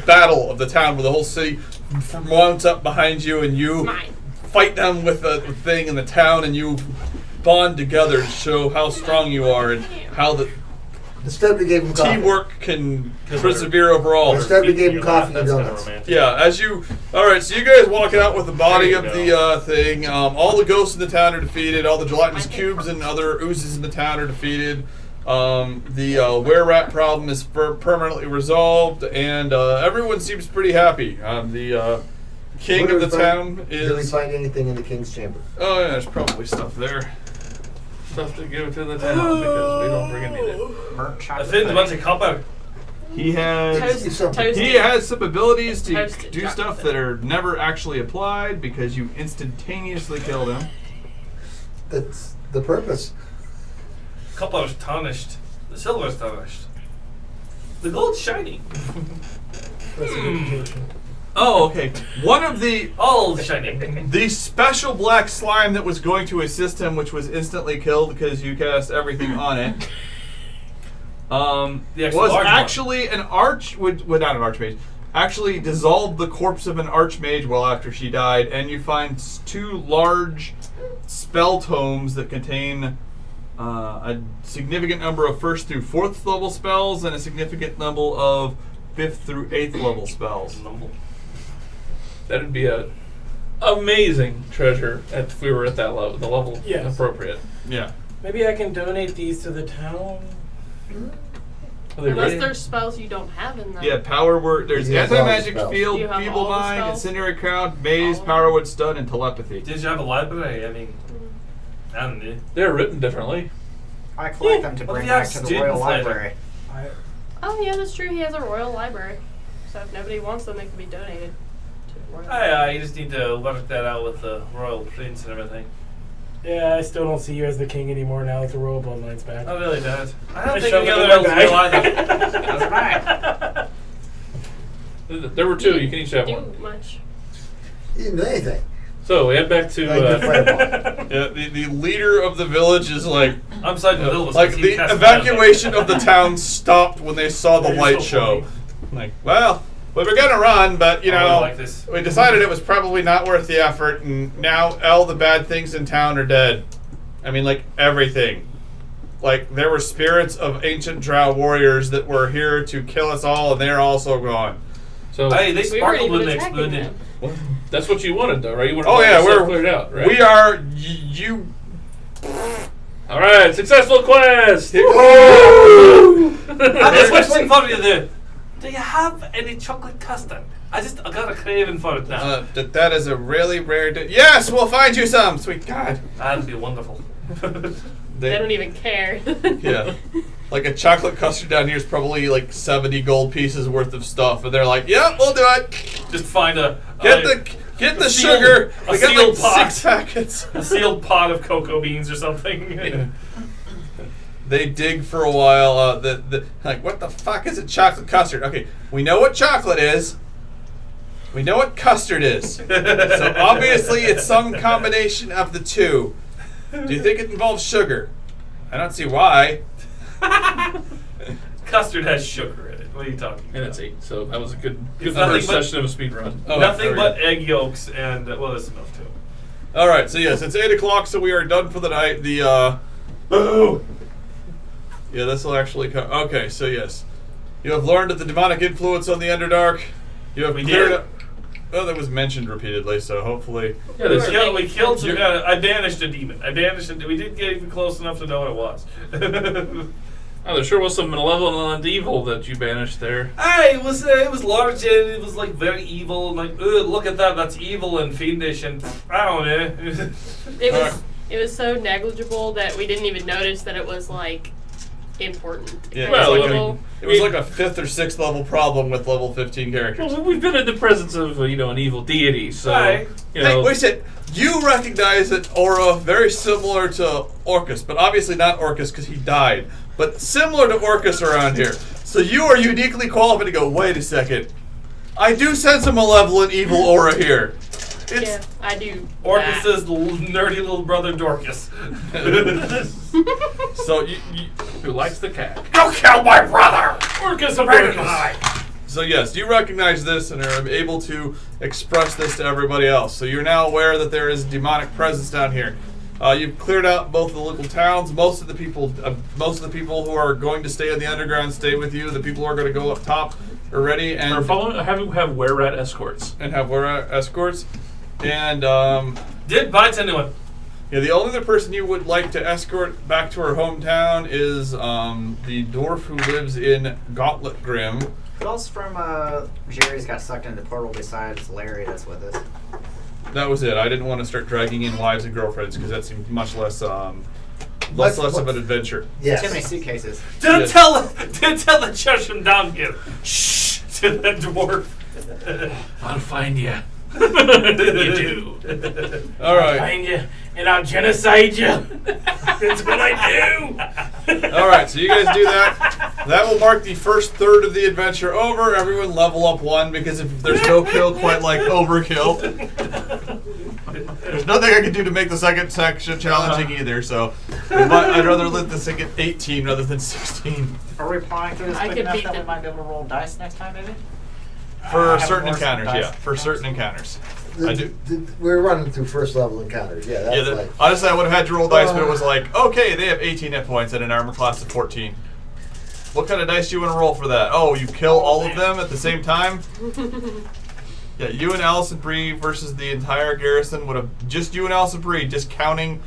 battle of the town where the whole city mounts up behind you, and you Mine. fight them with a thing in the town, and you bond together to show how strong you are and how the Instead we gave him coffee. teamwork can persevere overall. Instead we gave him coffee and That's kinda donuts. romantic. Yeah, alright, so you guys walk out with the body There of you the thing. All the ghosts in the town are defeated. All the gelatinous cubes and other oozes in the town are defeated. The were-rat problem is permanently resolved, and everyone seems pretty happy. The king of the town Did we is... find anything in the king's chamber? Oh yeah, there's probably stuff there. Stuff to give to the town because we don't bring any there. Burnt I chocolate. think a bunch of copper. He has Toasted. he has some abilities to Toasted do stuff chocolate. that are never actually applied because you instantaneously killed him. That's the purpose. Copper's tarnished. The silver's tarnished. The gold's shining. That's an indication. Oh, okay. One of the All shining. the special black slime that was going to assist him, which was instantly killed because you cast everything on it, The extra was large one. actually an not an archmage. Actually dissolved the corpse of an archmage well after she died, and you find 2 large spell tomes that contain a significant number of 1st through 4th level spells and a significant number of 5th through 8th level spells. That'd be a amazing treasure if we were at that level, the level Yes. appropriate. Yeah. Maybe I can donate these to the town. Are they Unless ready? there's spells you don't have in them. Yeah, power word. There's He has all the anti-magic spells. field, You have feeble all the mind, spells? incendiary crown, maze, All of power them? word stun, and telepathy. Did you have a library? I mean, I don't know. They're written differently. I collect them to What bring if you have back to the students Royal later? Library. Oh yeah, that's true. He has a royal library. So if nobody wants them, they can be donated to the royal. You just need to work that out with the royal prince and everything. Yeah, I still don't see you as the king anymore now that the royal bloodline's back. I really don't. I don't I think shoved any it other in my elves bag. will either. There were 2. You can each have do one. much. He didn't do anything. So we head back to. Like the fireball. Yeah, the leader of the village is like... I'm siding with Ilvis. Like the evacuation of the town stopped when they saw the That is light so show. funny. Like, well, we were gonna run, but you I really know, like this. we decided it was probably not worth the effort, and now all the bad things in town are dead. I mean, like everything. Like there were spirits of ancient drow warriors that were here to kill us all, and they're also gone. So Hey, they We weren't sparkled when even they attacking exploded. them. that's what you wanted, though, right? You wanted Oh all yeah, this stuff we're cleared out, right? we are you. All right, successful quest. I'm just waiting for you there. Do you have any chocolate custard? I got a craving for it now. That is a really rare. Yes, we'll find you some. Sweet God. That'd be wonderful. They don't even care. Yeah. Like a chocolate custard down here is probably like 70 gold pieces worth of stuff, and they're like, "Yep, we'll do it. Just find Get the sealed- sugar. a We got sealed like pot. 6 packets." a sealed pot of cocoa beans or something. Yeah. They dig for a while. Like, what the fuck is a chocolate custard? Okay, we know what chocolate is. We know what custard is. So obviously it's some combination of the two. Do you think it involves sugar? I don't see why. Custard has sugar in it. What are you talking about? And it's 8, so that was a good It's nothing first but- session of a speed run. Oh, Nothing there we but go. egg yolks and, well, that's enough too. All right, so yes, it's 8 o'clock, so we are done for the night. Boo! Yeah, this will actually come. Okay, so yes. You have learned of the demonic influence on the Underdark. You have cleared up. Oh, that was mentioned repeatedly, so hopefully. Yeah, we killed some. I banished a demon. We didn't get even close enough to know what it was. Oh, there sure was some malevolent evil that you banished there. Hey, it was large and it was like very evil and like, ugh, look at that, that's evil and fiendish and I don't know. It was so negligible that we didn't even notice that it was like important. Yeah, Well, it was like a 5th or 6th level problem with level 15 characters. Well, we've been in the presence of an evil deity, so Right. you know. Hey, wait a second. You recognize an aura very similar to Orcus, but obviously not Orcus because he died, but similar to Orcus around here. So you are uniquely qualified to go, wait a second. I do sense a malevolent evil aura here. Yeah, I do. Orcus's nerdy little brother Dorcas. So you who likes the cat? Go kill my brother! Orcus of Dorcas! So yes, you recognize this and are able to express this to everybody else. So you're now aware that there is demonic presence down here. You've cleared out both the local towns. Most of the people who are going to stay in the underground stay with you. The people who are going to go up top are ready and Have were-rat escorts. And have were escorts. And Did bites into it. yeah, the only other person you would like to escort back to her hometown is the dwarf who lives in Gauntlet Grim. Who else from Jerry's got sucked into the portal besides Larry that's with us? That was it. I didn't want to start dragging in wives and girlfriends because that seemed much less of an adventure. Yes. Too many suitcases. Didn't tell the Chesham down here. Shh to the dwarf. I'll find you. You do. All right. Find you and I'll genocide you. That's what I do. All right, so you guys do that. That will mark the first third of the adventure over. Everyone level up 1 because if there's no kill quite like overkill, there's nothing I can do to make the second section challenging either. So I'd rather let this thing at 18 rather than 16 Are we plowing through this I quick could enough beat that we them. might be able to roll dice next time, maybe? for have certain more encounters. dice. Yeah, for certain encounters. I do. We're running through first level encounters. Yeah, that's Yeah, like. honestly, I would have had to roll dice, but it was like, okay, they have 18 hit points and an armor class of 14. What kind of dice do you want to roll for that? Oh, you kill all of them at the same time? Yeah, you and Allisonbrie versus the entire garrison would have just you and Allisonbrie, discounting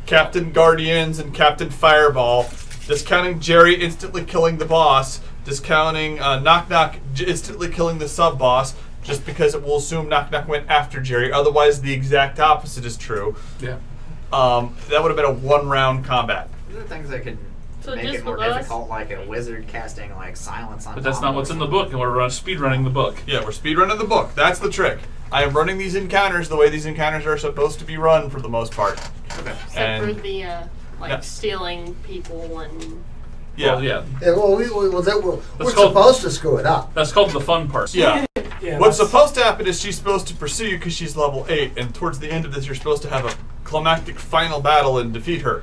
Captain Guardians and Captain Fireball, discounting Jerry instantly killing the boss, discounting Knock Knock instantly killing the sub boss. Just because it will assume Knock Knock went after Jerry. Otherwise, the exact opposite is true. Yeah. That would have been a 1-round combat. Are there things that could So make just it more with us? difficult, like a wizard casting like silence on But that's top not of what's in the us? book, and we're speedrunning the book. Yeah, we're speedrunning the book. That's the trick. I am running these encounters the way these encounters are supposed to be run for the most part. Okay. Except And- for the Yeah. stealing people and Yeah. Well, yeah. Yeah, well, we're That's called- supposed to screw it up. That's called the fun part. Yeah. Yeah, What's that's- supposed to happen is she's supposed to pursue you because she's level 8, and towards the end of this, you're supposed to have a climactic final battle and defeat her.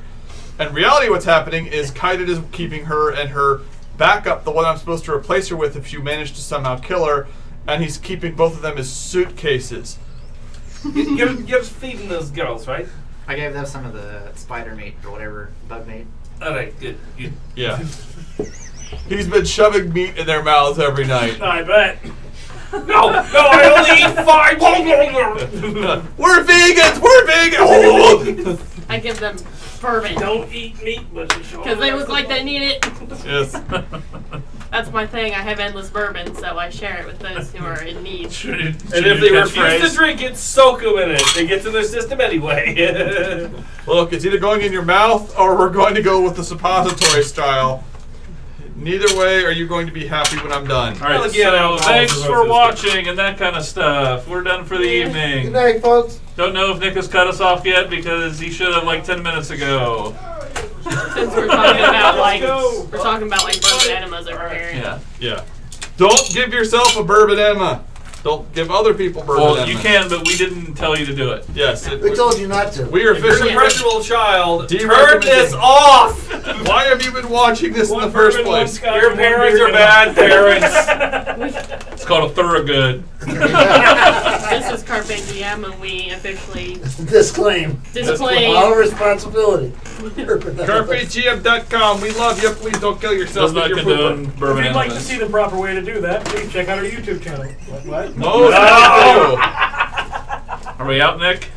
In reality, what's happening is Kaiden is keeping her and her backup, the one I'm supposed to replace her with if you manage to somehow kill her, and he's keeping both of them as suitcases. You're feeding those girls, right? I gave them some of the spider meat or whatever, bug meat. All right, good. Good. Yeah. He's been shoving meat in their mouths every night. I bet. No, I only eat 5. We're vegans! We're vegans! I give them bourbon Don't eat meat, but you sure. because they look like they need it. Yes. That's my thing. I have endless bourbon, so I share it with those who are in need. And if they refuse to drink it, soak them in it. It gets in their system anyway. Look, it's either going in your mouth or we're going to go with the suppository style. Neither way are you going to be happy when I'm done. All right, Well, again, so I'll thanks also for roast this watching and that kind of stuff. We're done for the Yeah. Good evening. night, folks. Don't know if Nick has cut us off yet because he should have like 10 minutes ago. Since we're talking about like go. we're talking about like bourbon enemas over here. Yeah. Yeah. Don't give yourself a bourbon Emma. Don't give other people bourbon Well, Emma. you can, but we didn't tell you to do it. Yes. We told you not to. We are If you're an officially. impressionable child, turn Derecommending. this off. Why have you been watching this in the first place? Your parents are bad parents. It's called a Thorogood. Good This is Carpe Diem, and we officially Disclaim. disclaim. All responsibility. CarpeGM.com. We love you. Please don't kill yourself. Does not with your condone pooper. bourbon If you'd like to animals. see the proper way to do that, please check out our YouTube channel. What? Oh, Are we out, Nick?